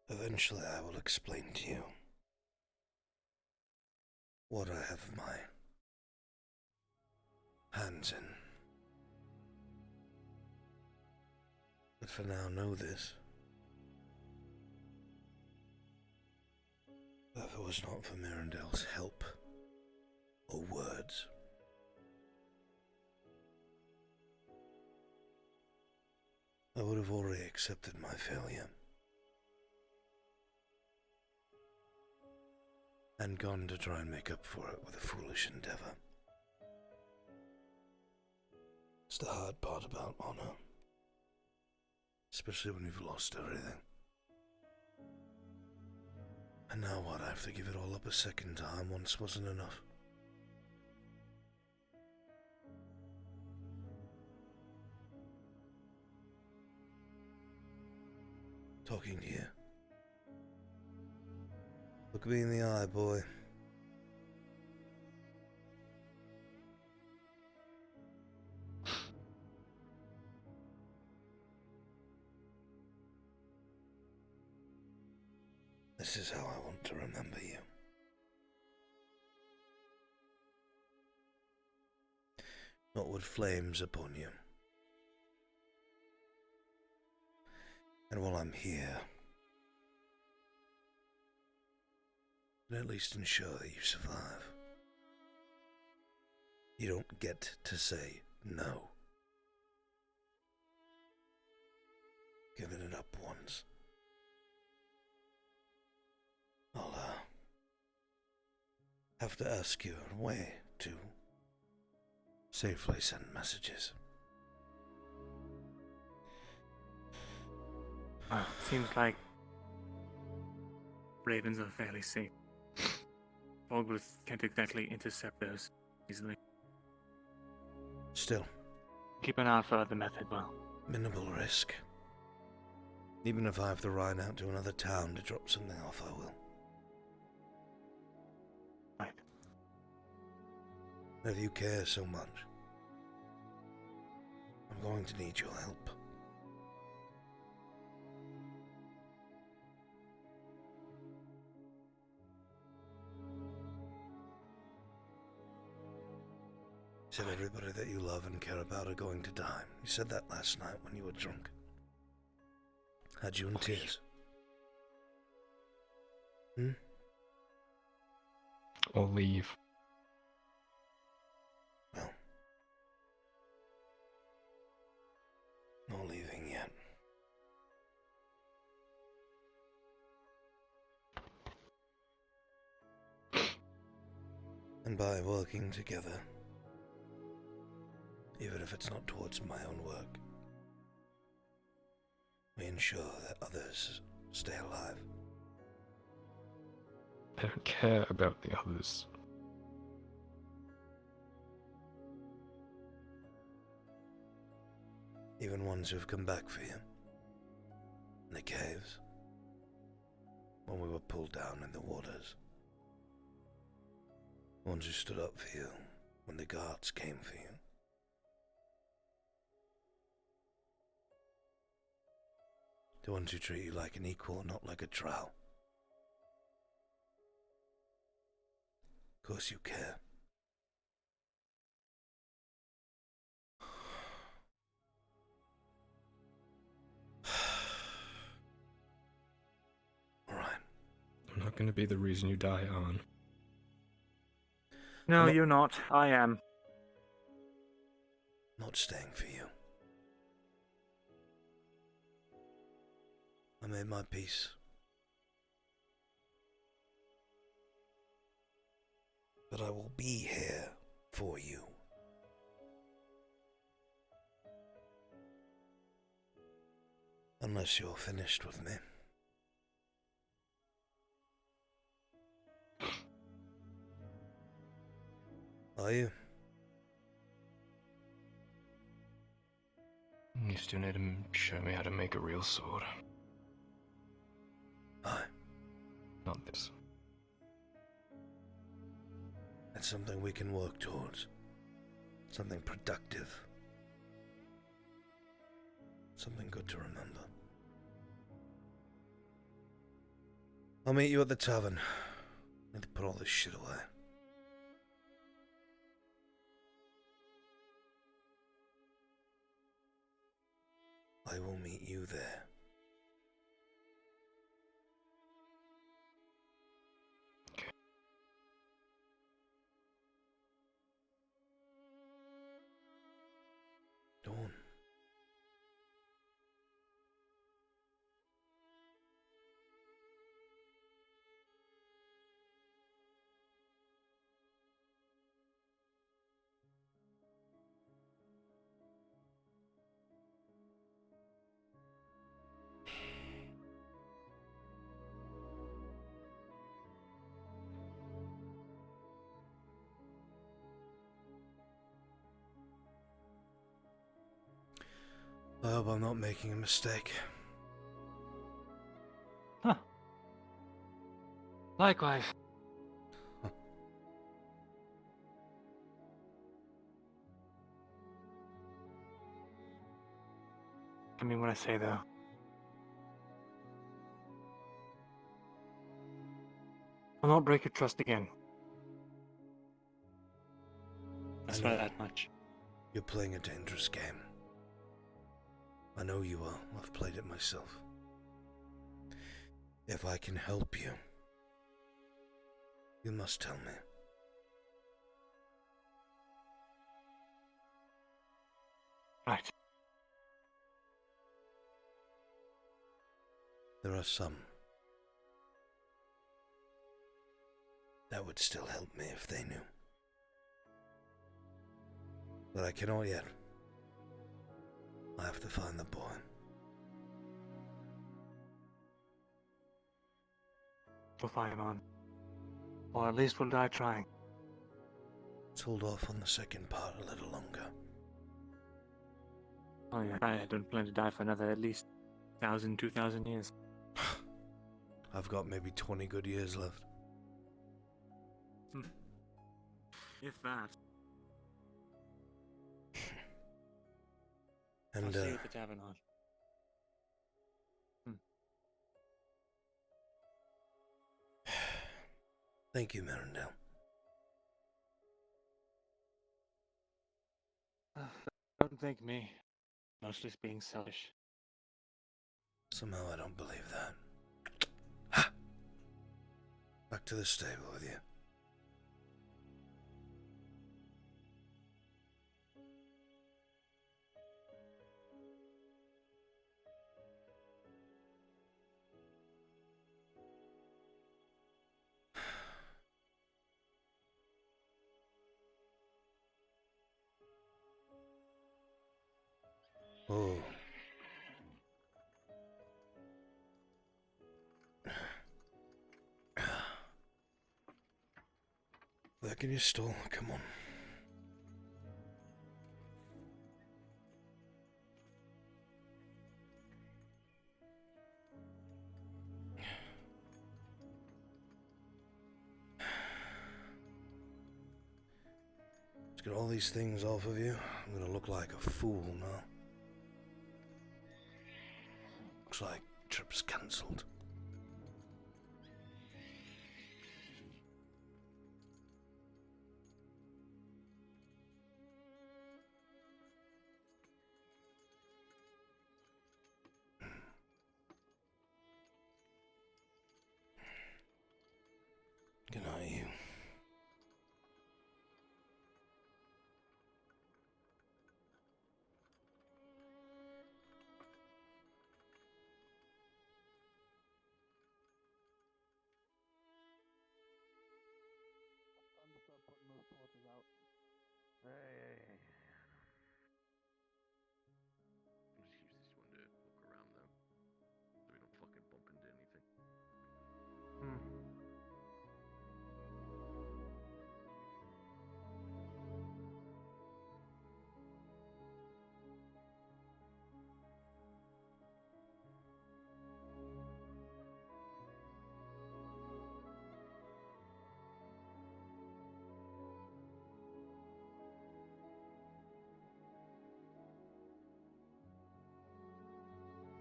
Eventually I will explain to you what I have my hands in. But for now, know this. If it was not for Mirandel's help or words, I would have already accepted my failure and gone to try and make up for it with a foolish endeavor. It's the hard part about honor, especially when you've lost everything. And now what, I have to give it all up a second time? Once wasn't enough. Talking to you. Look me in the eye, boy. This is how I want to remember you. Not with flames upon you. And while I'm here, but at least ensure that you survive. You don't get to say no. Giving it up once. I'll have to ask you a way to safely send messages. Seems like ravens are fairly safe. Fulgrith can't exactly intercept those easily. Still. Keep an eye out for other method, well. Minimal risk. Even if I have to ride out to another town to drop something off, I will. Right. If you care so much, I'm going to need your help. said everybody that you love and care about are going to die. You said that last night when you were drunk. Had you in tears. Hmm? Or leave. Well, not leaving yet. And by working together, even if it's not towards my own work, we ensure that others stay alive. I don't care about the others. Even ones who've come back for you. In the caves. When we were pulled down in the waters. Ones who stood up for you when the guards came for you. The ones who treat you like an equal, not like a trowel. Of course you care. Alright. I'm not going to be the reason you die, Alan. No, you're not. I am. Not staying for you. I made my peace. But I will be here for you. Unless you're finished with me. Are you? You still need to show me how to make a real sword. Aye. Not this. It's something we can work towards. Something productive. Something good to remember. I'll meet you at the tavern. Need to put all this shit away. I will meet you there. Dawn. I hope I'm not making a mistake. Likewise. I mean what I say, though. I'll not break your trust again. That's not that much. You're playing a dangerous game. I know you are. I've played it myself. If I can help you, you must tell me. Right. There are some that would still help me if they knew. But I cannot yet. I have to find the boy. We'll find him on. Or at least we'll die trying. Let's hold off on the second part a little longer. Oh yeah, I don't plan to die for another at least 1,000, 2,000 years. I've got maybe 20 good years left. If that. And I'll see you at the tavern, on. Thank you, Marindale. Don't thank me. Mostly just being selfish. Somehow I don't believe that. Ha! Back to the stable with you. Oh. Back in your stall, come on. Let's get all these things off of you. I'm gonna look like a fool now. Looks like trip's cancelled. Good night, you. Time to start putting those torches out. Hey. Just use this one to look around though, so we don't fucking bump into anything.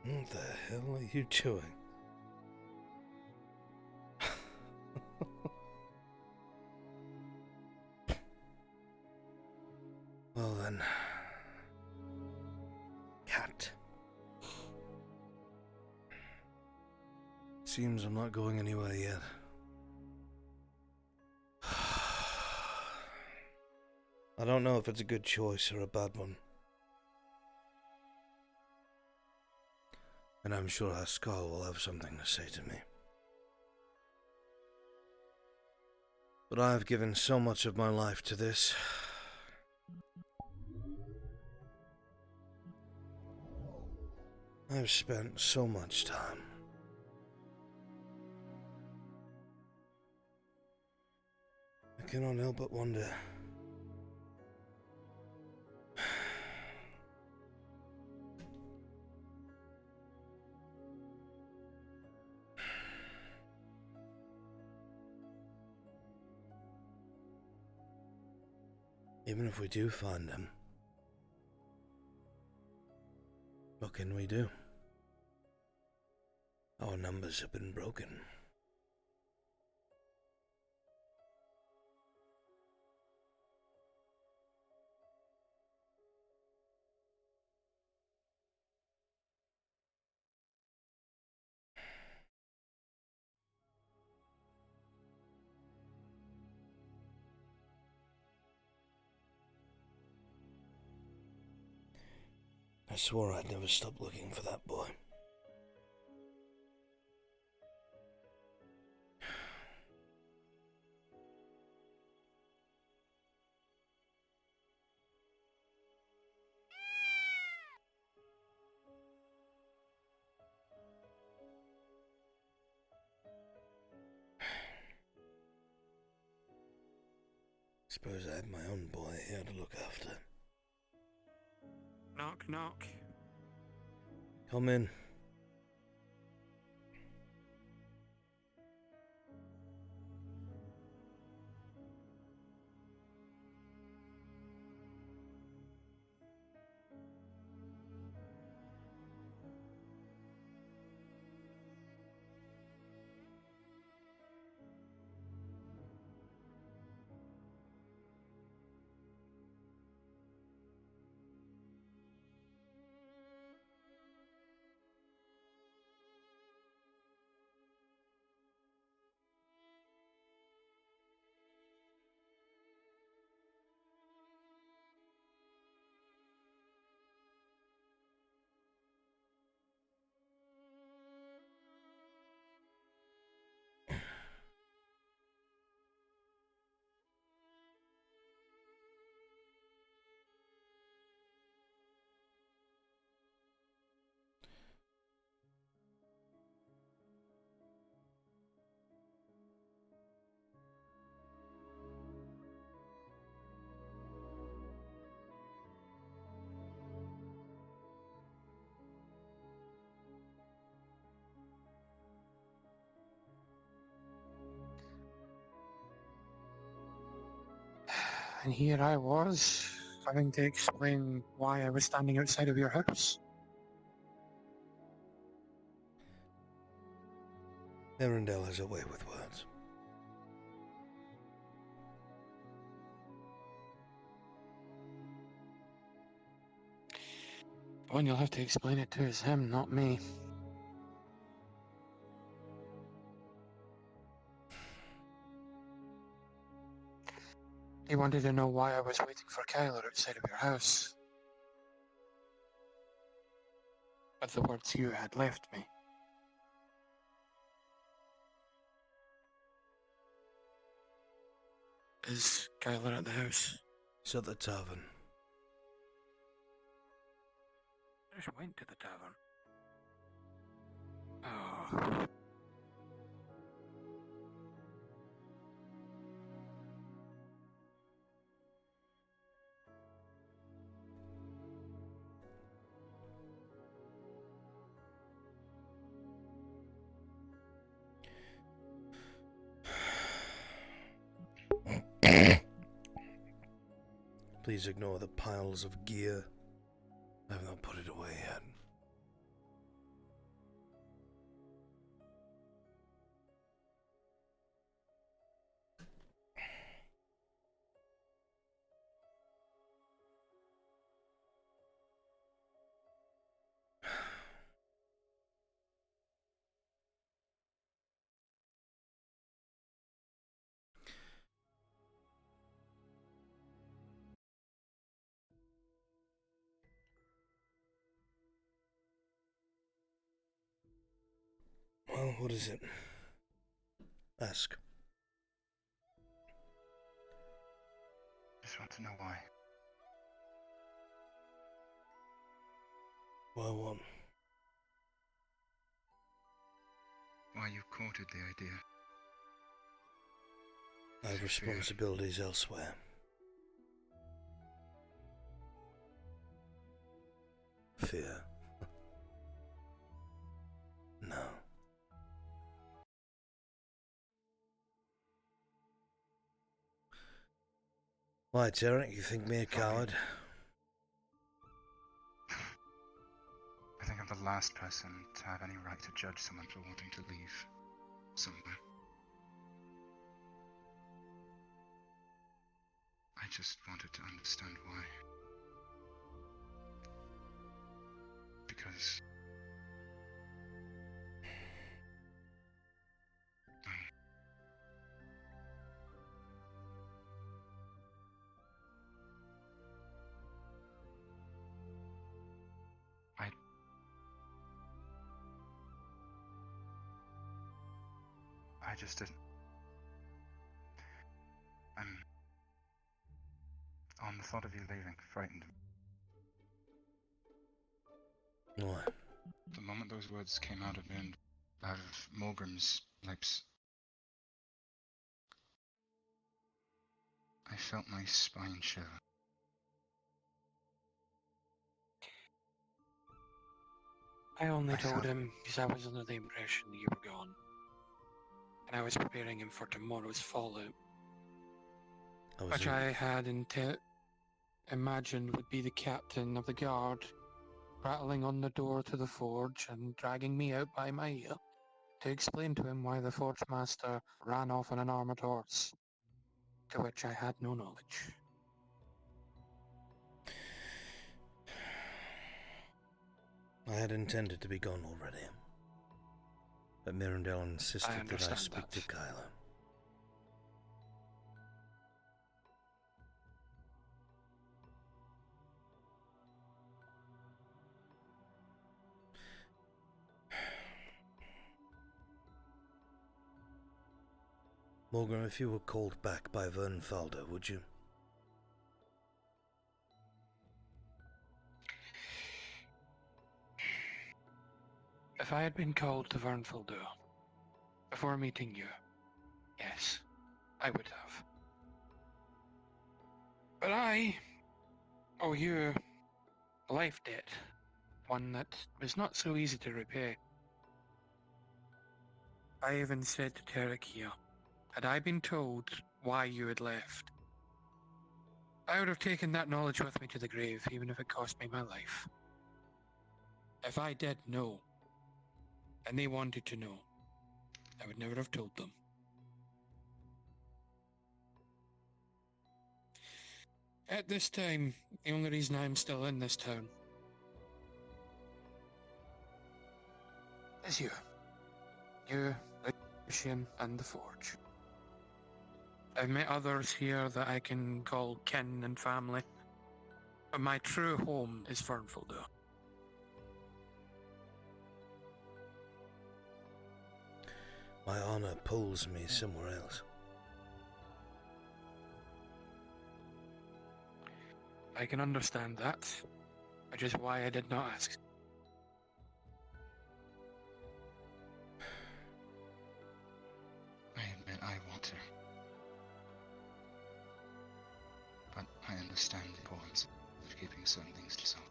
What the hell are you doing? Well then. Cat. Seems I'm not going anywhere yet. I don't know if it's a good choice or a bad one. And I'm sure our skull will have something to say to me. But I have given so much of my life to this. I've spent so much time. I cannot help but wonder. Even if we do find them, what can we do? Our numbers have been broken. I swore I'd never stop looking for that boy. Suppose I have my own boy here to look after. Knock, knock. Come in. And here I was, having to explain why I was standing outside of your house. Arundel has a way with words. The one you'll have to explain it to is him, not me. He wanted to know why I was waiting for Kyler outside of your house. With the words you had left me. Is Kyler at the house? He's at the tavern. I just went to the tavern. Oh. Please ignore the piles of gear. I have not put it away yet. Well, what is it? Ask. Just want to know why. Why what? Why you courted the idea. I have responsibilities elsewhere. Fear. No. Why, Tarek, you think me a coward? I think I'm the last person to have any right to judge someone for wanting to leave somewhere. I just wanted to understand why. Because I just didn't. I'm on the thought of you leaving, frightened. Why? The moment those words came out of Morgrim's lips, I felt my spine shiver. I only told him because I was under the impression that you were gone. And I was preparing him for tomorrow's fallout. Which I had imagined would be the captain of the guard rattling on the door to the forge and dragging me out by my ear to explain to him why the forge master ran off on an armoured horse, to which I had no knowledge. I had intended to be gone already, but Mirandel insisted that I speak to Kyla. Morgan, if you were called back by Vernfalder, would you? If I had been called to Vernfalder before meeting you, yes, I would have. But I owe you a life debt, one that was not so easy to repay. I even said to Tarek here, had I been told why you had left, I would have taken that knowledge with me to the grave, even if it cost me my life. If I did know, and they wanted to know, I would never have told them. At this time, the only reason I'm still in this town is you. You, Lucian, and the Forge. I've met others here that I can call kin and family, but my true home is Fernfelder. My honor pulls me somewhere else. I can understand that, which is why I did not ask. I admit I want to. But I understand the importance of keeping certain things to yourself.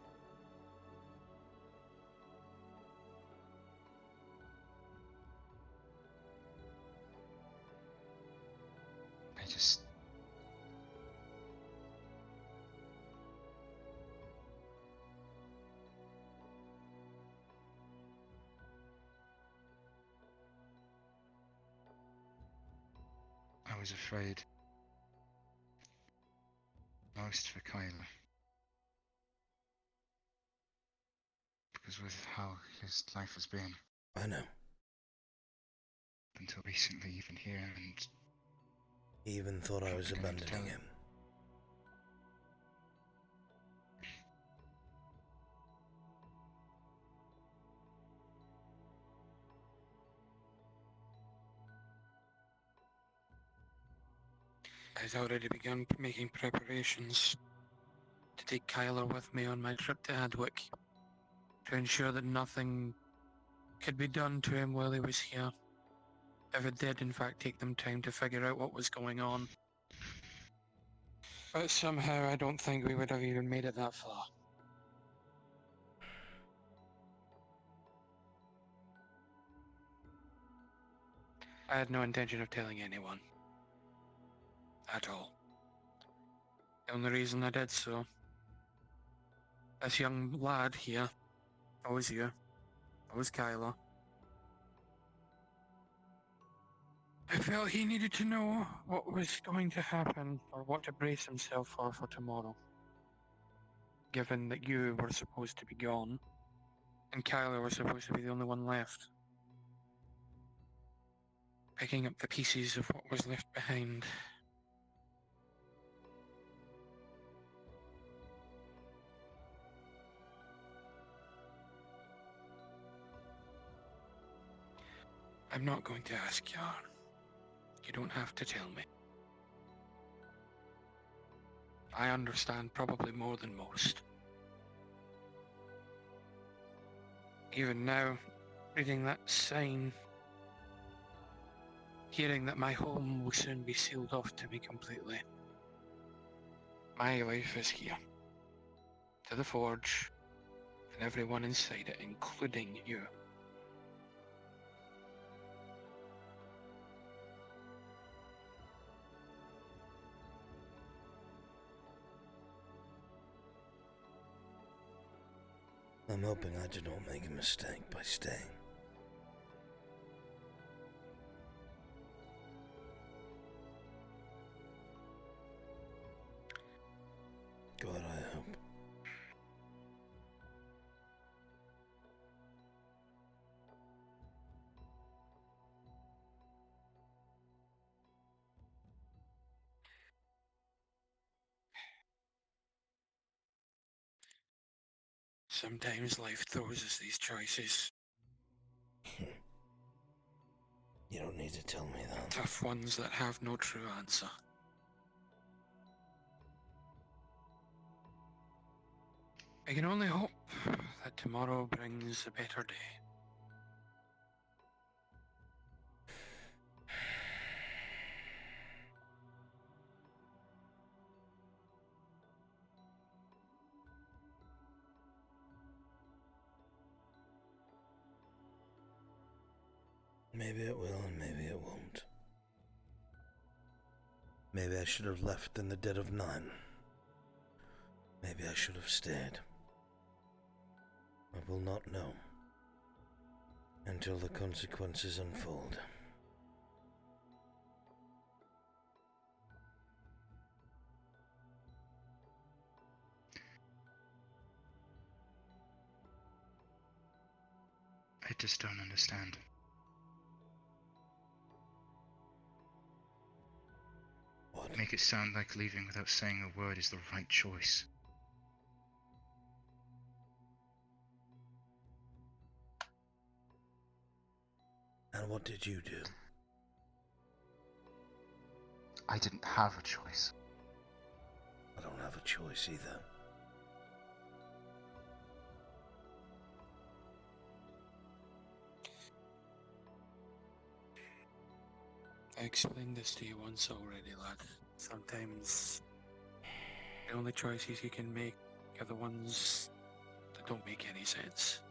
I was afraid most for Kyler. Because with how his life has been. I know. Until recently, even here, and He even thought I was abandoning him. I'd already begun making preparations to take Kyler with me on my trip to Adwick, to ensure that nothing could be done to him while he was here, if it did in fact take them time to figure out what was going on. But somehow I don't think we would have even made it that far. I had no intention of telling anyone. At all. The only reason I did so, this young lad here, always you, always Kyler, I felt he needed to know what was going to happen, or what to brace himself for tomorrow. Given that you were supposed to be gone, and Kyler was supposed to be the only one left. Picking up the pieces of what was left behind. I'm not going to ask Yar. You don't have to tell me. I understand probably more than most. Even now, reading that sign, hearing that my home will soon be sealed off to me completely. My life is here. To the Forge, and everyone inside it, including you. I'm hoping I did not make a mistake by staying. God, I hope. Sometimes life throws us these choices. You don't need to tell me that. Tough ones that have no true answer. I can only hope that tomorrow brings a better day. Maybe it will and maybe it won't. Maybe I should have left in the dead of night. Maybe I should have stayed. I will not know until the consequences unfold. I just don't understand. What? Make it sound like leaving without saying a word is the right choice. And what did you do? I didn't have a choice. I don't have a choice either. I explained this to you once already, lad. Sometimes the only choices you can make are the ones that don't make any sense.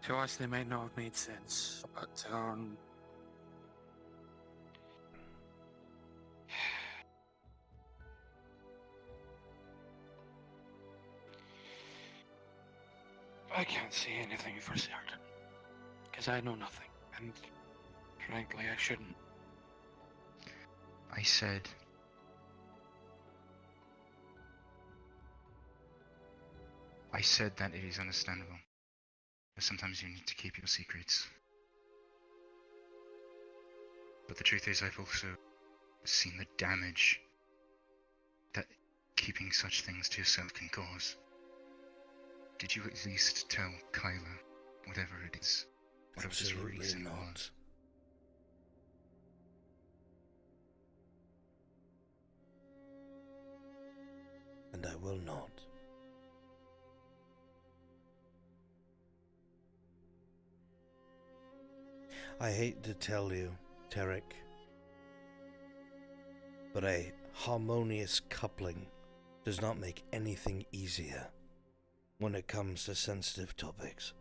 To us, they might not have made sense, but I can't say anything for certain, because I know nothing, and frankly, I shouldn't. I said that it is understandable, but sometimes you need to keep your secrets. But the truth is, I've also seen the damage that keeping such things to yourself can cause. Did you at least tell Kyla whatever it is? Whatever this Absolutely reason not. was? And I will not. I hate to tell you, Tarek, but a harmonious coupling does not make anything easier when it comes to sensitive topics.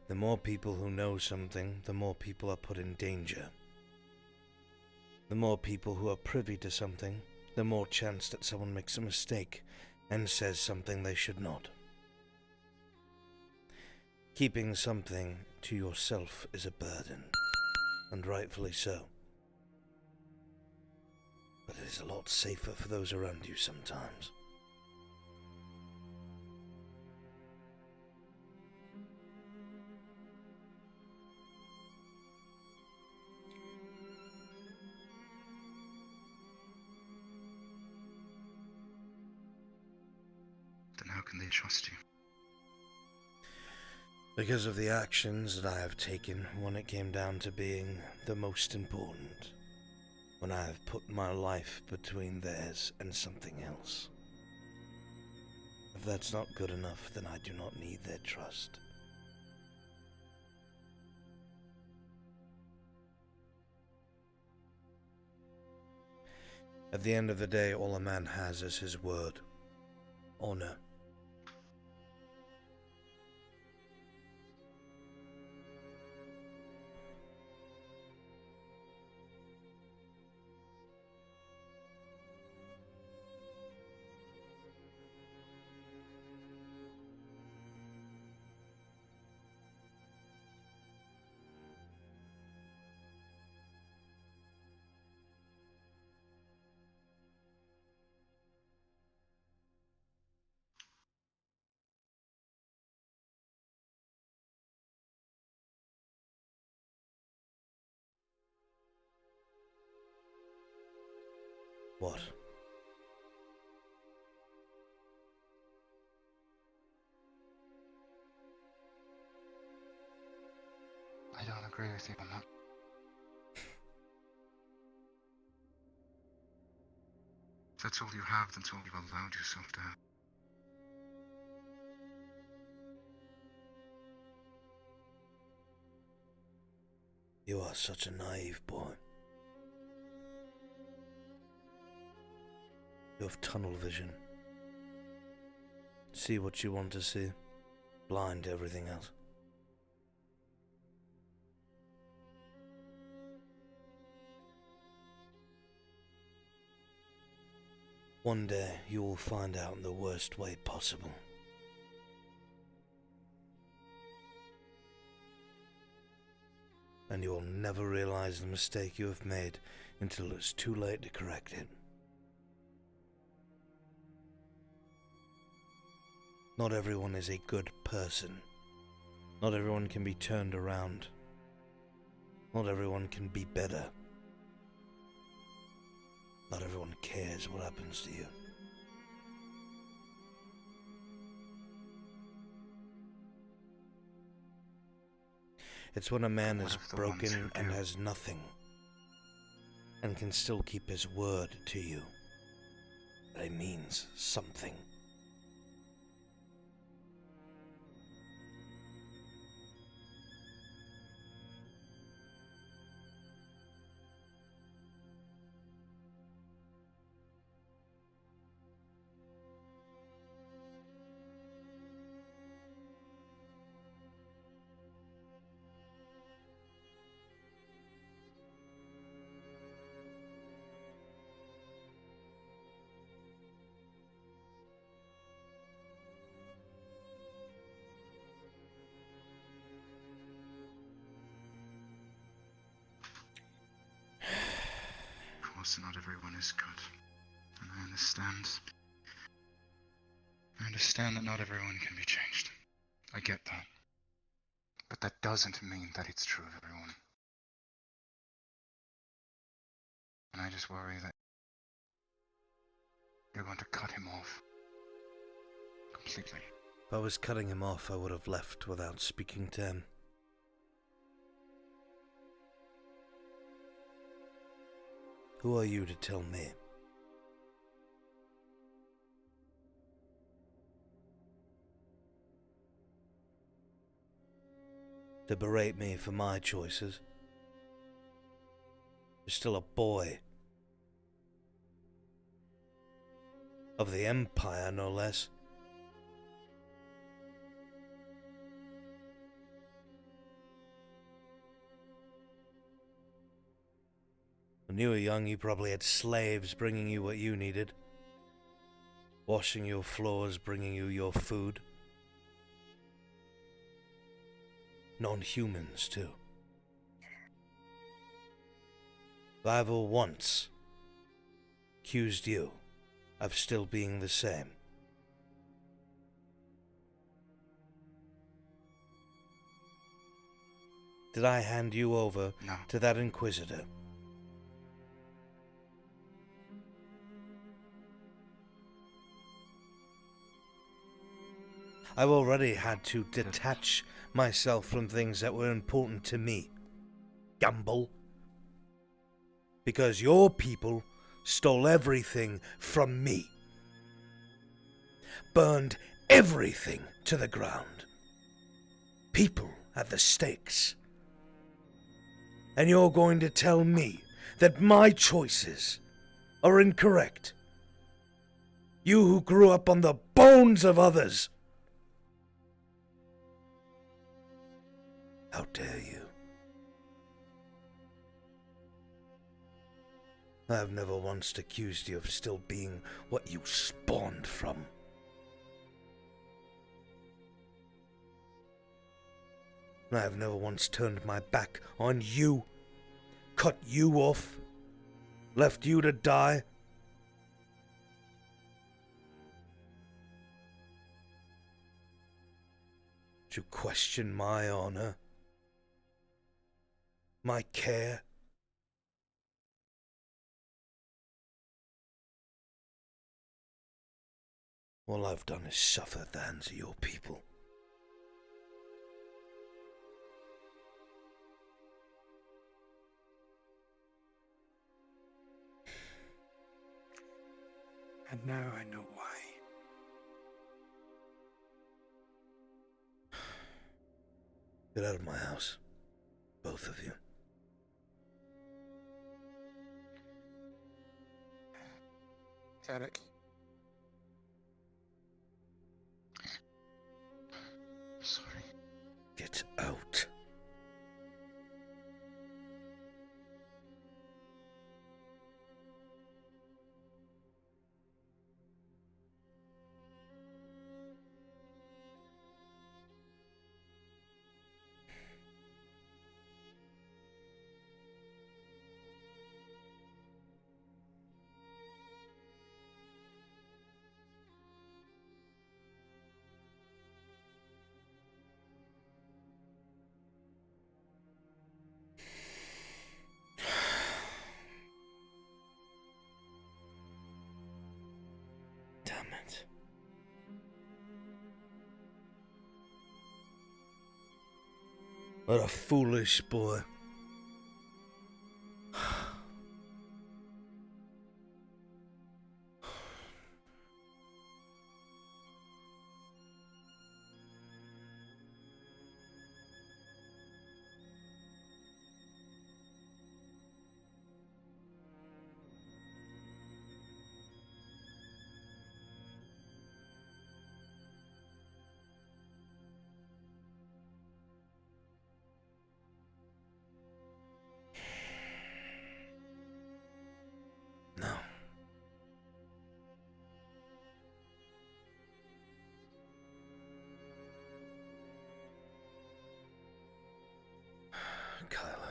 The more people who know something, the more people are put in danger. The more people who are privy to something, the more chance that someone makes a mistake and says something they should not. Keeping something to yourself is a burden, and rightfully so. But it is a lot safer for those around you sometimes. Then how can they trust you? Because of the actions that I have taken when it came down to being the most important. When I have put my life between theirs and something else. If that's not good enough, then I do not need their trust. At the end of the day, all a man has is his word. Honor. What? I don't agree with you on that. If that's all you have, that's all you've allowed yourself to have. You are such a naive boy. You have tunnel vision. See what you want to see. Blind to everything else. One day you will find out in the worst way possible. And you will never realize the mistake you have made until it's too late to correct it. Not everyone is a good person. Not everyone can be turned around. Not everyone can be better. Not everyone cares what happens to you. It's when a man is broken and has nothing, and can still keep his word to you, that he means something. Of course, not everyone is good. And I understand. I understand that not everyone can be changed. I get that. But that doesn't mean that it's true of everyone. And I just worry that you're going to cut him off. Completely. If I was cutting him off, I would have left without speaking to him. Who are you to tell me? To berate me for my choices? You're still a boy. Of the Empire, no less. When you were young, you probably had slaves bringing you what you needed. Washing your floors, bringing you your food. Non-humans, too. If I ever once accused you of still being the same, did I hand you over to that Inquisitor? I've already had to detach myself from things that were important to me. Gamble. Because your people stole everything from me. Burned everything to the ground. People at the stakes. And you're going to tell me that my choices are incorrect? You who grew up on the bones of others. How dare you? I have never once accused you of still being what you spawned from. I have never once turned my back on you, cut you off, left you to die. To question my honor, my care. All I've done is suffer at the hands of your people. And now I know why. Get out of my house, both of you. Tarek. Sorry. Get out. it. What a foolish boy. Kyla.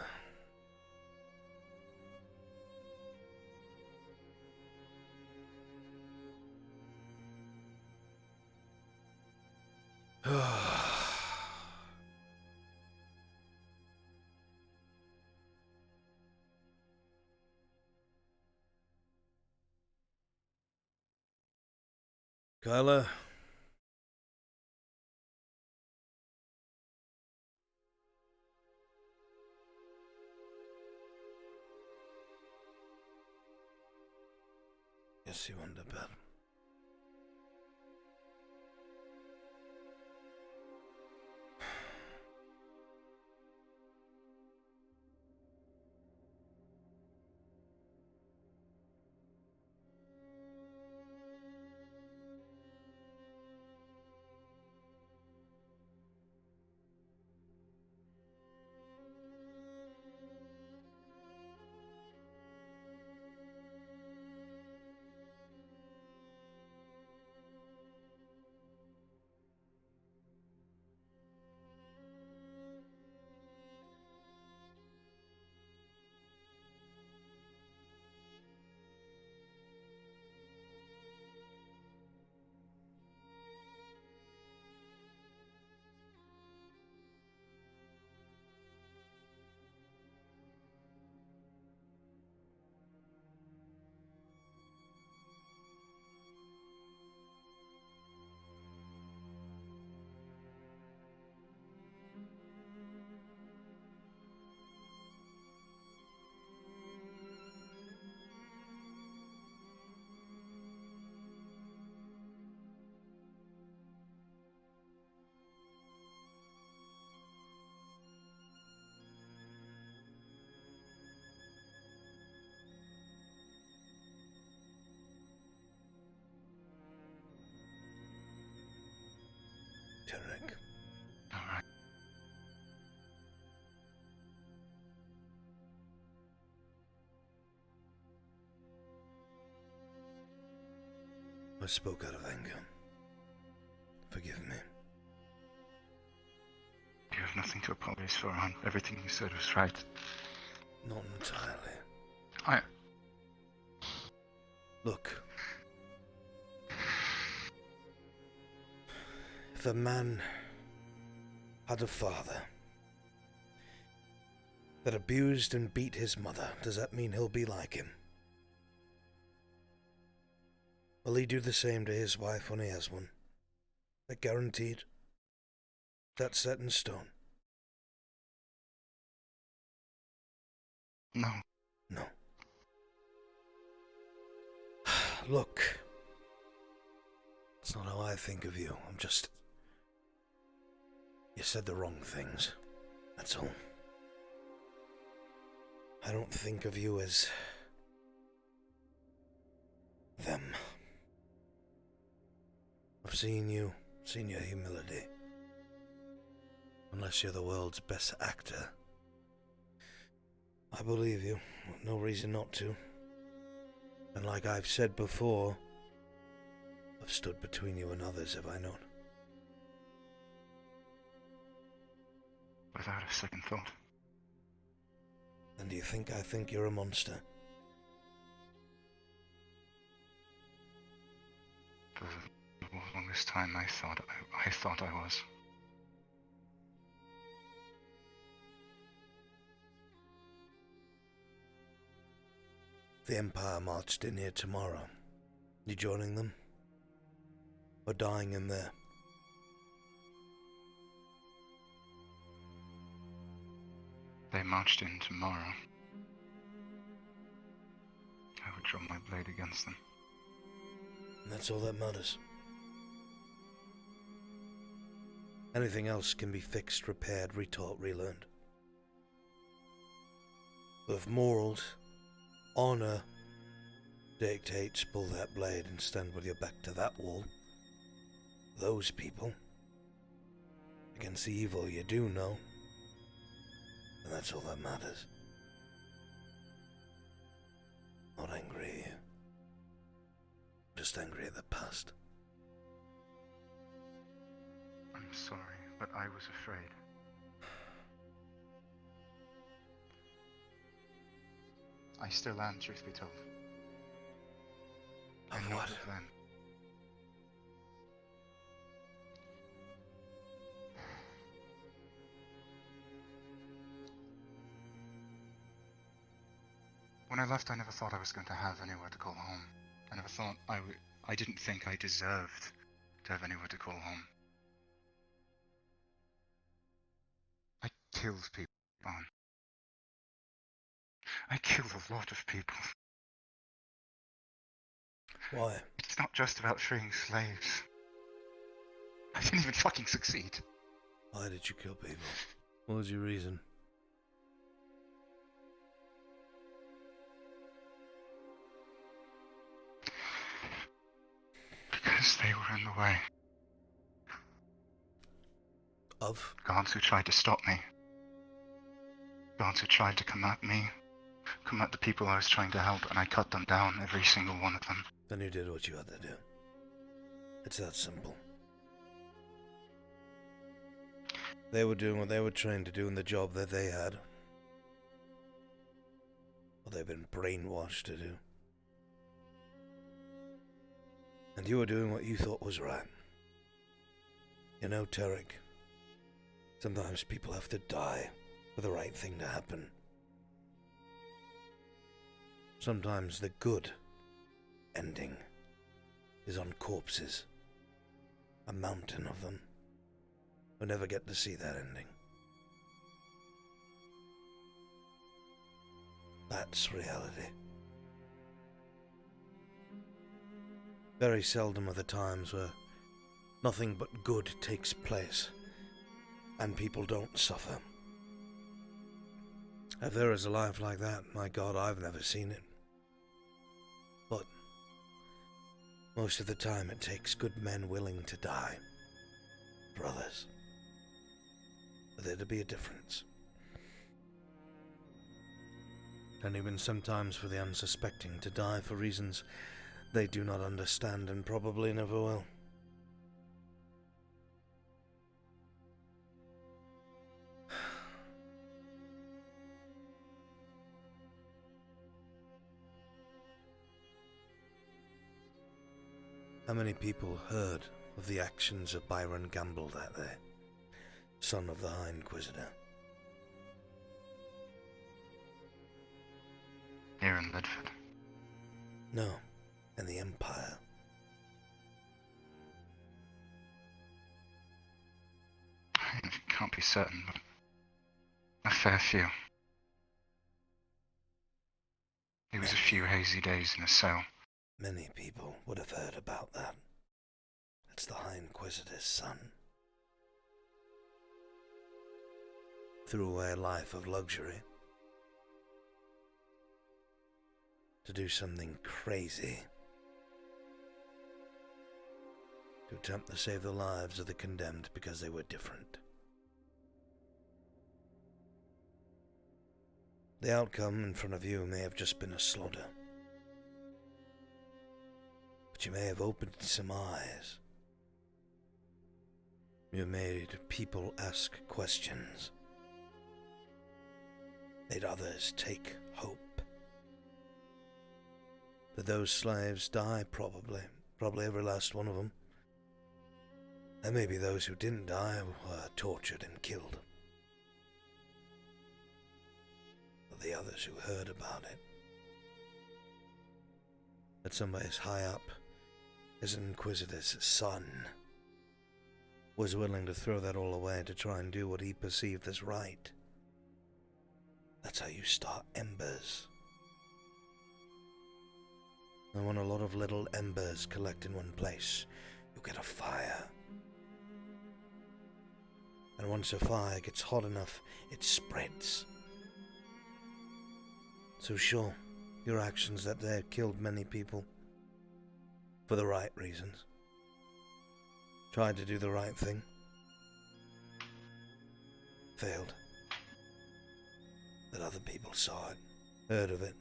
Kyla. Yes, you wonder about. Tarek. All right. I spoke out of anger. Forgive me. You have nothing to apologize for, hon. Everything you said was right. Not entirely. Look. If a man had a father that abused and beat his mother, does that mean he'll be like him? Will he do the same to his wife when he has one? That guaranteed? That's set in stone? No. No. Look. It's not how I think of you. I'm just... You said the wrong things. That's all. I don't think of you as... them. I've seen your humility. Unless you're the world's best actor. I believe you. No reason not to. And like I've said before, I've stood between you and others, have I not? Without a second thought. And do you think I think you're a monster? For the longest time I thought I was. The Empire marched in here tomorrow. You joining them? are dying in there. They marched in tomorrow. I would draw my blade against them. And that's all that matters. Anything else can be fixed, repaired, retaught, relearned. But if morals, honor, dictates pull that blade and stand with your back to that wall, those people, against the evil you do know, and that's all that matters. Not angry at you. Just angry at the past. I'm sorry, but I was afraid. I still am, truth be told. Of I what? of them. When I left, I never thought I was going to have anywhere to call home. I never thought I didn't think I deserved to have anywhere to call home. I killed people, Bon. I killed a lot of people. Why? It's not just about freeing slaves. I didn't even fucking succeed. Why did you kill people? What was your reason? Because they were in the way. Of? Guards who tried to stop me. Guards who tried to come at me. Come at the people I was trying to help, and I cut them down, every single one of them. Then you did what you had to do. It's that simple. They were doing what they were trained to do in the job that they had. What they've been brainwashed to do. And you were doing what you thought was right. You know, Tarek, sometimes people have to die for the right thing to happen. Sometimes the good ending is on corpses. A mountain of them. We'll never get to see that ending. That's reality. Very seldom are the times where nothing but good takes place and people don't suffer. If there is a life like that, my God, I've never seen it. But most of the time it takes good men willing to die for others. For there to be a difference. And even sometimes for the unsuspecting to die for reasons they do not understand and probably never will. How many people heard of the actions of Byron Gamble that day, son of the High Inquisitor? Here in Lidford. No, in the Empire. I can't be certain, but a fair few. It was a few hazy days in a cell. Many people would have heard about that. It's the High Inquisitor's son. Threw away a life of luxury to do something crazy, to attempt to save the lives of the condemned because they were different. The outcome in front of you may have just been a slaughter, but you may have opened some eyes. You made people ask questions, made others take hope. Did those slaves die? Probably every last one of them. And maybe those who didn't die were tortured and killed. But the others who heard about it, that somebody as high up His Inquisitor's son was willing to throw that all away to try and do what he perceived as right. That's how you start embers. And when a lot of little embers collect in one place, you get a fire. And once a fire gets hot enough, it spreads. So sure, your actions that day killed many people. For the right reasons. Tried to do the right thing. Failed. But other people saw it, heard of it.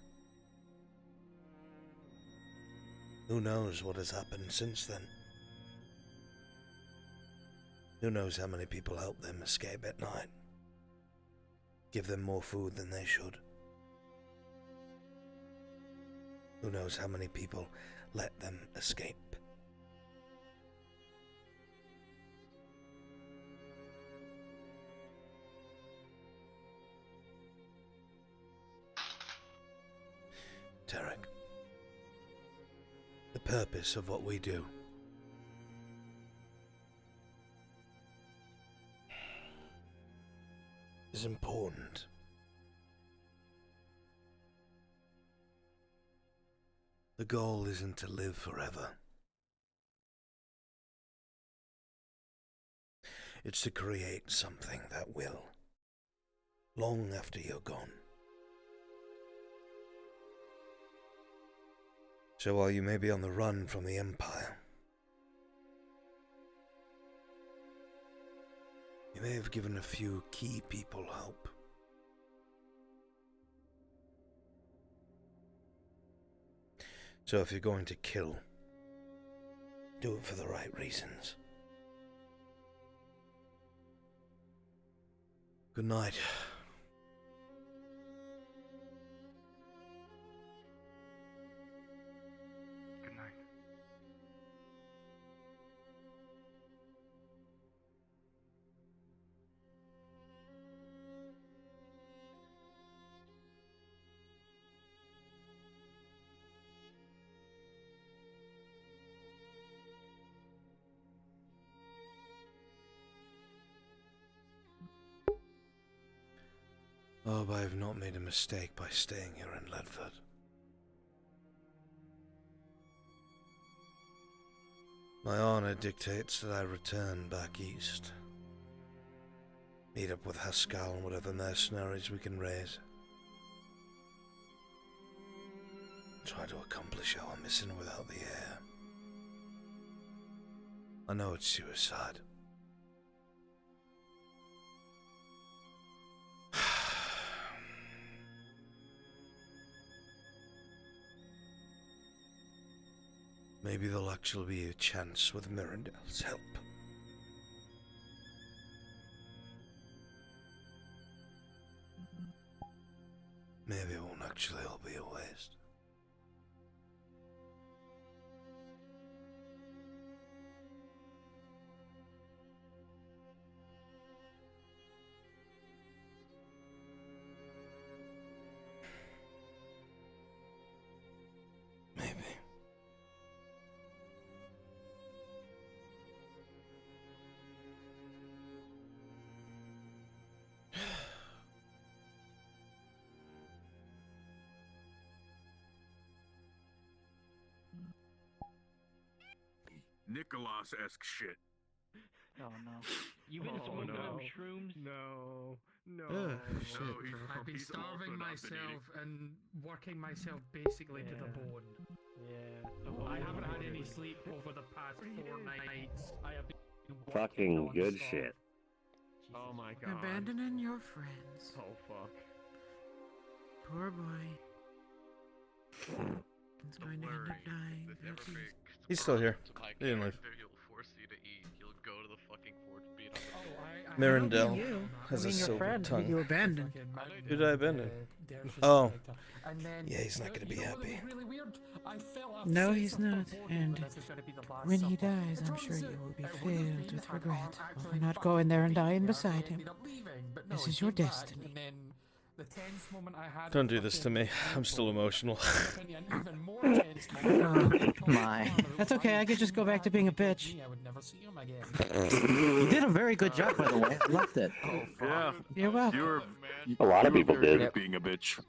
Who knows what has happened since then? Who knows how many people help them escape at night? Give them more food than they should. Who knows how many people let them escape? Tarek, the purpose of what we do is important. The goal isn't to live forever. It's to create something that will, long after you're gone. So while you may be on the run from the Empire, you may have given a few key people hope. So if you're going to kill, do it for the right reasons. Good night. Good night. I hope I have not made a mistake by staying here in Ledford. My honor dictates that I return back east. Meet up with Haskell and whatever mercenaries we can raise. Try to accomplish our mission without the heir. I know it's suicide. Maybe there'll actually be a chance with Mirandel's help. Maybe it won't actually all be a waste. Maybe. Nicholas-esque shit. Oh no. You've been smoking them shrooms? No. No, shit, he's bro. I've been He's also starving not been myself and working myself basically to the bone. Yeah. I haven't had any sleep over the past 4 nights. I have been Fucking good shit. Oh my god. Abandoning your friends. Oh fuck. Poor boy. He's going to end up dying. He's still here. He didn't leave. He'll force you to eat. He'll go to the fucking forge beat on the Mirandel has a silver friend who tongue. you abandoned. Who did I abandon? Oh. Yeah, he's not gonna be happy. No, he's not. And when he dies, I'm sure you will be filled with regret over not going there and dying beside him. This is your destiny. The tense moment I had. Don't do this to me. I'm still emotional. Even more tense moment. My. That's okay, I could just go back to being a bitch. I would never see him again. You did a very good job, by the way. I loved it. Yeah. You're welcome. A lot of people did. At being a bitch.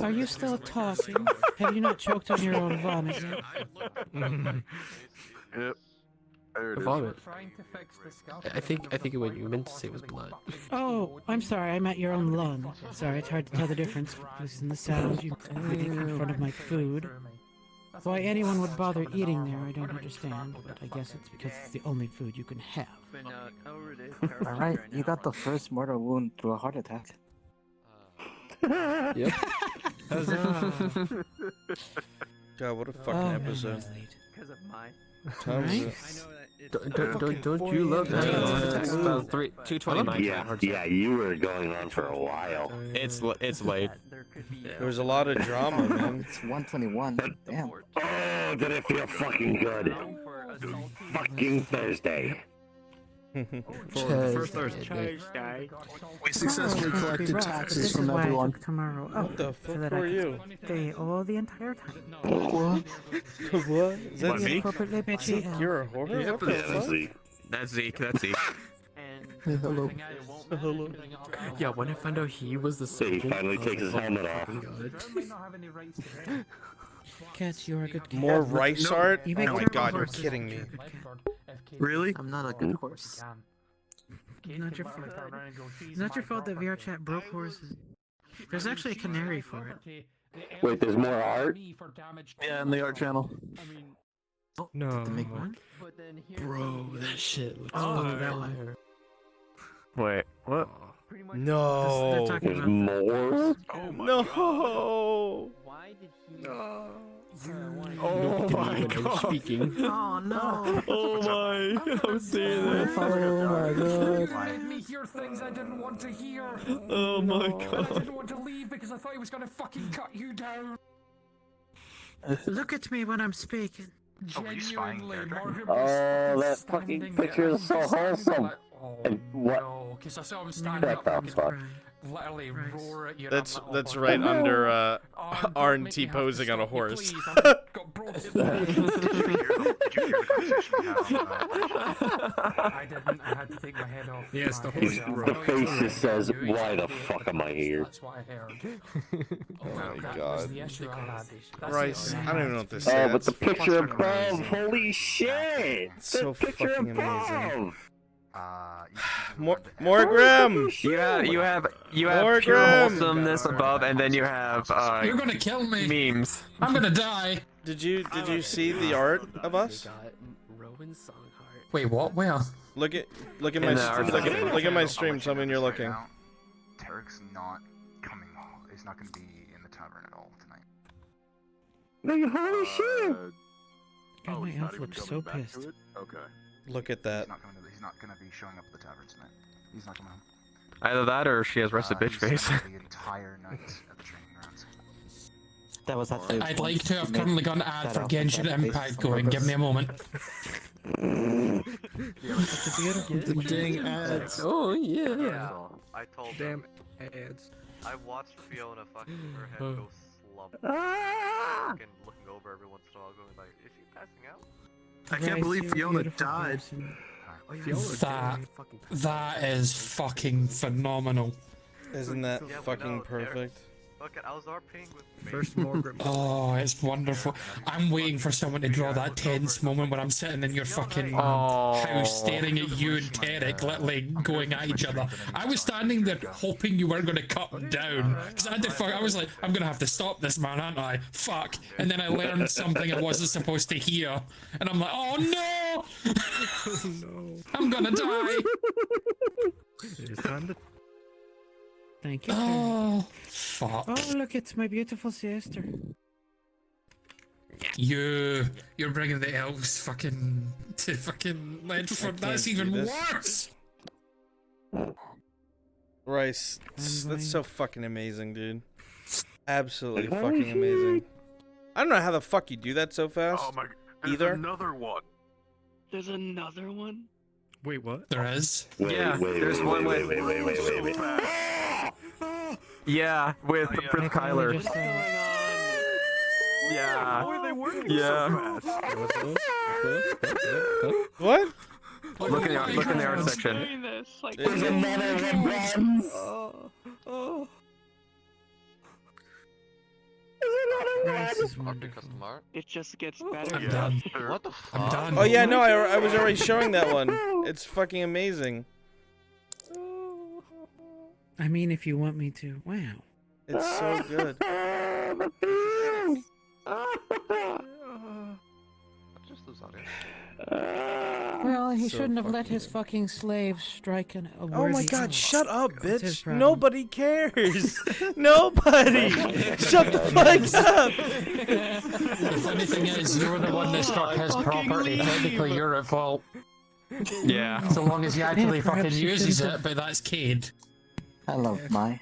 Are you still talking? Have you not choked on your own vomit yet? Yep. There it is. Vomit. I think what you meant to say was blood. Oh, I'm sorry, I meant your own lung. Sorry, it's hard to tell the difference in the sound you make in front of my food. Why anyone would bother eating there, I don't understand, but I guess it's because it's the only food you can have. Alright, you got the first mortal wound through a heart attack. Yep. God, what a fucking episode. Because of my. Don't you love that? It's about 2:20 my time. Yeah, you were going on for a while. It's late. There was a lot of drama, man. It's 1:21. Damn. Oh, did it feel fucking good? Fucking Thursday. First Thursday. We successfully collected taxes from everyone. Tomorrow. Oh, What the so fuck that were I you? can stay all the entire time. What? What? Is that Be Zeke? appropriately bitchy. You're a horror? Yep, What the Yeah, fuck? Zeke. That's Zeke. That's Zeke. Hello. Hello. Yeah, when I found out he was the So he surgeon, finally I was takes his like, helmet oh off. my God. Cats, you're a good cat. More rice art? You Oh make my terrible god, you're horses. kidding me. You're a good cat. Really? I'm not a good horse. It's not your fault. It's not your fault that VRChat broke horses. There's actually a canary for it. Wait, there's more art? Yeah, in the art channel. No. To make one? Bro, that shit looks Oh, fire. that one. Wait, what? No. They're talking There's about more? No. Why did he? Oh my God. Speaking. Oh no! Oh my! I'm seeing this. Oh my God. You made me hear things I didn't want to hear. Oh my And I God. didn't want to leave because I thought he was gonna fucking cut you down. Look at me when I'm speaking. Genuinely, Margaret Oh, was that standing fucking there, picture is so wholesome. like, oh, And what? no, because I saw him standing Shut up, the fucking fuck. literally roar at you. and That's I'm like, that's oh, right no. under Oh, don't R&T make me have to posing on a stop you, horse. please, I've got broken Did you hear the conversation we had I didn't. I had to take my head off. Yes, the my horse head off. The face just says, why the fuck am I here? That's what I heard. Oh my That was god. the issue I had. That's Rice, the I issue. don't even know what this Oh, is. but the picture Fucking above, amazing. holy shit! It's The so picture fucking above! amazing. More More Grim! You have More pure Grim! wholesomeness above, and then you have You're gonna kill me. memes. I'm gonna die. Did you see the art of us? Rowan Songheart. Wait, what? Where? Look at my In the art look section. at my stream. Tell me when you're looking. Tarek's not coming home. He's not going to be in the tavern at all tonight. No, holy shit! God, my elf looks so pissed. Okay. Look at that. He's not going to be showing up at the tavern tonight. He's not coming home. Either that, or she has rested bitch He's face. spent the entire night at the training grounds. That was actually. I'd like to have currently got an ad for Genshin Impact going. Give me a moment. It's a beautiful The dang ads. Oh yeah. Yeah, I told Damn them. ads. I watched Fiona fucking her head go slump. Ah! Fucking looking over every once in a while, going like, is she passing out? I can't Rice, believe you're a Fiona beautiful died. person. That is fucking phenomenal. Isn't that Yeah, but fucking no, perfect? Fucking Alzar ping with me. First Morgan. Oh, it's wonderful. I'm waiting for someone to draw that tense moment when I'm sitting in your fucking house staring at you and Tarek literally going at each other. I was standing there hoping you weren't going to cut him down. Because I was like, I'm going to have to stop this man, aren't I? Fuck. And then I learned something I wasn't supposed to hear. And I'm like, oh no! No. I'm going to die! It's time to. Thank you. Oh, fuck. Oh, look, it's my beautiful sister. You're bringing the elves fucking to fucking Ledford. That's can't do even this. worse. Rice, that's so fucking amazing, dude. Absolutely Holy fucking shit. amazing. I don't know how the fuck you do that so fast. Oh my. There's Either. another one. There's another one? Wait, what? There is. Wait, Yeah, wait, there's wait, one wait, with- wait, wait, wait, wait, wait, wait. Yeah, with Kyler. Yeah. How are they working Yeah. so fast? What? Look in the art section. There's another one. Oh. It just gets better. I'm done. What the I'm done. Oh yeah, no, I was already showing that one. It's fucking amazing. I mean, if you want me to. Wow. It's so good. Well, he So shouldn't have let fucking his fucking slaves strike a Oh worthy my god, oath. shut up, That's his bitch. problem. Nobody cares. Nobody. Shut the fuck up. The funny thing is, you're the one that struck his property. Technically, you're at fault. Yeah. So long as he actually Yeah, perhaps fucking you uses shouldn't it, have- but that's Cade. I love Mai.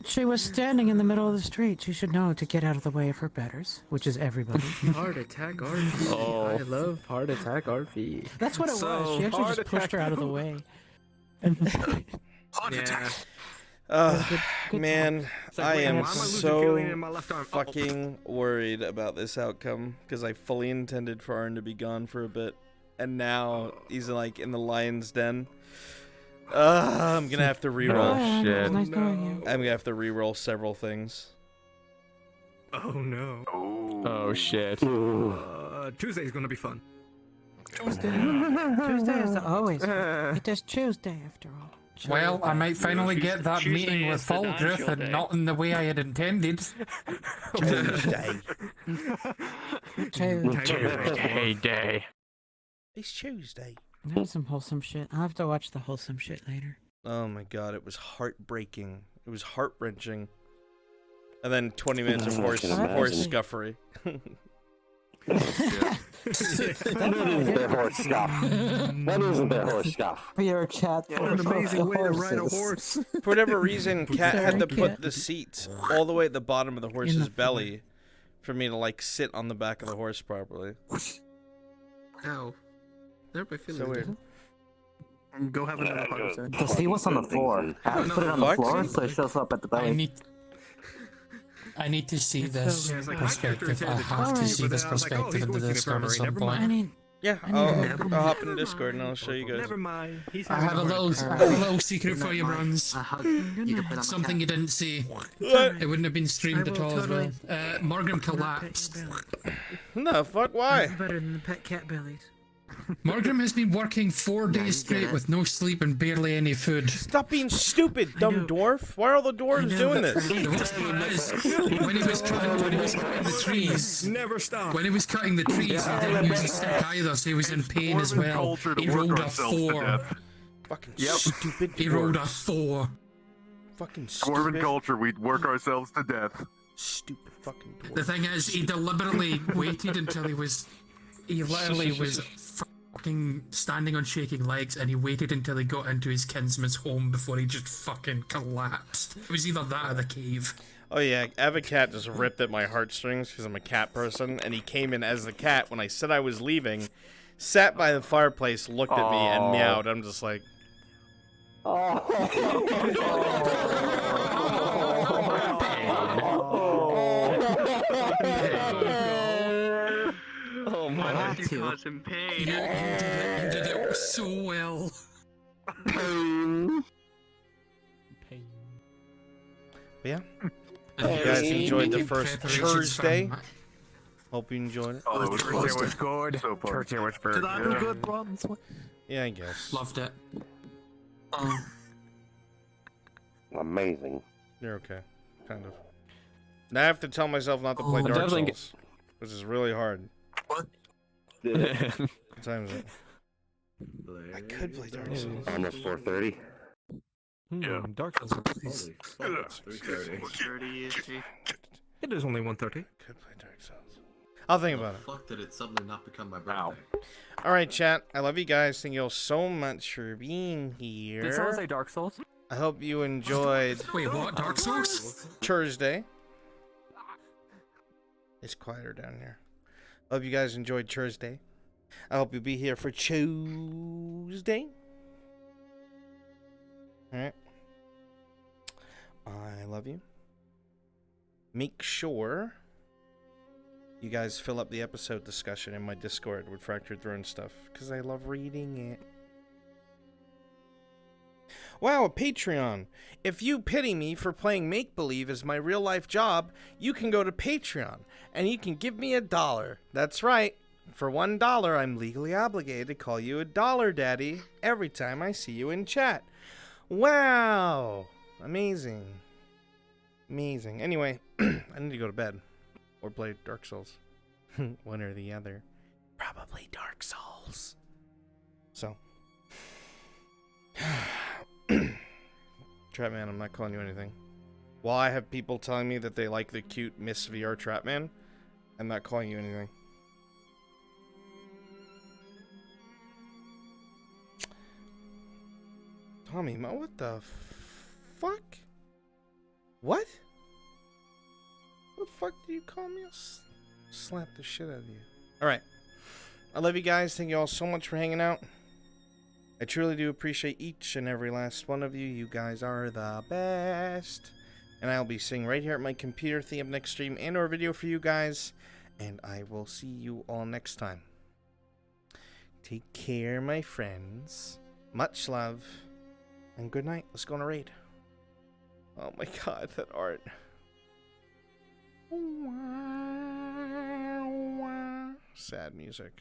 She was standing in the middle of the street. She should know to get out of the way of her betters, which is everybody. Heart attack RP. Oh. I love heart attack RP. That's what it was. She actually just pushed her out of the way. Yeah. Man, It's like, I wait, am why am I losing feeling so in my left arm? fucking worried about this outcome because I fully intended for Arn to be gone for a bit, and now he's like in the lion's den. I'm gonna have to reroll. Oh, shit. Nice knowing you. I'm gonna have to reroll several things. Oh no. Oh shit. Tuesday's gonna be fun. Tuesday is always fun. It is Tuesday after all. Well, I might finally get that meeting with Falldruth and not in the way I had intended. Tuesday. Tuesday. It's Tuesday. That was some wholesome shit. I'll have to watch the wholesome shit later. Oh my god, it was heartbreaking. It was heart-wrenching. And then 20 minutes of horse scuffery. That isn't their horse scuff. That isn't their horse scuff. VRChat. What an amazing way to ride a horse. For whatever reason, Cat had to put the seat all the way at the bottom of the horse's belly for me to like sit on the back of the horse properly. Ow. There by feeling So weird. Go have another heart attack. Because he was on the floor. I put it on the floor so it shows up at the belly. I need to see this Yeah, it's like, perspective. I have to see this perspective into this Discord at some point. Yeah, I'll hop in Discord and I'll show you guys. Never mind. He's I have a little secret for you, Bruns. Something you didn't see. It wouldn't have been streamed at all as well. Morgan collapsed. No, fuck, why? That's better than the pet cat bellies. Morgan has been working 4 days straight with no sleep and barely any food. Stop being stupid, dumb dwarf. Why are all the dwarves doing this? When he was cutting the trees, never stop. When he was cutting the trees, he didn't use a stick either, so he was in pain as well. He rolled a 4. Fucking stupid He rolled a dwarves. 4. Fucking Dwarven stupid. culture, we'd work ourselves to death. Stupid fucking dwarf. The thing is, he deliberately waited until he literally was fucking standing on shaking legs, and he waited until he got into his kinsman's home before he just fucking collapsed. It was either that or the cave. Oh yeah, Avacat just ripped at my heartstrings because I'm a cat person, and he came in as the cat when I said I was leaving, sat by the fireplace, looked at me, and meowed. I'm just like... Oh my. You caused him pain. You did it so well. Yeah. Hope you guys enjoyed the first Thursday. Hope you enjoyed it. Oh, Thursday was good. So fun. Thursday was very Did I do good. good, Brunswick? Yeah, I guess. Loved it. Amazing. You're okay. Kind of. Now I have to tell myself not to play I'm Dark definitely Souls, which is really hard. What? What time is it? I could play Dark Souls. Almost 4:30. Yeah. Dark Souls. 3:30 EST. It is only 1:30. Could play Dark Souls. I'll think about it. Fuck, did it suddenly not become my birthday? Alright, chat. I love you guys. Thank you all so much for being here. Did someone say Dark Souls? I hope you enjoyed Wait, what? Dark Souls? Thursday. It's quieter down here. I hope you guys enjoyed Thursday. I hope you'll be here for Tuesday. Alright. I love you. Make sure you guys fill up the episode discussion in my Discord with Fractured Throne stuff, because I love reading it. Wow, a Patreon. If you pity me for playing make-believe as my real-life job, you can go to Patreon, and you can give me $1. That's right. For $1, I'm legally obligated to call you a dollar daddy every time I see you in chat. Wow. Amazing. Amazing. Anyway, I need to go to bed. Or play Dark Souls. One or the other. Probably Dark Souls. So. Trapman, I'm not calling you anything. While I have people telling me that they like the cute Miss VR Trapman, I'm not calling you anything. Tommy, what the fuck? What? What the fuck do you call me? I'll slap the shit out of you. Alright. I love you guys. Thank you all so much for hanging out. I truly do appreciate each and every last one of you. You guys are the best. And I'll be sitting right here at my computer thinking of next stream and or video for you guys. And I will see you all next time. Take care, my friends. Much love. And good night. Let's go on a raid. Oh my god, that art. Sad music.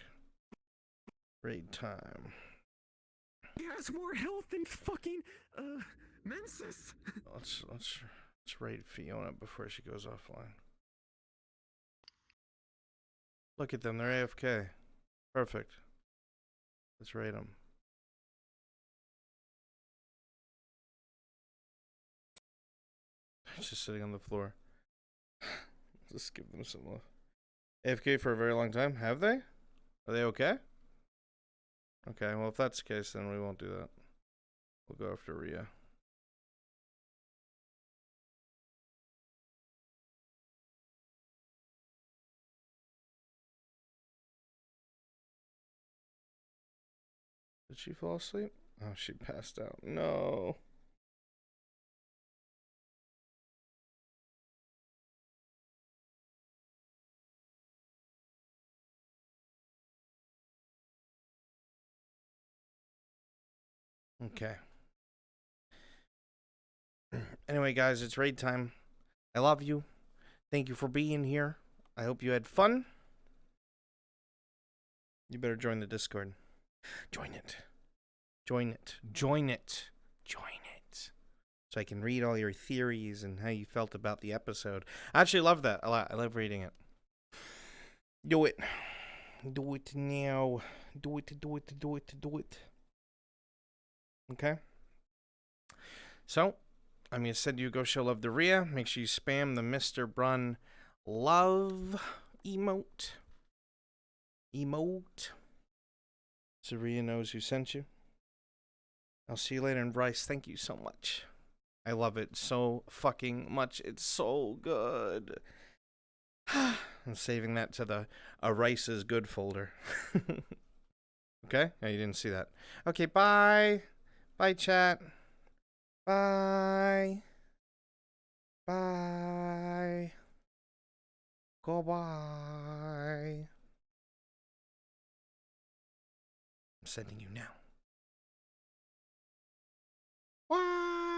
Raid time. He has more health than fucking Mensis. Let's raid Fiona before she goes offline. Look at them, they're AFK. Perfect. Let's raid them. Just sitting on the floor. Just give them some love. AFK for a very long time. Have they? Are they okay? Okay, well, if that's the case, then we won't do that. We'll go after Rhea. Did she fall asleep? Oh, she passed out. No. Okay. Anyway, guys, it's raid time. I love you. Thank you for being here. I hope you had fun. You better join the Discord. Join it. Join it. Join it. Join it. So I can read all your theories and how you felt about the episode. I actually love that a lot. I love reading it. Do it. Do it now. Do it, do it, do it, do it. Okay? So, I'm going to send you a go show love to Rhea. Make sure you spam the Mr. Brun love emote. So Rhea knows who sent you. I'll see you later. And Bryce, thank you so much. I love it so fucking much. It's so good. I'm saving that to the Rice is good folder. Okay? Oh, you didn't see that. Okay, bye. Bye, chat. Bye. Bye. Goodbye. I'm sending you now. Bye.